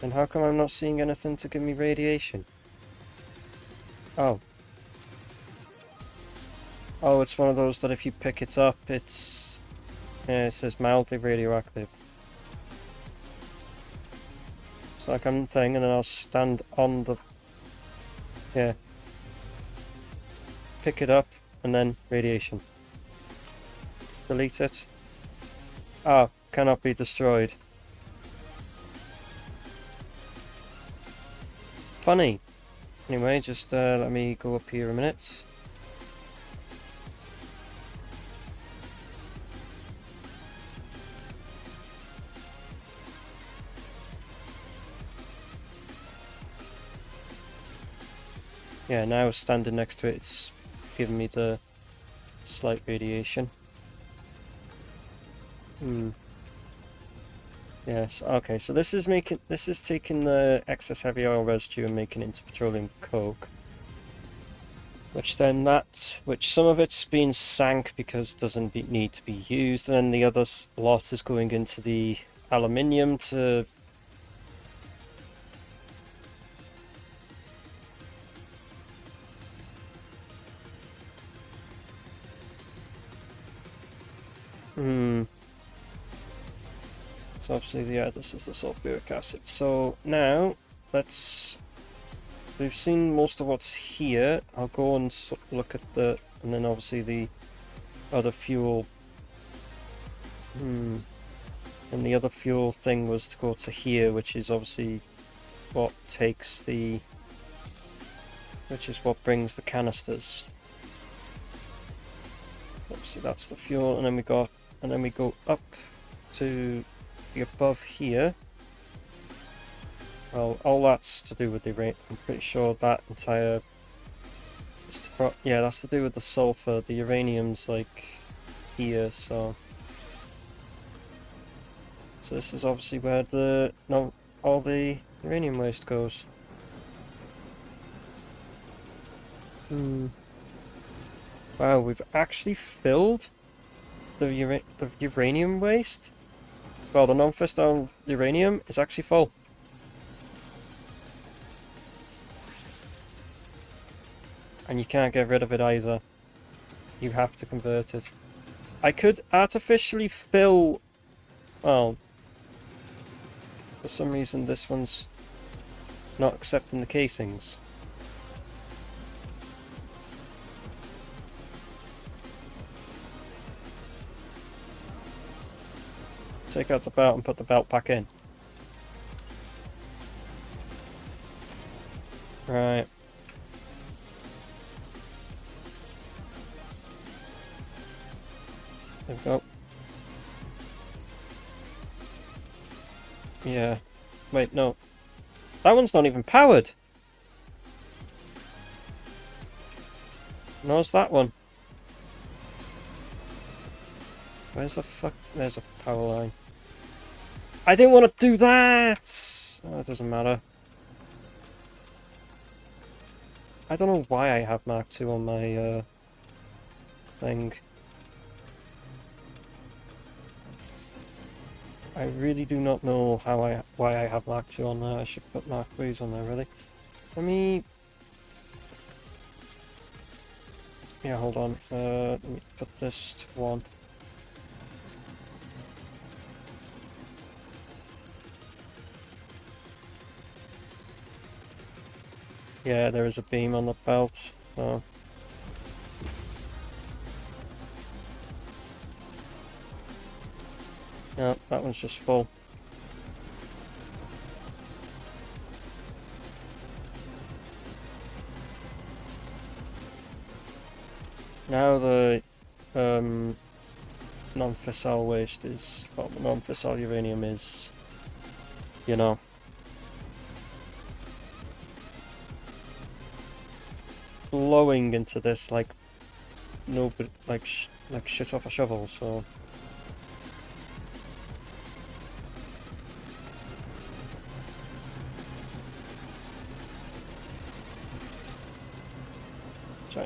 Then how come I'm not seeing anything to give me radiation? Oh. Oh, it's one of those that if you pick it up, it's... Yeah, it says mildly radioactive. So like I'm saying, and then I'll stand on the... Yeah. Pick it up, and then radiation. Delete it. Oh, cannot be destroyed. Funny. Anyway, just let me go up here a minute. Yeah, now standing next to it, it's giving me the slight radiation. Yes, okay, so this is taking the excess heavy oil residue and making it into petroleum coke. Which some of it's been sank because it doesn't need to be used, and then the other lot is going into the aluminium to... So obviously, yeah, this is the sulfuric acid. So now, we've seen most of what's here. I'll go and look at and then obviously the other fuel. And the other fuel thing was to go to here, which is obviously what brings the canisters. Obviously that's the fuel, and then we go up to the above here. Well, all that's to do with the rate. I'm pretty sure that entire that's to do with the sulfur. The uranium's like here, so this is obviously where all the uranium waste goes. Wow, we've actually filled the uranium waste. Well, the non-fissile uranium is actually full. And you can't get rid of it either. You have to convert it. I could artificially fill... Well, for some reason this one's not accepting the casings. Take out the belt and put the belt back in. Right. There we go. Yeah. Wait, no. That one's not even powered. No, it's that one. Where's the fuck? There's a power line. I didn't want to do that! Oh, it doesn't matter. I don't know why I have Mark II on my thing. I really do not know why I have Mark II on there. I should put Mark III's on there, really. Let me... Yeah, hold on. Let me put this to 1. Yeah, there is a beam on the belt. So. No, that one's just full. Now the non-fissile waste is, well, non-fissile uranium is, you know, blowing into this like nobody, like shit off a shovel. So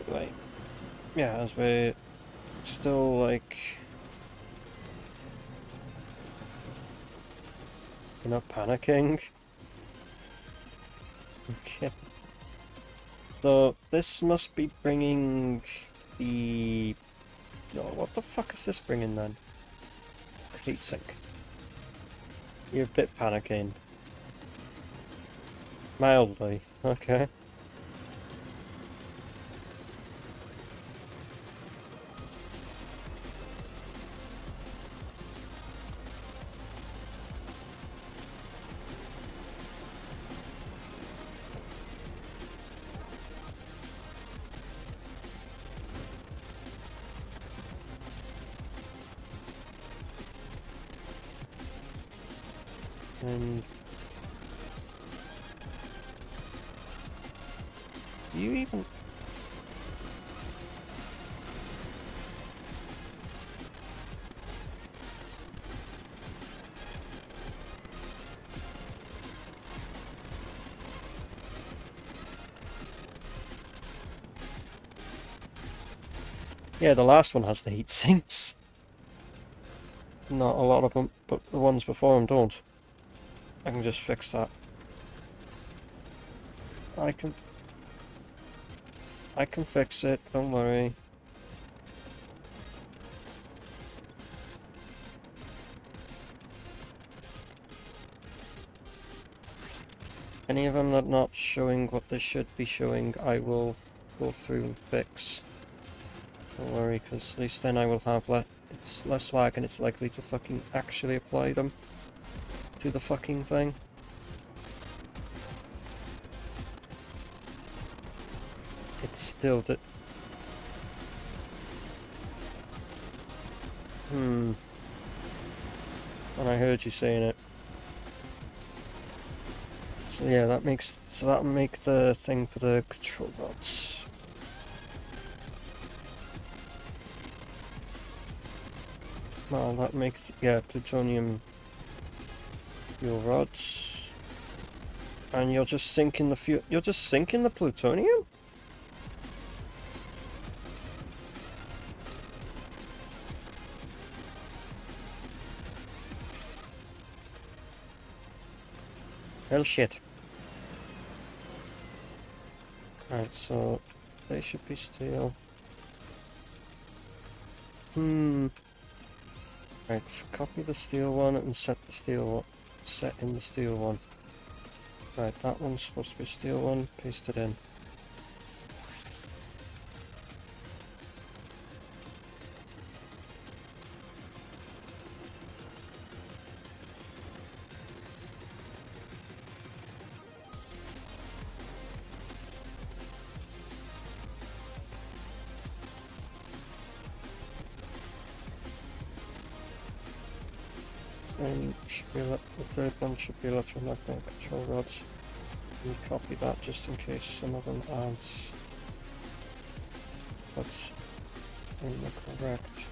right, yeah, as we still like, you're not panicking. Okay. So this must be bringing the... No, what the fuck is this bringing then? Heatsink. You're a bit panicking. Mildly, okay. And you even... Yeah, the last one has the heat sinks. Not a lot of them, but the ones before them don't. I can just fix that. I can fix it, don't worry. Any of them that not showing what they should be showing, I will go through and fix. Don't worry, because at least then I will have it's less lag and it's likely to fucking actually apply them to the fucking thing. It's still the... And I heard you saying it. So yeah, that makes... So that'll make the thing for the control rods. Well, that makes... Yeah, plutonium fuel rods. And you're just sinking the fuel... You're just sinking the plutonium? Hell shit. Right, so they should be steel. Right, copy the steel one and set the steel one. Set in the steel one. Right, that one's supposed to be steel one. Paste it in. And should be the third one should be electromagnetic control rods. And copy that just in case some of them aren't put in the correct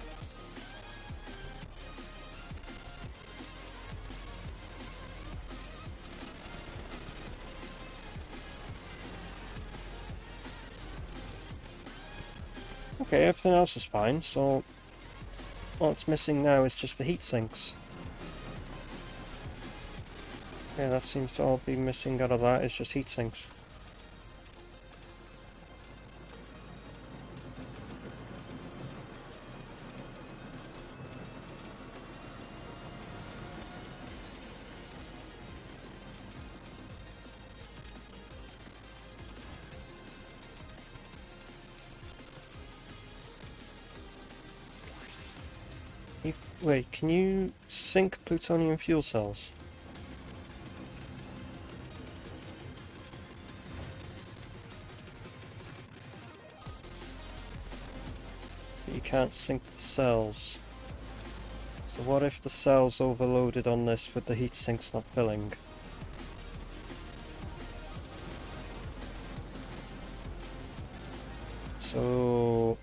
Okay, everything else is fine, so all it's missing now is just the heat sinks. Yeah, that seems to all be missing out of that, is just heat sinks. Wait, can you sink plutonium fuel cells? But you can't sink the cells. So what if the cells overloaded on this with the heat sinks not filling? So...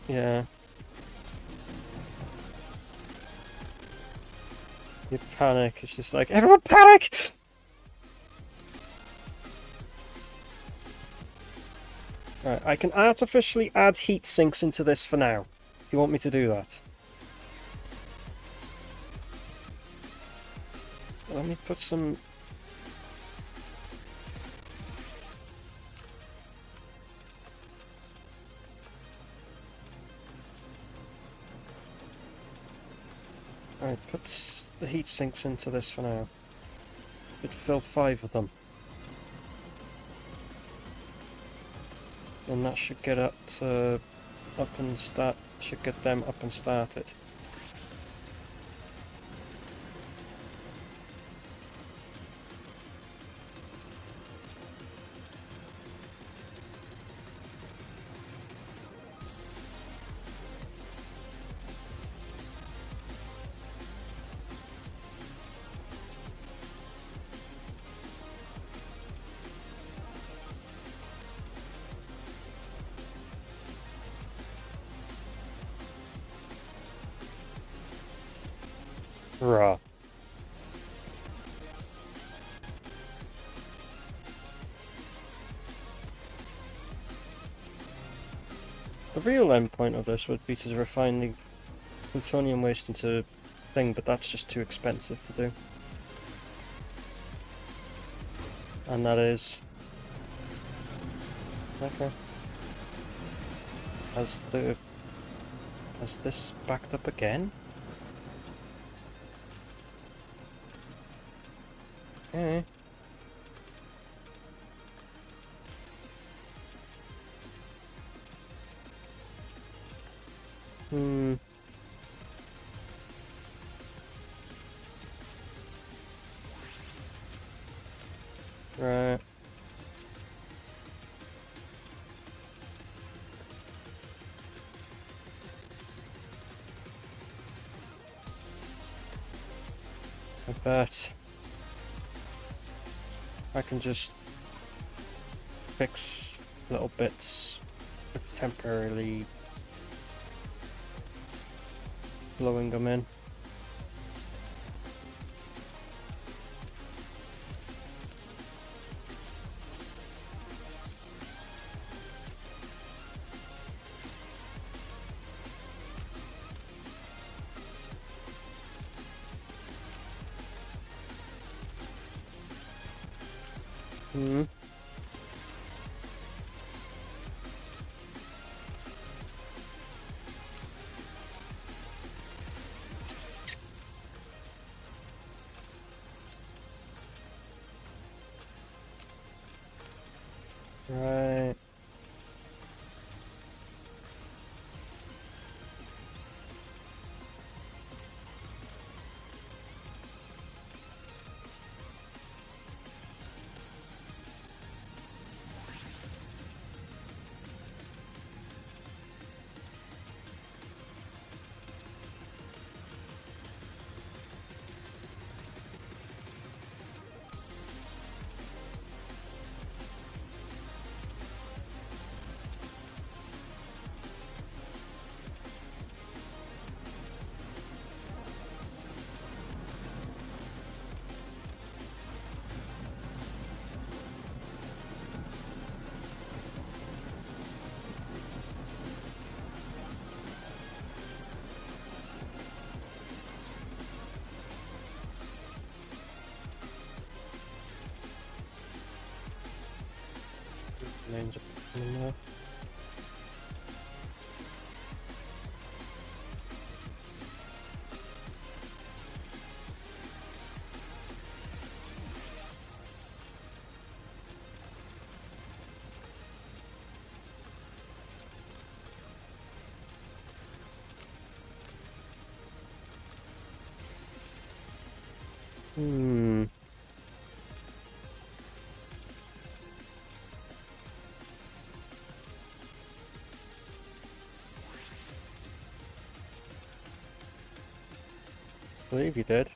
yeah. You panic, it's just like, everyone panic! Right, I can artificially add heat sinks into this for now. If you want me to do that. Let me put some... Alright, put the heat sinks into this for now. It'd fill 5 of them. And that should get up to... should get them up and started. Rah. The real end point of this would be to refine the plutonium waste into thing, but that's just too expensive to do. And that is... okay. Has this backed up again? Okay. Right. I bet I can just fix little bits with temporarily blowing them in. Hmm. Right. names are in there. Hmm. I believe you did.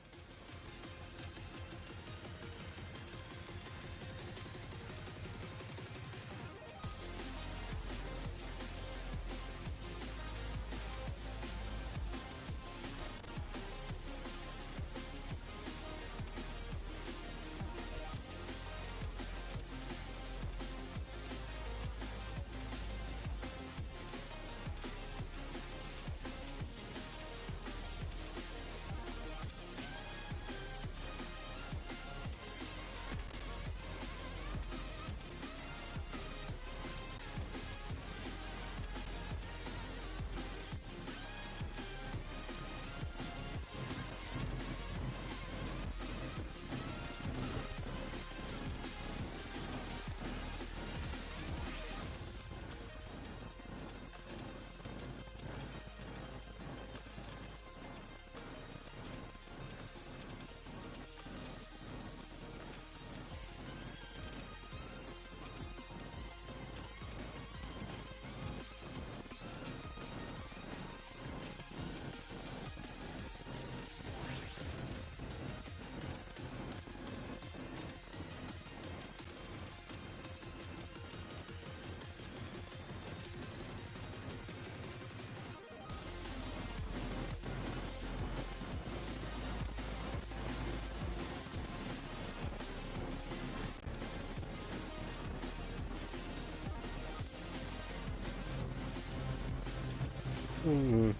Hmm.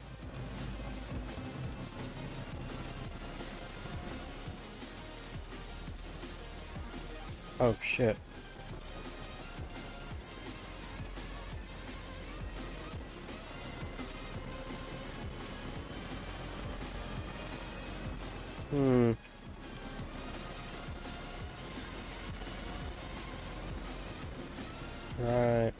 Oh shit. Hmm. Right.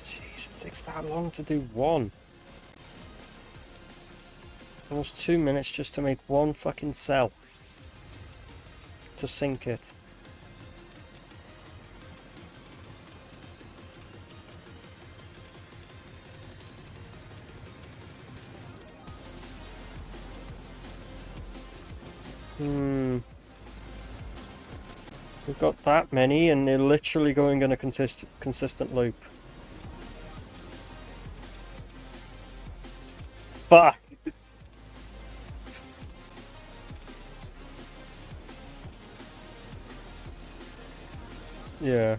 Jeez, it takes that long to do one. Almost 2 minutes just to make one fucking cell. To sink it. Hmm. We've got that many and they're literally going in a consistent loop. Fuck! Yeah.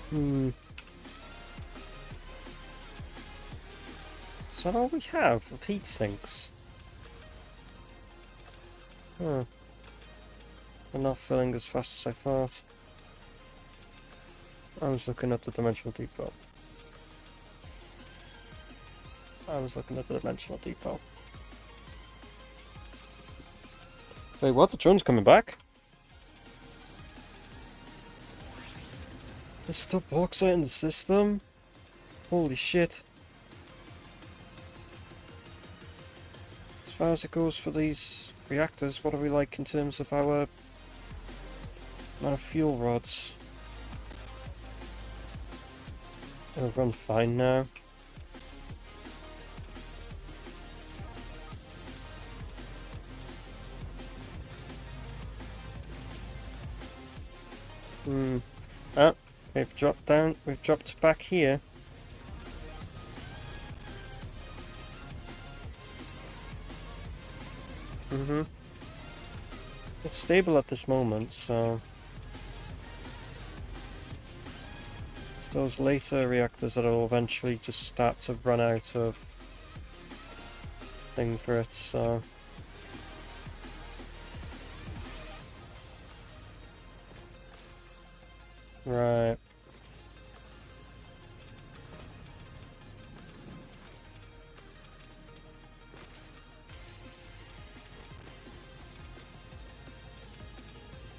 Hmm. Is that all we have of heat sinks? Huh. They're not filling as fast as I thought. I was looking at the dimensional depot. Wait, what? The drone's coming back? There's still bauxite in the system? Holy shit. As far as it goes for these reactors, what are we like in terms of our amount of fuel rods? It'll run fine now. Hmm. Ah, we've dropped down. We've dropped back here. Mm-hmm. It's stable at this moment, so it's those later reactors that will eventually just start to run out of thing for it, so right.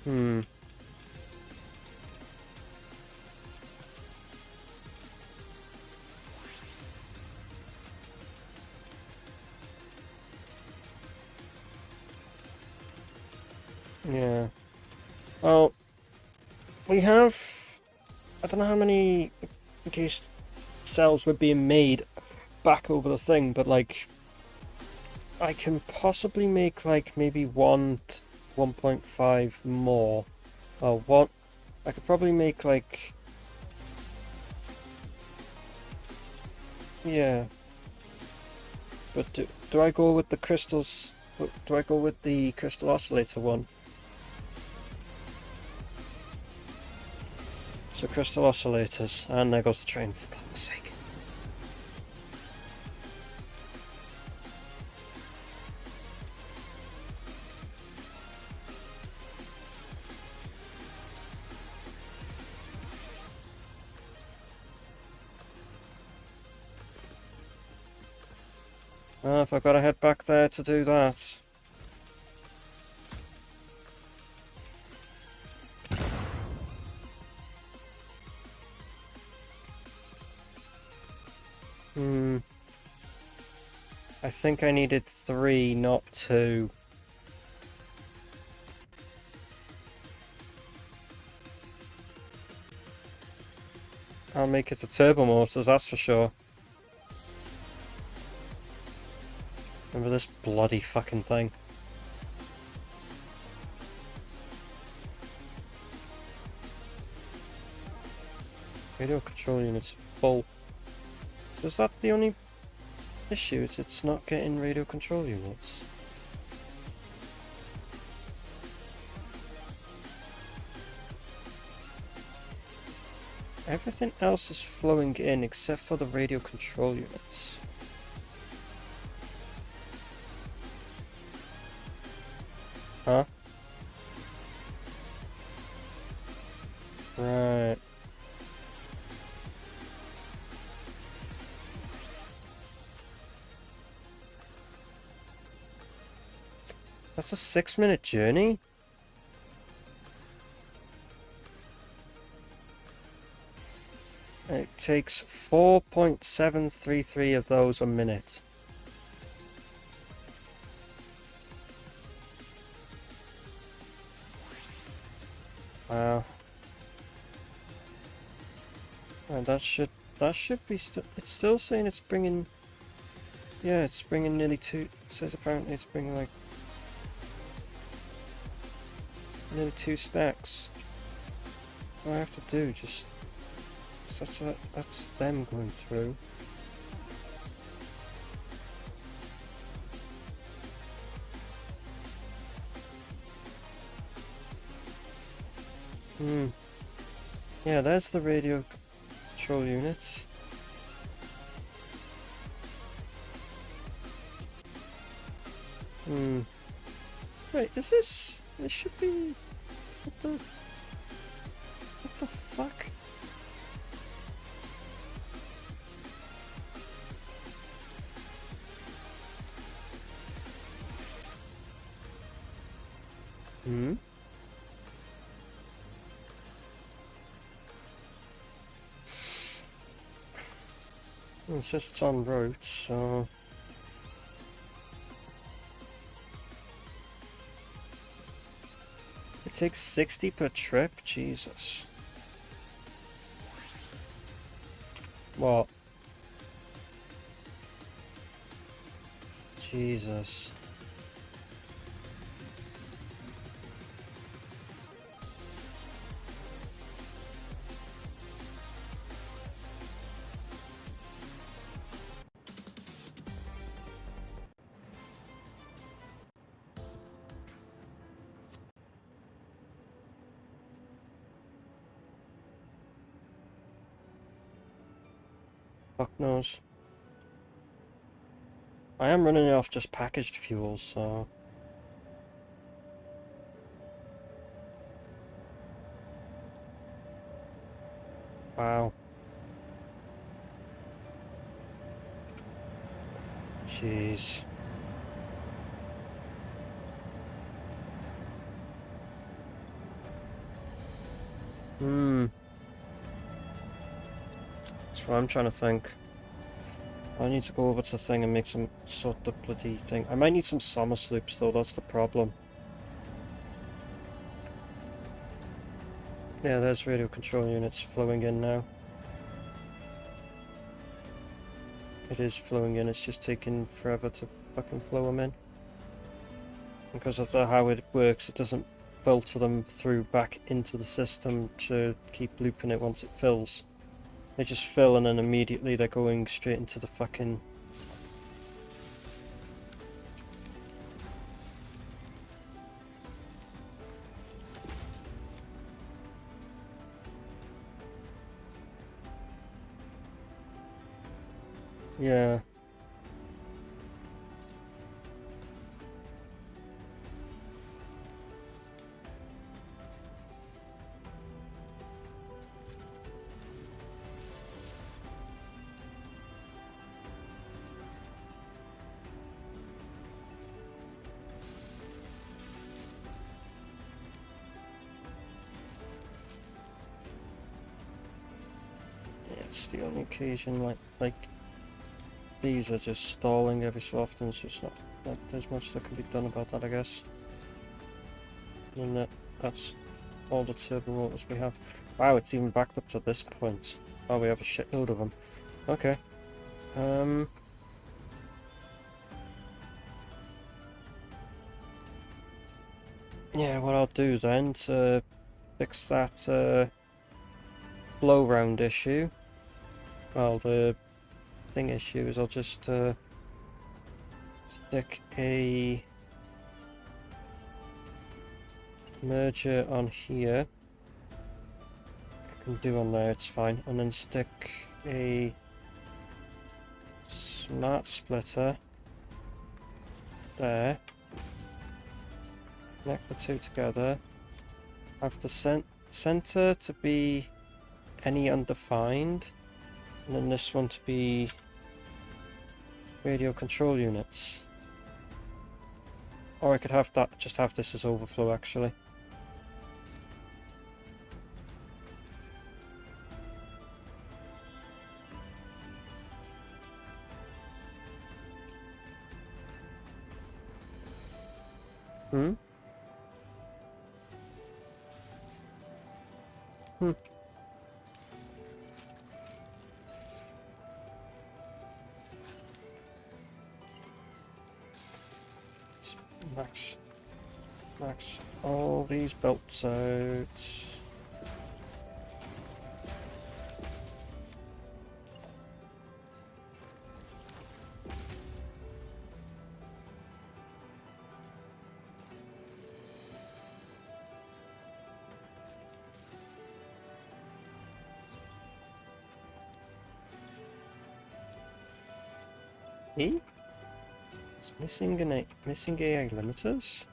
Hmm. Yeah. Well, we have, I don't know how many in case cells were being made back over the thing, but like I can possibly make like maybe 1 to 1.5 more. Oh, what? I could probably make like, yeah. But do I go with the crystals? Do I go with the crystal oscillator one? So crystal oscillators, and there goes the train, for fuck's sake. If I've got to head back there to do that. I think I needed 3, not 2. I'll make it to turbo motors, that's for sure. Remember this bloody fucking thing. Radio control units full. So is that the only issue? It's not getting radio control units. Everything else is flowing in except for the radio control units. Huh? Right. That's a 6-minute journey? It takes 4.733 of those a minute. Wow. And that should be it's still saying it's bringing, yeah, it's bringing nearly 2, it says apparently it's bringing like nearly 2 stacks. What do I have to do? Just, that's them going through. Yeah, there's the radio control units. Wait, is this? It should be. What the fuck? It says it's en route, so. It takes 60 per trip? Jesus. What? Jesus. Fuck knows. I am running off just packaged fuels, so... Wow. Jeez. That's what I'm trying to think. I need to go over to the thing and make some sort of bloody thing. I might need some summer sloops though, that's the problem. Yeah, there's radio control units flowing in now. It is flowing in, it's just taking forever to fucking flow them in. Because of how it works, it doesn't filter them through back into the system to keep looping it once it fills. They just fill and then immediately they're going straight into the fucking... Yeah. It's the only occasion like these are just stalling every so often, so it's not like there's much that can be done about that, I guess. And that's all the turbo motors we have. Wow, it's even backed up to this point. Oh, we have a shitload of them. Okay. Yeah, what I'll do then to fix that blow round issue, well, the thing issue is I'll just stick a merger on here. I can do on there, it's fine. And then stick a smart splitter there. Connect the two together. Have the center to be any undefined, and then this one to be radio control units. Or I could have that, just have this as overflow actually. Hmm? Hmm. Max all these belts out. E? It's missing missing AI limiters?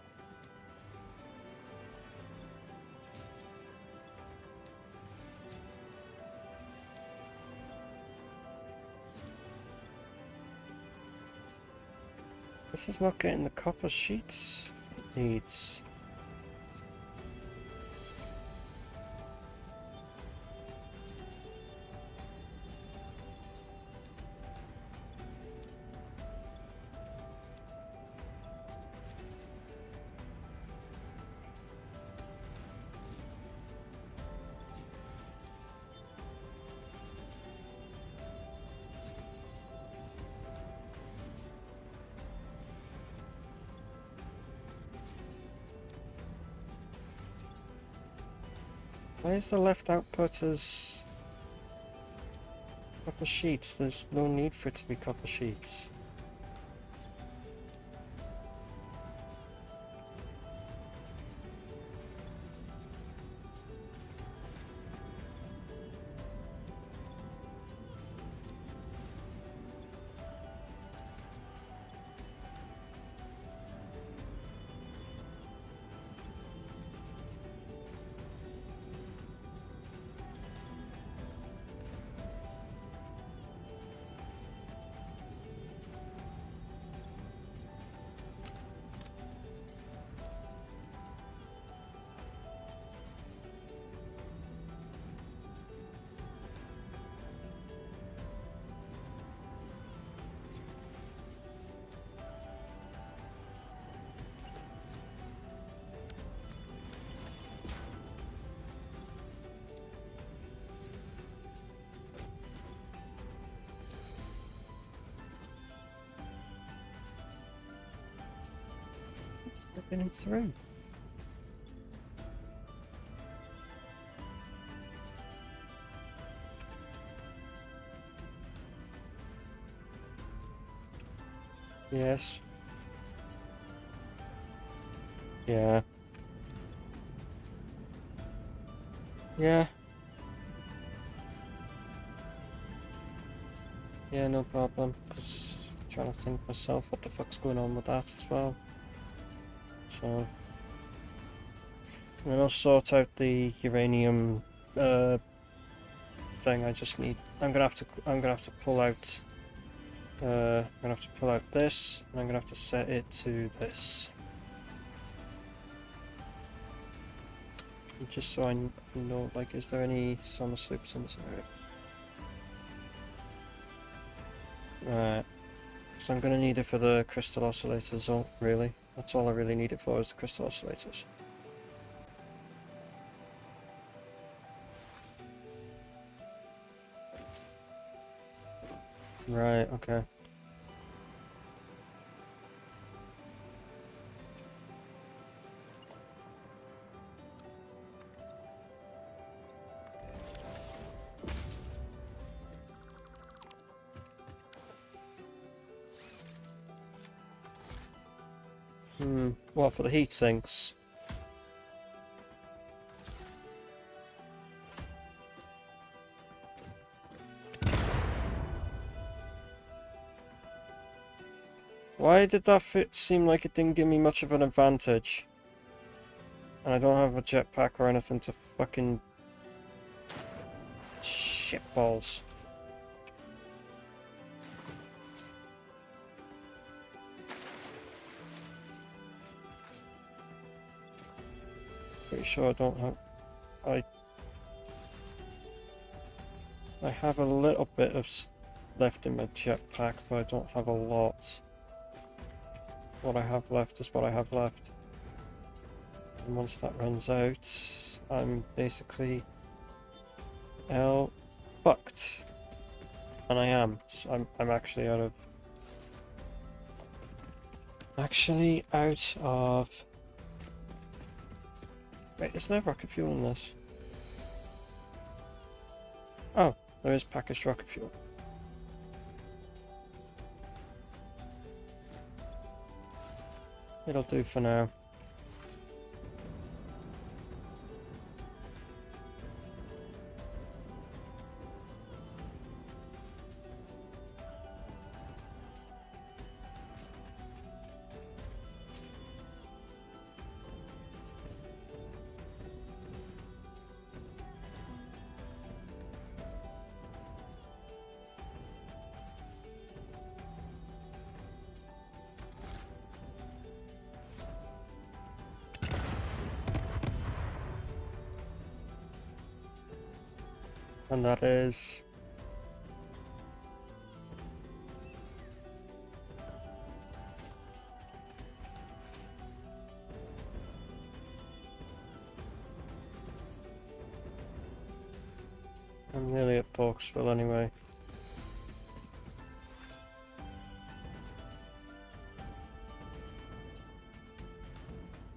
This is not getting the copper sheets it needs. Why is the left output as copper sheets? There's no need for it to be copper sheets. spinning through. Yes. Yeah. Yeah. Yeah, no problem. Because I'm trying to think myself what the fuck's going on with that as well. So, and then I'll sort out the uranium thing. I just need. I'm gonna have to pull out. I'm gonna have to pull out this, and I'm gonna have to set it to this. Just so I know, like, is there any summer sloops in this area? Right. So I'm gonna need it for the crystal oscillators, oh, really? That's all I really need it for, is the crystal oscillators. Right, okay. Well, for the heat sinks. Why did that seem like it didn't give me much of an advantage? And I don't have a jetpack or anything to fucking... shitballs. Pretty sure I don't have... I have a little bit of left in my jetpack, but I don't have a lot. What I have left is what I have left. And once that runs out, I'm basically fucked. And I am. So I'm actually out of... Wait, is there rocket fuel in this? Oh, there is packaged rocket fuel. It'll do for now. And that is... I'm nearly at Boxville anyway.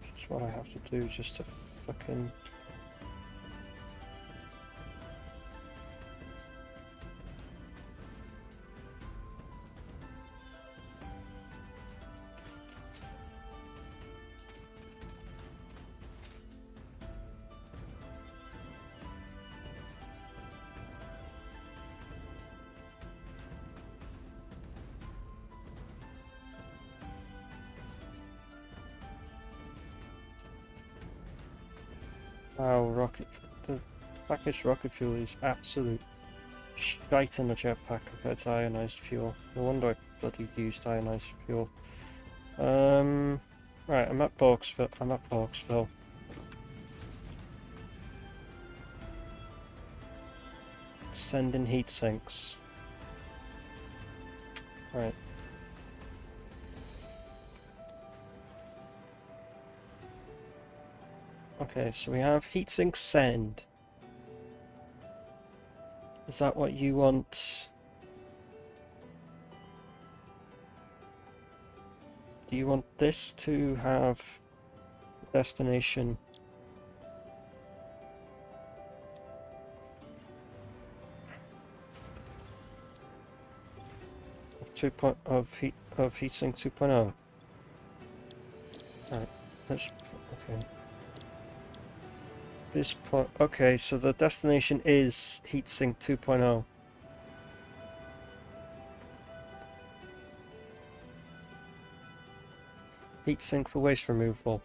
That's what I have to do just to fucking... Wow, the packaged rocket fuel is absolute shite in the jetpack compared to ionized fuel. No wonder I bloody used ionized fuel. Right, I'm at Boxville. Sending heat sinks. Right. Okay, so we have heatsink send. Is that what you want? Do you want this to have destination. Of heatsink 2.0. Alright, let's okay. This point, okay, so the destination is heatsink 2.0. Heatsink for waste removal.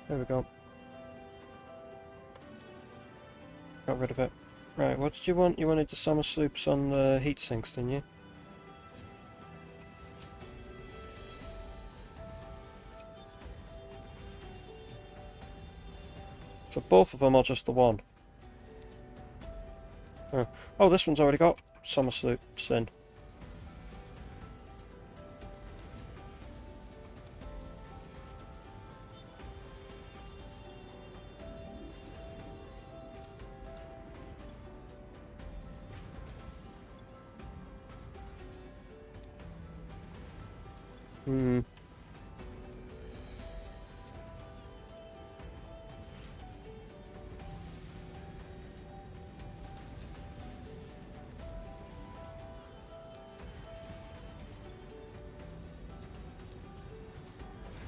There we go. Got rid of it. Right, what did you want? You wanted the summer sloops on the heat sinks, didn't you? So both of them or just the one? Oh, this one's already got summer sloops in. Hmm.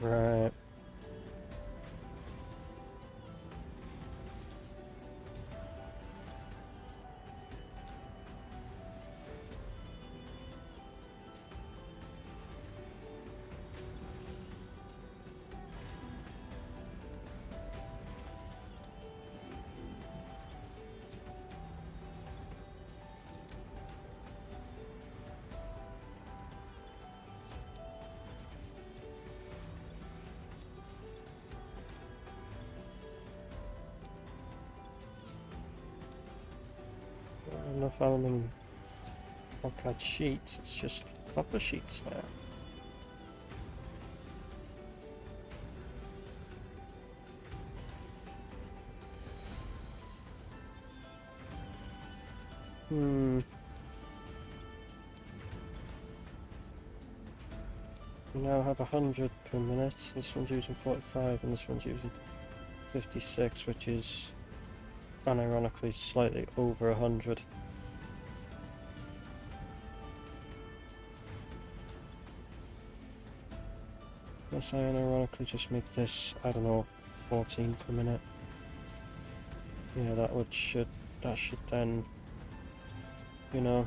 Right. Enough aluminium oxide sheets, it's just copper sheets now. Hmm. We now have 100 per minute. This one's using 45 and this one's using 56, which is unironically slightly over 100. Let's unironically just make this, I don't know, 14 per minute. Yeah, that should then, you know.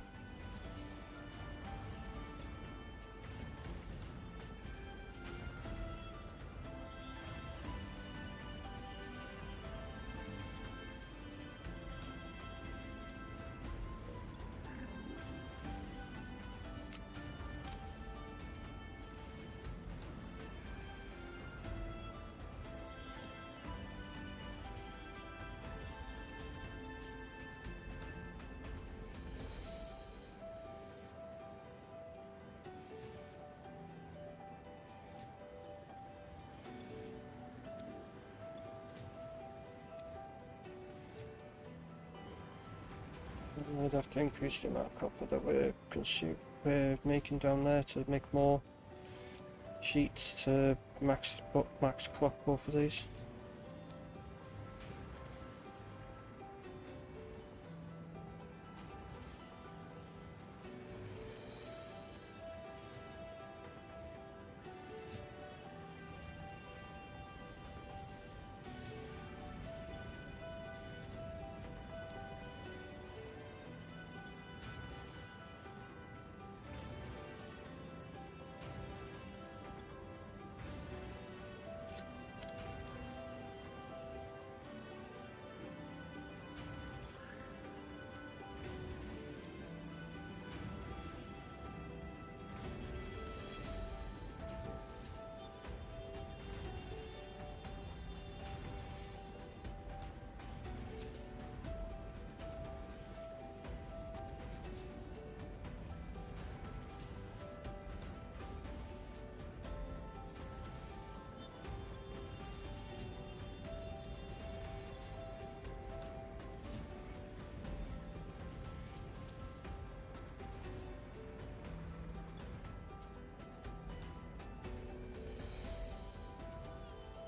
I'd have to increase the amount of copper that we're making down there to make more sheets to max clock both of these.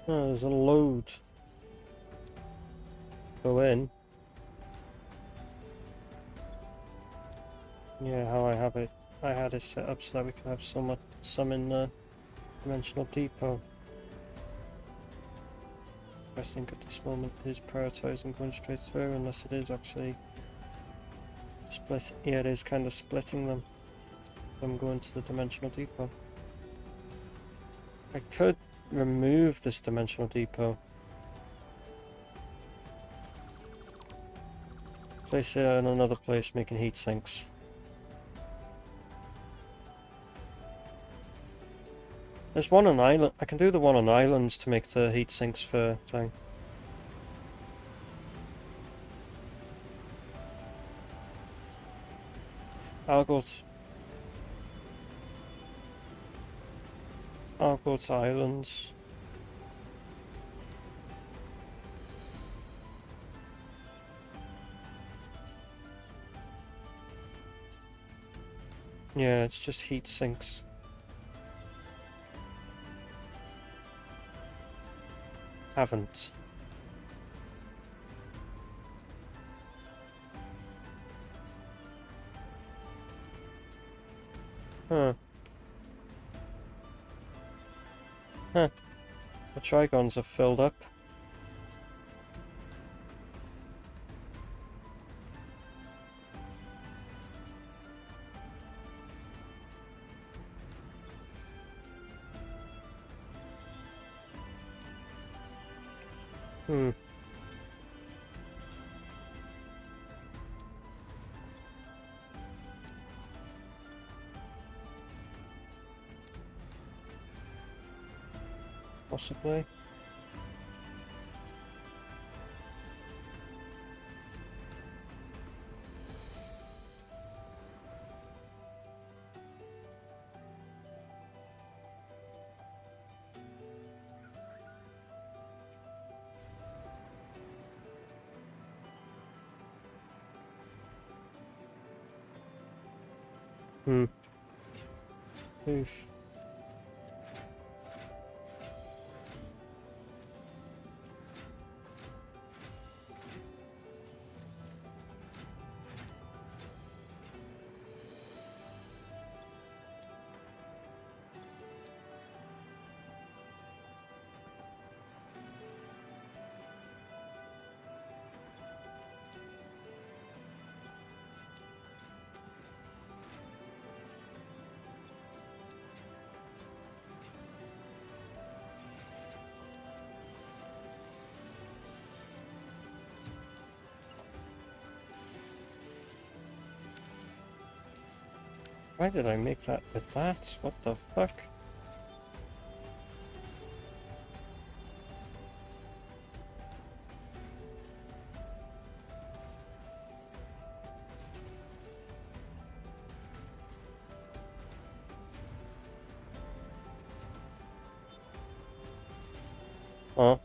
Oh, there's a load. Go in. Yeah, how I have it. I had it set up so that we can have some in the dimensional depot. I think at this moment it is prioritizing going straight through, unless it is actually split. Yeah, it is kind of splitting them. I'm going to the dimensional depot. I could remove this dimensional depot. Place it in another place, making heat sinks. There's one on island. I can do the one on islands to make the heat sinks for thing. I'll go to islands. Yeah, it's just heat sinks. Haven't. Huh. Huh. The trigons are filled up. Hmm. Possibly. Hmm. Oof. Why did I make that with that? What the fuck? Huh?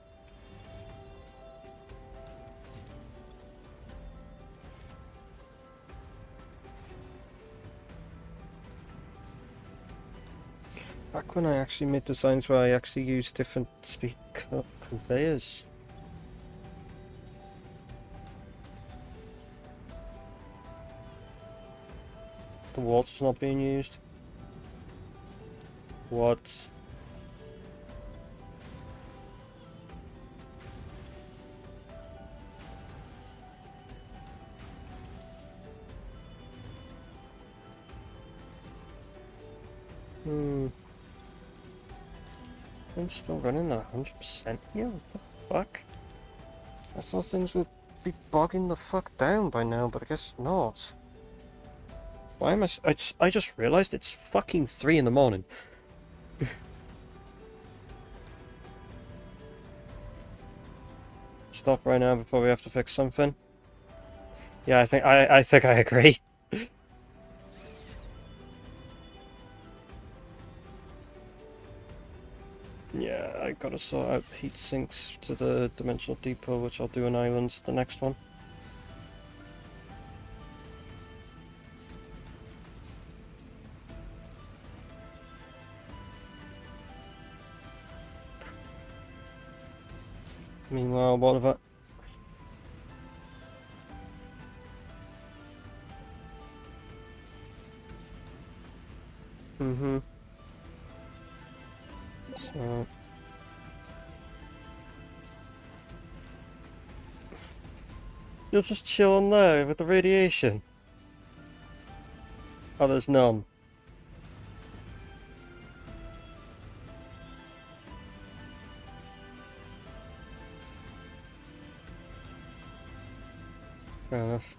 Back when I actually made designs where I actually used different speed conveyors. The water's not being used. What? Hmm. It's still running at 100% here? What the fuck? I thought things would be bogging the fuck down by now, but I guess not. Why am I just realized it's fucking 3 in the morning. Stop right now before we have to fix something. Yeah, I think I agree. Yeah, I gotta sort out heat sinks to the dimensional depot, which I'll do in islands, the next one. Meanwhile, what have I... Mm-hmm. So... You're just chilling there with the radiation. Oh, there's none. Fair enough.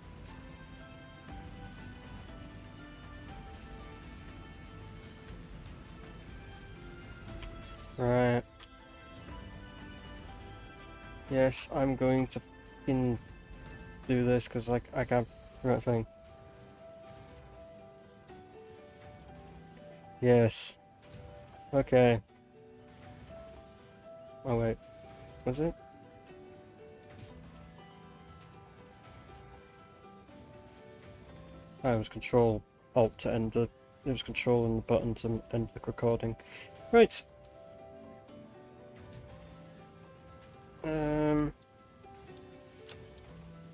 Right. Yes, I'm going to fucking do this because like I can't right thing. Yes. Okay. Oh wait. Was it? Oh, it was Control Alt to end the. It was Control and the button to end the recording. Right.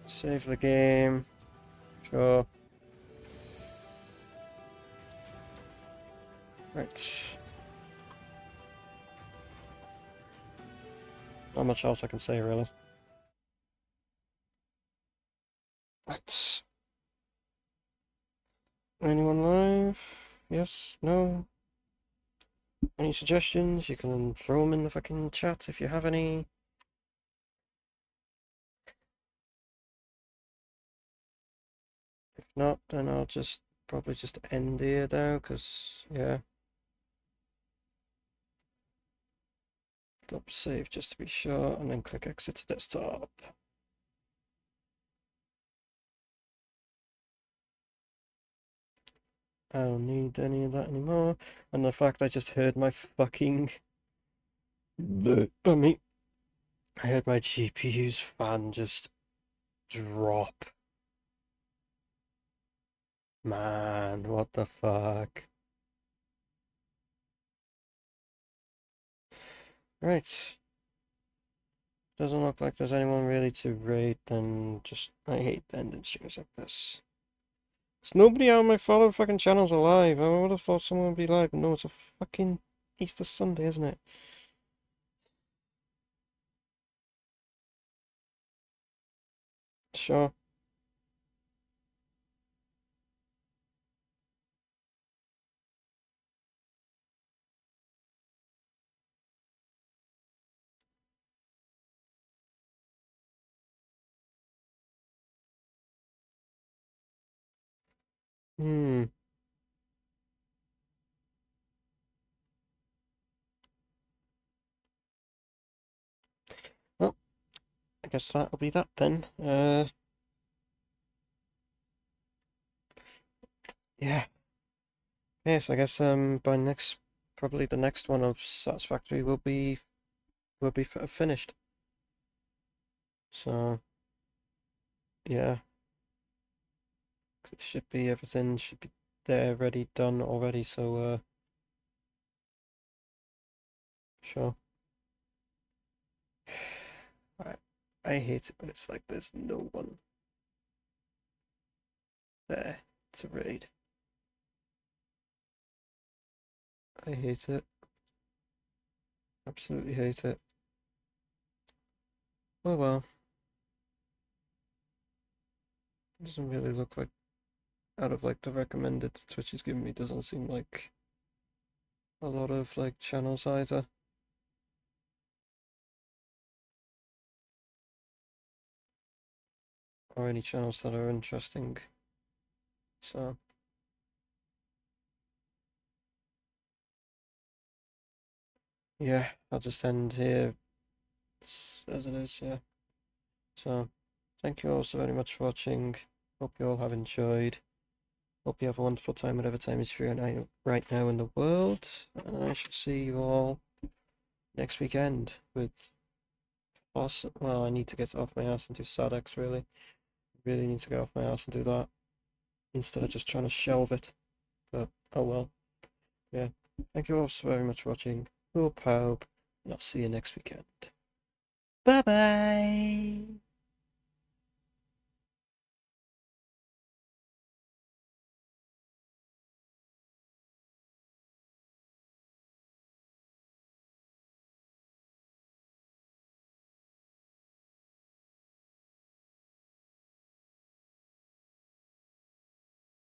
Save the game. Sure. Right. Not much else I can say really. Right. Anyone live? Yes? No? Any suggestions? You can throw them in the fucking chat if you have any. If not, then I'll just probably just end here now, because, yeah. Stop save just to be sure, and then click exit to desktop. I don't need any of that anymore. And the fact I just heard my fucking... I heard my GPU's fan just drop. Man, what the fuck? Right. Doesn't look like there's anyone really to raid, then just... I hate ending streams like this. There's nobody on my follow fucking channels alive. I would have thought someone would be live, but no, it's a fucking Easter Sunday, isn't it? Sure. Hmm. Well, I guess that'll be that then. Yeah. Yes, I guess by probably the next one of Satisfactory will be finished. So yeah, everything should be there, ready, done already. So sure. I hate it when it's like there's no one there to raid. I hate it. Absolutely hate it. Oh well. Doesn't really look like, out of like the recommended Twitch is giving me, doesn't seem like a lot of like channels either. Or any channels that are interesting. So yeah, I'll just end here as it is, yeah. So thank you all so very much for watching. Hope you all have enjoyed. Hope you have a wonderful time whatever time is for you right now in the world. And I shall see you all next weekend with well, I need to get off my ass and do SADX really. Really need to get off my ass and do that. Instead of just trying to shelve it. But oh well. Yeah. Thank you all so very much for watching. Hope, and I'll see you next weekend. Bye bye.